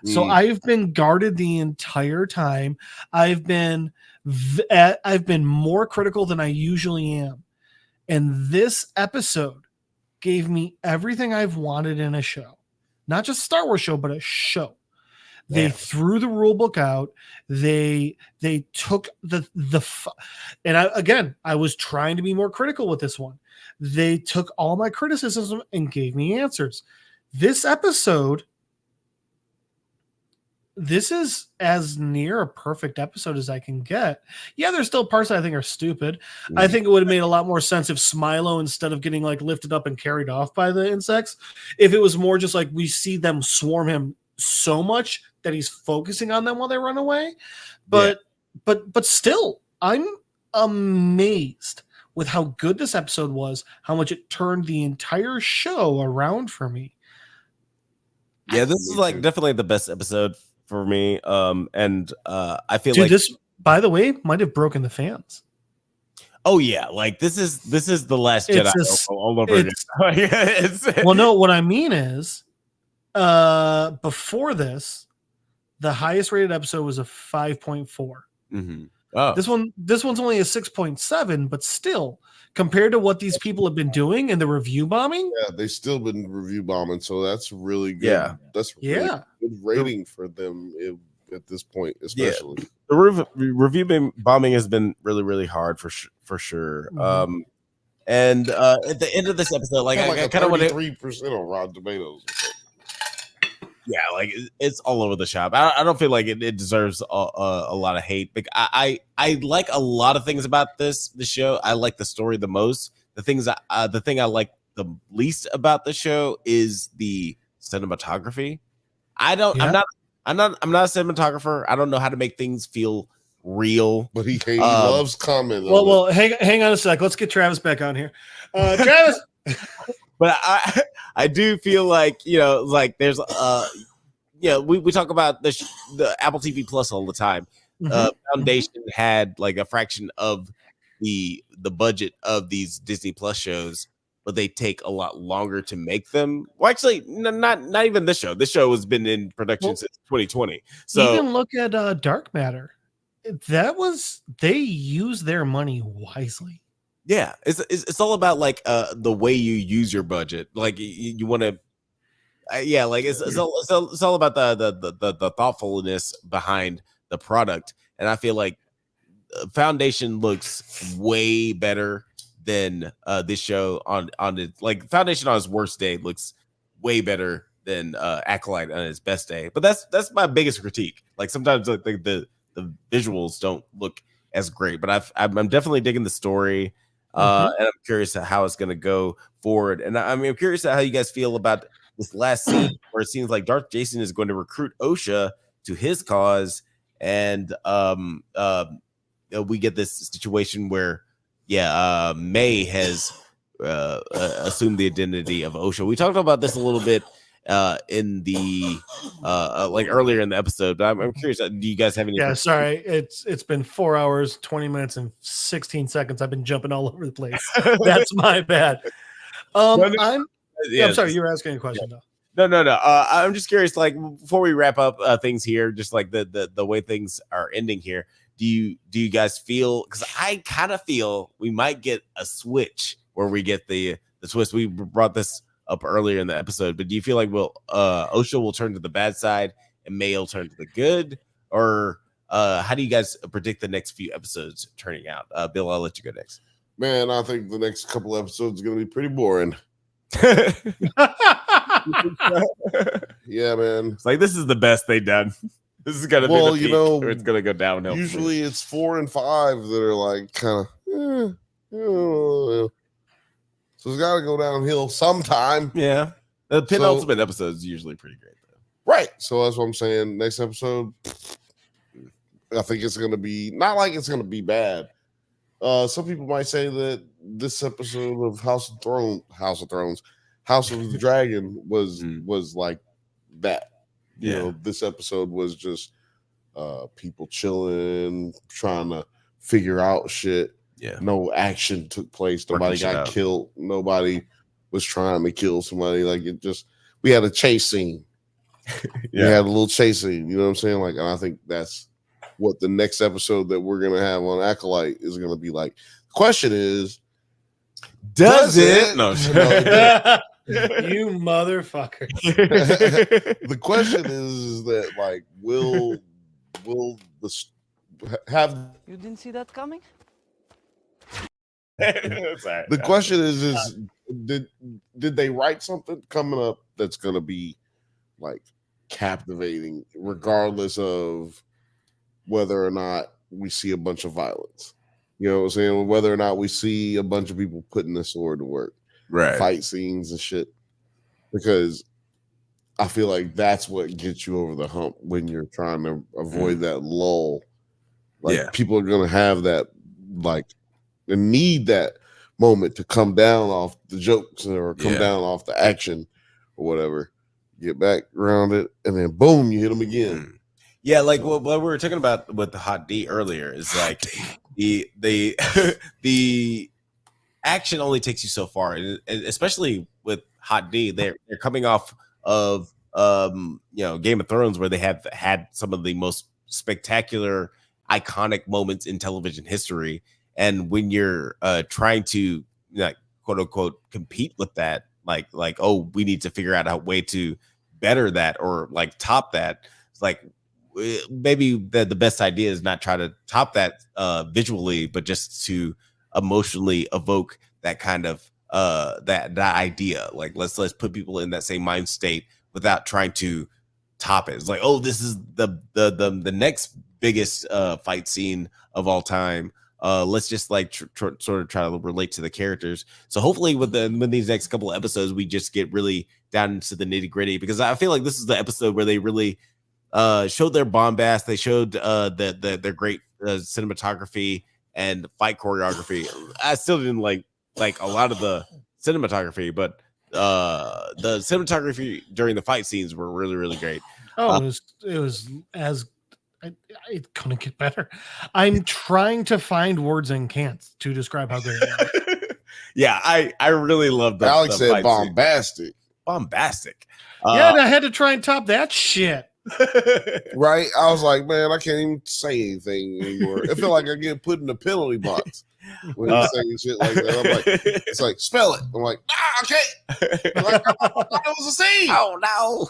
So I've been guarded the entire time. I've been more critical than I usually am. And this episode gave me everything I've wanted in a show. Not just a Star Wars show, but a show. They threw the rule book out. They took I was trying to be more critical with this one. They took all my criticism and gave me answers. This episode this is as near a perfect episode as I can get. Yeah, there's still parts that I think are stupid. I think it would have made a lot more sense if Smilo, instead of getting like lifted up and carried off by the insects, if it was more just like we see them swarm him so much that he's focusing on them while they run away. But still, I'm amazed with how good this episode was, how much it turned the entire show around for me. Yeah, this is like definitely the best episode for me. And I feel Dude, like this, by the way, might have broken the fans. oh yeah, like this is the Last Jedi all over again. Well, no, what I mean is, before this, the highest rated episode was a 5.4. Mm-hmm. Oh. This one's only a 6.7, but still, compared to what these people have been doing in the review bombing, they still been review bombing, so that's really good. Yeah, that's really good rating for them at this point, especially. Yeah. The review bombing has been really, really hard for sure. Mm-hmm. And at the end of this episode, like I kind of want to 3% on Rotten Tomatoes. Yeah, like it's all over the shop. I don't feel like it deserves a lot of hate. Like I like a lot of things about the show. I like the story the most. The thing I like the least about the show is the cinematography. I'm not a cinematographer. I don't know how to make things feel real. But he loves commenting. Well, hang on a sec. Let's get Travis back on here. Travis. But I do feel like, like there's we talk about the Apple TV Plus all the time. Foundation had like a fraction of the budget of these Disney Plus shows, but they take a lot longer to make them. Well, actually, not even this show. This show has been in production since 2020. So even look at Dark Matter. They use their money wisely. Yeah, it's all about like the way you use your budget. Like you want to, like it's all about the thoughtfulness behind the product. And I feel like Foundation looks way better than this show on it. Like Foundation on its worst day looks way better than Acolyte on its best day. But that's my biggest critique. Like sometimes I think the visuals don't look as great, but I'm definitely digging the story. And I'm curious how it's going to go forward. And I'm curious how you guys feel about this last scene where it seems like Darth Jason is going to recruit Osha to his cause. And we get this situation where, May has assumed the identity of Osha. We talked about this a little bit in the like earlier in the episode, but I'm curious, do you guys have any? Sorry, it's been 4 hours 20 minutes and 16 seconds. I've been jumping all over the place. That's my bad. I'm sorry, you were asking a question though. No. I'm just curious, like before we wrap up things here, just like the way things are ending here, do you guys feel, because I kind of feel we might get a switch where we get the twist. We brought this up earlier in the episode, but do you feel like Osha will turn to the bad side and May will turn to the good, or how do you guys predict the next few episodes turning out? Bill, I'll let you go next. Man, I think the next couple episodes are going to be pretty boring. Yeah, man. It's like this is the best they've done. This is gonna be the peak, or it's gonna go downhill. Usually, it's 4 and 5 that are like kind of. So it's got to go downhill sometime. Yeah, the penultimate episode is usually pretty great, though. Right. So that's what I'm saying. Next episode, I think it's gonna be not like it's gonna be bad. Some people might say that this episode of House of the Dragon was like that. You know, this episode was just people chilling, trying to figure out shit. Yeah. No action took place. Nobody got killed. Nobody was trying to kill somebody. Like we had a chase scene. We had a little chase scene. You know what I'm saying? Like, and I think that's what the next episode that we're gonna have on Acolyte is gonna be like. The question is, does it? No. You motherfucker. The question is that like, will have? You didn't see that coming? The question is did they write something coming up that's gonna be like captivating, regardless of whether or not we see a bunch of violence. You know what I'm saying? Whether or not we see a bunch of people putting the sword to work, Right. fight scenes and shit. Because I feel like that's what gets you over the hump when you're trying to avoid that lull. Like people are gonna have that, like, they need that moment to come down off the jokes or come down off the action or whatever. Get back around it, and then boom, you hit them again. Yeah, like what we were talking about with the hot D earlier is like the the action only takes you so far, and especially with hot D, they're coming off of Game of Thrones, where they have had some of the most spectacular, iconic moments in television history, and when you're trying to quote unquote compete with that, like oh, we need to figure out a way to better that or like top that. It's like maybe the best idea is not try to top that visually, but just to emotionally evoke that kind of that idea. Like let's put people in that same mind state without trying to top it. It's like, oh, this is the next biggest fight scene of all time. Let's just like sort of try to relate to the characters. So hopefully with these next couple of episodes, we just get really down into the nitty gritty, because I feel like this is the episode where they really showed their bombast. They showed their great cinematography and fight choreography. I still didn't like a lot of the cinematography, but the cinematography during the fight scenes were really, really great. Oh, it was as it couldn't get better. I'm trying to find words and can't to describe how great it was. Yeah, I really love the Alex the said fight bombastic. Scene. Bombastic. Yeah, and I had to try and top that shit. Right? I was like, man, I can't even say anything anymore. I feel like I get put in the penalty box when you saying shit like that. I'm like, it's like, spell it. I'm like, I can't. Like, I thought it was a scene. Oh no.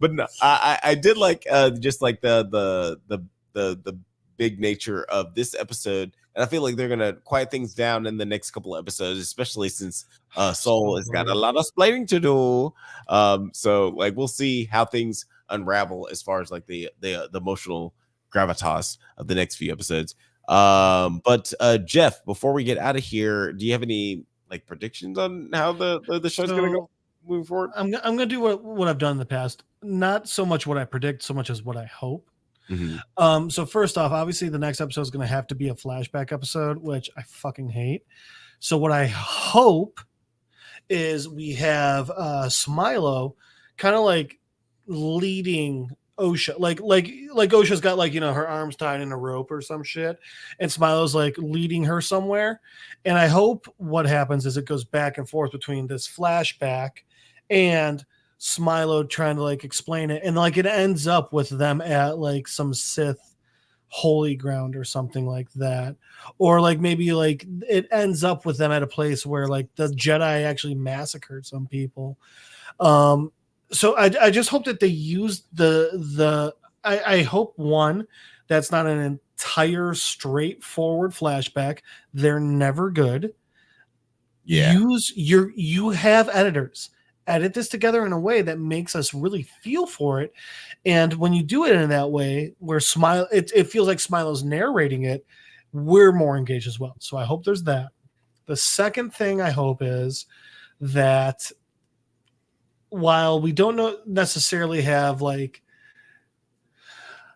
But no, I did like just like the big nature of this episode, and I feel like they're gonna quiet things down in the next couple of episodes, especially since Soul has got a lot of splaining to do. So like we'll see how things unravel as far as like the emotional gravitas of the next few episodes. But Jeff, before we get out of here, do you have any like predictions on how the show's gonna go moving forward? I'm gonna do what I've done in the past. Not so much what I predict, so much as what I hope. Mm-hmm. So first off, obviously the next episode is going to have to be a flashback episode, which I fucking hate. So what I hope is we have Smilo kind of like leading Osha, like Osha's got like, her arms tied in a rope or some shit, and Smilo's like leading her somewhere. And I hope what happens is it goes back and forth between this flashback and Smilo trying to like explain it, and like it ends up with them at like some Sith holy ground or something like that, or like maybe like it ends up with them at a place where like the Jedi actually massacred some people. So I just hope that they use I hope one, that's not an entire straightforward flashback. They're never good. Yeah. You have editors. Edit this together in a way that makes us really feel for it. And when you do it in that way, where it feels like Smilo's narrating it, we're more engaged as well. So I hope there's that. The second thing I hope is that while we don't necessarily have like,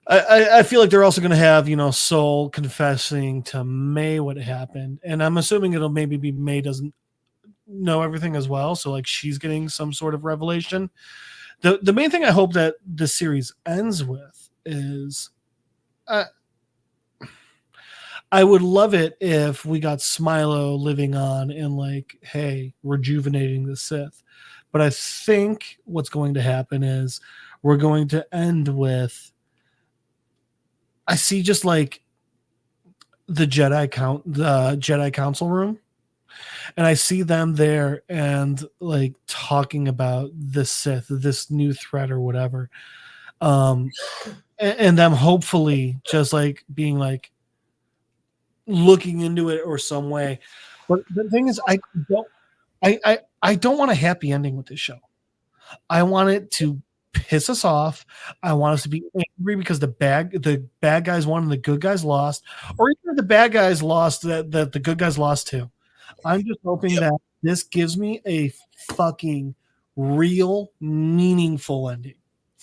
I feel like they're also going to have, Soul confessing to May what happened. And I'm assuming it'll maybe be May doesn't know everything as well, so like she's getting some sort of revelation. The main thing I hope that the series ends with is I would love it if we got Smilo living on and like, hey, rejuvenating the Sith. But I think what's going to happen is we're going to end with, I see just like the Jedi Council room. And I see them there and like talking about the Sith, this new threat or whatever. And them hopefully just like being like looking into it or some way. But the thing is, I don't want a happy ending with this show. I want it to piss us off. I want us to be angry because the bad guys won and the good guys lost, or even if the bad guys lost, that the good guys lost too. I'm just hoping that this gives me a fucking real, meaningful ending.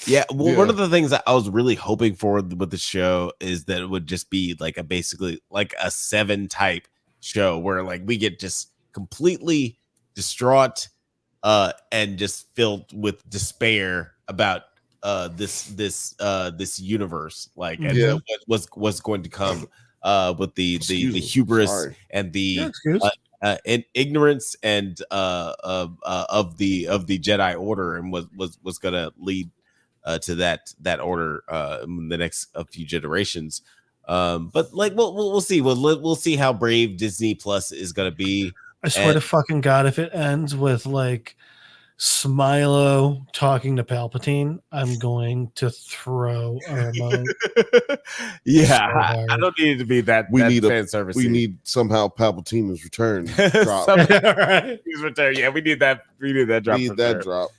Yeah, well, one of the things that I was really hoping for with the show is that it would just be like basically like a 7 type show where like we get just completely distraught and just filled with despair about this universe, like and what's going to come with the hubris and the and ignorance and of the Jedi Order, and was going to lead to that order in the next few generations. But like we'll see. We'll see how brave Disney Plus is going to be. I swear to fucking God, if it ends with like Smilo talking to Palpatine, I'm going to throw a remote. Yeah, I don't need it to be that. We need fan service. We need somehow Palpatine's return drop. Right. His return. Yeah, we need that. We need that drop. Need that drop.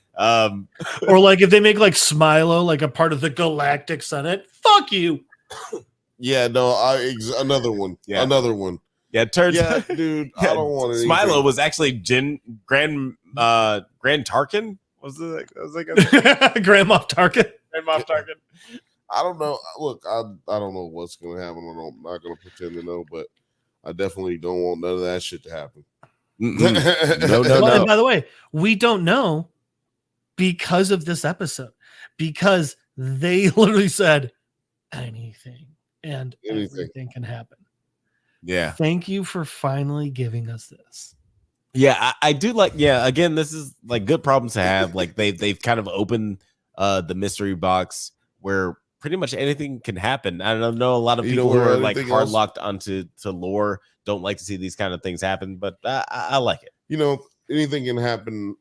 Or like if they make like Smilo like a part of the Galactic Senate, fuck you. Yeah, no, another one. Yeah, another one. Yeah, turns out, dude, I don't want to. Smilo was actually Grand Tarkin. Was it? Grand Moff Tarkin. Grand Moff Tarkin. I don't know. Look, I don't know what's going to happen. I'm not going to pretend to know, but I definitely don't want none of that shit to happen. No. And by the way, we don't know because of this episode, because they literally said anything and everything can happen. Yeah. Thank you for finally giving us this. Yeah, I do like. Yeah, again, this is like good problems to have. Like they've kind of opened the mystery box where pretty much anything can happen. I don't know. A lot of people who are like hard locked onto lore don't like to see these kind of things happen, but I like it. You know, anything can happen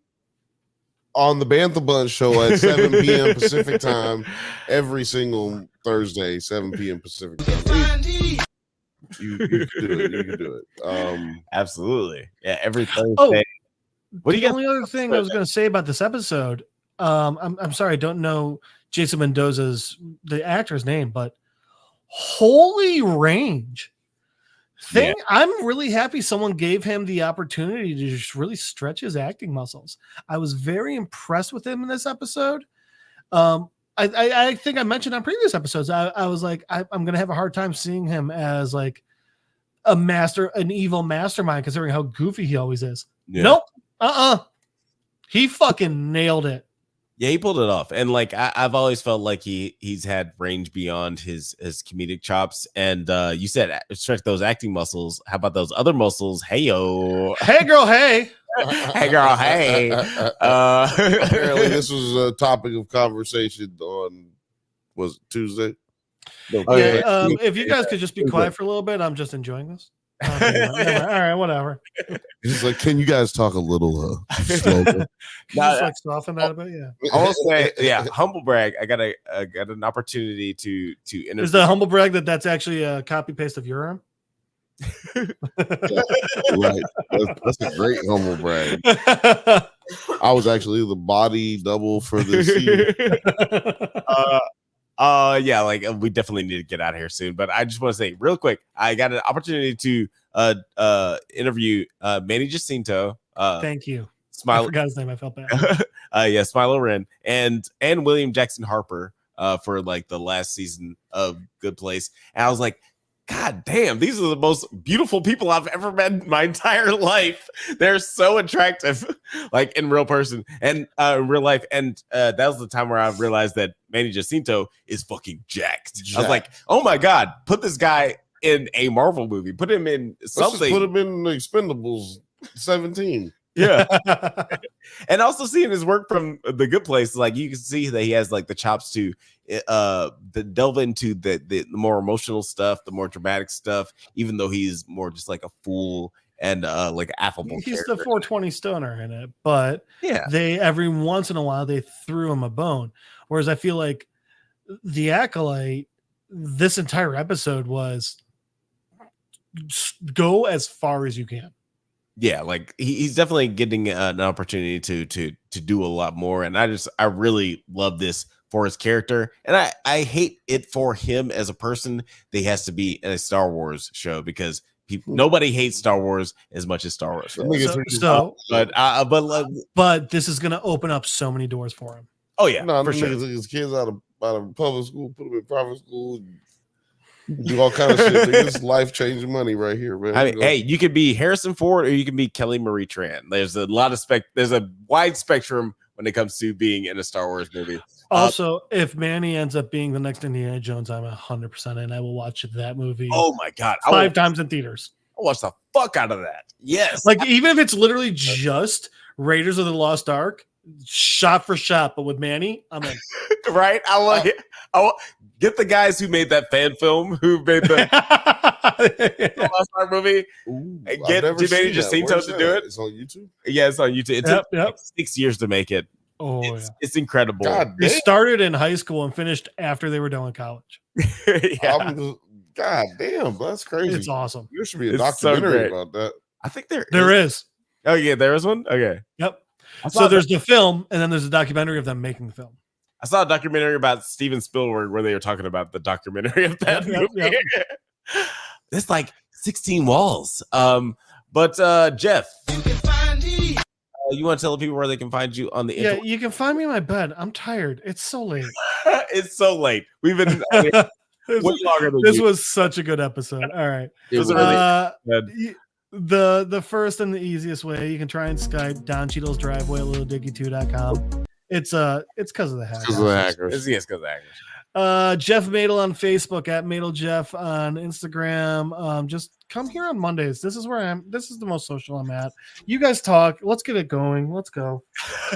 on the Bantha Bunch show at 7 p.m. Pacific time every single Thursday, 7 p.m. Pacific time. You can do it. You can do it. Absolutely. Yeah, every Thursday. Oh, what do you the only other thing I was going to say about this episode, I'm sorry, I don't know Jason Mendoza's the actor's name, but holy range. I'm really happy someone gave him the opportunity to just really stretch his acting muscles. I was very impressed with him in this episode. I think I mentioned on previous episodes, I was like, I'm going to have a hard time seeing him as like an evil mastermind, considering how goofy he always is. Yeah. Nope. He fucking nailed it. Yeah, he pulled it off. And like, I've always felt like he's had range beyond his comedic chops. And you said stretch those acting muscles. How about those other muscles? Hey-yo. Hey, girl, hey. Hey, girl, hey. Apparently, this was a topic of conversation on, was it Tuesday? No, if you guys could just be quiet for a little bit, I'm just enjoying this. Okay, all right, whatever. He's like, can you guys talk a little slower? Can you just like soften that a bit? Yeah. I will say, yeah, humble brag. I got an opportunity to interview. Is the humble brag that's actually a copy paste of your arm? Right. That's a great humble brag. I was actually the body double for the scene. Yeah, like we definitely need to get out of here soon. But I just want to say real quick, I got an opportunity to interview Manny Jacinto. Thank you. I forgot his name. I felt bad. Yeah, Smilo Ren and William Jackson Harper for like the last season of Good Place. And I was like, God damn, these are the most beautiful people I've ever met in my entire life. They're so attractive, like in real person and in real life. And that was the time where I realized that Manny Jacinto is fucking jacked. I was like, oh my God, put this guy in a Marvel movie. Put him in something. Put him in Expendables 17. Yeah. And also seeing his work from The Good Place, like you can see that he has like the chops to delve into the more emotional stuff, the more dramatic stuff, even though he's more just like a fool and like affable. He's the 420 stoner in it, but yeah, they every once in a while they threw him a bone. Whereas I feel like the Acolyte, this entire episode was go as far as you can. Yeah, like he's definitely getting an opportunity to do a lot more, and I really love this for his character, and I hate it for him as a person that he has to be in a Star Wars show because nobody hates Star Wars as much as Star Wars. But this is gonna open up so many doors for him. Oh yeah, no, for sure. Niggas took his kids out of public school, put them in private school, do all kind of shit. It's life changing money right here, man. I mean, hey, you could be Harrison Ford or you can be Kelly Marie Tran. There's a lot of there's a wide spectrum when it comes to being in a Star Wars movie. Also, if Manny ends up being the next Indiana Jones, I'm 100% in. I will watch that movie. Oh my god, 5 times in theaters. I'll watch the fuck out of that. Yes, like even if it's literally just Raiders of the Lost Ark, shot for shot, but with Manny, I'm in. Right? I want get the guys who made that fan film, who made the Lost Ark movie, and get Manny Jacinto to do it. It's on YouTube. Yeah, it's on YouTube. It took Yep. 6 years to make it. Oh, it's incredible. They started in high school and finished after they were done with college. God damn, that's crazy. It's awesome. There should be a documentary about that. I think there is. Oh yeah, there is one. Okay. Yep. So there's the film, and then there's a documentary of them making the film. I saw a documentary about Steven Spielberg where they were talking about the documentary of that movie. Yep. It's like 16 walls. But Jeff, you want to tell the people where they can find you on the internet? Yeah, you can find me in my bed. I'm tired. It's so late. It's so late. We've been way longer than this was such a good episode. All right. It was really good. The first and the easiest way, you can try and Skype Don Cheadle's driveway at littlediggy2.com. It's because of the hackers. Because of the hackers. Yes, because of the hackers. Jeff Madel on Facebook, at Madel Jeff on Instagram. Just come here on Mondays. This is where I am. This is the most social I'm at. You guys talk. Let's get it going. Let's go.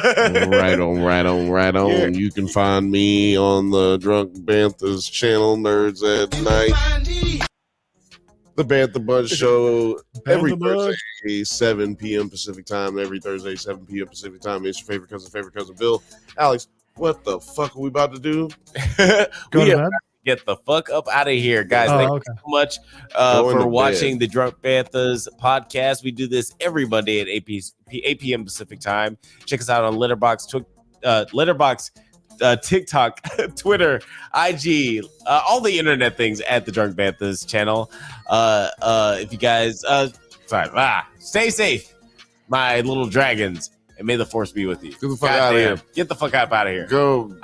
Right on. Yeah. You can find me on the Drunk Banthas channel, NerdsatNite. The Bantha Bunch show every Thursday, 7 p.m. Pacific time. Every Thursday, 7 p.m. Pacific time. It's your favorite cousin Bill. Alex, what the fuck are we about to do? Go to bed. Get the fuck up out of here, guys. Thank you so much for watching the Drunk Banthas podcast. We do this every Monday at 8 p.m. Pacific time. Check us out on Letterboxd, TikTok, Twitter, IG, all the internet things at the Drunk Banthas channel. If you guys, stay safe, my little dragons, and may the force be with you. Get the fuck out of here. Get the fuck out of here. Go